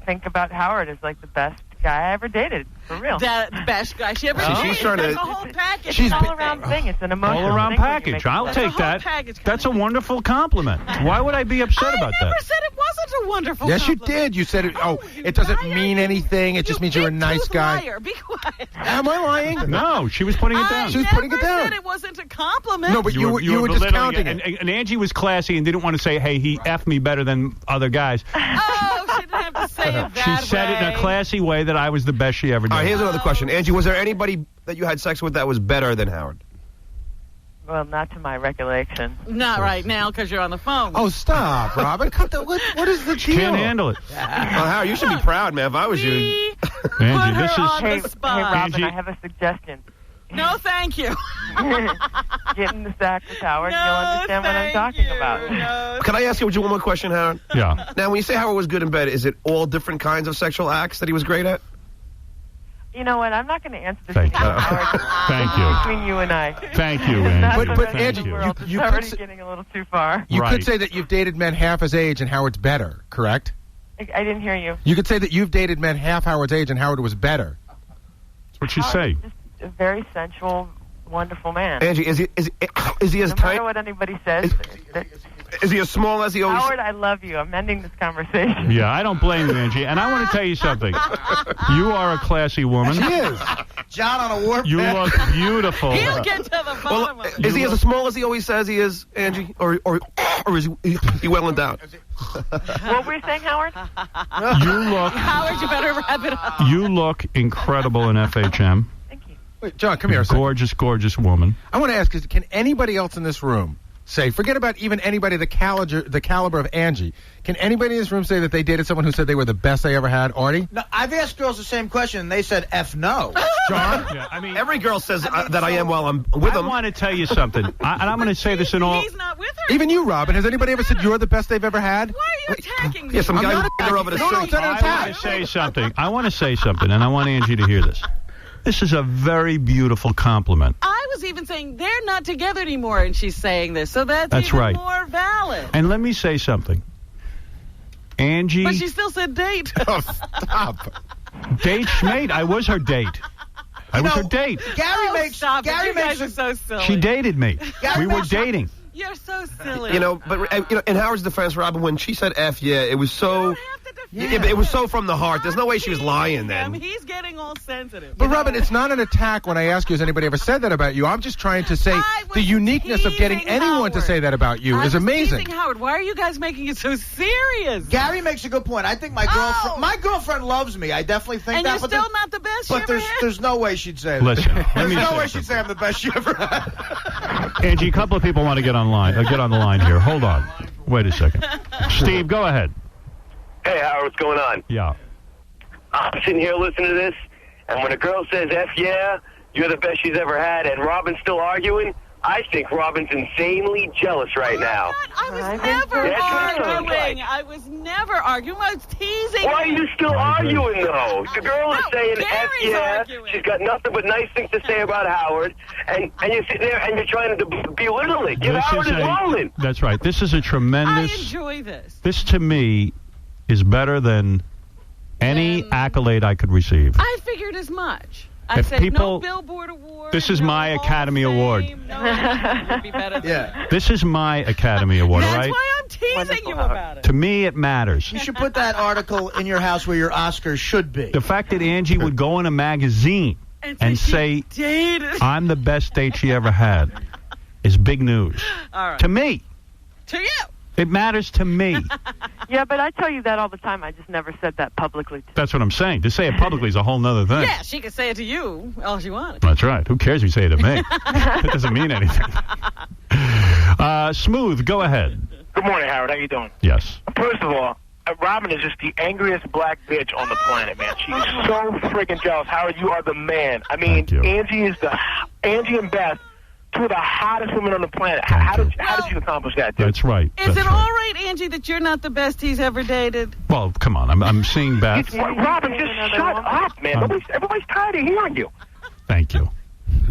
think about Howard as like the best guy I ever dated, for real.
The best guy she ever dated.
She's trying to.
It's a whole package.
It's an all-around thing. It's an emotional
All-around
thing when you
package.
make
I'll
love.
take that. That's a wonderful compliment. Why would I be upset about
I never
that?
said it wasn't a wonderful
Yes, you
compliment.
did. You said it. Oh, it doesn't mean anything. It just means you're a nice guy.
Liar. Be quiet.
Am I lying?
No, she was putting it down.
She was putting it down.
I said it wasn't a compliment.
No, but you were
belittling
discounting it.
And Angie was classy and didn't want to say, hey, he effed me better than other guys.
Oh, she didn't have to say it that
She said it in
way.
a classy way that I was the best she ever did.
All right, here's another question. Angie, was there anybody that you had sex with that was better than Howard?
Well, not to my recollection.
Not right now because you're on the phone.
Oh, stop, Robin. What is the deal?
Can't handle it.
Well, Howard, you should be proud, man. If I was you.
Angie, this is...
Hey,
spot.
Robin,
Angie-
I have a suggestion.
No, thank you.
Get in the sack with Howard.
No,
You'll understand what I'm talking about.
No.
Can I ask you one more question, Howard?
Yeah.
Now, when you say Howard was good in bed, is it all different kinds of sexual acts that he was great at?
You know what? I'm not going to answer this
Thank you.
Howard.
Thank you.
Between you and I.
Thank you,
That's
Angie.
the
But
best
Angie,
in the world.
you
It's
could
already
say-
getting a little too far.
You
Right.
could say that you've dated men half his age and Howard's better, correct?
I didn't hear you.
You could say that you've dated men half Howard's age and Howard was better.
That's what you say.
Just a very sensual, wonderful man.
Angie, is he as
no
tight?
matter what anybody says.
Is he as small as he always?
Howard, I love you. I'm ending this conversation.
Yeah, I don't blame you, Angie. And I want to tell you something. You are a classy woman.
She is.
John on a warp.
You look beautiful.
He'll get to the bottom of it.
Is he as small as he always says he is, Angie, or is he well endowed?
What were you saying, Howard?
You look.
Howard, you better wrap it up.
You look incredible in FHM.
Wait, John, come here a second.
Gorgeous, gorgeous woman.
I want to ask, can anybody else in this room say, forget about even anybody the caliber of Angie, can anybody in this room say that they dated someone who said they were the best they ever had? Artie?
No, I've asked girls the same question, and they said F no.
John?
Yeah, I mean,
every girl says that I am while I'm with them.
I want to tell you something, and I'm going to say this in all.
He's not with her.
Even you, Robin. Has anybody ever said you're the best they've ever had?
Why are you attacking me?
Yeah, some
I'm
guy
not
who her over the
attacking- no,
sink.
it's not an
I
attack.
want to say something. I want to say something, and I want Angie to hear this. This is a very beautiful compliment.
I was even saying they're not together anymore, and she's saying this, so that's even
right.
more valid.
And let me say something. Angie,
But she still said date.
Oh, stop.
date Schmate. I was her date. I was her date.
Gary makes
Stop it.
Gary
You
makes
guys are so silly.
She dated me. We were dating.
You're so silly.
You know, but in Howard's defense, Robin, when she said F, yeah, it was so. Yeah, but it was so from the heart. There's no way she was lying then.
He's getting all sensitive.
But, Robin, it's not an attack when I ask you, has anybody ever said that about you? I'm just trying to say the uniqueness of getting anyone to say that about you is amazing.
Teasing Howard. Why are you guys making it so serious?
Gary makes a good point. I think my girlfriend loves me. I definitely think
And
that.
you're
but
still
there's-
not the best
But
you ever
there's
had?
there's no way she'd say that.
Listen, let
There's
me
no
say
way she'd say I'm the best she ever had.
Angie, a couple of people want to get on the line here. Hold on. Wait a second. Steve, go ahead.
Hey, Howard, what's going on?
Yeah.
I'm sitting here listening to this, and when a girl says, F yeah, you're the best she's ever had, and Robin's still arguing, I think Robin's insanely jealous right now.
I was never arguing. I was never arguing. I was teasing.
Why are you still arguing, though? The girl is saying, F
Gary's
yeah,
arguing.
she's got nothing but nice things to say about Howard, and you're sitting there and you're trying to belittle it. Give Howard his moment.
That's right. This is a
I
tremendous.
enjoy this.
This to me is better than any accolade I could receive.
I figured as much. I
If
said no
people-
Billboard Award.
This is my Academy Award.
No, it would be better than that.
This is my Academy Award, all
That's
right?
why I'm teasing you about it.
To me, it matters.
You should put that article in your house where your Oscars should be.
The fact that Angie would go in a magazine and say,
dated.
I'm the best date she ever had is big news.
All right.
To me.
To you.
It matters to me.
Yeah, but I tell you that all the time. I just never said that publicly.
That's what I'm saying. To say it publicly is a whole nother thing.
Yeah, she could say it to you all she wanted.
That's right. Who cares if you say it to me? It doesn't mean anything. Smooth, go ahead.
Good morning, Howard. How you doing?
Yes.
First of all, Robin is just the angriest black bitch on the planet, man. She's so freaking jealous. Howard, you are the man. I mean, Angie and Beth, two of the hottest women on the planet. How did you accomplish that, dude?
That's right.
Is it all right, Angie, that you're not the best he's ever dated?
Well, come on. I'm seeing Beth.
Robin, just shut up, man. Everybody's tired of hearing you.
Thank you.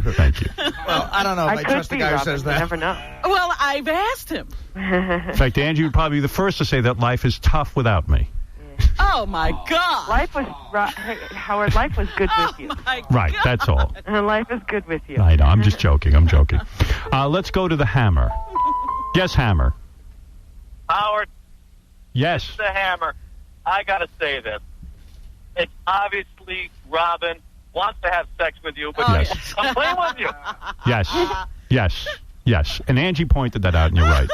Thank you.
Well, I don't know if I trust the guy who says that.
You never know.
Well, I've asked him.
In fact, Angie would probably be the first to say that life is tough without me.
Oh, Oh, my God.
Life was, Howard, life was good with you.
Right, that's all.
Life is good with you.
I know, I'm just joking. Let's go to the Hammer. Yes, Hammer.
Howard,
Yes.
the Hammer. I got to say this. It's obviously Robin wants to have sex with you, but
Yes.
I'm playing with you.
Yes. And Angie pointed that out, and you're right.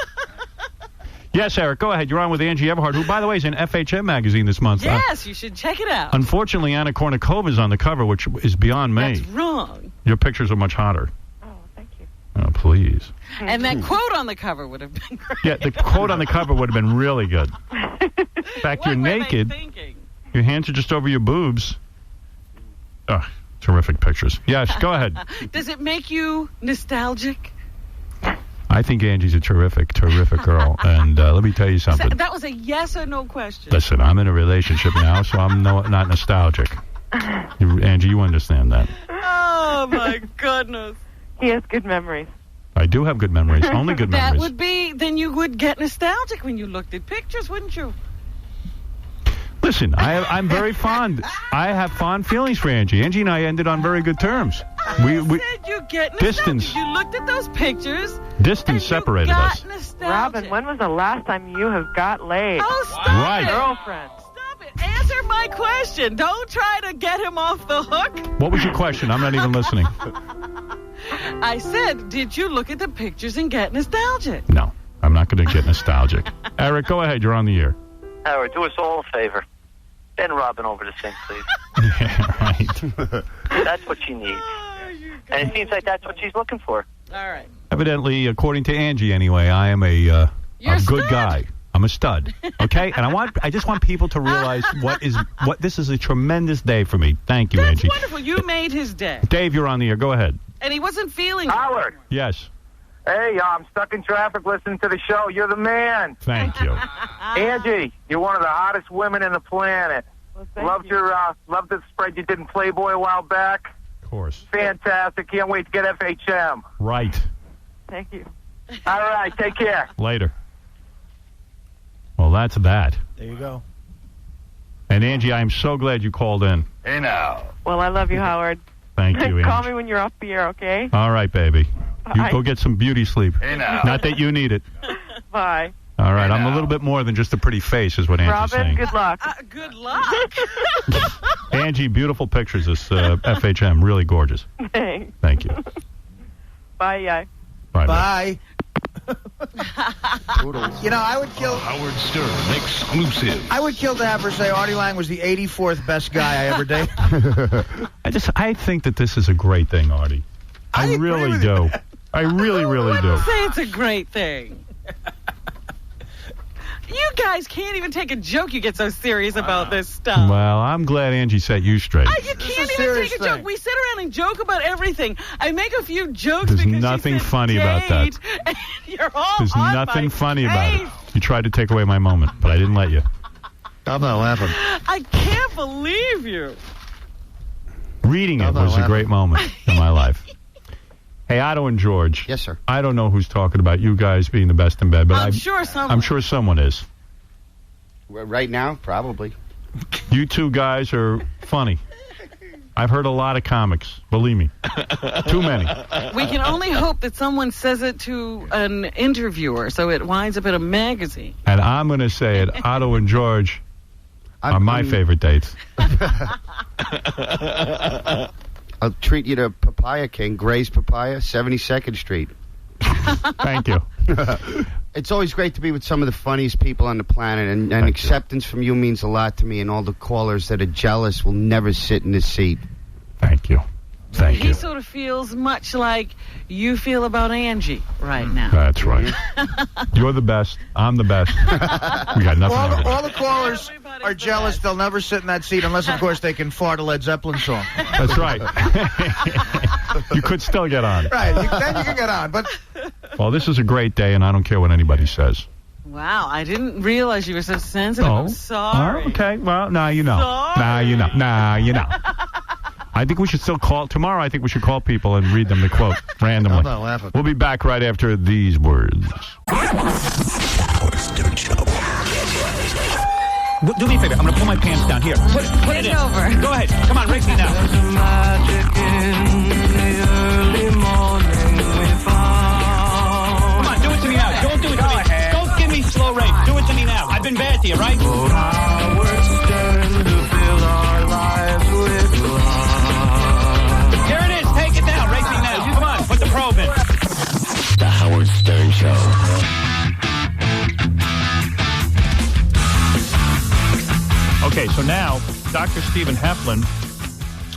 Yes, Eric, go ahead. You're on with Angie Everhart, who, by the way, is in FHM magazine this month.
Yes, you should check it out.
Unfortunately, Anna Kournikova is on the cover, which is beyond me.
That's wrong.
Your pictures are much hotter.
Oh, thank you.
Oh, please.
And that quote on the cover would have been great.
Yeah, the quote on the cover would have been really good. In fact, you're naked. Your hands are just over your boobs. Oh, terrific pictures. Yes, go ahead.
Does it make you nostalgic?
I think Angie's a terrific girl. And let me tell you something.
That was a yes or no question.
Listen, I'm in a relationship now, so I'm not nostalgic. Angie, you understand that.
Oh, my goodness.
He has good memories.
I do have good memories. Only good
That
memories.
would be, then you would get nostalgic when you looked at pictures, wouldn't you?
Listen, I'm very fond. I have fond feelings for Angie. Angie and I ended on very good terms. We
said you get nostalgic.
Distance.
You looked at those pictures.
Distance separated us.
Robin, when was the last time you have got laid?
Oh, stop
Right.
it.
Girlfriend.
Stop it. Answer my question. Don't try to get him off the hook.
What was your question? I'm not even listening.
I said, did you look at the pictures and get nostalgic?
No, I'm not going to get nostalgic. Eric, go ahead. You're on the air.
Howard, do us all a favor. Send Robin over to sing, please.
Yeah, right.
That's what she needs. And it seems like that's what she's looking for.
All right.
Evidently, according to Angie anyway, I am a good guy. I'm a stud. Okay? And I just want people to realize what this is a tremendous day for me. Thank you,
That's
Angie.
wonderful. You made his day.
Dave, you're on the air. Go ahead.
And he wasn't feeling
Howard.
Yes.
Hey, I'm stuck in traffic listening to the show. You're the man.
Thank you.
Angie, you're one of the hottest women in the planet. Loved the spread you did in Playboy a while back.
Of course.
Fantastic. Can't wait to get FHM.
Right.
Thank you.
All right, take care.
Later. Well, that's that.
There you go.
And Angie, I am so glad you called in.
Hey, now.
Well, I love you, Howard.
Thank you, Angie.
Call me when you're off the air, okay?
All right, baby. You
Bye.
go get some beauty sleep.
Hey, now.
Not that you need it.
Bye.
All right, I'm a little bit more than just a pretty face, is what Angie's
Robin,
saying.
good luck.
Good luck.
Angie, beautiful pictures. This FHM, really gorgeous.
Thanks.
Thank you.
Bye, yeah.
Bye.
Bye.
You know, I would kill
Howard Stern exclusive.
I would kill to have her say Artie Lang was the 84th best guy I ever dated.
I think that this is a great thing, Artie. I really do. I really, really do.
Say it's a great thing. You guys can't even take a joke. You get so serious about this stuff.
Well, I'm glad Angie set you straight.
You can't even take a joke. We sit around and joke about everything. I make a few jokes
There's
because
nothing
you said
funny about that.
date, and you're all
There's
on
nothing
my
funny
case.
about it. You tried to take away my moment, but I didn't let you.
I'm not laughing.
I can't believe you.
Reading it was a great moment in my life. Hey, Otto and George.
Yes, sir.
I don't know who's talking about you guys being the best in bed, but
I'm sure someone.
I'm sure someone is.
Right now, probably.
You two guys are funny. I've heard a lot of comics. Believe me. Too many.
We can only hope that someone says it to an interviewer so it winds up in a magazine.
And I'm going to say it. Otto and George are my favorite dates.
I'll treat you to Papaya King, Gray's Papaya, 72nd Street.
Thank you.
It's always great to be with some of the funniest people on the planet, and acceptance from you means a lot to me, and all the callers that are jealous will never sit in this seat.
Thank you. Thank
He
you.
sort of feels much like you feel about Angie right now.
That's right. You're the best. I'm the best. We got nothing to do.
All the callers are jealous. They'll never sit in that seat unless, of course, they can fart a Led Zeppelin song.
That's right. You could still get on.
Right. Then you can get on. But
Well, this is a great day, and I don't care what anybody says.
Wow, I didn't realize you were so sensitive. I'm sorry.
Oh, okay. Well, now you know.
Sorry.
Now you know. Now you know. I think we should still call. Tomorrow, I think we should call people and read them the quote randomly.
I'm not laughing.
We'll be back right after these words.
Do me a favor. I'm going to pull my pants down. Here. Put it in.
Over.
Go ahead. Come on, race me now. Come on, do it to me now. Don't do it to me. Don't give me slow race. Do it to me now. I've been bad to you, right? Here it is. Take it down. Race me now. Come on. Put the probe in.
The Howard Stern Show.
Okay, so now Dr. Stephen Heflin.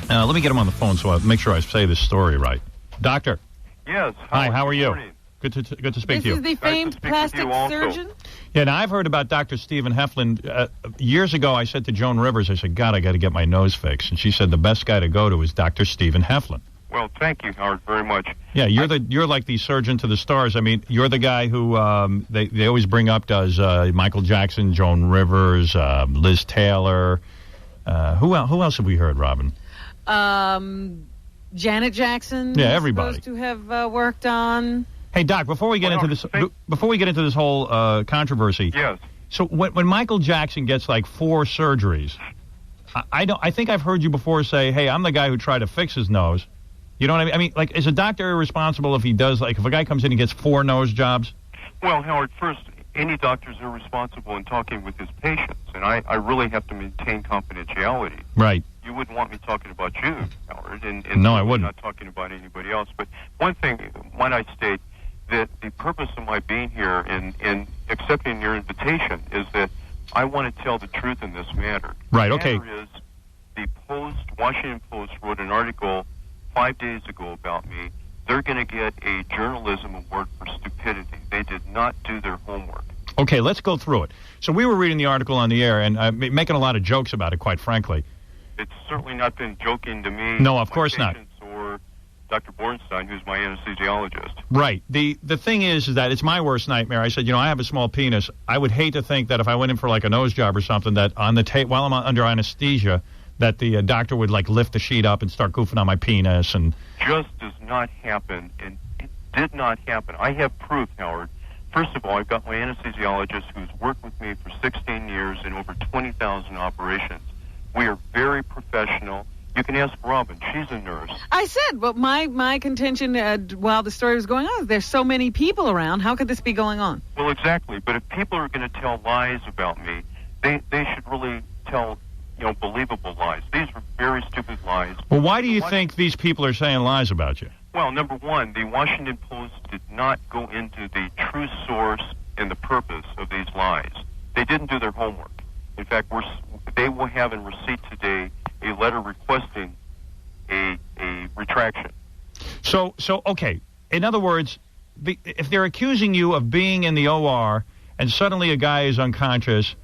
Let me get him on the phone so I'll make sure I say this story right. Doctor.
Yes.
Hi, how are you?
Morning.
Good to speak to you.
This is the famed plastic surgeon?
Yeah, now I've heard about Dr. Stephen Heflin. Years ago, I said to Joan Rivers, I said, God, I got to get my nose fixed. And she said the best guy to go to is Dr. Stephen Heflin.
Well, thank you, Howard, very much.
Yeah, you're like the surgeon to the stars. I mean, you're the guy who they always bring up does Michael Jackson, Joan Rivers, Liz Taylor. Who else have we heard, Robin?
Janet Jackson.
Yeah, everybody.
Supposed to have worked on.
Hey, Doc, before we get into this whole controversy.
Yes.
So when Michael Jackson gets like 4 surgeries, I think I've heard you before say, "Hey, I'm the guy who tried to fix his nose." You know what I mean? I mean, like, is a doctor irresponsible if he does, like, if a guy comes in and gets 4 nose jobs?
Well, Howard, first, any doctor's irresponsible in talking with his patients, and I really have to maintain confidentiality.
Right.
You wouldn't want me talking about you, Howard, and
no, I wouldn't.
Not talking about anybody else. But one thing, might I state, that the purpose of my being here and accepting your invitation is that I want to tell the truth in this matter.
Right,
the
okay.
matter is, the Washington Post wrote an article 5 days ago about me. They're going to get a journalism award for stupidity. They did not do their homework.
Okay, let's go through it. So we were reading the article on the air and making a lot of jokes about it, quite frankly.
It's certainly not been joking to me.
No, of course not.
Or Dr. Bornstein, who's my anesthesiologist.
Right. The thing is that it's my worst nightmare. I said, I have a small penis. I would hate to think that if I went in for like a nose job or something, that on the while I'm under anesthesia, that the doctor would like lift the sheet up and start goofing on my penis and.
Just does not happen, and it did not happen. I have proof, Howard. First of all, I've got my anesthesiologist who's worked with me for 16 years and over 20,000 operations. We are very professional. You can ask Robin. She's a nurse.
I said, but my contention while the story was going on is there's so many people around. How could this be going on?
Well, exactly. But if people are going to tell lies about me, they should really tell believable lies. These are very stupid lies.
Well, why do you think these people are saying lies about you?
Well, number one, the Washington Post did not go into the true source and the purpose of these lies. They didn't do their homework. In fact, they will have in receipt today a letter requesting a retraction.
So okay. In other words, if they're accusing you of being in the OR and suddenly a guy is unconscious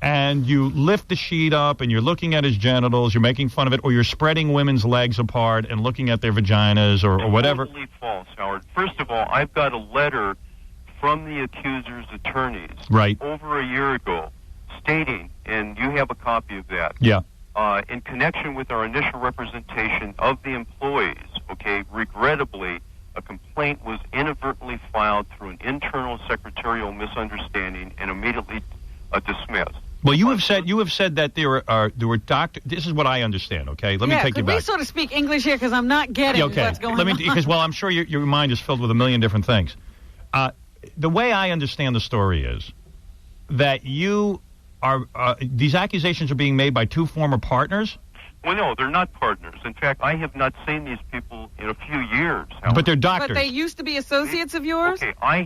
and you lift the sheet up and you're looking at his genitals, you're making fun of it, or you're spreading women's legs apart and looking at their vaginas or whatever.
Totally false, Howard. First of all, I've got a letter from the accuser's attorneys over a year ago stating, and you have a copy of that.
Yeah.
In connection with our initial representation of the employees, regrettably, a complaint was inadvertently filed through an internal secretarial misunderstanding and immediately dismissed.
Well, you have said that there were doctors. This is what I understand. Okay, let me take you back.
Could we sort of speak English here because I'm not getting what's going on?
Because I'm sure your mind is filled with a million different things. The way I understand the story is that you are these accusations are being made by 2 former partners.
Well, no, they're not partners. In fact, I have not seen these people in a few years.
But they're doctors.
But they used to be associates of yours?
Okay, I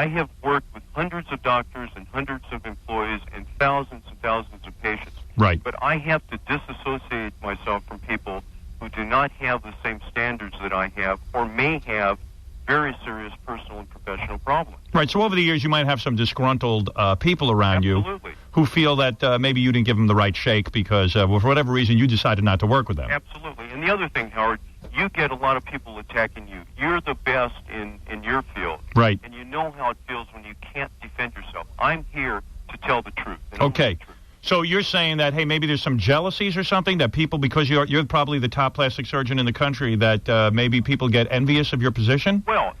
have worked with hundreds of doctors and hundreds of employees and thousands of patients.
Right.
But I have to disassociate myself from people who do not have the same standards that I have or may have very serious personal and professional problems.
Right, so over the years you might have some disgruntled people around
Absolutely.
You who feel that maybe you didn't give them the right shake because for whatever reason you decided not to work with them.
Absolutely. And the other thing, Howard, you get a lot of people attacking you. You're the best in your field.
Right.
And you know how it feels when you can't defend yourself. I'm here to tell the truth.
Okay. So you're saying that, hey, maybe there's some jealousies or something that people, because you're probably the top plastic surgeon in the country, that maybe people get envious of your position?
Well,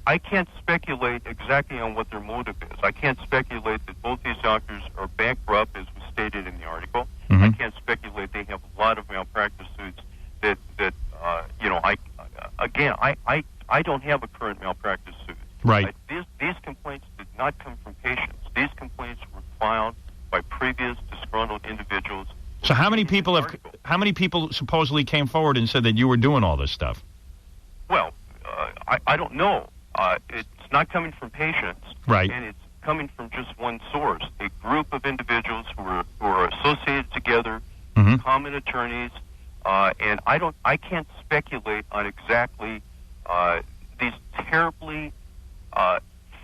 I can't speculate exactly on what their motive is. I can't speculate that both these doctors are bankrupt, as was stated in the article.
Mm-hmm.
I can't speculate. They have a lot of malpractice suits that I don't have a current malpractice suit.
Right.
These complaints did not come from patients. These complaints were filed by previous disgruntled individuals.
So how many people supposedly came forward and said that you were doing all this stuff?
Well, I don't know. It's not coming from patients.
Right.
And it's coming from just one source, a group of individuals who are associated together, common attorneys, and I can't speculate on exactly these terribly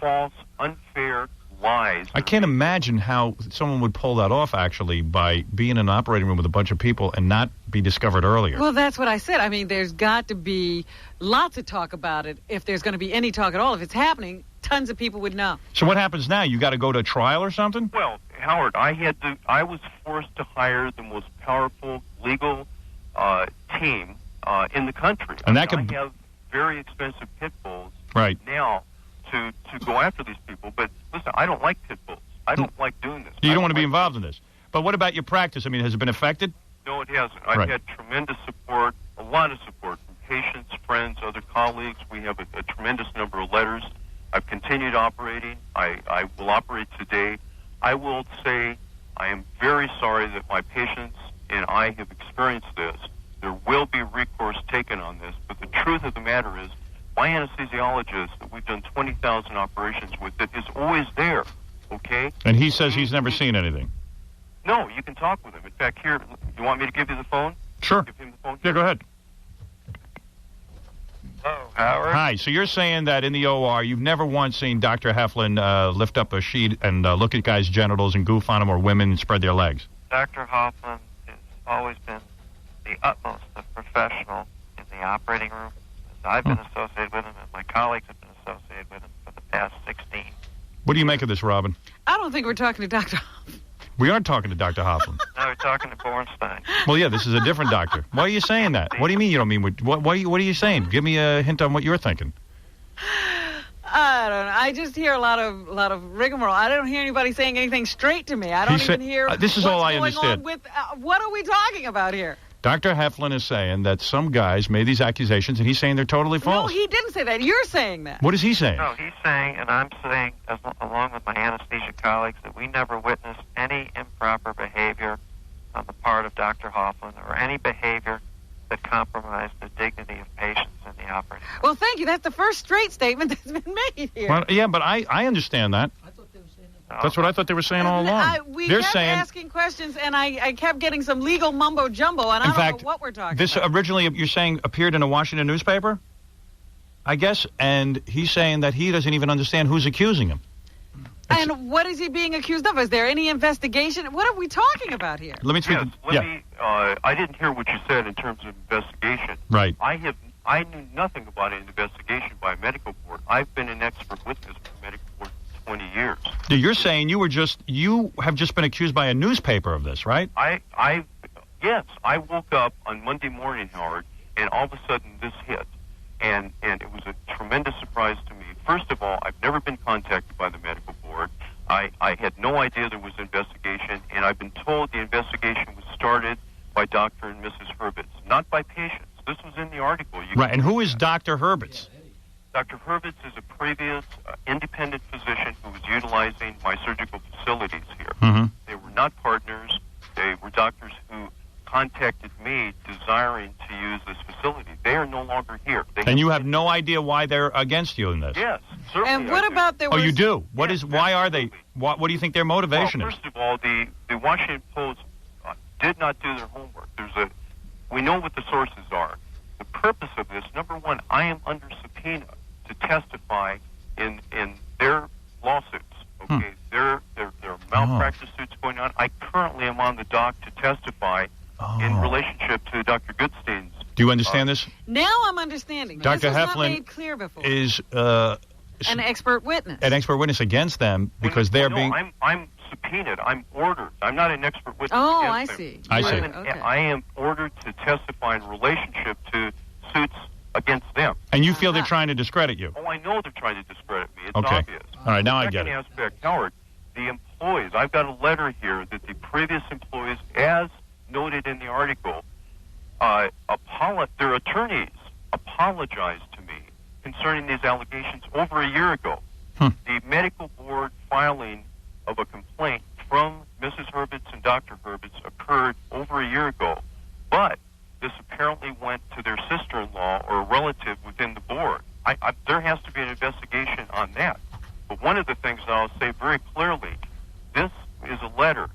false, unfair lies.
I can't imagine how someone would pull that off, actually, by being in an operating room with a bunch of people and not be discovered earlier.
Well, that's what I said. I mean, there's got to be lots of talk about it if there's going to be any talk at all. If it's happening, tons of people would know.
So what happens now? You got to go to trial or something?
Well, Howard, I was forced to hire the most powerful legal team in the country.
And
I have very expensive pit bulls
right
now to go after these people. But listen, I don't like pit bulls. I don't like doing this.
You don't want to be involved in this. But what about your practice? I mean, has it been affected?
No, it hasn't. I've had tremendous support, a lot of support from patients, friends, other colleagues. We have a tremendous number of letters. I've continued operating. I will operate today. I will say I am very sorry that my patients and I have experienced this. There will be recourse taken on this, but the truth of the matter is my anesthesiologist that we've done 20,000 operations with that is always there, okay?
And he says he's never seen anything.
No, you can talk with him. In fact, here, you want me to give you the phone?
Sure.
Give him the phone?
Yeah, go ahead.
Hello, Howard.
Hi. So you're saying that in the OR, you've never once seen Dr. Heflin lift up a sheet and look at guys' genitals and goof on them, or women and spread their legs?
Dr. Hoffman has always been the utmost of professional in the operating room. I've been associated with him, and my colleagues have been associated with him for the past 16.
What do you make of this, Robin?
I don't think we're talking to Dr.
We are talking to Dr. Hoffman.
Now we're talking to Bornstein.
Well, yeah, this is a different doctor. Why are you saying that? What do you mean you don't mean what are you saying? Give me a hint on what you're thinking.
I don't know. I just hear a lot of rigmarole. I don't hear anybody saying anything straight to me. I don't even hear
this is
what's
all I
going
understand.
on with what are we talking about here?
Dr. Heflin is saying that some guys made these accusations, and he's saying they're totally false.
No, he didn't say that. You're saying that.
What is he saying?
No, he's saying, and I'm saying, along with my anesthesia colleagues, that we never witnessed any improper behavior on the part of Dr. Hoffman or any behavior that compromised the dignity of patients in the operating room.
Well, thank you. That's the first straight statement that's been made here.
Well, yeah, but I understand that. That's what I thought they were saying all along.
We
They're
kept
saying,
asking questions, and I kept getting some legal mumbo-jumbo, and I don't know what we're talking
this
about.
originally, you're saying, appeared in a Washington newspaper, I guess, and he's saying that he doesn't even understand who's accusing him.
And what is he being accused of? Is there any investigation? What are we talking about here?
Let me speak.
I didn't hear what you said in terms of investigation.
Right.
I knew nothing about an investigation by a medical board. I've been an expert witness for a medical board for 20 years.
You're saying you have just been accused by a newspaper of this, right?
Yes, I woke up on Monday morning, Howard, and all of a sudden this hit. And it was a tremendous surprise to me. First of all, I've never been contacted by the medical board. I had no idea there was an investigation, and I've been told the investigation was started by Dr. and Mrs. Hurwitz, not by patients. This was in the article.
Right, and who is Dr. Hurwitz?
Dr. Hurwitz is a previous independent physician who was utilizing my surgical facilities here.
Mm-hmm.
They were not partners. They were doctors who contacted me desiring to use this facility. They are no longer here.
And you have no idea why they're against you in this?
Yes, certainly.
And what about there
Oh,
was...
you do? Why are they? What do you think their motivation is?
First of all, the Washington Post did not do their homework. We know what the sources are. The purpose of this, number one, I am under subpoena to testify in their lawsuits. Okay, there are malpractice suits going on. I currently am on the dock to testify in relationship to Dr. Goodstein's.
Do you understand this?
Now I'm understanding.
Dr.
This was not
Heflin
made clear before.
is
an expert witness.
An expert witness against them because they're being...
I'm subpoenaed. I'm ordered. I'm not an expert witness
Oh,
against
I
them.
see.
I see.
Okay.
I am ordered to testify in relationship to suits against them.
And you feel they're trying to discredit you?
Oh, I know they're trying to discredit me. It's
Okay.
obvious.
All right, now I
The
get
second
it.
aspect, Howard, the employees. I've got a letter here that the previous employees, as noted in the article, their attorneys apologized to me concerning these allegations over a year ago. The medical board filing of a complaint from Mrs. Hurwitz and Dr. Hurwitz occurred over a year ago, but this apparently went to their sister-in-law or a relative within the board. There has to be an investigation on that. But one of the things that I'll say very clearly, this is a letter.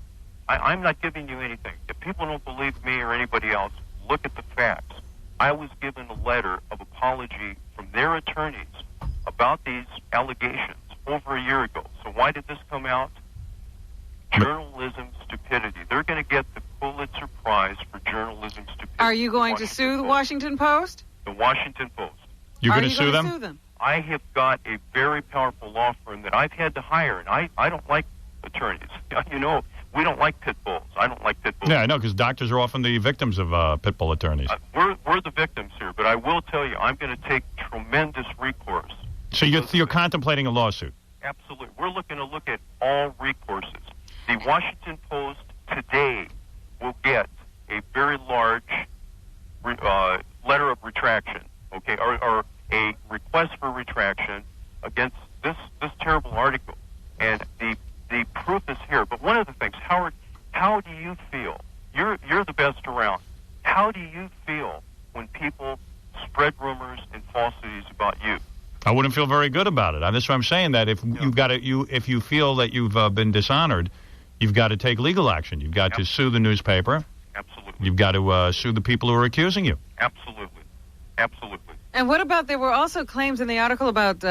I'm not giving you anything. If people don't believe me or anybody else, look at the facts. I was given a letter of apology from their attorneys about these allegations over a year ago. So why did this come out? Journalism stupidity. They're going to get the Pulitzer Prize for journalism stupidity.
Are you going to sue the Washington Post?
The Washington Post.
You're
going
to sue them?
I have got a very powerful law firm that I've had to hire, and I don't like attorneys. You know, we don't like pit bulls. I don't like pit bulls.
Yeah, I know, because doctors are often the victims of pit bull attorneys.
We're the victims here, but I will tell you, I'm going to take tremendous recourse.
So you're contemplating a lawsuit?
Absolutely. We're looking to look at all recourses. The Washington Post today will get a very large letter of retraction, okay, or a request for retraction against this terrible article. And the proof is here. But one of the things, Howard, how do you feel? You're the best around. How do you feel when people spread rumors and falsities about you?
I wouldn't feel very good about it. That's why I'm saying that if if you feel that you've been dishonored, you've got to take legal action. You've got to sue the newspaper.
Absolutely.
You've got to sue the people who are accusing you.
Absolutely. Absolutely.
And what about, there were also claims in the article about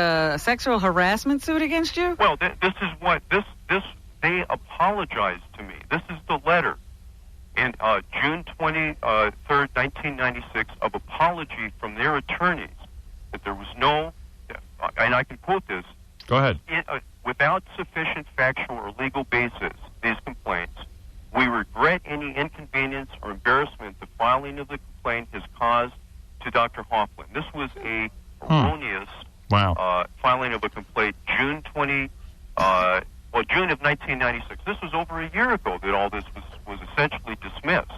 sexual harassment suit against you?
Well, this is what, they apologized to me. This is the letter in June 23rd, 1996, of apology from their attorneys that there was no, and I can quote this.
Go ahead.
Without sufficient factual or legal basis, these complaints, we regret any inconvenience or embarrassment the filing of the complaint has caused to Dr. Hoffman. This was a erroneous filing of a complaint June of 1996. This was over a year ago that all this was essentially dismissed.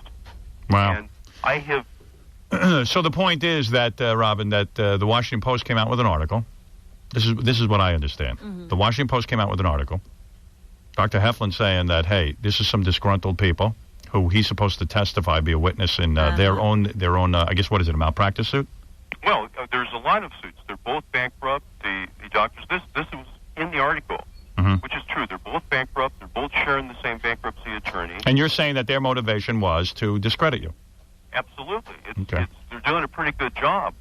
Wow.
And I have...
So the point is that, Robin, that the Washington Post came out with an article. This is what I understand.
Mm-hmm.
The Washington Post came out with an article. Dr. Heflin saying that, hey, this is some disgruntled people who he's supposed to testify, be a witness in their own. I guess, what is it, a malpractice suit?
Well, there's a lot of suits. They're both bankrupt. The doctors. This was in the article, which is true. They're both bankrupt. They're both sharing the same bankruptcy attorney.
And you're saying that their motivation was to discredit you?
Absolutely. They're doing a pretty good job.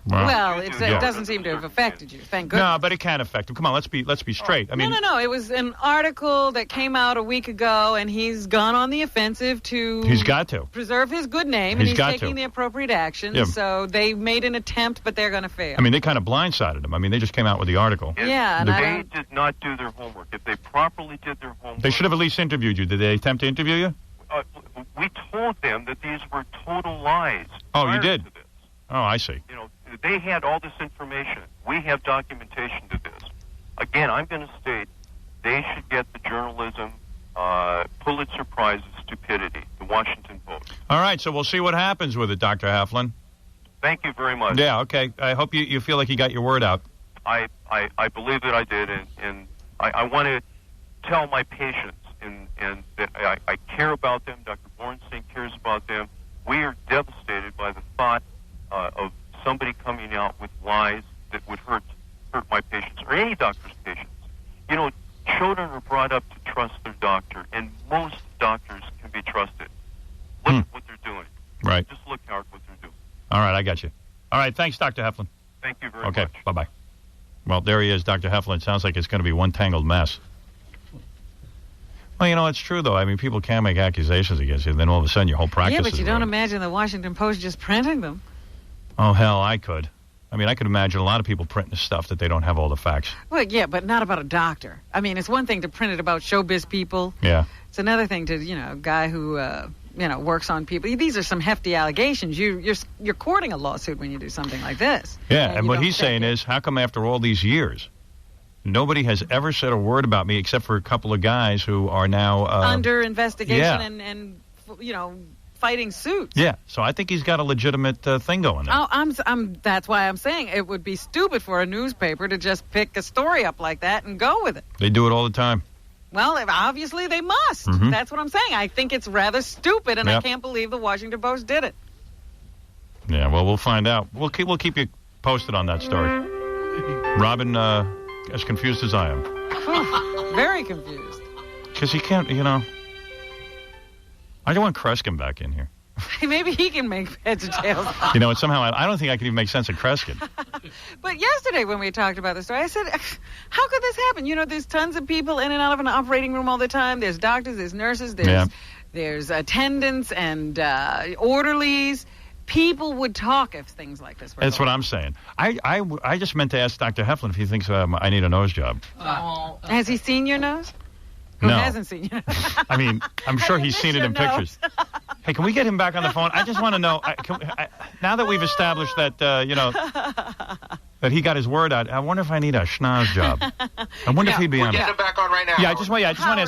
Well, it doesn't seem to have affected you. Thank goodness.
No, but it can affect him. Come on, let's be straight. I mean,
no. It was an article that came out a week ago, and he's gone on the offensive to.
He's got to
preserve his good name, and he's
got
taking
to.
the appropriate actions.
Yeah.
So they made an attempt, but they're going to fail.
I mean, they kind of blindsided him. I mean, they just came out with the article.
Yeah, and
they did not do their homework. If they properly did their homework,
they should have at least interviewed you. Did they attempt to interview you?
We told them that these were total lies.
Oh, you did. Oh, I see.
You know, they had all this information. We have documentation to this. Again, I'm going to state they should get the journalism Pulitzer Prize of stupidity, the Washington Post.
All right, so we'll see what happens with it, Dr. Heflin.
Thank you very much.
Yeah, okay. I hope you feel like you got your word out.
I believe that I did, and I want to tell my patients and that I care about them. Dr. Bornstein cares about them. We are devastated by the thought of somebody coming out with lies that would hurt my patients or any doctor's patients. You know, children are brought up to trust their doctor, and most doctors can be trusted. Look at what they're doing.
Right.
Just look, Howard, what they're doing.
All right, I got you. All right, thanks, Dr. Heflin.
Thank you very much.
Okay, bye-bye. Well, there he is, Dr. Heflin. Sounds like it's going to be one tangled mess. Well, you know, it's true, though. I mean, people can make accusations against you, and then all of a sudden your whole practice
is but you don't
ruined.
imagine the Washington Post just printing them.
Oh, hell, I could. I mean, I could imagine a lot of people printing stuff that they don't have all the facts.
Well, yeah, but not about a doctor. I mean, it's one thing to print it about showbiz people.
Yeah.
It's another thing to, a guy who, works on people. These are some hefty allegations. You're courting a lawsuit when you do something like this.
Yeah, and what he's saying is, how come after all these years, Nobody has ever said a word about me except for a couple of guys who are now
under investigation
yeah.
and fighting suits.
Yeah, so I think he's got a legitimate thing going there.
Oh, that's why I'm saying it would be stupid for a newspaper to just pick a story up like that and go with it.
They do it all the time.
Well, obviously they must.
Mm-hmm.
That's what I'm saying. I think it's rather stupid, and I can't believe the Washington Post did it.
Yeah, well, we'll find out. We'll keep you posted on that story. Robin, as confused as I am.
Very confused.
Because he can't, I don't want Kreskin back in here.
Maybe he can make heads or tails.
And somehow I don't think I can even make sense of Kreskin.
But yesterday when we talked about the story, I said, how could this happen? There's tons of people in and out of an operating room all the time. There's doctors, there's nurses, there's attendants and orderlies. People would talk if things like this were
That's
going
what I'm saying. I just meant to ask Dr. Heflin if he thinks I need a nose job.
Has he seen your nose? Who
No.
hasn't seen your nose?
I mean, I'm sure he's seen it in pictures. Hey, can we get him back on the phone? I just want to know, now that we've established that, that he got his word out, I wonder if I need a schnoz job. I wonder if he'd be on it.
We're getting him back on right now.
Yeah, I just want to ask him.